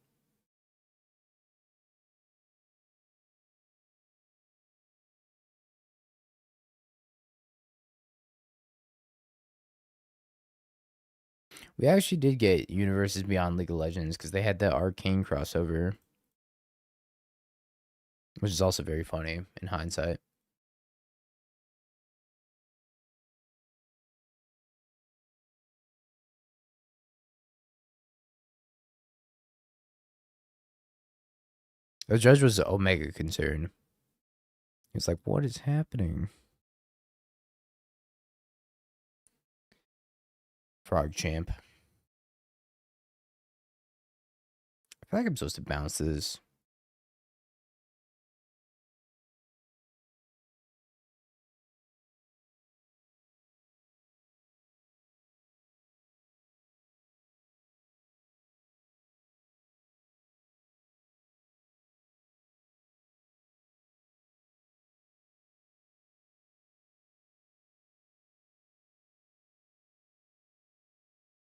We actually did get Universes Beyond League of Legends because they had the Arcane crossover, which is also very funny in hindsight. The judge was Omega concerned. He's like, what is happening? Frog Champ. I feel like I'm supposed to bounce this.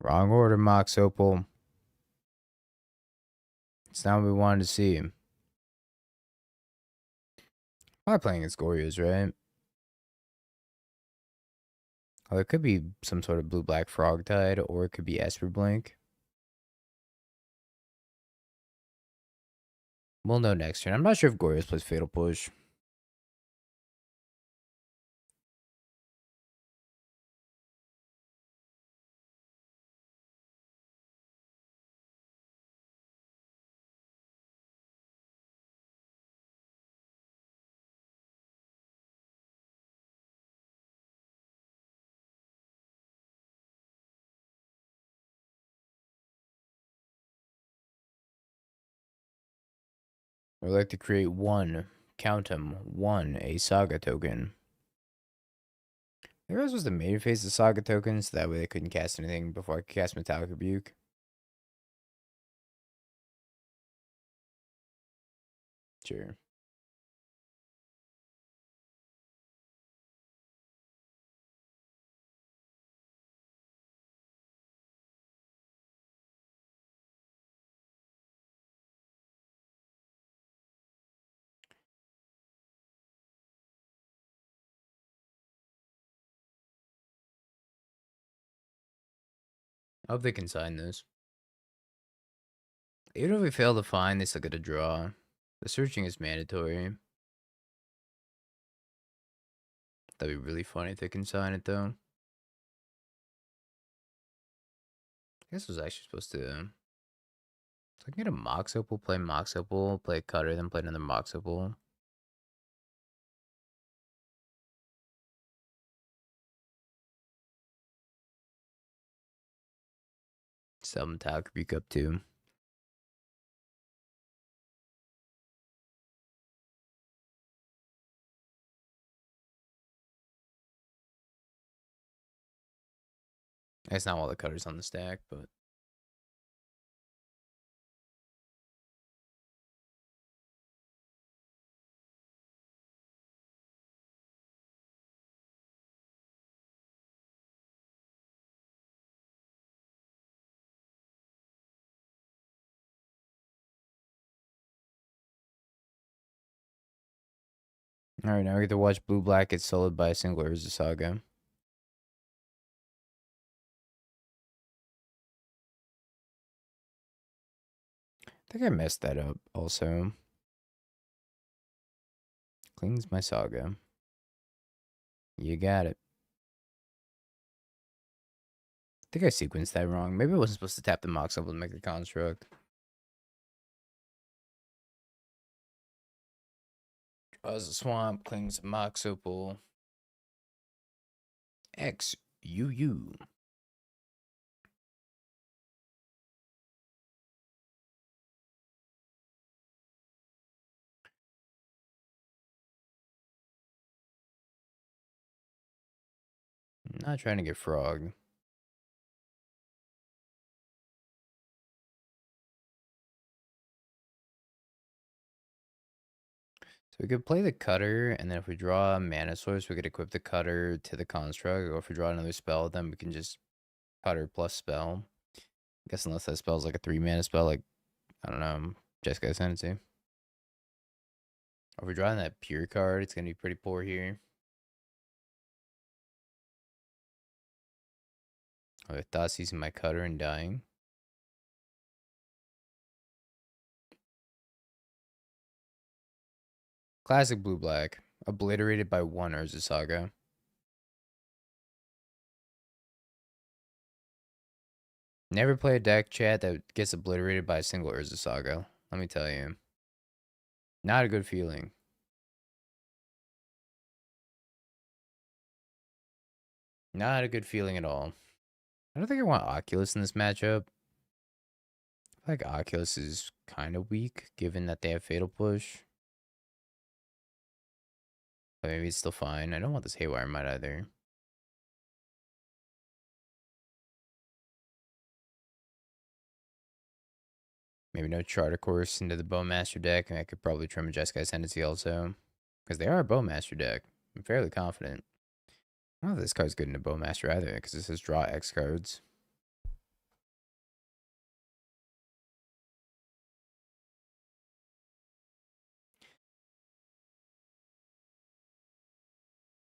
Wrong order, Mox Opal. It's not what we wanted to see. Probably playing against Goryo's, right? Oh, it could be some sort of blue-black frog tide, or it could be Esper Blink. We'll know next turn. I'm not sure if Goryo's plays Fatal Push. We'd like to create one, count them, one, a Saga token. Maybe I was supposed to main phase the Saga tokens, so that way they couldn't cast anything before I could cast Metallic Rebuke. Sure. I hope they can sign this. Even if we fail to find, they still get a draw. The searching is mandatory. That'd be really funny if they can sign it, though. I guess I was actually supposed to. So I can get a Mox Opal, play Mox Opal, play Cutter, then play another Mox Opal. Sell Metallic Rebuke up too. It's not all the Cutters on the stack, but. Alright, now we get to watch Blue Black get soloed by a single Urza Saga. I think I messed that up also. Cleans my Saga. You got it. I think I sequenced that wrong. Maybe I wasn't supposed to tap the Mox Opal to make the construct. Draws a swamp, clings a Mox Opal. XUU. Not trying to get frog. So we could play the cutter, and then if we draw a mana source, we could equip the cutter to the construct. Or if we draw another spell, then we can just cutter plus spell. I guess unless that spell's like a 3-mana spell, like, I don't know, Jessica Ascendancy. If we're drawing that pure card, it's going to be pretty poor here. Oh, I thought using my cutter and dying. Classic blue-black. Obliterated by 1 Urza Saga. Never play a deck, chat, that gets obliterated by a single Urza Saga. Let me tell you. Not a good feeling. Not a good feeling at all. I don't think I want Oculus in this matchup. I feel like Oculus is kind of weak, given that they have Fatal Push. But maybe it's still fine. I don't want this Haywire Might either. Maybe no Charter Course into the Bowmaster deck, and I could probably trim a Jeskai Ascendancy also. Because they are a Bowmaster deck. I'm fairly confident. I don't know if this card's good in a Bowmaster either, because it says draw X cards.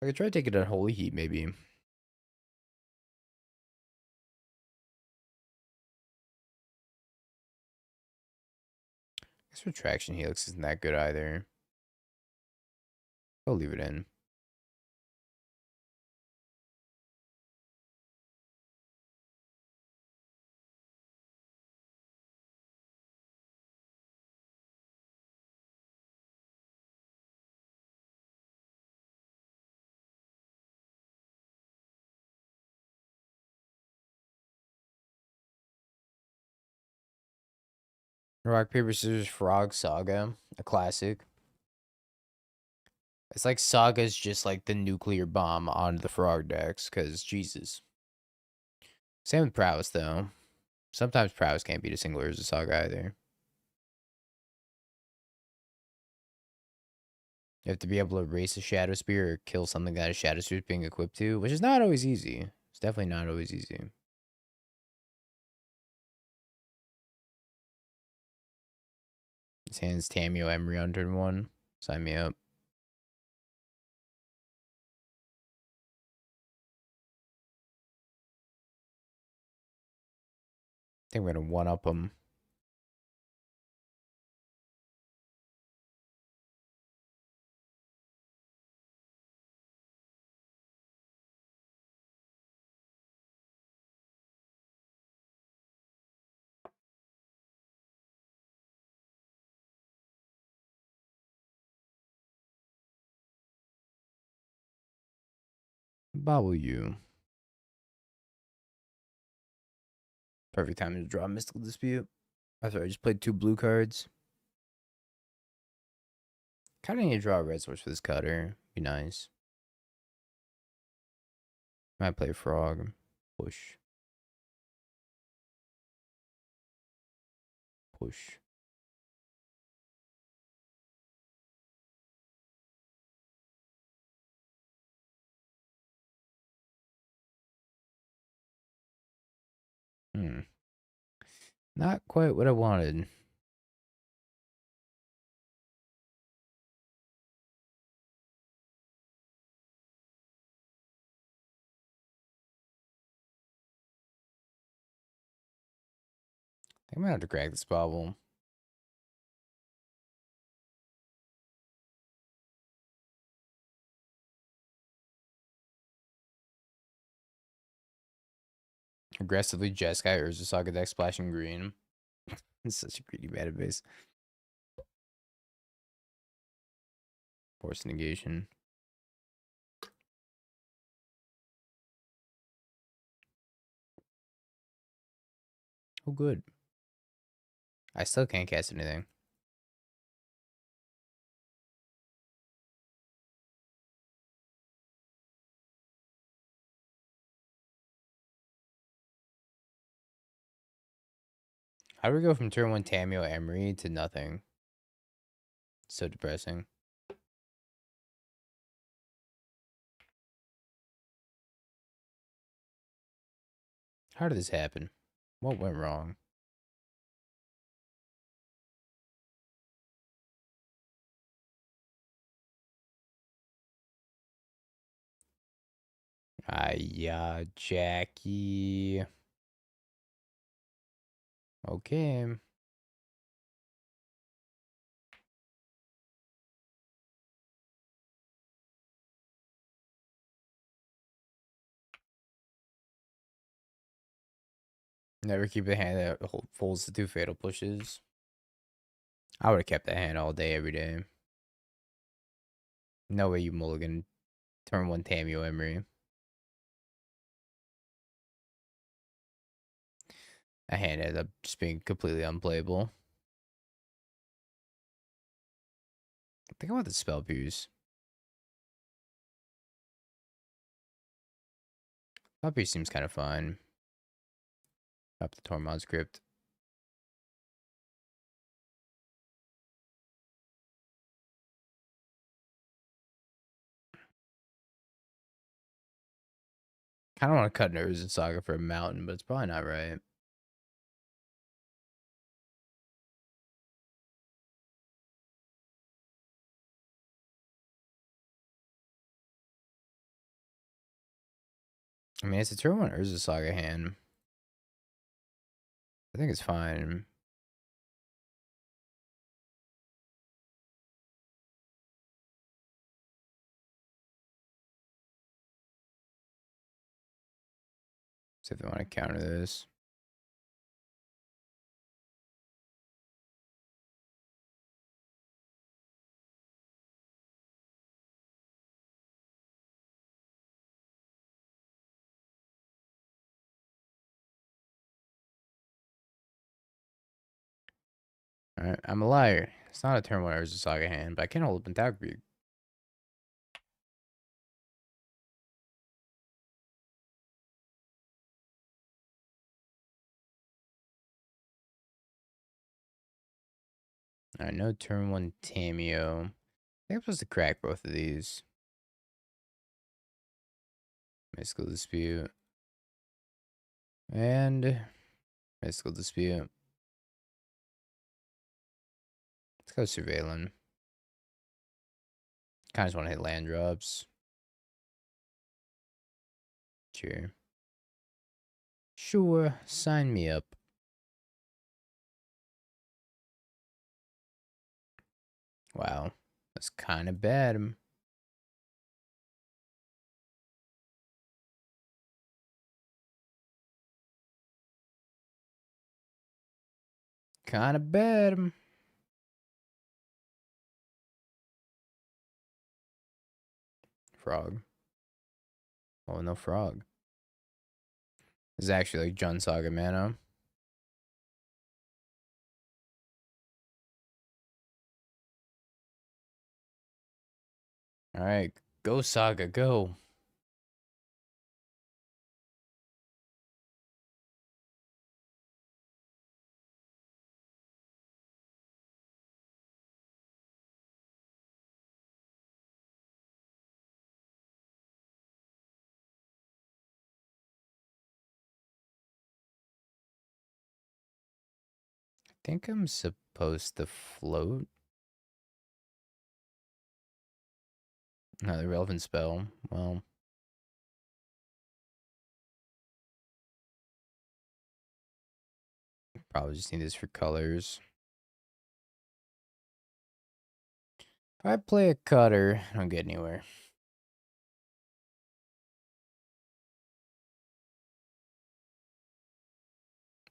I could try to take it on Holy Heat, maybe. I guess Retraction Helix isn't that good either. I'll leave it in. Rock, Paper, Scissors, Frog, Saga. A classic. It's like Saga's just like the nuclear bomb on the Frog decks, because Jesus. Same with Prowess, though. Sometimes Prowess can't beat a single Urza Saga either. You have to be able to erase a Shadow Spear or kill something that a Shadow Spear is being equipped to, which is not always easy. It's definitely not always easy. His hand's Tameo Emery on turn 1. Sign me up. I think we're going to one-up him. Bobble you. Perfect time to draw Mystical Dispute. Oh, sorry, I just played 2 blue cards. Kind of need to draw a red source for this cutter. Be nice. Might play Frog. Push. Push. Not quite what I wanted. I'm gonna have to crack this bobble. Aggressively Jeskai Urza Saga deck splashing green. It's such a greedy meta base. Force negation. Oh, good. I still can't cast anything. How do we go from turn 1 Tamio Emery to nothing? So depressing. How did this happen? What went wrong? Yeah, Jackie. Okay. Never keep a hand that folds the 2 fatal pushes. I would have kept that hand all day, every day. No way you mulligan turn 1 Tamio Emery. That hand ended up just being completely unplayable. I think I want the spell pierce. Spell pierce seems kind of fine. Up the Tormod script. Kind of want to cut an Urza Saga for a mountain, but it's probably not right. I mean, it's a turn 1 Urza Saga hand. I think it's fine. See if they want to counter this. Alright, I'm a liar. It's not a turn 1 Urza Saga hand, but I can hold up in Tagreed. Alright, no turn 1 Tamio. I think I'm supposed to crack both of these. Mystical Dispute. And Mystical Dispute. Let's go Surveillance. Kind of just want to hit land drops. Sure. Sure, sign me up. Wow, that's kind of bad. Kind of bad. Frog. Oh, no frog. This is actually like Jun Saga mana. Alright, go Saga, go. I think I'm supposed to float. Another relevant spell. Well, probably just need this for colors. If I play a cutter, I don't get anywhere.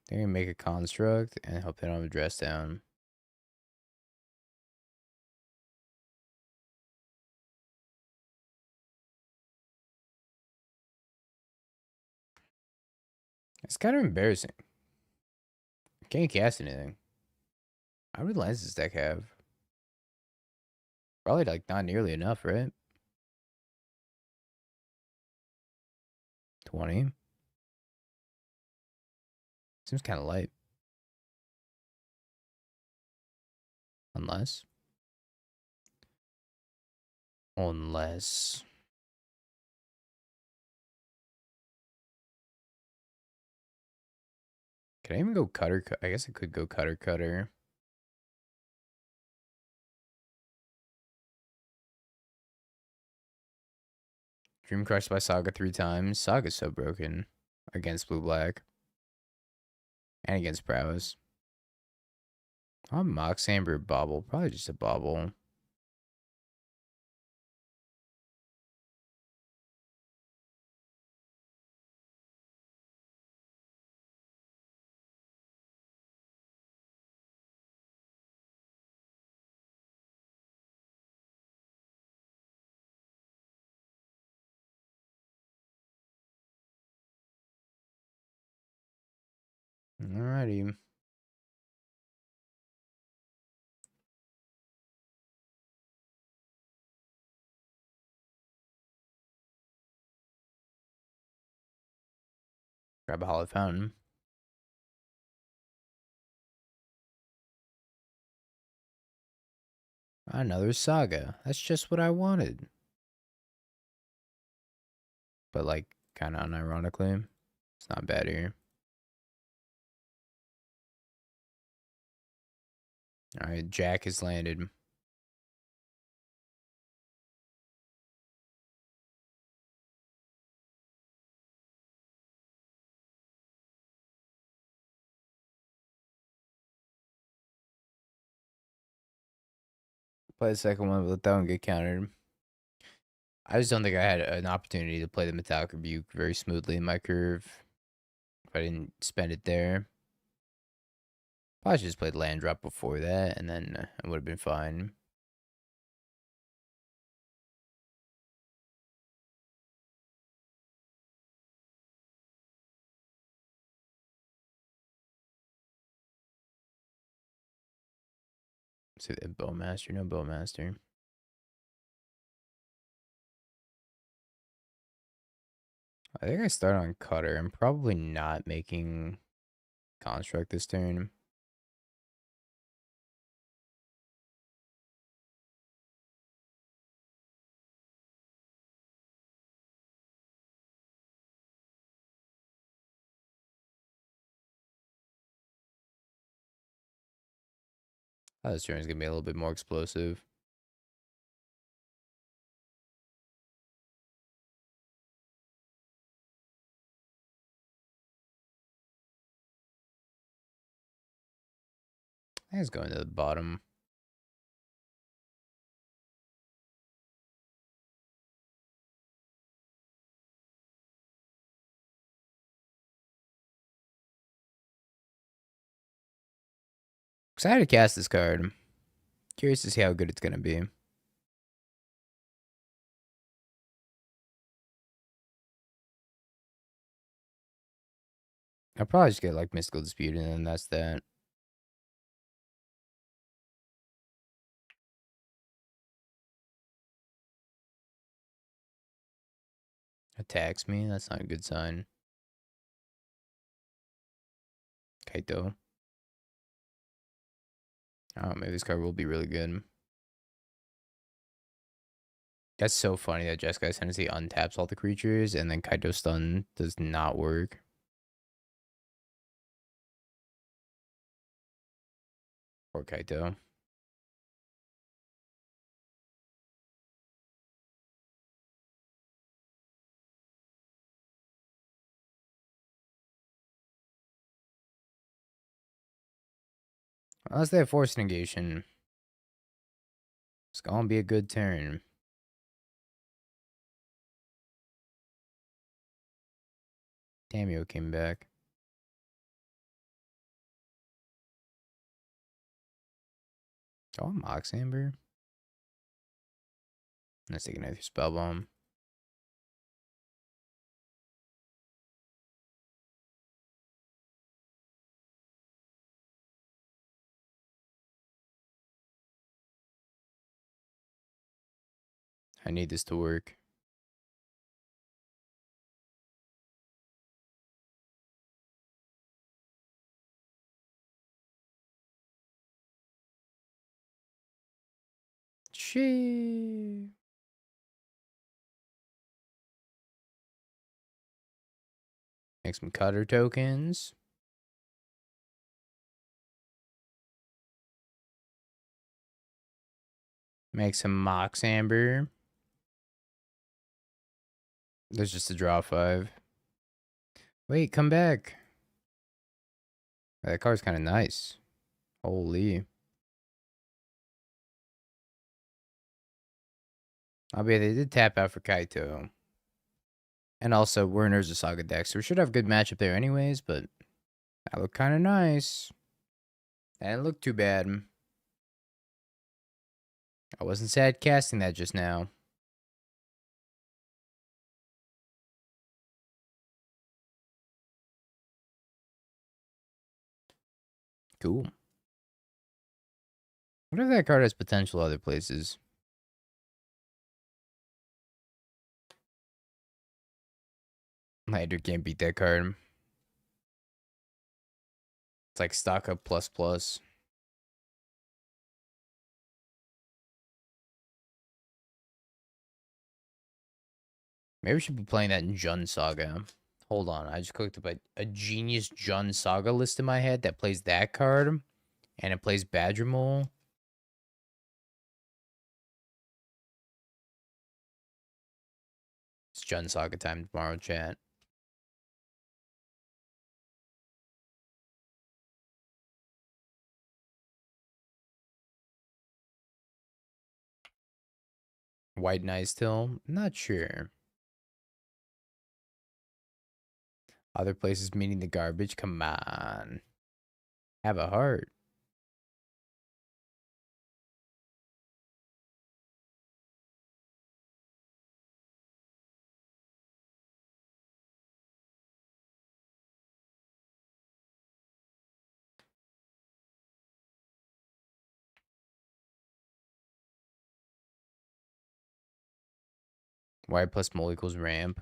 They're gonna make a construct and hope they don't have a dress down. It's kind of embarrassing. Can't cast anything. How many lands does this deck have? Probably like not nearly enough, right? 20. Seems kind of light. Unless. Unless. Can I even go cutter? I guess I could go cutter cutter. Dream crushed by Saga 3 times. Saga's so broken against blue black and against prowess. I'm Mox Amber Bobble. Probably just a bobble. Alrighty. Grab a Hollow Fountain. Another Saga. That's just what I wanted. But like, kind of unironically, it's not bad here. Alright, Jack has landed. Play the second one, but let that one get countered. I just don't think I had an opportunity to play the Metallic Rebuke very smoothly in my curve. If I didn't spend it there. Probably should just played land drop before that, and then it would have been fine. See the Bowmaster, no Bowmaster. I think I start on Cutter. I'm probably not making Construct this turn. This turn is going to be a little bit more explosive. I think it's going to the bottom. Excited to cast this card. Curious to see how good it's going to be. I'll probably just get like Mystical Dispute, and then that's that. Attacks me. That's not a good sign. Kaito. Oh, maybe this card will be really good. That's so funny that Jeskai Tendency untaps all the creatures, and then Kaito Stun does not work. Poor Kaito. Unless they have Force Negation, it's gonna be a good turn. Tamio came back. Oh, Mox Amber. Let's take another Spell Bomb. I need this to work. Shit. Make some cutter tokens. Make some Mox Amber. There's just a draw 5. Wait, come back. That card's kind of nice. Holy. I'll be they did tap out for Kaito. And also, Werner's a Saga deck, so we should have a good matchup there anyways, but that looked kind of nice. That didn't look too bad. I wasn't sad casting that just now. Cool. What if that card has potential other places? Lander can't beat that card. It's like stock up plus plus. Maybe we should be playing that in Jun Saga. Hold on, I just cooked up a genius Jun Saga list in my head that plays that card, and it plays Badger Mole. It's Jun Saga time tomorrow, chat. White Nice Till? Not sure. Other places meaning the garbage? Come on. Have a heart. White plus mole equals ramp.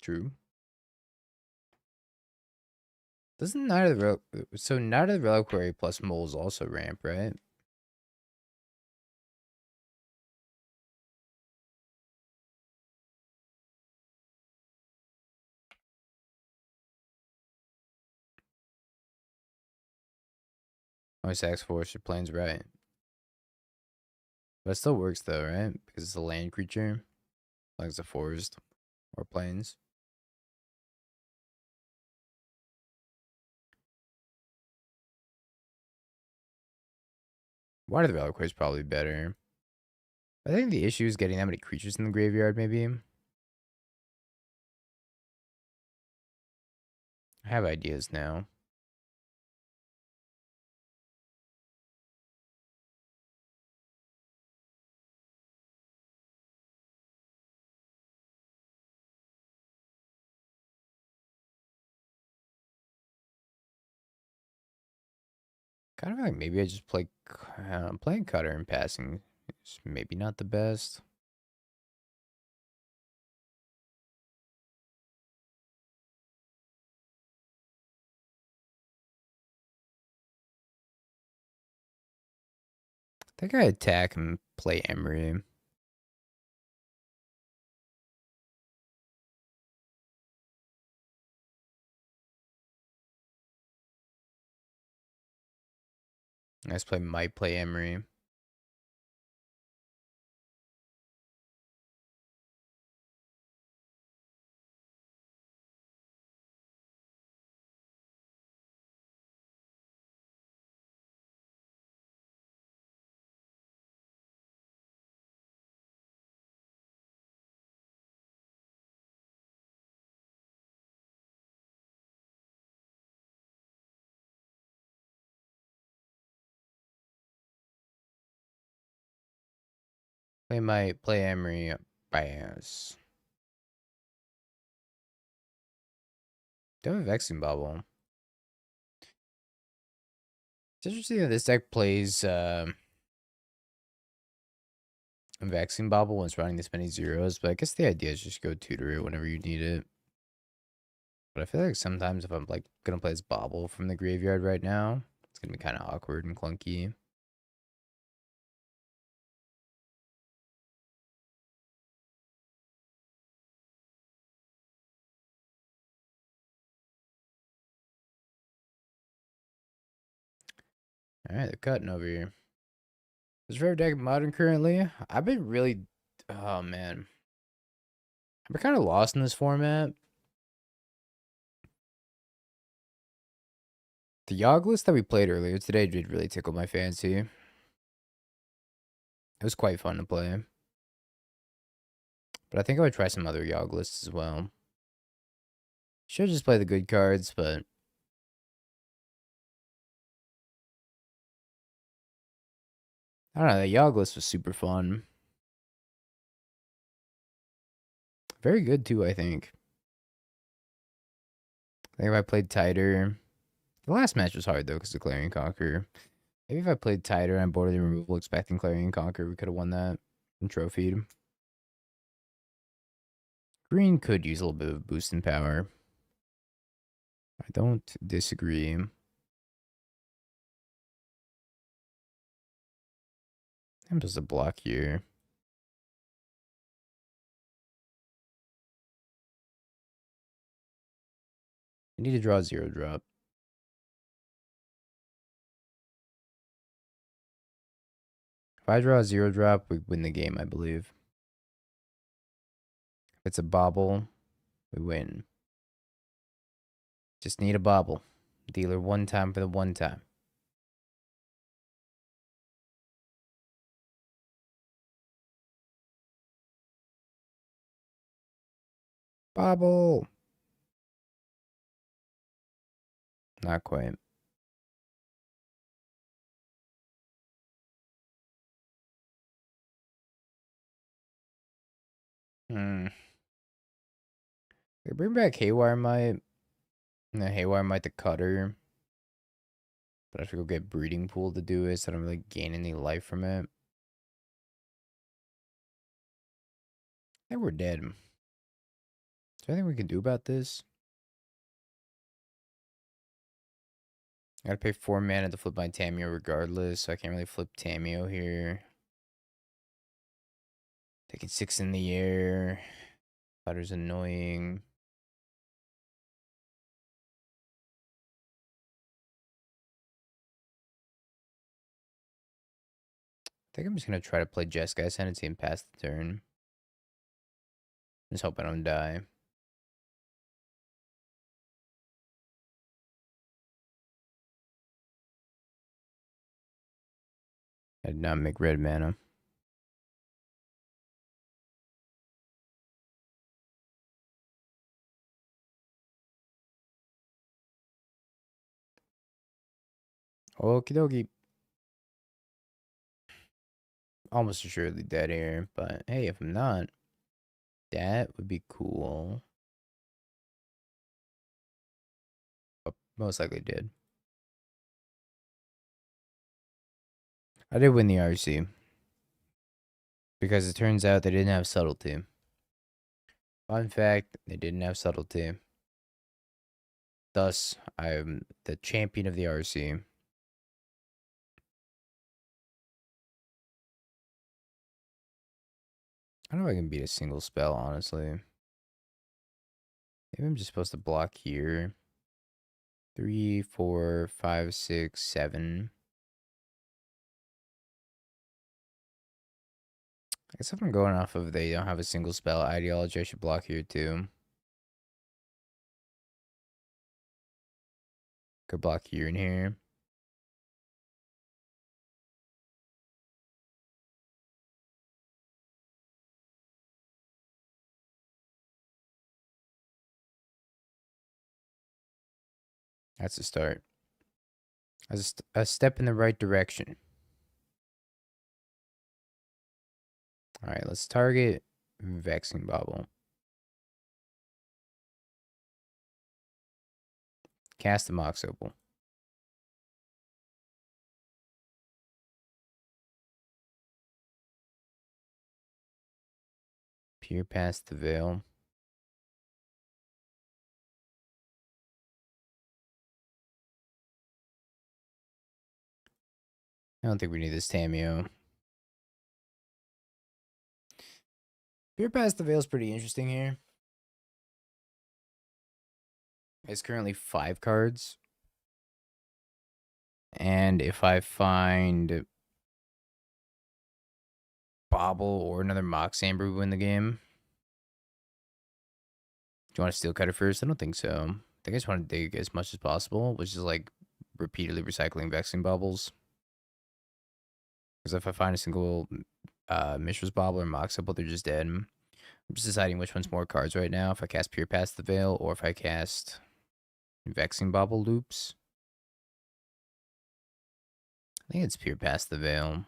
True. Doesn't Night of the so Night of the Reliquary plus mole is also ramp, right? Oh, Sax Force, your plane's right. But it still works though, right? Because it's a land creature. Like it's a forest or plains. Water the Reliquary is probably better. I think the issue is getting that many creatures in the graveyard, maybe. I have ideas now. Kind of like maybe I just play playing Cutter and passing. It's maybe not the best. I think I attack and play Emery. Might play Emery. Play Emery bias. Do have a Vexing Bubble. It's interesting that this deck plays Vaccine Bobble once running this many zeros, but I guess the idea is just go tutor it whenever you need it. But I feel like sometimes if I'm like gonna play this Bobble from the graveyard right now, it's gonna be kind of awkward and clunky. All right, they're cutting over here. Is Rare Deck Modern currently? I've been really, oh man, I've been kind of lost in this format. The Yogg list that we played earlier today did really tickle my fancy. It was quite fun to play. But I think I would try some other Yogg lists as well. Should just play the good cards, but I don't know. The Yogg list was super fun. Very good too, I think. I think if I played tighter. The last match was hard though because of Clarion Conqueror. Maybe if I played tighter and boarded the removal expecting Clarion Conqueror, we could have won that and trophied. Green could use a little bit of boost in power. I don't disagree. I'm just a block here. I need to draw a 0-drop. If I draw a 0-drop, we win the game, I believe. If it's a bobble, we win. Just need a bobble. Dealer one time for the one time. Bobble. Not quite. They bring back Haywire Might. No, Haywire Might the Cutter. But I have to go get Breeding Pool to do it, so I don't really gain any life from it. I think we're dead. Is there anything we can do about this? I gotta pay 4 mana to flip my Tameo regardless, so I can't really flip Tameo here. Taking 6 in the air. Cutter's annoying. I think I'm just gonna try to play Jeskai Ascendancy and pass the turn. Just hope I don't die. I did not make red mana. Okie dokie. Almost assuredly dead here, but hey, if I'm not, that would be cool. But most likely did. I did win the RC. Because it turns out they didn't have subtlety. Fun fact, they didn't have subtlety. Thus, I'm the champion of the RC. I don't know if I can beat a single spell, honestly. Maybe I'm just supposed to block here. 3, 4, 5, 6, 7. I guess if I'm going off of they don't have a single spell ideology, I should block here too. Could block here and here. That's a start. That's a step in the right direction. Alright, let's target Vexing Bobble. Cast the Mox Opal. Peer past the veil. I don't think we need this Tameo. Peer past the veil is pretty interesting here. It's currently 5 cards. And if I find Bobble or another Mox Amber, we win the game. Do you want to Steel Cutter first? I don't think so. I think I just want to dig as much as possible, which is like repeatedly recycling Vexing Bobbles. Because if I find a single Mishra's Bobble or Mox Apple, they're just dead. I'm just deciding which one's more cards right now. If I cast Peer Past the Veil or if I cast Vexing Bobble loops. I think it's Peer Past the Veil.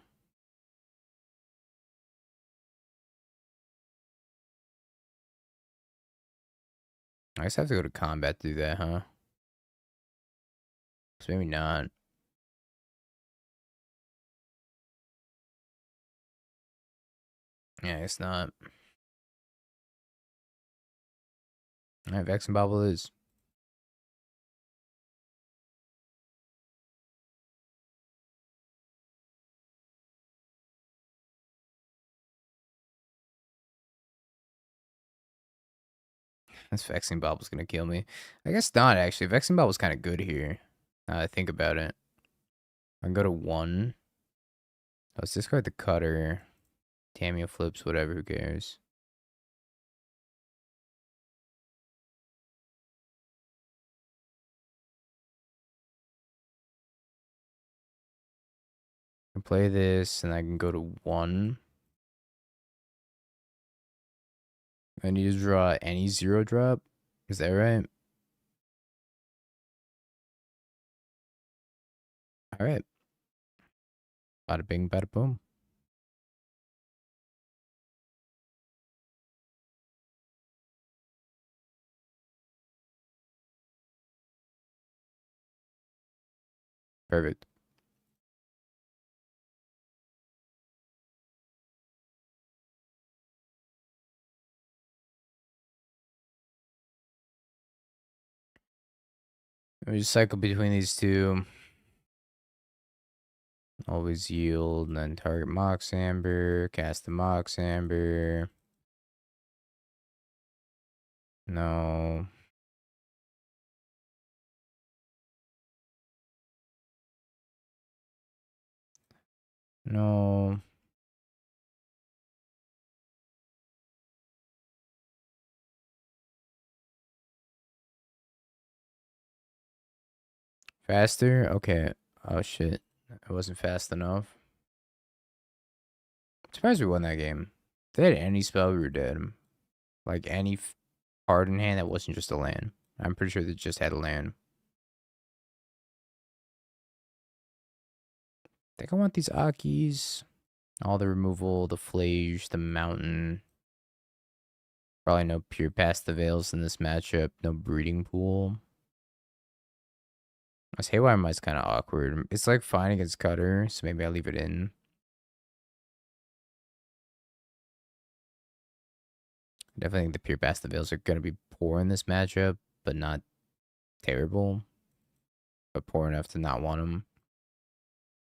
I guess I have to go to combat to do that, huh? So maybe not. Yeah, it's not. Alright, Vexing Bobble is. This Vexing Bobble's gonna kill me. I guess not, actually. Vexing Bobble's kind of good here. Now that I think about it. I can go to 1. Let's discard the cutter. Tameo flips, whatever, who cares? I can play this, and I can go to 1. I need to draw any 0 drop. Is that right? Alright. Bada bing, bada boom. Perfect. Let me just cycle between these two. Always yield, and then target Mox Amber, cast the Mox Amber. No. No. Faster? Okay. Oh shit. I wasn't fast enough. I'm surprised we won that game. If they had any spell, we were dead. Like any card in hand that wasn't just a land. I'm pretty sure they just had a land. I think I want these Akis. All the removal, the Flage, the Mountain. Probably no Pure Past the Veils in this matchup. No Breeding Pool. This Haywire Might's kind of awkward. It's like fine against Cutter, so maybe I leave it in. I definitely think the Pure Past the Veils are going to be poor in this matchup, but not terrible. But poor enough to not want them.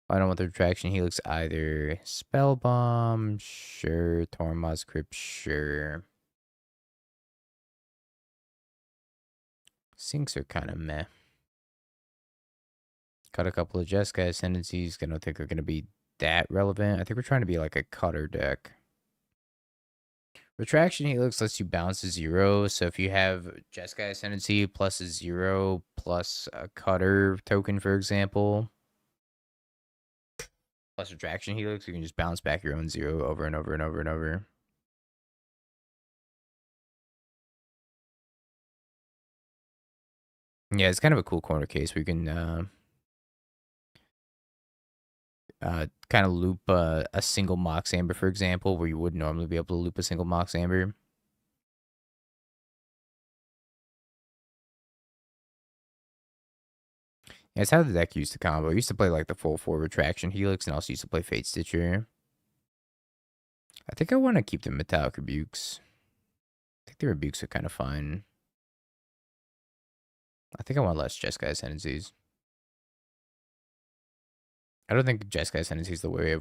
I don't want the Retraction Helix either. Spell Bomb, sure. Tormod's Crypt, sure. Sinks are kind of meh. Cut a couple of Jeskai Ascendancies. I don't think they're going to be that relevant. I think we're trying to be like a cutter deck. Retraction Helix lets you bounce a 0. So if you have Jeskai Ascendancy plus a 0 plus a cutter token, for example, plus Retraction Helix, you can just bounce back your own 0 over and over and over and over. Yeah, it's kind of a cool corner case where you can kind of loop a single Mox Amber, for example, where you would normally be able to loop a single Mox Amber. Yeah, it's how the deck used to combo. I used to play like the full 4 Retraction Helix and also used to play Fate Stitcher. I think I want to keep the Metallic Rebukes. the rebukes are kind of fine. I think I want less Jeskai Ascendancies. I don't think Jeskai Ascendancy is the way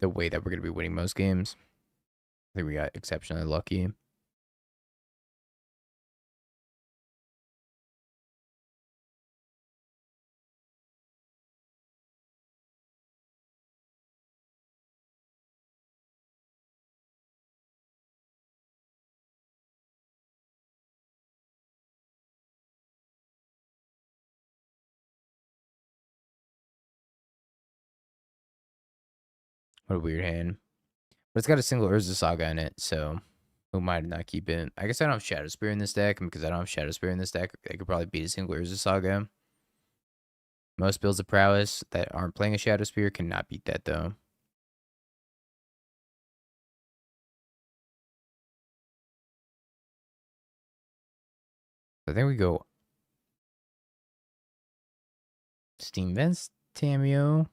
that we're gonna be winning most games. I think we got exceptionally lucky. What a weird hand. But it's got a single Urza Saga in it, so who might not keep it? I guess I don't have Shadow Spear in this deck, and because I don't have Shadow Spear in this deck, I could probably beat a single Urza Saga. Most builds of prowess that aren't playing a Shadow Spear cannot beat that, though. I think we go Steam Vents Tameo.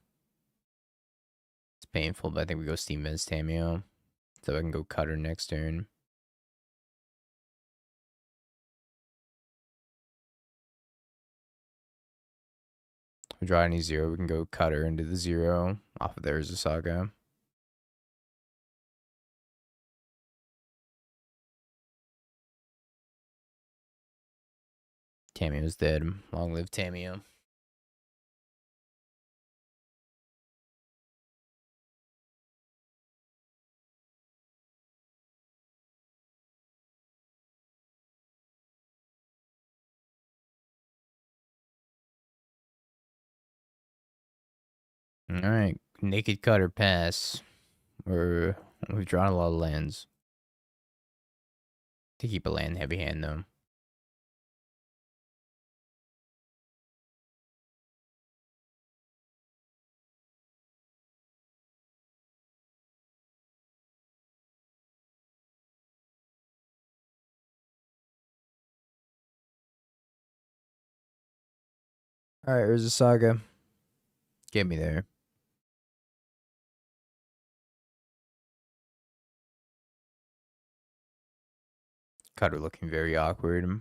It's painful, but I think we go Steam Vents Tameo. So I can go Cutter next turn. We draw any 0, we can go Cutter into the 0 off of there's a Saga. Tameo's dead. Long live Tameo. Alright, Naked Cutter pass. We've drawn a lot of lands. To keep a land heavy hand, though. Alright, Urza Saga. Get me there. Cutter looking very awkward.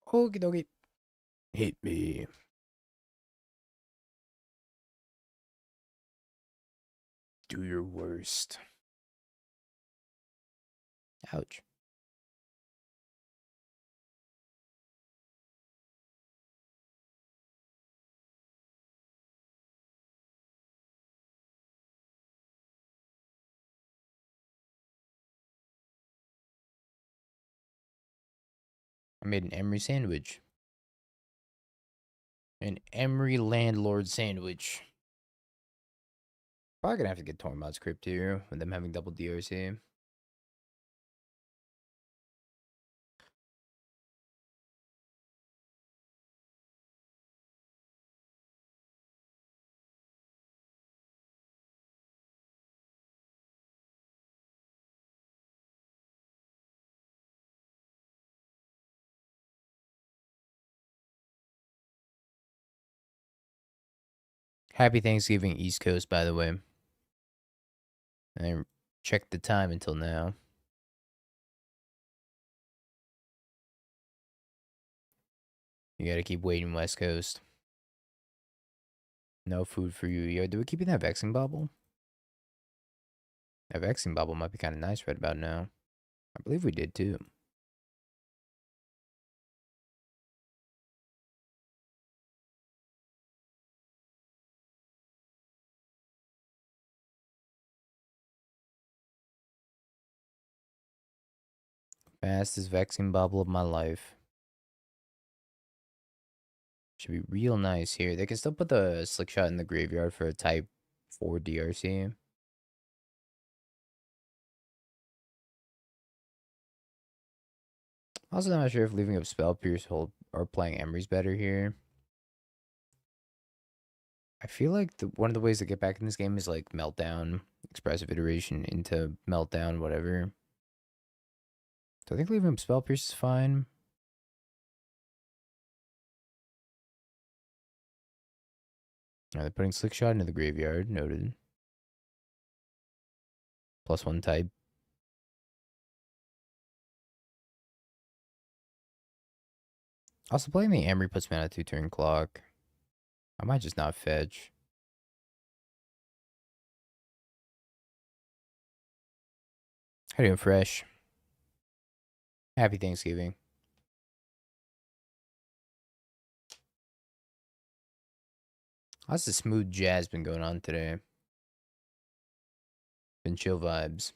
Okie dokie. Hit me. Do your worst. Ouch. I made an Emery sandwich. An Emery landlord sandwich. Probably gonna have to get Tormod's Crypt here with them having double DRC. Happy Thanksgiving, East Coast, by the way. I checked the time until now. You gotta keep waiting, West Coast. No food for you. Yo, do we keep in that Vexing Bubble? That Vexing Bubble might be kind of nice right about now. I believe we did too. Fastest Vexing Bubble of my life. Should be real nice here. They can still put the Slick Shot in the graveyard for a type 4 DRC. Also, not sure if leaving up Spell Pierce hold or playing Emery's better here. I feel like one of the ways to get back in this game is like Meltdown, Expressive Iteration into Meltdown, whatever. So I think leaving up Spell Pierce is fine. They're putting Slick Shot into the graveyard. Noted. +1 type. Also, playing the Emery puts me on a 2-turn clock. I might just not fetch. How you doing, Fresh? Happy Thanksgiving. How's the smooth jazz been going on today? Been chill vibes.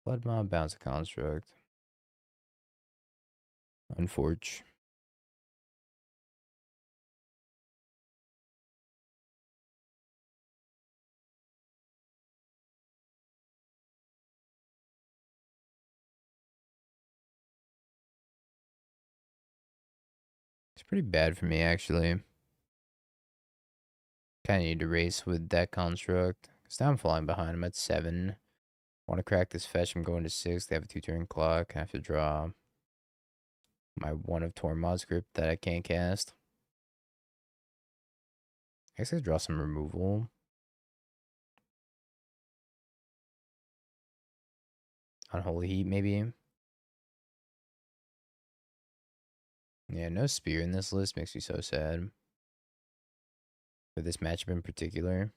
Blood Mob, Bounce a Construct. Unforge. It's pretty bad for me, actually. Kind of need to race with that construct. Because now I'm falling behind. I'm at 7. Want to crack this fetch. I'm going to 6. They have a 2-turn clock. I have to draw my 1 of Tormod script that I can't cast. I guess I draw some removal. Unholy Heat, maybe. Yeah, no Spear in this list makes me so sad. For this matchup in particular.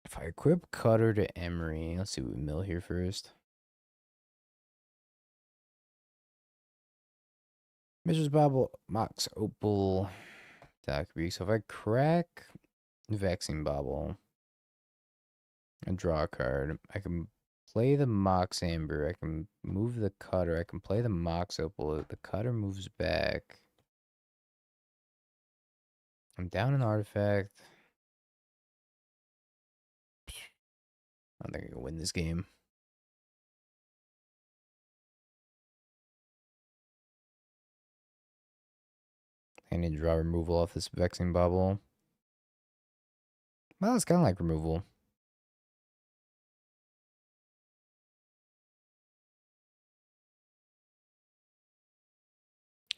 If I equip Cutter to Emery, let's see what we mill here first. Mrs. Bobble, Mox, Opal, Daiquiri. So if I crack Vexing Bobble and draw a card, I can play the Mox Amber. I can move the Cutter. I can play the Mox Opal. The Cutter moves back. I'm down an artifact. I don't think I can win this game. I need to draw removal off this Vexing Bobble. Well, it's kind of like removal.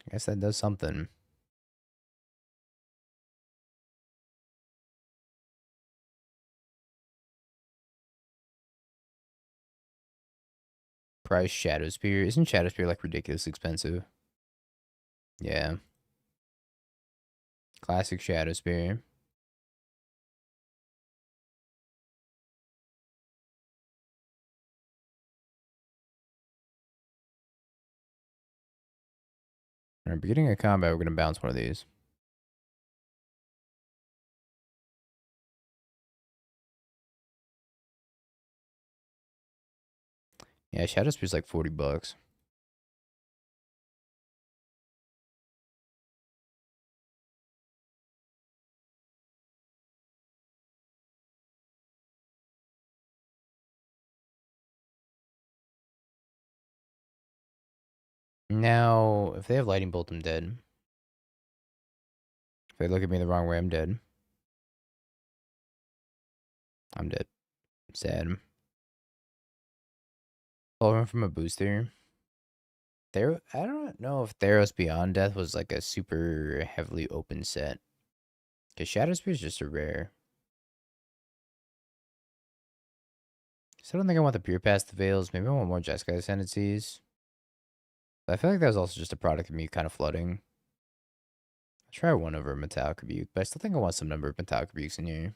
I guess that does something. Price Shadow Spear. Isn't Shadow Spear like ridiculously expensive? Yeah. Classic Shadow Spear. Alright, beginning of combat, we're going to bounce one of these. Yeah, Shadow Spear's like $40. Now, if they have Lightning Bolt, I'm dead. If they look at me the wrong way, I'm dead. I'm dead. Sad. Pulling from a booster. There, I don't know if Theros Beyond Death was like a super heavily open set. Because Shadow Spear is just a rare. So I don't think I want the Pure Past Veils. Maybe I want more Jeskai Ascendancies. But I feel like that was also just a product of me kind of flooding. I'll try 1 over Metallic Rebuke, but I still think I want some number of Metallic Rebukes in here.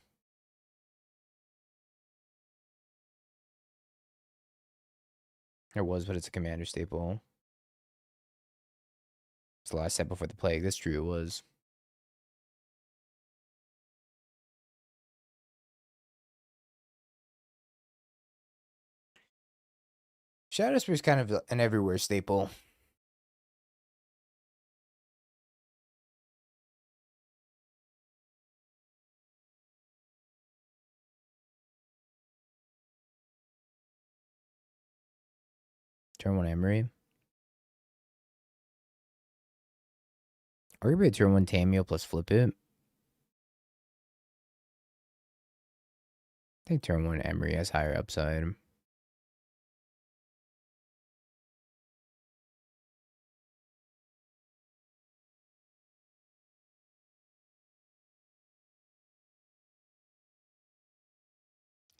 There was, but it's a commander staple. It's the last set before the plague. That's true, it was. Shadow Spear is kind of an everywhere staple. Turn 1 Emery. Or maybe turn 1 Tamio plus flip it. I think turn 1 Emery has higher upside.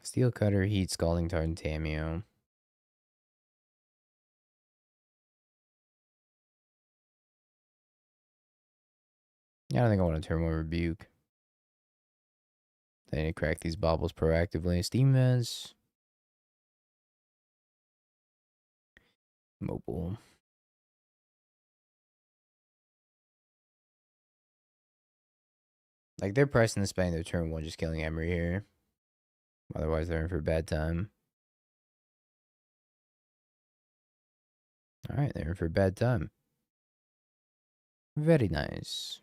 Steel Cutter, Heat, Scalding Tartan, Tamio. Yeah, I don't think I want to turn 1 Rebuke. I need to crack these bobbles proactively. Steam Vents. Mobile. Like, they're pressing the spending their turn 1, just killing Emery here. Otherwise, they're in for a bad time. Alright, they're in for a bad time. Very nice.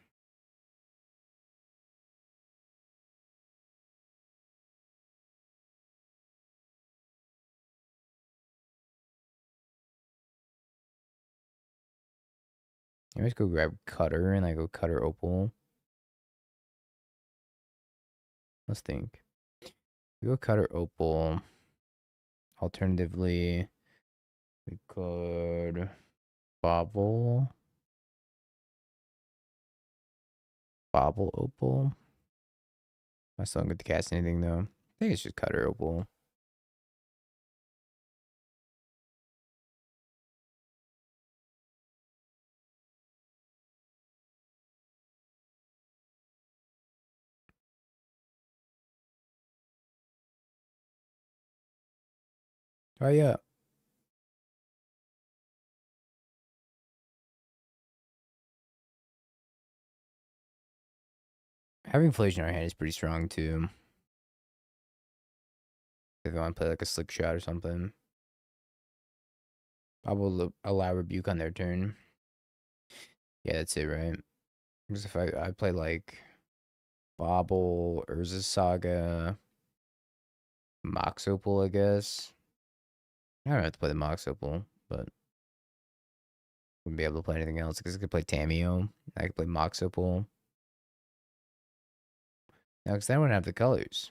Let's go grab Cutter and I go Cutter Opal. Let's think. We go Cutter Opal. Alternatively, we could Bobble. Bobble Opal. I still don't get to cast anything though. I think it's just Cutter Opal. Oh yeah. Having Inflation in our hand is pretty strong too. If you want to play like a Slick Shot or something. I will allow Rebuke on their turn. Yeah, that's it, right? Because if I play like Bobble, Urza Saga, Mox Opal, I guess. I don't have to play the Mox Opal, but wouldn't be able to play anything else because I could play Tamio. I could play Mox Opal. No, because I wouldn't have the colors.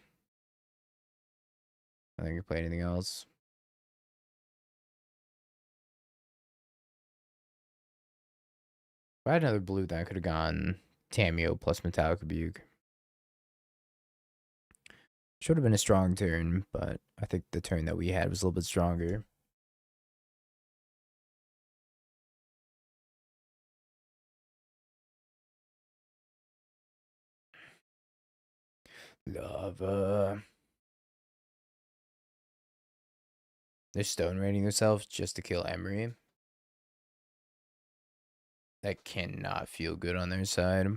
I think I could play anything else. If I had another blue, then I could have gone Tamio plus Metallic Rebuke. Should have been a strong turn, but I think the turn that we had was a little bit stronger. Lava. They're stone raiding themselves just to kill Emery. That cannot feel good on their side.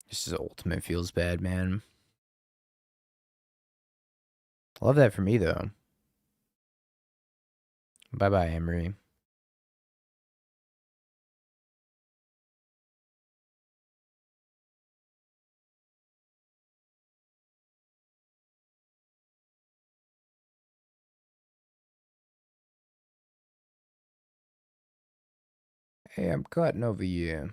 This is ultimate feels bad, man. Love that for me, though. Bye-bye, Emery. Hey, I'm cutting over you.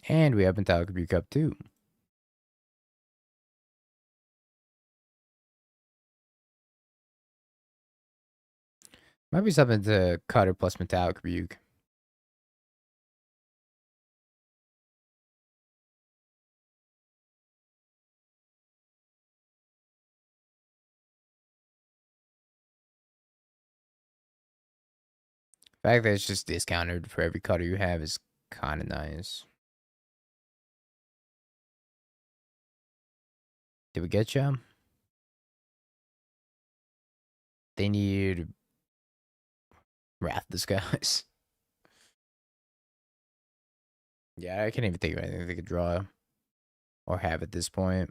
And we have Metallic Rebuke up, too. Might be something to Cutter plus Metallic Rebuke. The fact that it's just discounted for every Cutter you have is kind of nice. Did we get you? They need Wrath of the Skies. Yeah, I can't even think of anything they could draw or have at this point.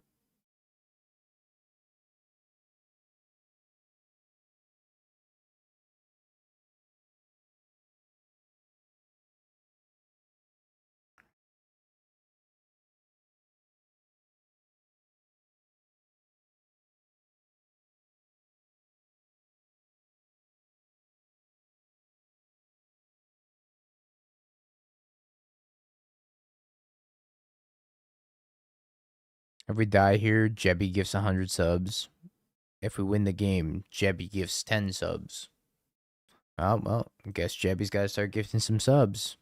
If we die here, Jebby gives 100 subs. If we win the game, Jebby gives 10 subs. Oh, well, I guess Jebby's got to start gifting some subs.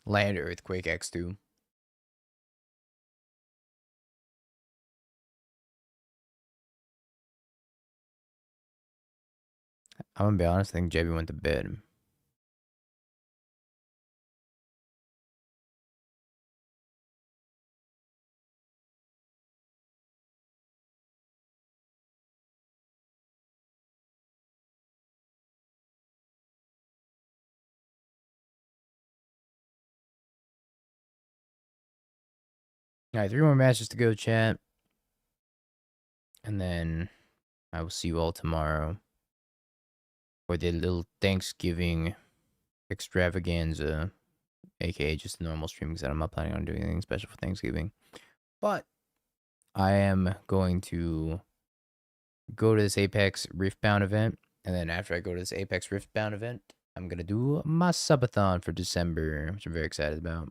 Land Earthquake X2. I'm gonna be honest, I think Jebby went to bed. Alright, 3 more matches to go, chat. And then I will see you all tomorrow for the little Thanksgiving extravaganza, aka just a normal stream because I'm not planning on doing anything special for Thanksgiving. But I am going to go to this Apex Riftbound event, and then after I go to this Apex Riftbound event, I'm gonna do my subathon for December, which I'm very excited about.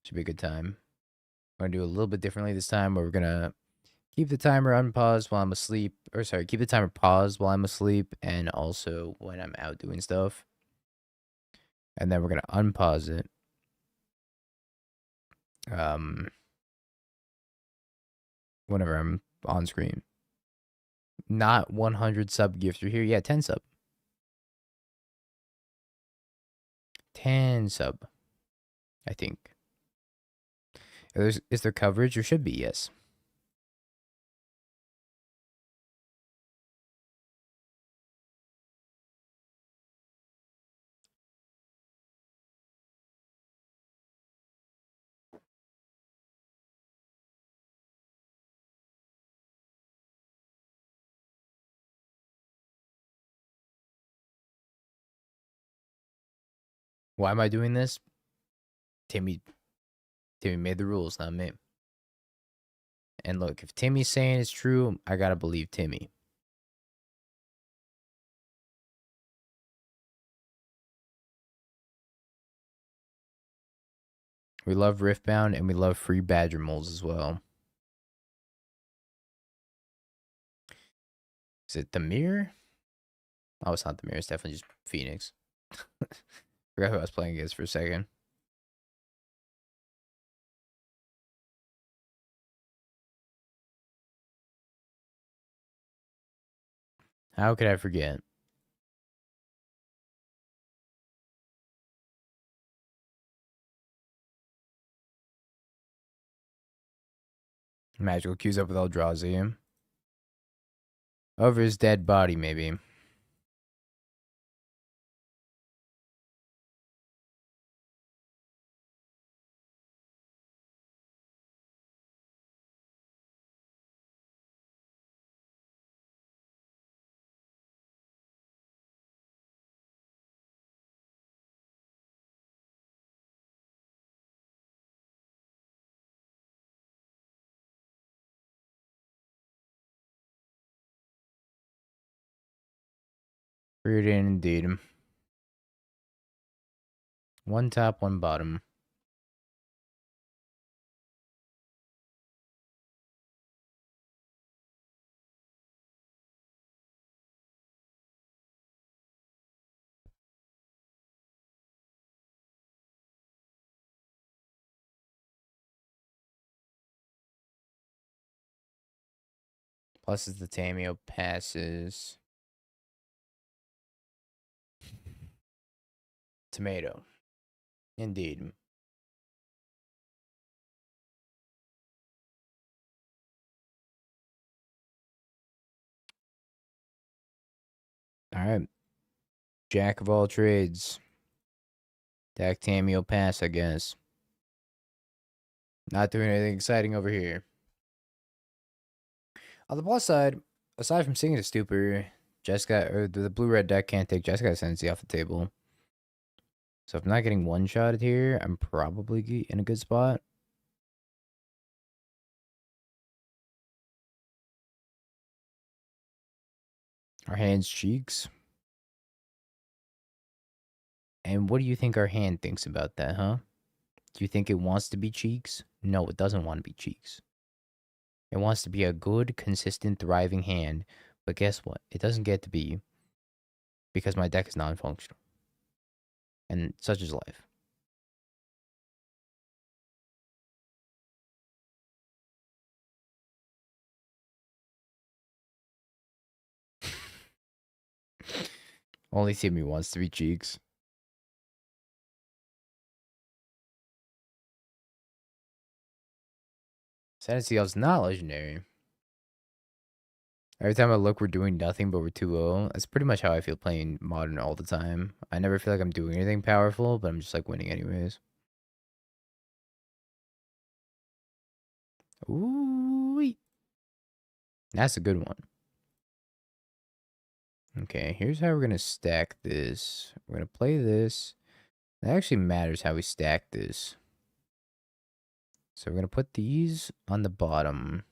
Should be a good time. I'm gonna do a little bit differently this time, where we're gonna keep the timer unpaused while I'm asleep, or sorry, keep the timer paused while I'm asleep, and also when I'm out doing stuff. And then we're gonna unpause it. Whenever I'm on screen. Not 100 sub gifter here. Yeah, 10 sub. 10 sub. I think. Is there coverage? There should be, yes. Why am I doing this? Timmy made the rules, not me. And look, if Timmy's saying it's true, I gotta believe Timmy. We love Riftbound and we love free Badger moles as well. Is it the mirror? Oh, it's not the mirror. It's definitely just Phoenix. Forgot who I was playing against for a second. How could I forget? Magical cues up with Eldrazi. Over his dead body, maybe. Weird indeed. One top, one bottom. Plus is the Tameo passes. Tomato. Indeed. Alright. Jack of all trades. Dak Tameo pass, I guess. Not doing anything exciting over here. On the plus side, aside from seeing the stupor, Jessica, or the blue-red deck can't take Jessica Ascendancy off the table. So if I'm not getting one-shotted here, I'm probably in a good spot. Our hands cheeks. And what do you think our hand thinks about that, huh? Do you think it wants to be cheeks? No, it doesn't want to be cheeks. It wants to be a good, consistent, thriving hand. But guess what? It doesn't get to be because my deck is non-functional. And such is life. Only Timmy wants to be cheeks. Sanity not legendary. Every time I look, we're doing nothing, but we're too low. That's pretty much how I feel playing Modern all the time. I never feel like I'm doing anything powerful, but I'm just like winning anyways. Ooh, that's a good one. Okay, here's how we're gonna stack this. We're gonna play this. It actually matters how we stack this. So we're gonna put these on the bottom.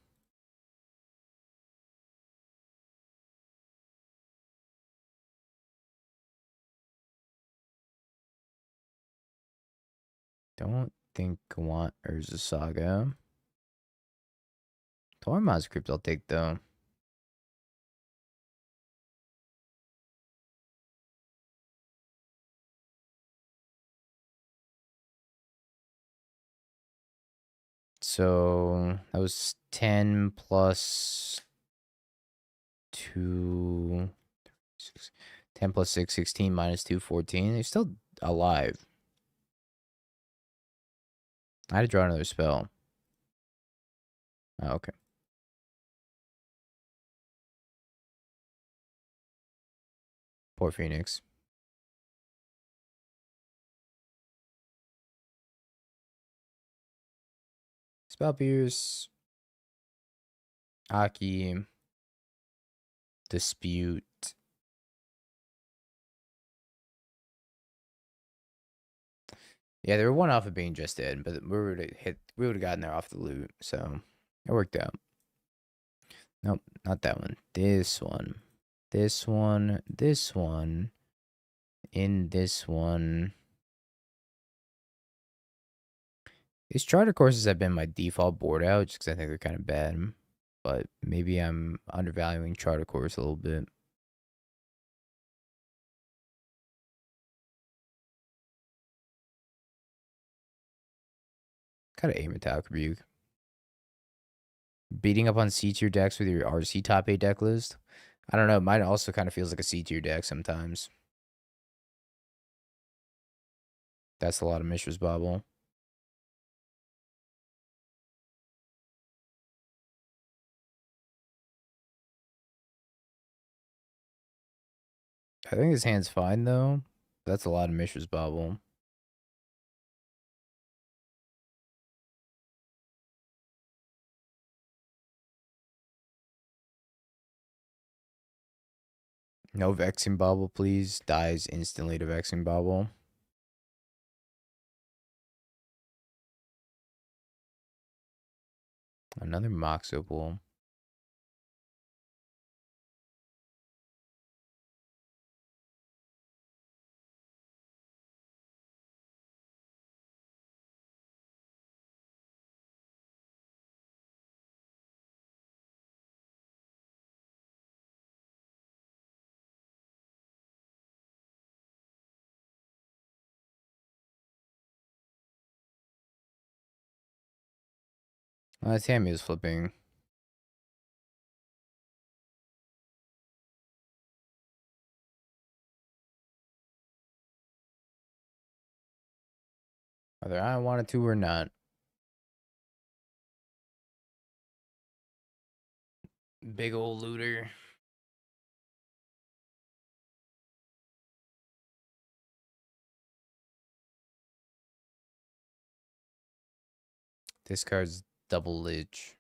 Don't think I want Urza Saga. Tormod's Crypt I'll take though. So that was 10 plus 2. 10 plus 6, 16 minus 2, 14. They're still alive. I had to draw another spell. Oh, okay. Poor Phoenix. Spell Pierce. Aki. Dispute. Yeah, they were one off of being just dead, but we would have gotten there off the loot, so it worked out. Nope, not that one. This one. This one. This one. In this one. These charter courses have been my default board out just because I think they're kind of bad. But maybe I'm undervaluing charter course a little bit. Kind of aim attack rebuke. Beating up on C tier decks with your RC top 8 deck list. I don't know. Mine also kind of feels like a C tier deck sometimes. That's a lot of Mishra's Bobble. I think this hand's fine though. That's a lot of Mishra's Bobble. No Vexing Bobble, please. Dies instantly to Vexing Bobble. Another Mox Opal. Tammy is flipping. Whether I wanted to or not. Big old looter. This card's double lich.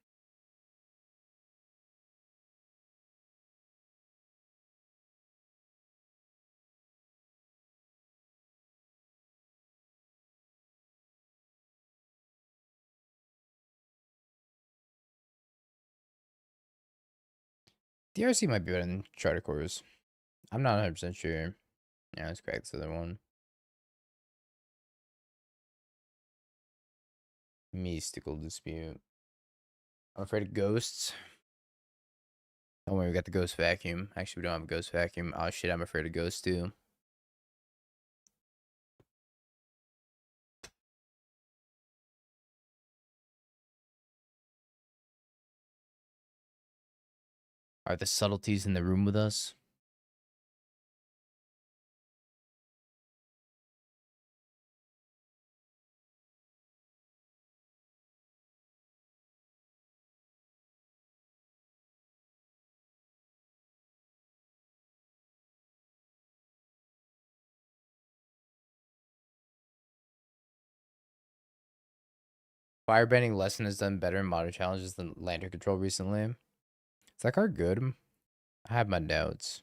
DRC might be better than Charter Course. I'm not 100% sure. Yeah, let's crack this other one. Mystical dispute. I'm afraid of ghosts. Don't worry, we got the ghost vacuum. Actually, we don't have a ghost vacuum. Oh shit, I'm afraid of ghosts too. Are the subtleties in the room with us? Firebending lesson has done better in modern challenges than lantern control recently. Is that card good? I have my doubts.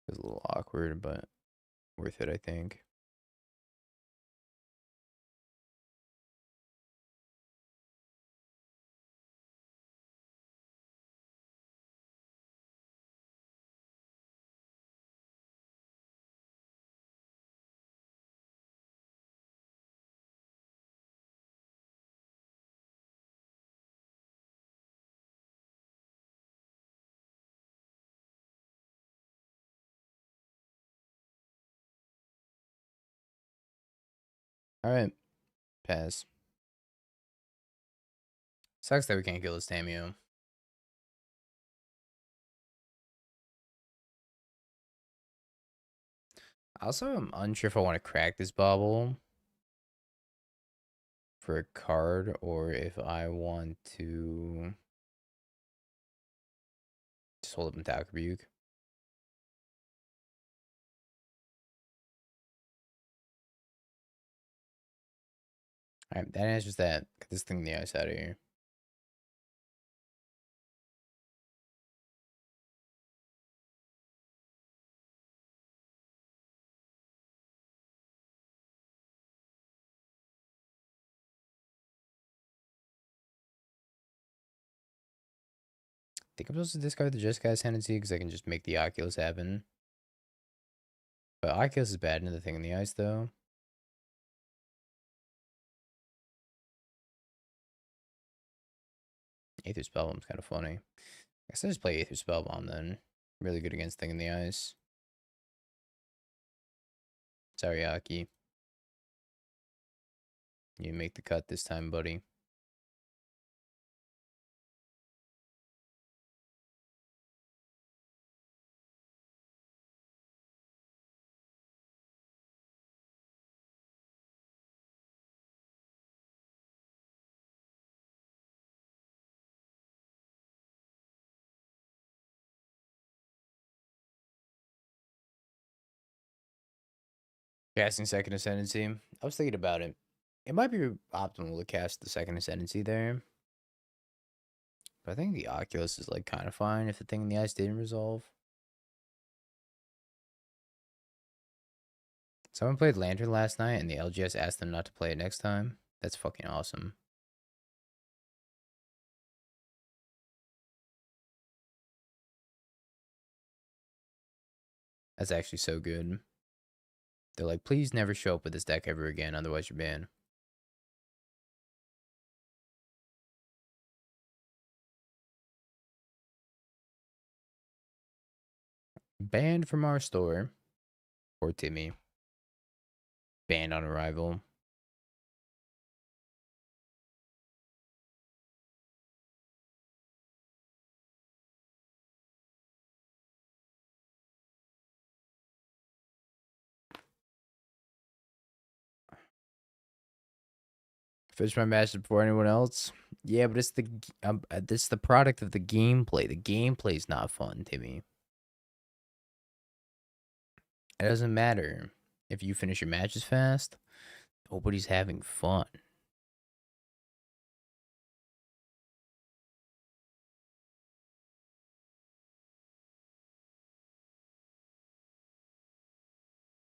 It was a little awkward, but worth it, I think. All right, pass. Sucks that we can't kill this Tamio. Also, I'm unsure if I want to crack this bubble for a card or if I want to just hold up and attack rebuke. All right, that answers that. Get this thing in the ice out of here. I think I'm supposed to discard the Just Guy's tendency because I can just make the Oculus happen. But Oculus is bad into the thing in the ice, though. Aether Spellbomb's kind of funny. I guess I just play Aether Spellbomb then. Really good against thing in the ice. Sorry, Aki. You make the cut this time, buddy. Casting Second Ascendancy. I was thinking about it. It might be optimal to cast the Second Ascendancy there. But I think the Oculus is like kind of fine if the thing in the ice didn't resolve. Someone played Lantern last night and the LGS asked them not to play it next time. That's fucking awesome. That's actually so good. They're like, please never show up with this deck ever again, otherwise you're banned. Banned from our store. Poor Timmy. Banned on arrival. Finished my match before anyone else. Yeah, but it's the product of the gameplay. The gameplay's not fun, Timmy. It doesn't matter if you finish your matches fast. Nobody's having fun.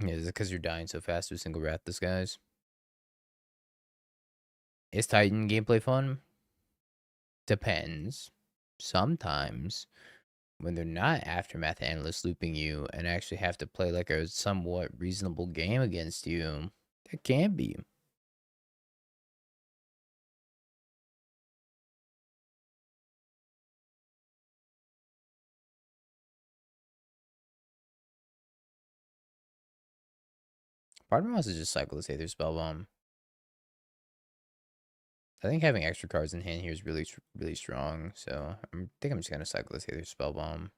Yeah, is it because you're dying so fast with single rat disguise? Is Titan gameplay fun? Depends. Sometimes when they're not aftermath analysts looping you and actually have to play like a somewhat reasonable game against you. That can be. Part of me wants to just cycle this Aether Spellbomb. I think having extra cards in hand here is really strong, so I think I'm just gonna cycle this Aether Spellbomb.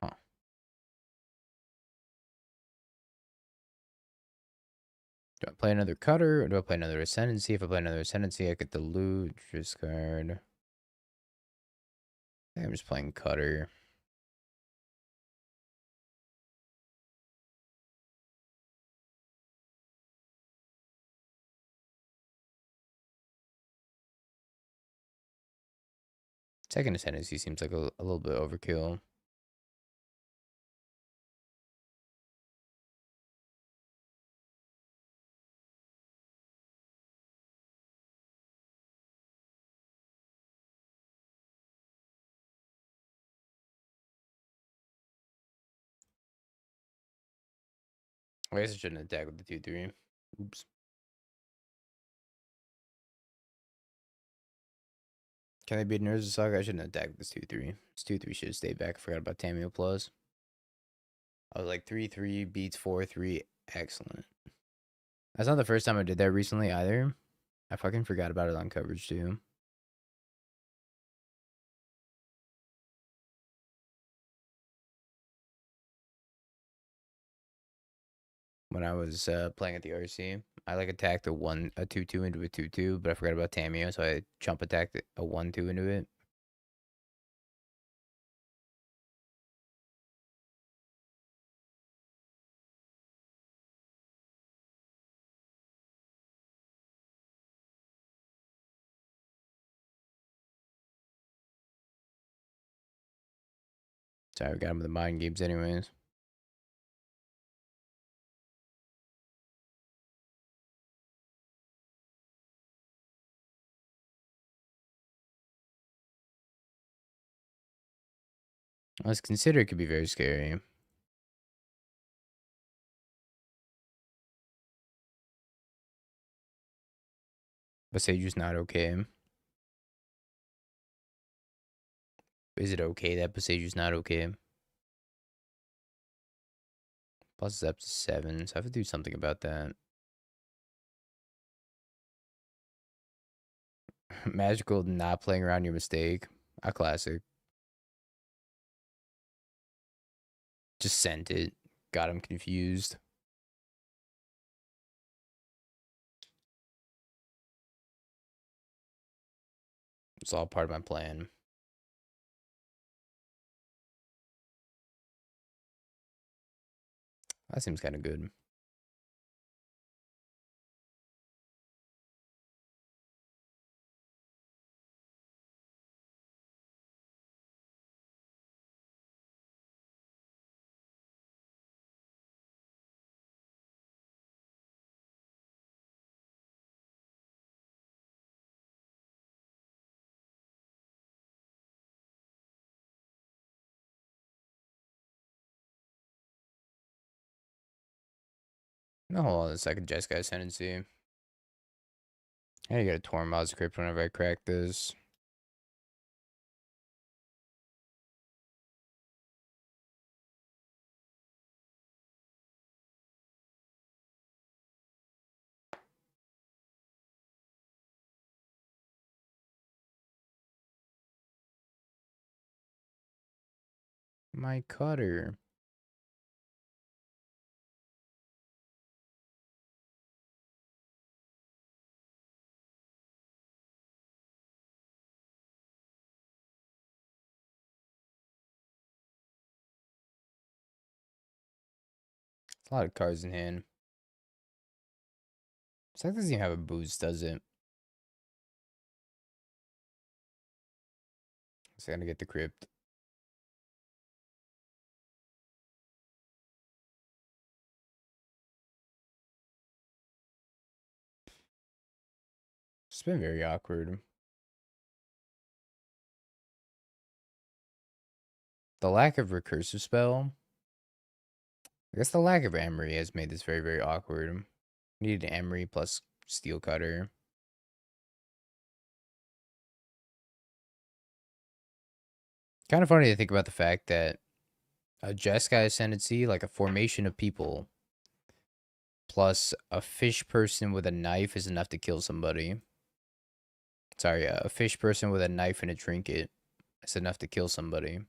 Huh. Do I play another Cutter, or do I play another Ascendancy? If I play another Ascendancy, I get the loot, discard. I think I'm just playing Cutter. Second Ascendancy seems like a little bit overkill. I guess I shouldn't attack with the 2-3. Oops. Can they beat Nerds Saga? I shouldn't attack with this 2-3. This 2-3 should have stayed back. I forgot about Tamio Plus. I was like 3-3 beats 4-3. Excellent. That's not the first time I did that recently either. I fucking forgot about it on coverage too. When I was playing at the RC, I like attacked a 2-2 into a 2-2, but I forgot about Tamio, so I jump attacked a 1-2 into it. Sorry, I got him with the mind games anyways. Let's consider it could be very scary. But Sage's not okay. Is it okay that Boseju's not okay? Plus it's up to 7, so I have to do something about that. Magical not playing around your mistake. A classic. Just sent it. Got him confused. It's all part of my plan. That seems kind of good. No, hold on a second, Jessica Ascendancy. I gotta get a Tormod script whenever I crack this. My cutter. A lot of cards in hand. This deck doesn't even have a boost, does it? So I gotta get the crypt. It's been very awkward. The lack of recursive spell. I guess the lack of Emery has made this very, very awkward. Needed Emery plus Steel Cutter. Kind of funny to think about the fact that a Jeskai Ascendancy, like a formation of people, plus a fish person with a knife is enough to kill somebody. Sorry, a fish person with a knife and a trinket is enough to kill somebody.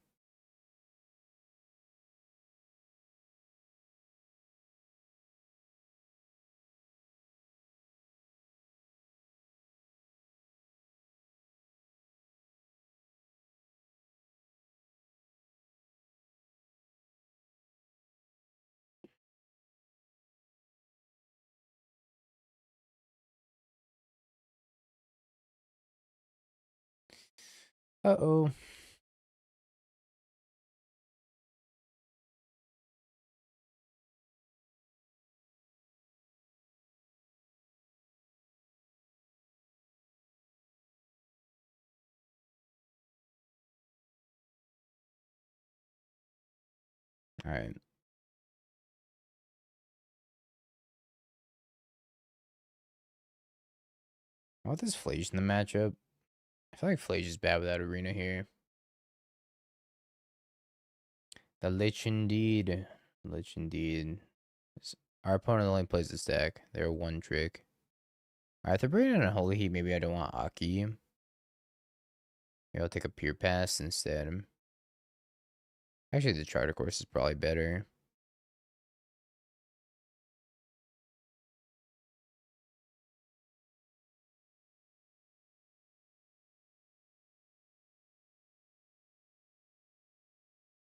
Uh-oh. All right. I want this Flage in the matchup. I feel like Flage is bad without Arena here. The Lich indeed. Lich indeed. Our opponent only plays this deck. They're one trick. Alright, they're bringing in a Holy Heat. Maybe I don't want Aki. Maybe I'll take a Pure Pass instead. Actually, the Charter Course is probably better.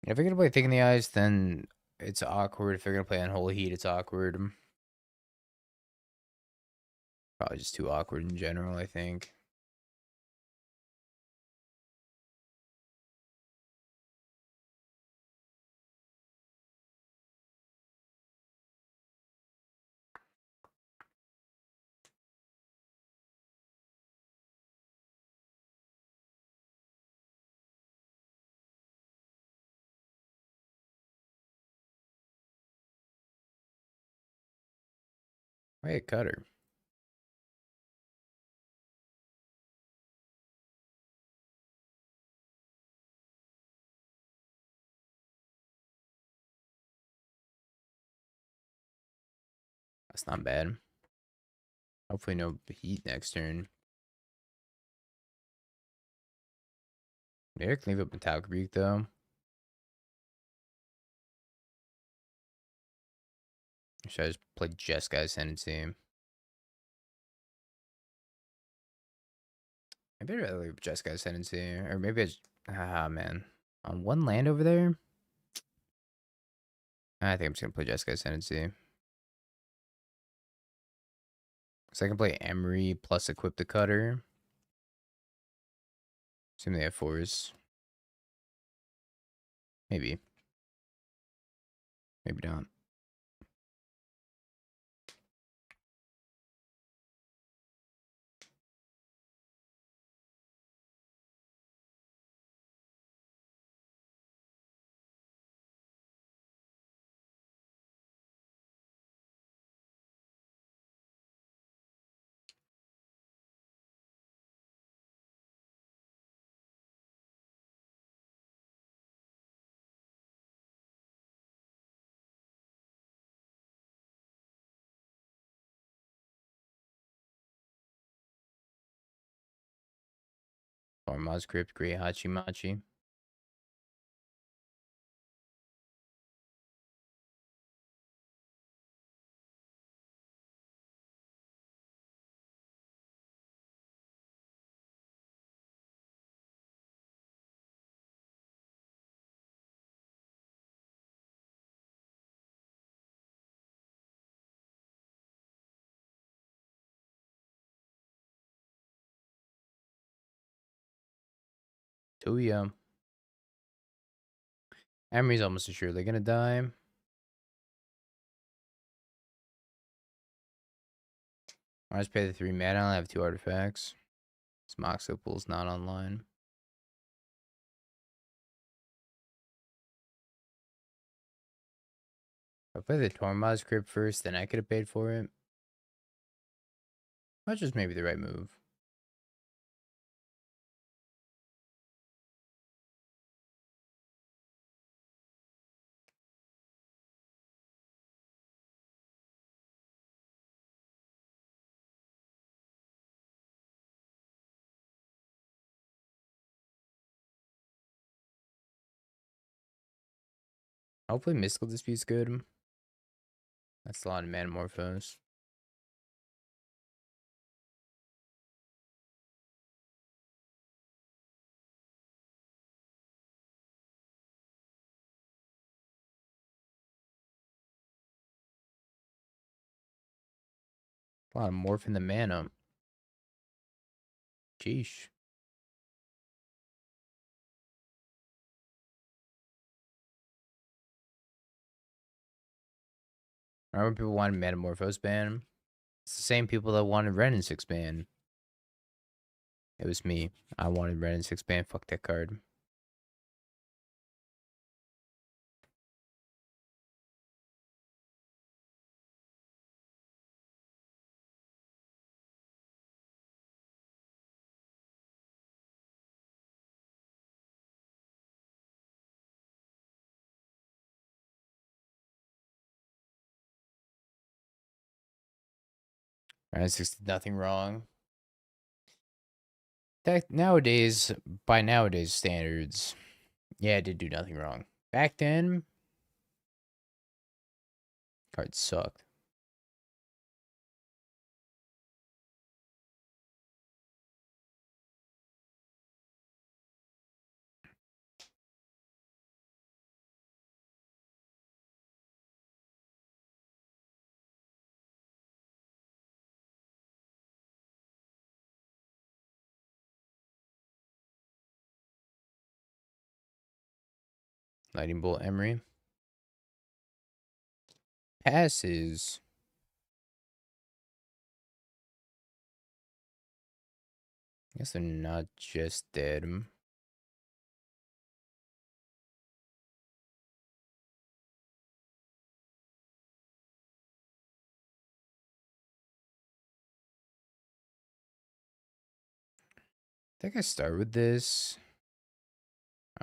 If you're gonna play Thick in the Eyes, then it's awkward. If you're gonna play Unholy Heat, it's awkward. Probably just too awkward in general, I think. Wait, Cutter. That's not bad. Hopefully no Heat next turn. Maybe I can leave up Metallic Reek, though. Should I just play Jeskai Ascendancy? Maybe I'd rather leave Jeskai Ascendancy. Or maybe I just... Ah, man. On one land over there? I think I'm just going to play Jeskai Ascendancy. So I can play Emery plus equip the Cutter. Assume they have fours. Maybe. Maybe not. Or Mozcrypt, Great Hachi Machi. Tuya. Emery's almost assuredly gonna die. I just pay the 3 mana. I only have 2 artifacts. This Mox Opal's not online. If I play the Tormod's Crypt first, then I could have paid for it. That's just maybe the right move. Hopefully Mystical Dispute's good. That's a lot of Manamorphose. A lot of morphing the mana. Sheesh. I remember people wanted Metamorphose ban. It's the same people that wanted Ren and 6 ban. It was me. I wanted Ren and 6 ban. Fuck that card. Ren and 6 did nothing wrong. Nowadays, by nowadays standards, yeah, it did do nothing wrong. Back then, cards sucked. Lightning Bolt Emery. Passes. I guess they're not just dead. I think I start with this.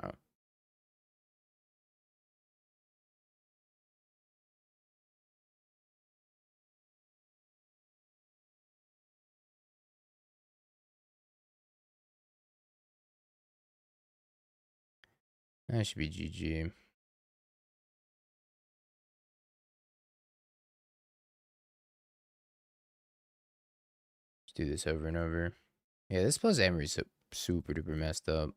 Oh. That should be GG. Let's do this over and over. Yeah, this plus Emery's super duper messed up.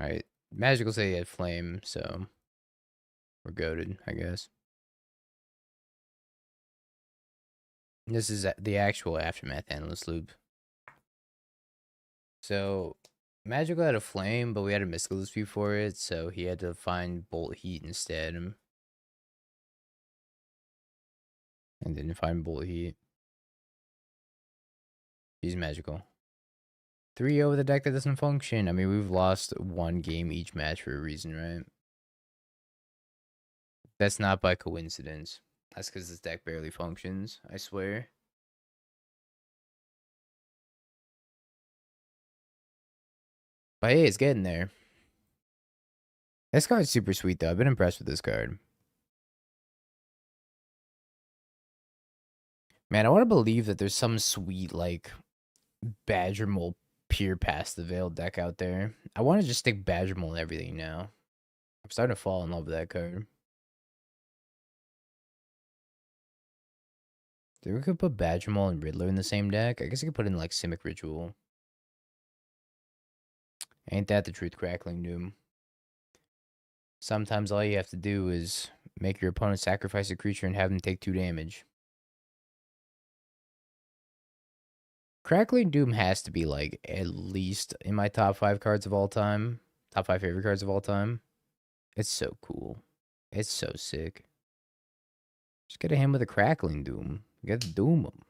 Alright. Magical say he had flame, so we're goated, I guess. This is the actual Aftermath Analyst loop. So, Magical had a flame, but we had a Mystical Dispute for it, so he had to find Bolt Heat instead. And didn't find Bolt Heat. He's Magical. 3-0 with a deck that doesn't function. I mean, we've lost 1 game each match for a reason, right? That's not by coincidence. That's because this deck barely functions, I swear. But hey, it's getting there. This card's super sweet, though. I've been impressed with this card. Man, I want to believe that there's some sweet, like, Badger Mole Peer Past the Veil deck out there. I want to just stick Badger Mole in everything now. I'm starting to fall in love with that card. Dude, we could put Badger Mole and Riddler in the same deck. I guess I could put in, like, Simic Ritual. Ain't that the truth, Crackling Doom? Sometimes all you have to do is make your opponent sacrifice a creature and have them take 2 damage. Crackling Doom has to be like at least in my top 5 cards of all time. Top 5 favorite cards of all time. It's so cool. It's so sick. Just get a hand with a Crackling Doom. You gotta doom them.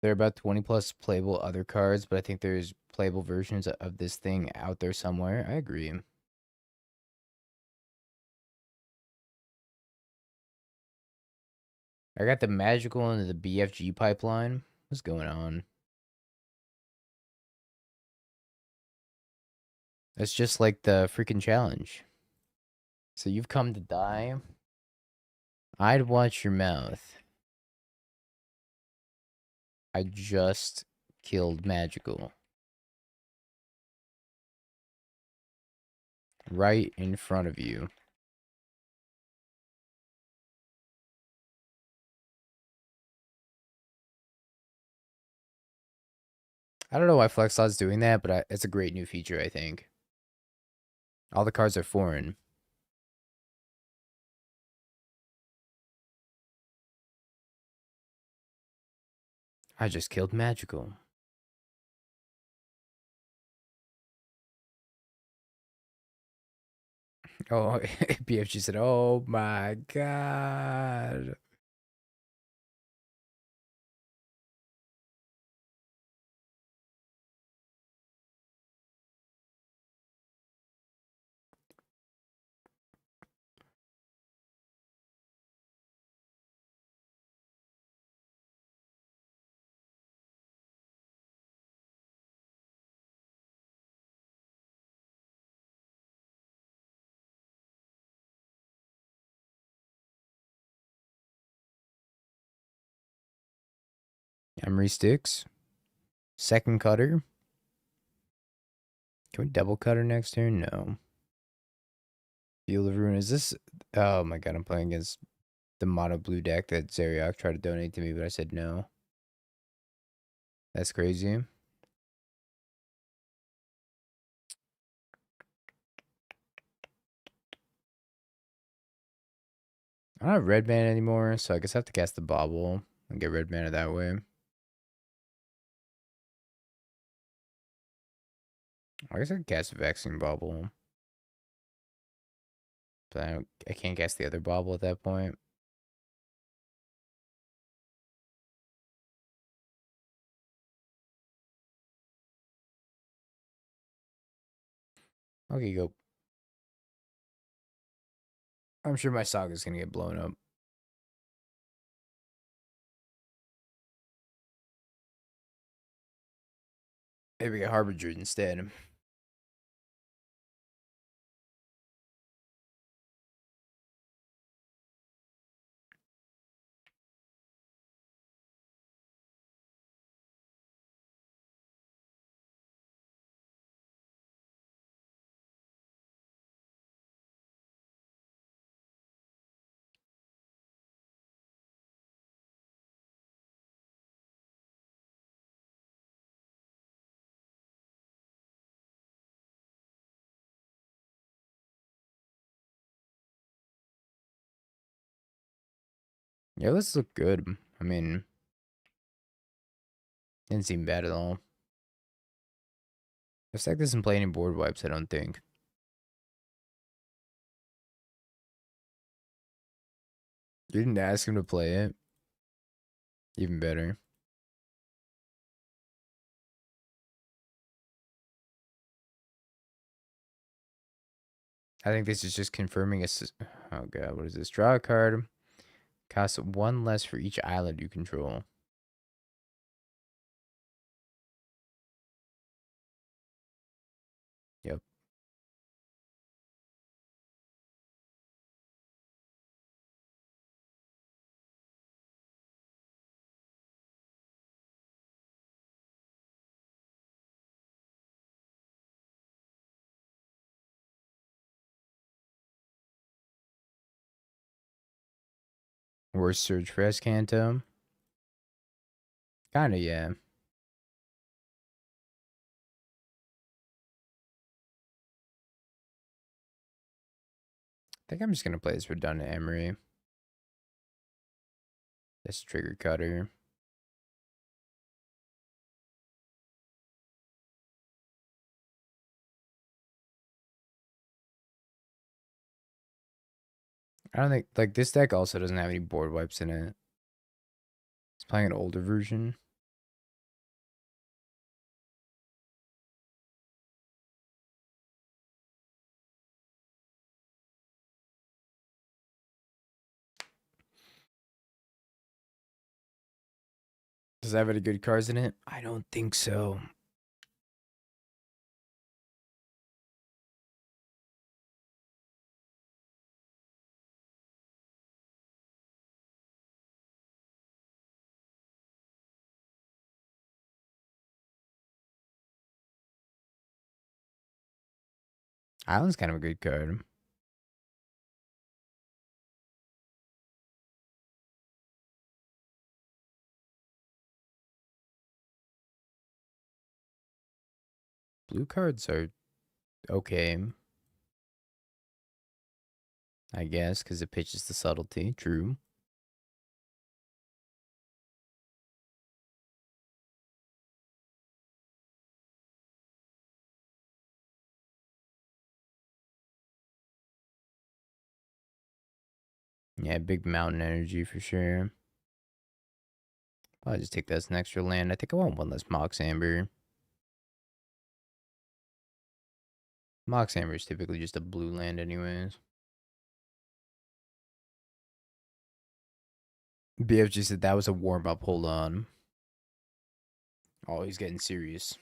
There are about 20 plus playable other cards, but I think there's playable versions of this thing out there somewhere. I agree. I got the magical and the BFG pipeline. What's going on? That's just like the freaking challenge. So you've come to die. I'd watch your mouth. I just killed magical. Right in front of you. I don't know why FlexSlot's doing that, but it's a great new feature, I think. All the cards are foreign. I just killed magical. Oh, BFG said, oh my god. Emery sticks. Second cutter. Can we double cutter next turn? No. Field of Ruin. Is this... Oh my god, I'm playing against the mono blue deck that Zeriak tried to donate to me, but I said no. That's crazy. I don't have red mana anymore, so I guess I have to cast the bauble and get red mana that way. I guess I could cast Vexing Bauble. But I can't cast the other bauble at that point. Okay, go. I'm sure my Saga's gonna get blown up. Maybe we get Harbinger instead. Yeah, this look good. I mean, didn't seem bad at all. This deck doesn't play any board wipes, I don't think. You didn't ask him to play it. Even better. I think this is just confirming a... Oh god, what is this? Draw a card. Costs 1 less for each island you control. Yep. Worst Surge for Escanto. Kinda, yeah. I think I'm just gonna play this Redundant Emery. This Trigger Cutter. I don't think, like, this deck also doesn't have any board wipes in it. It's playing an older version. Does it have any good cards in it? I don't think so. Island's kind of a good card. Blue cards are okay, I guess, because it pitches the subtlety. True. Yeah, big mountain energy for sure. I'll just take that as an extra land. I think I want one less Mox Amber. Mox Amber is typically just a blue land anyways. BFG said that was a warm-up. Hold on. Oh, he's getting serious.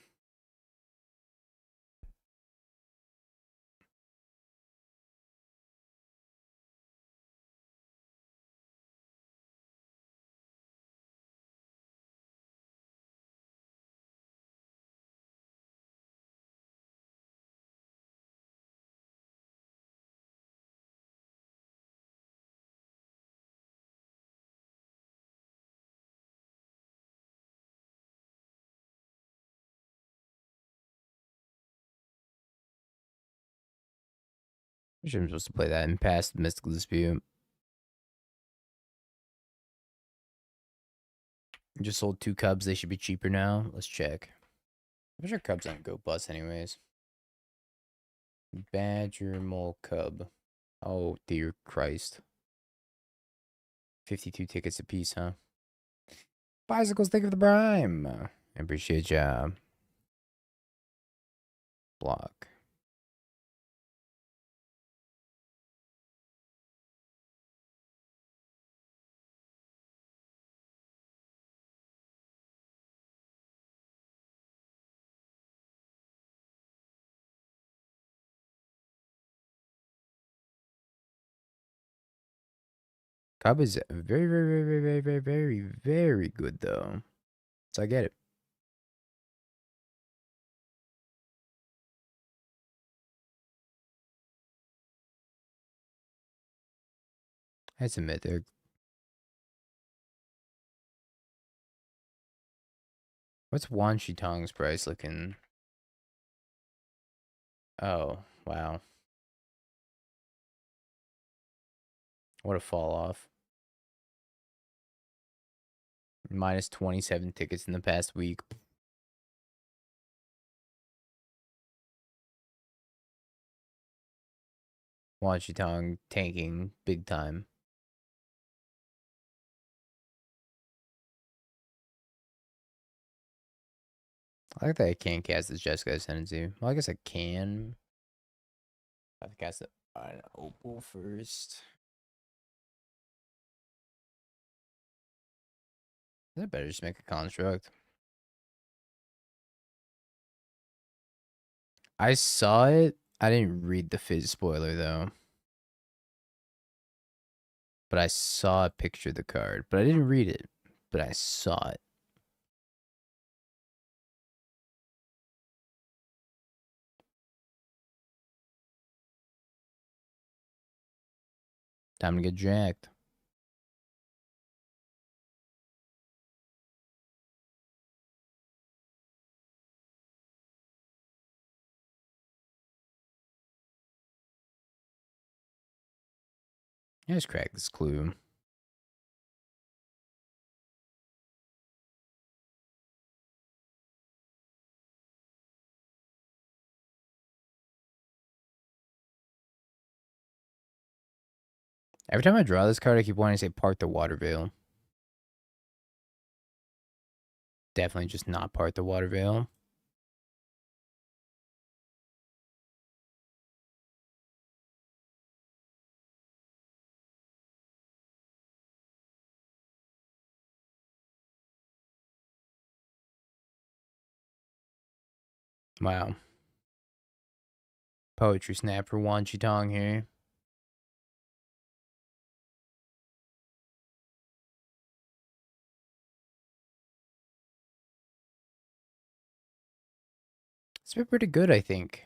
I'm supposed to play that in past Mystical Dispute. Just sold 2 Cubs. They should be cheaper now. Let's check. I'm sure Cubs don't go bust anyways. Badger, Mole, Cub. Oh, dear Christ. 52 tickets apiece, huh? Bicycles, think of the prime. I appreciate ya. Block. Cub is very, very, very, very, very, very, very good, though. So I get it. I submit there. What's Wan Shitong's price looking? Oh, wow. What a fall off. Minus 27 tickets in the past week. Wan Shitong tanking big time. I like that I can't cast this Jessica Ascendancy. Well, I guess I can. I have to cast it on Opal first. I better just make a construct. I saw it. I didn't read the Fizz spoiler, though. But I saw a picture of the card. But I didn't read it. But I saw it. Time to get jacked. Let's crack this clue. Every time I draw this card, I keep wanting to say Part the Water Veil. Definitely just not Part the Water Veil. Wow. Poetry snap for Wan Chitong here. It's been pretty good, I think.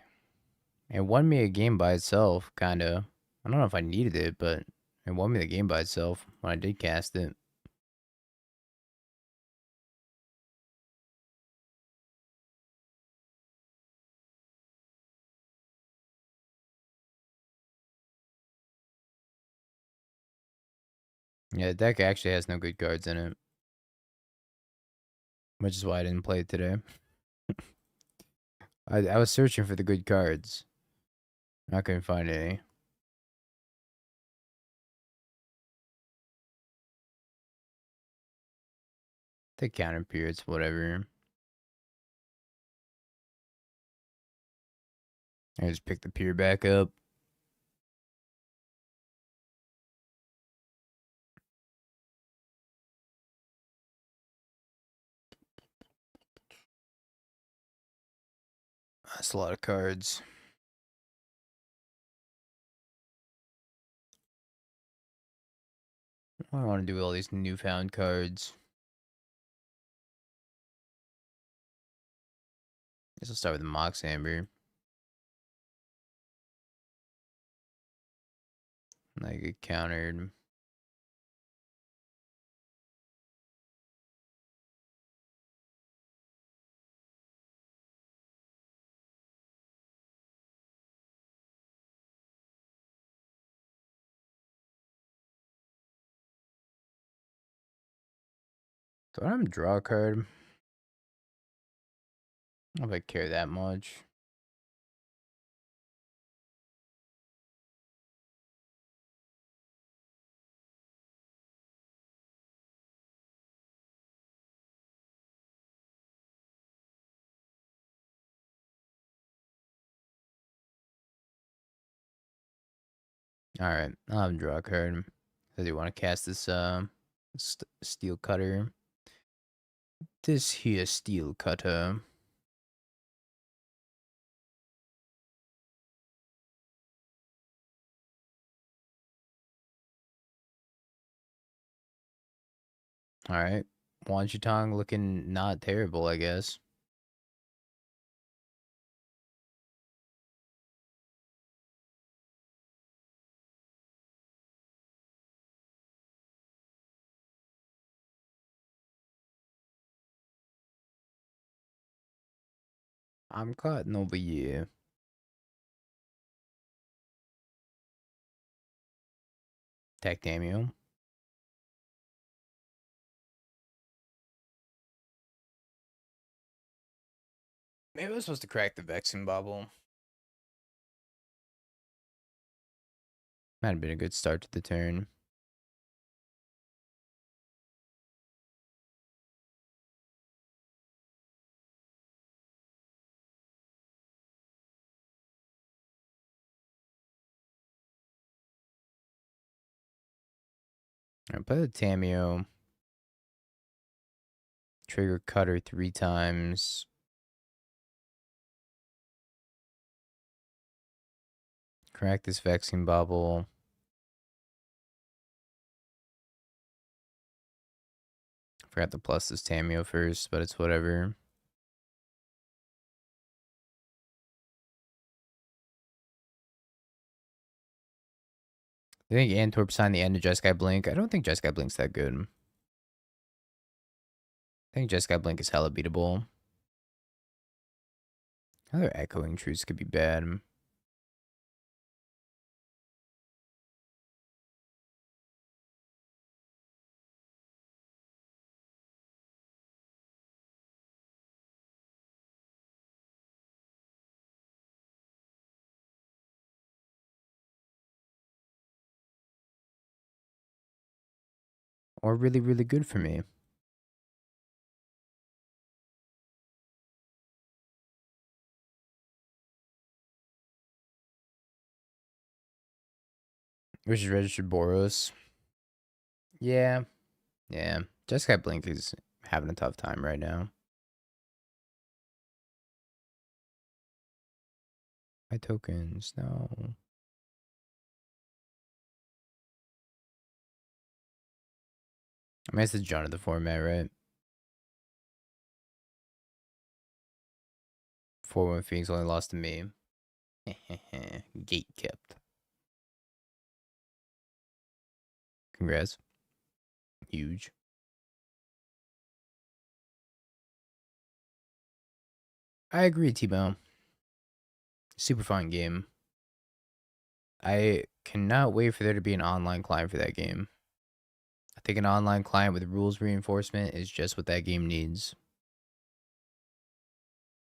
It won me a game by itself, kinda. I don't know if I needed it, but it won me the game by itself when I did cast it. Yeah, the deck actually has no good cards in it, which is why I didn't play it today. I was searching for the good cards. I couldn't find any. The counter periods, whatever. I just picked the pier back up. That's a lot of cards. I don't want to do all these newfound cards. Guess I'll start with the Mox Amber. I get countered. Do I have draw a card? I don't know if I care that much. Alright, I'll have draw a card. I do want to cast this steel cutter. This here steel cutter. Alright. Wan Chitong looking not terrible, I guess. I'm cutting over here. Tech Damio. Maybe I was supposed to crack the Vexing Bubble. Might have been a good start to the turn. I play the Tamio. Trigger cutter 3 times. Crack this Vexing Bubble. Forgot to plus this Tamio first, but it's whatever. I think Antwerp signed the end of Jeskai Blink. I don't think Jeskai Blink's that good. I think Jeskai Blink is hella beatable. Other Echoing Truths could be bad. or really, really good for me. Which is registered Boros. Yeah. Yeah. Jessica Blink is having a tough time right now. My tokens, no. I mean, it's the John of the format, right? 4-1 Phoenix only lost to me. Gate kept. Congrats. Huge. I agree, T-Bone. Super fun game. I cannot wait for there to be an online client for that game. I think an online client with rules reinforcement is just what that game needs.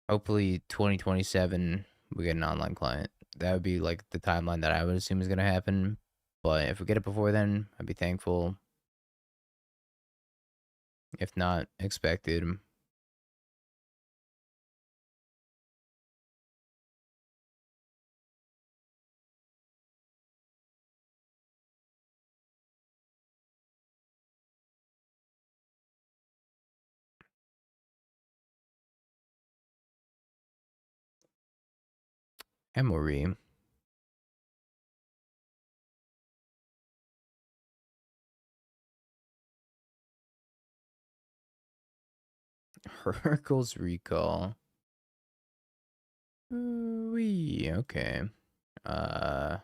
Hopefully 2027 we get an online client. That would be like the timeline that I would assume is gonna happen. But if we get it before then, I'd be thankful. If not, expected. Emory. Hercules Recall. Ooh-wee, okay. Wow.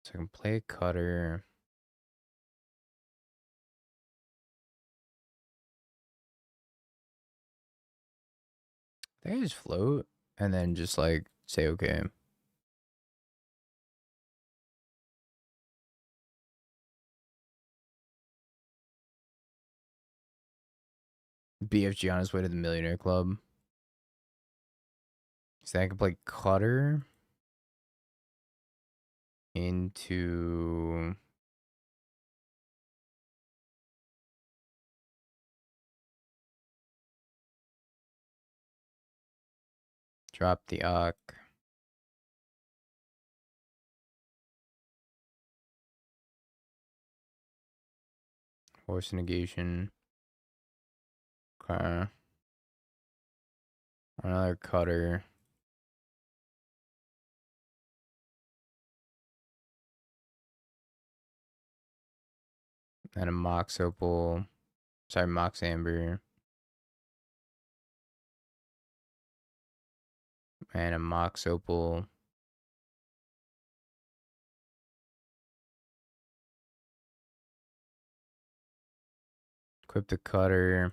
So I can play a cutter. I think I just float and then just like say okay. BFG on his way to the Millionaire Club. So I can play cutter into drop the Ock. Force negation. Okay. Another cutter. And a Mox Opal. Sorry, Mox Amber. And a Mox Opal. Equip the cutter.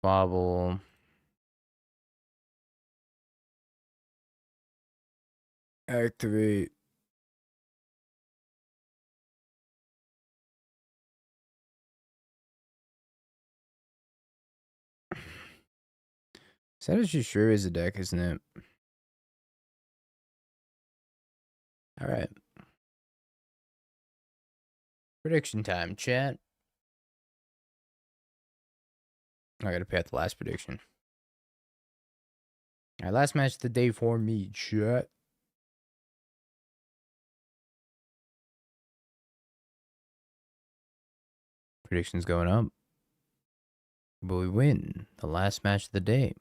Bobble. Activate. That actually sure is a deck, isn't it? Alright. Prediction time, chat. I gotta pay out the last prediction. Alright, last match of the day for me, chat. Predictions going up. But we win the last match of the day.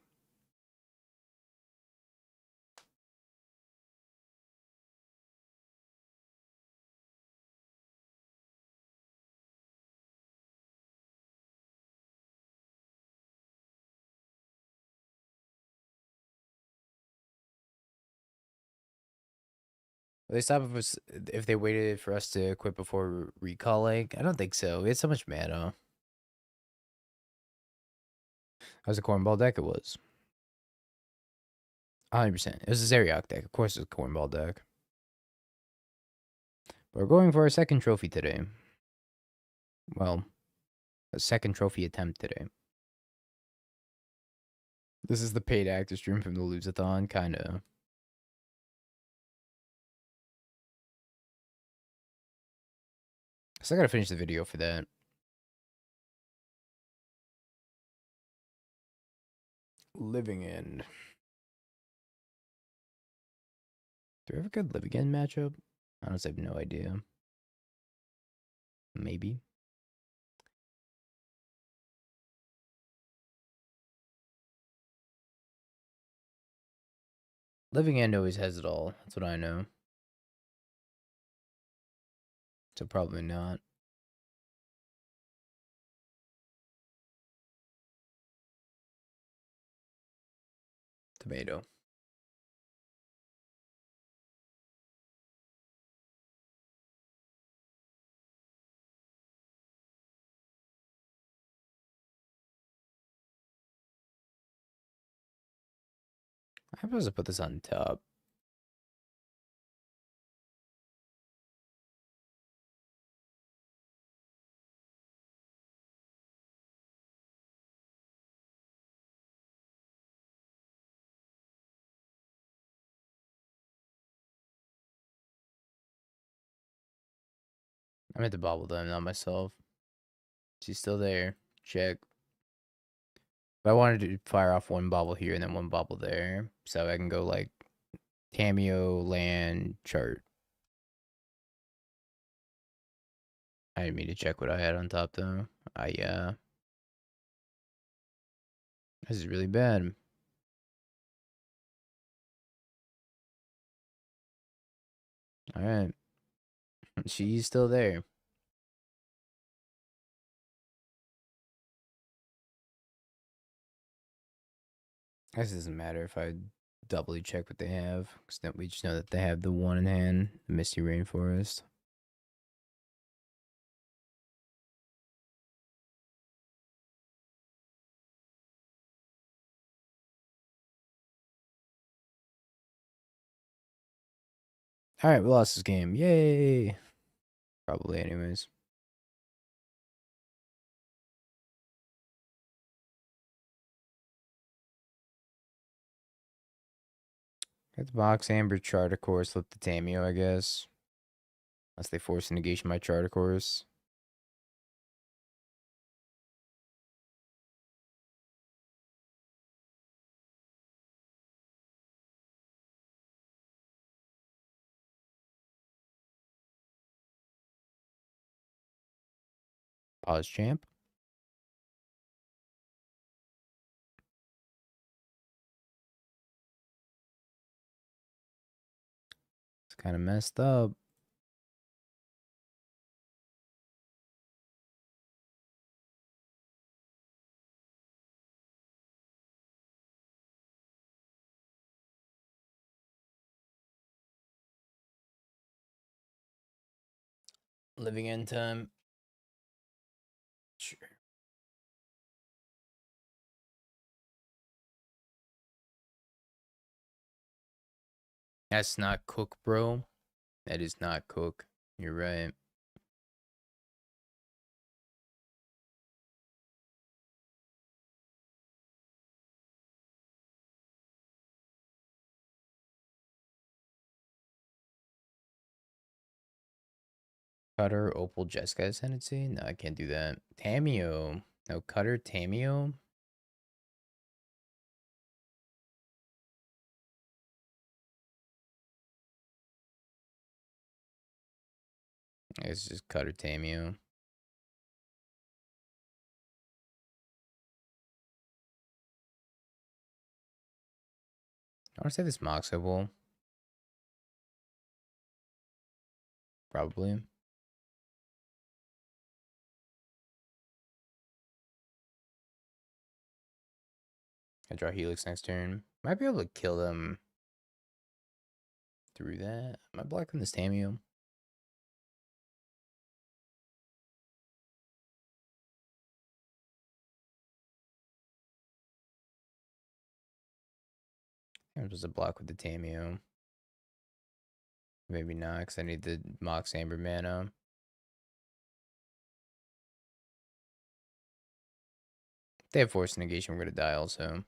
Will they stop if they waited for us to quit before recalling? I don't think so. We had so much mana. That was a cornball deck, it was. 100%. It was a Zeriak deck. Of course, it's a cornball deck. But we're going for our second trophy today. Well, a second trophy attempt today. This is the paid actor stream from the Lose-a-thon, kinda. So I gotta finish the video for that. Living in. Do we have a good Live Again matchup? I honestly have no idea. Maybe. Living End always has it all. That's what I know. So probably not. Tomato. I'm supposed to put this on top. I meant to bobble them, not myself. She's still there. Check. But I wanted to fire off one bobble here and then one bobble there. So I can go like cameo, land, chart. I didn't mean to check what I had on top though. Yeah. This is really bad. Alright. She's still there. I guess it doesn't matter if I doubly check what they have. Because then we just know that they have the one in hand, the Misty Rainforest. Alright, we lost this game. Yay! Probably, anyways. Got the box amber charter course, flip the Tameo, I guess. Unless they force a negation my charter course. Pause champ. It's kind of messed up. Living in time. Sure. That's not cook, bro. That is not cook. You're right. Cutter, Opal, Jessica Ascendancy? No, I can't do that. Tameo. No, Cutter, Tameo? It's just Cutter, Tameo. I want to say this Moxie Bowl. Probably. I draw Helix next turn. Might be able to kill them through that. Am I blocking this Tameo? I'm supposed to block with the Tameo. Maybe not, because I need the Mox Amber mana. They have force negation. We're gonna die also.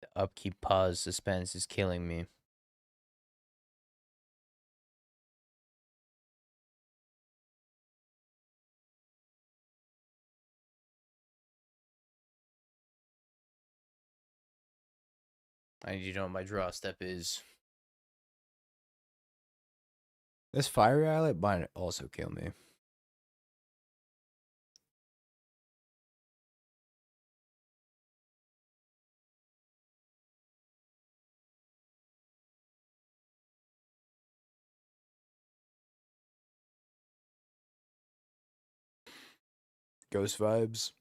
The upkeep pause suspense is killing me. I need you to know what my draw step is. This fire outlet might also kill me. Ghost vibes.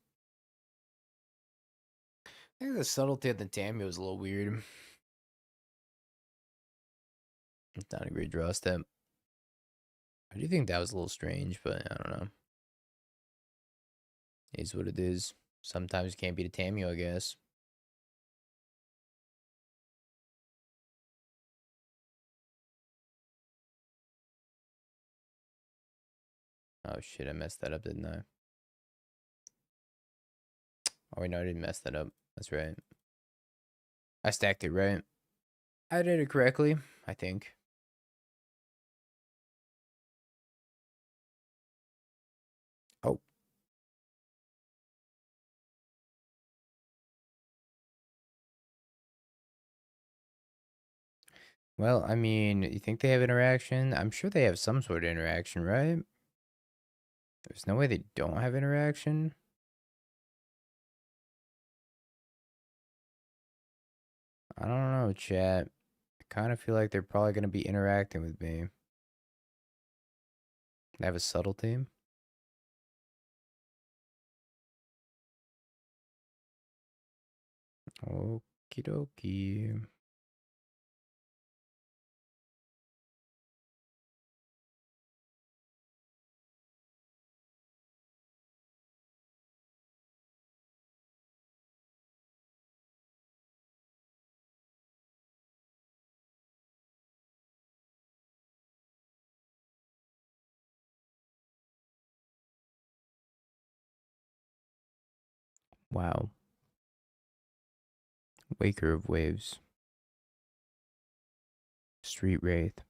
I think the subtlety of the Tammy was a little weird. It's not a great draw step. I do think that was a little strange, but I don't know. It is what it is. Sometimes you can't beat a Tamio, I guess. Oh shit, I messed that up, didn't I? Oh wait, no, I didn't mess that up. That's right. I stacked it right. I did it correctly, I think. Oh. Well, I mean, you think they have interaction? I'm sure they have some sort of interaction, right? There's no way they don't have interaction. I don't know, chat. I kind of feel like they're probably going to be interacting with me. They have a subtlety. Okie dokie. Wow. Waker of Waves. Street Wraith.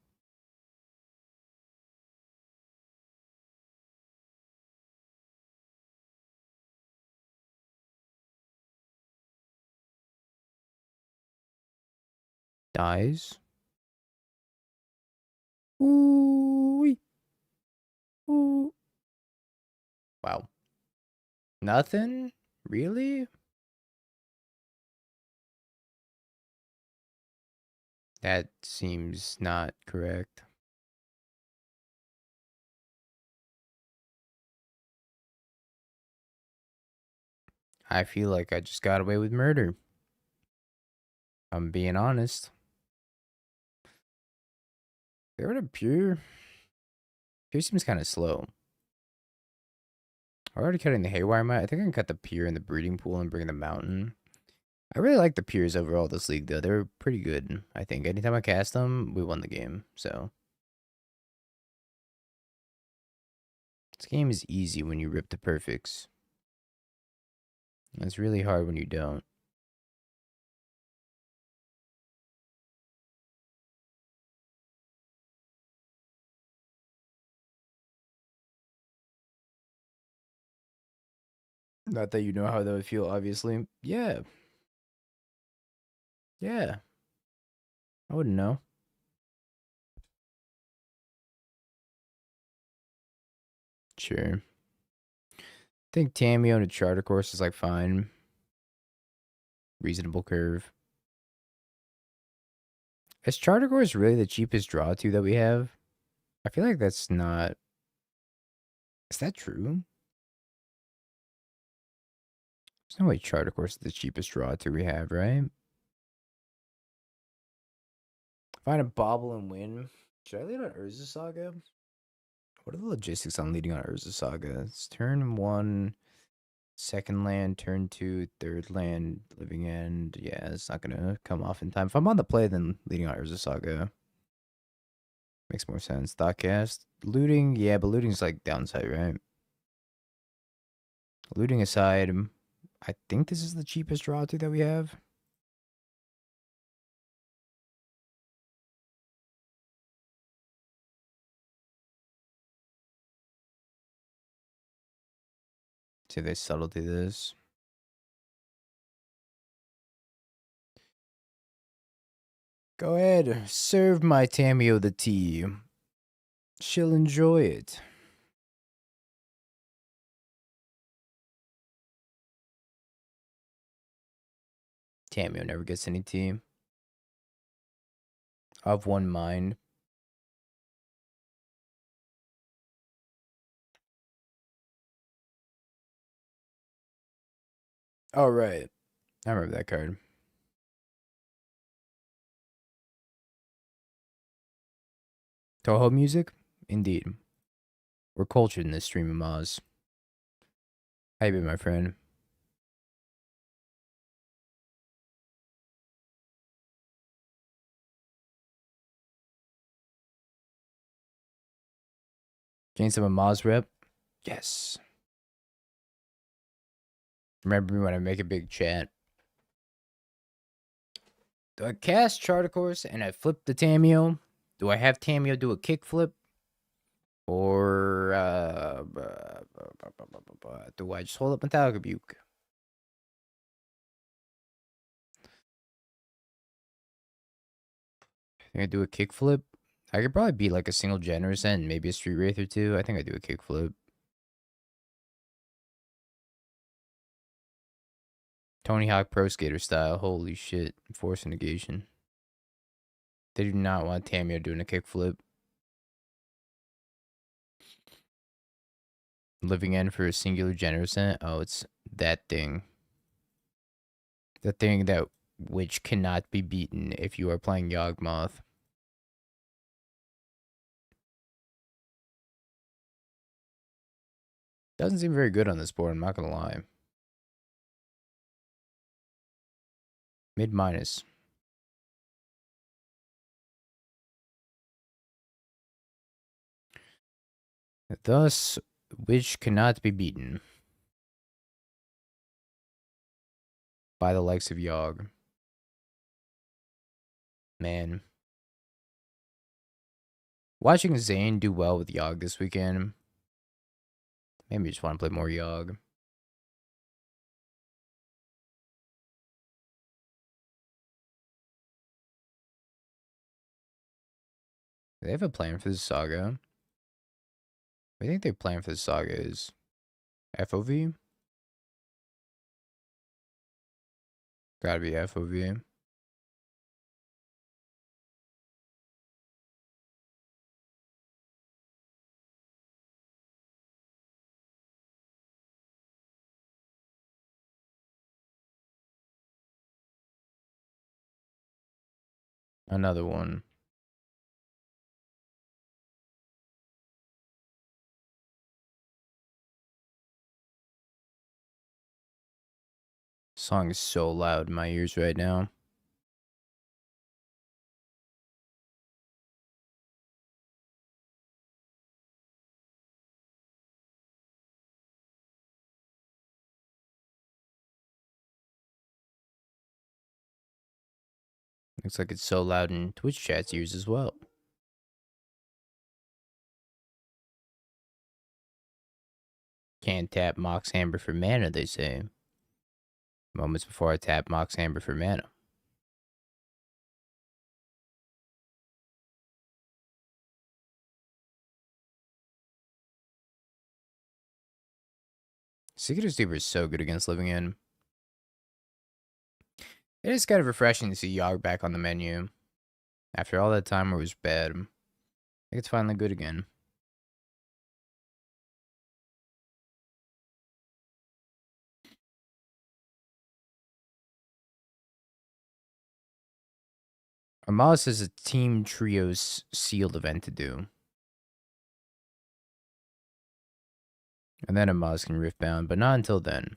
Dies. Ooh. Ooh. Wow. Nothing? Really? That seems not correct. I feel like I just got away with murder. I'm being honest. They're a pure. Pure seems kind of slow. I'm already cutting the haywire mite. I think I can cut the pier in the breeding pool and bring the mountain. I really like the piers overall this league though. They're pretty good. I think anytime I cast them, we won the game. So this game is easy when you rip the perfects. It's really hard when you don't. Not that you know how that would feel, obviously. Yeah. Yeah, I wouldn't know. Sure. I think Tamio and a charter course is like fine. Reasonable curve. Is charter course really the cheapest draw to that we have? I feel like that's not. Is that true? There's no way charter course is the cheapest draw to we have, right? Find a bobble and win. Should I lead on Urza Saga? What are the logistics on leading on Urza Saga? It's turn 1, second land, turn 2, third land, living end. Yeah, it's not gonna come off in time. If I'm on the play, then leading on Urza Saga makes more sense. Thoughtcast. Looting, yeah, but looting's like downside, right? Looting aside, I think this is the cheapest draw to that we have. See if they subtlety this. Go ahead, serve my Tamio the tea. She'll enjoy it. Tamio never gets any tea. Of one mind. Oh, right. I remember that card. Toho music? Indeed. We're cultured in this stream of Maz. How you been, my friend? Gain some of Maz rep? Yes. Remember me when I make a big chat. Do I cast Charter Course and I flip the Tamio? Do I have Tamio do a kickflip? Or do I just hold up Metallica Buke? I think I do a kickflip. I could probably beat like a single Generous and maybe a Street Wraith or two. I think I do a kickflip. Tony Hawk Pro Skater style. Holy shit. Force negation. They do not want Tamio doing a kickflip. Living end for a singular Generous end. Oh, it's that thing. The thing that which cannot be beaten if you are playing Yawgmoth. Doesn't seem very good on this board, I'm not gonna lie. Mid minus. Thus, which cannot be beaten by the likes of Yogg. Man. Watching Zane do well with Yogg this weekend. Maybe I just want to play more Yogg. Do they have a plan for this saga? I think their plan for the saga is FOV. Gotta be FOV. Another one. Song is so loud in my ears right now. Looks like it's so loud in Twitch chat's ears as well. Can't tap Mox Hammer for mana, they say. Moments before I tap Mox Hammer for mana. Seeker's Deeper is so good against Living In. It is kind of refreshing to see Yogg back on the menu. After all that time where it was bad, I think it's finally good again. Armalis has a team trios sealed event to do. And then Armalis can Riftbound, but not until then.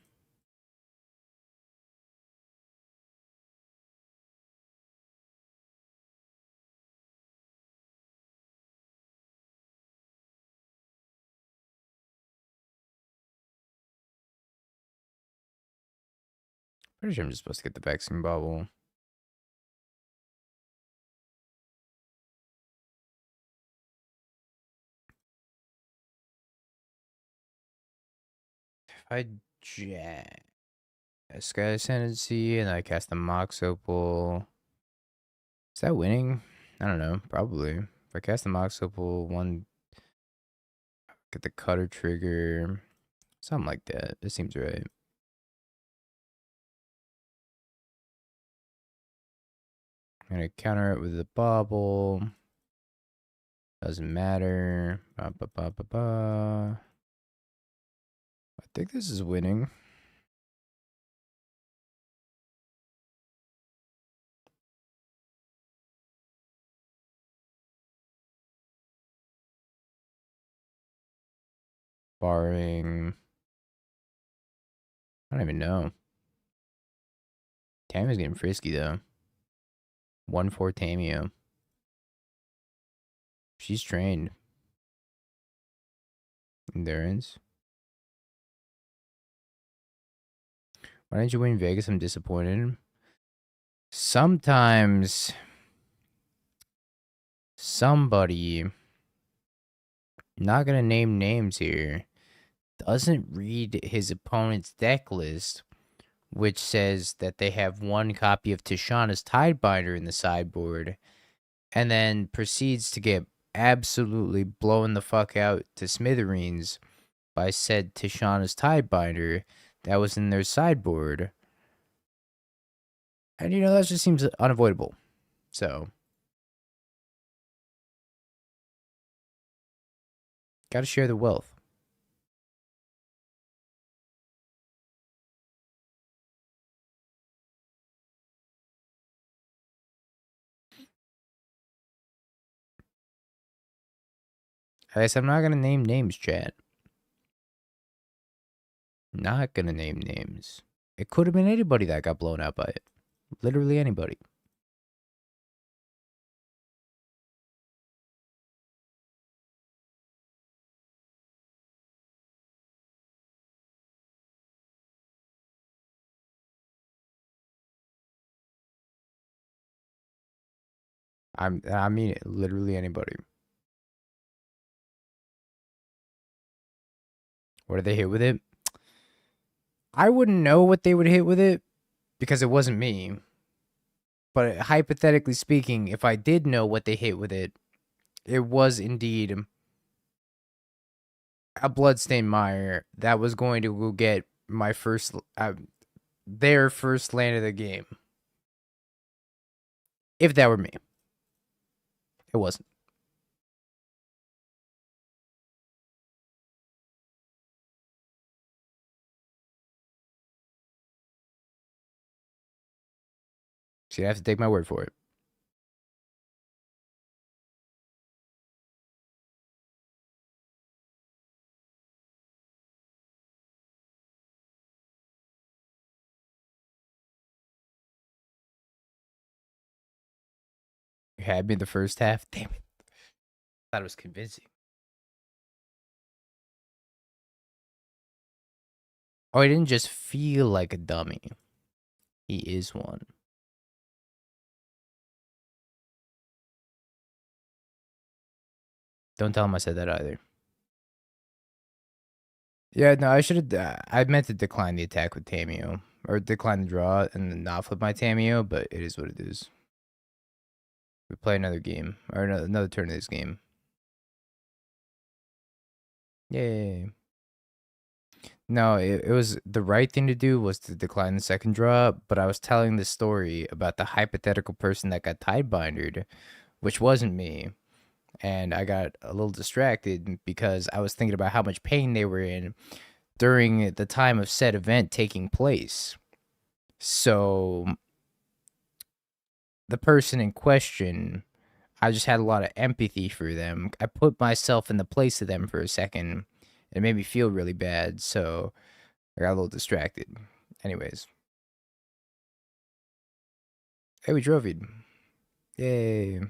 Pretty sure I'm just supposed to get the vaccine bubble. If I jack Sky Ascendancy and I cast the Mox Opal, is that winning? I don't know. Probably. If I cast the Mox Opal, get the Cutter trigger, something like that. It seems right. I'm gonna counter it with the bubble. Doesn't matter. I think this is winning. Barring, I don't even know. Tammy's getting frisky though. 1-4 Tamio. She's trained. Endurance. Why didn't you win Vegas? I'm disappointed. Sometimes somebody, not gonna name names here, doesn't read his opponent's deck list, which says that they have one copy of Tishana's Tidebinder in the sideboard, and then proceeds to get absolutely blown the fuck out to smithereens by said Tishana's Tidebinder that was in their sideboard. And, that just seems unavoidable. So, gotta share the wealth. I guess I'm not gonna name names, chat. Not gonna name names. It could have been anybody that got blown out by it. Literally anybody. I mean it, literally anybody. What did they hit with it? I wouldn't know what they would hit with it because it wasn't me. But hypothetically speaking, if I did know what they hit with it, it was indeed a Bloodstained Mire that was going to go get my first, their first land of the game. If that were me. It wasn't. So you have to take my word for it. You had me the first half. Damn it. I thought it was convincing. Oh, he didn't just feel like a dummy. He is one. Don't tell him I said that either. Yeah, no, I should have. I meant to decline the attack with Tamio. Or decline the draw and then not flip my Tamio, but it is what it is. We play another game. Or another turn of this game. Yay. No, it was the right thing to do was to decline the second draw, but I was telling the story about the hypothetical person that got tidebindered, which wasn't me. And I got a little distracted because I was thinking about how much pain they were in during the time of said event taking place. So the person in question, I just had a lot of empathy for them. I put myself in the place of them for a second. It made me feel really bad, so I got a little distracted. Anyways, hey, we drove it. Yay.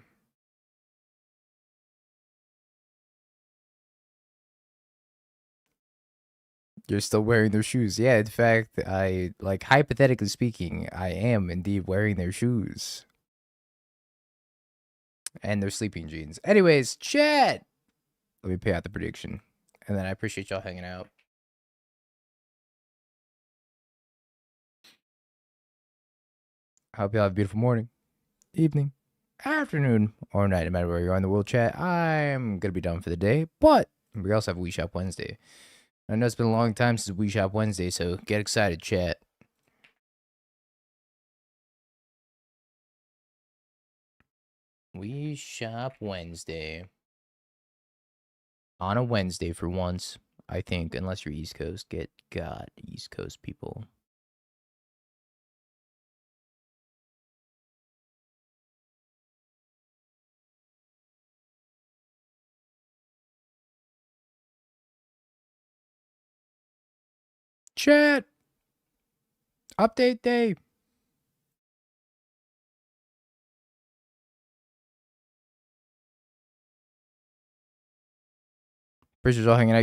You're still wearing their shoes. Yeah, in fact, I, like, hypothetically speaking, I am indeed wearing their shoes and their sleeping jeans. Anyways, chat. Let me pay out the prediction. And then I appreciate y'all hanging out. I hope y'all have a beautiful morning, evening, afternoon, or night, no matter where you are in the world, chat. I'm going to be done for the day, but we also have We Shop Wednesday. I know it's been a long time since We Shop Wednesday, so get excited, chat. We Shop Wednesday. On a Wednesday for once, I think, unless you're East Coast. Get God, East Coast people. Chat! Update day! Appreciate y'all hanging out.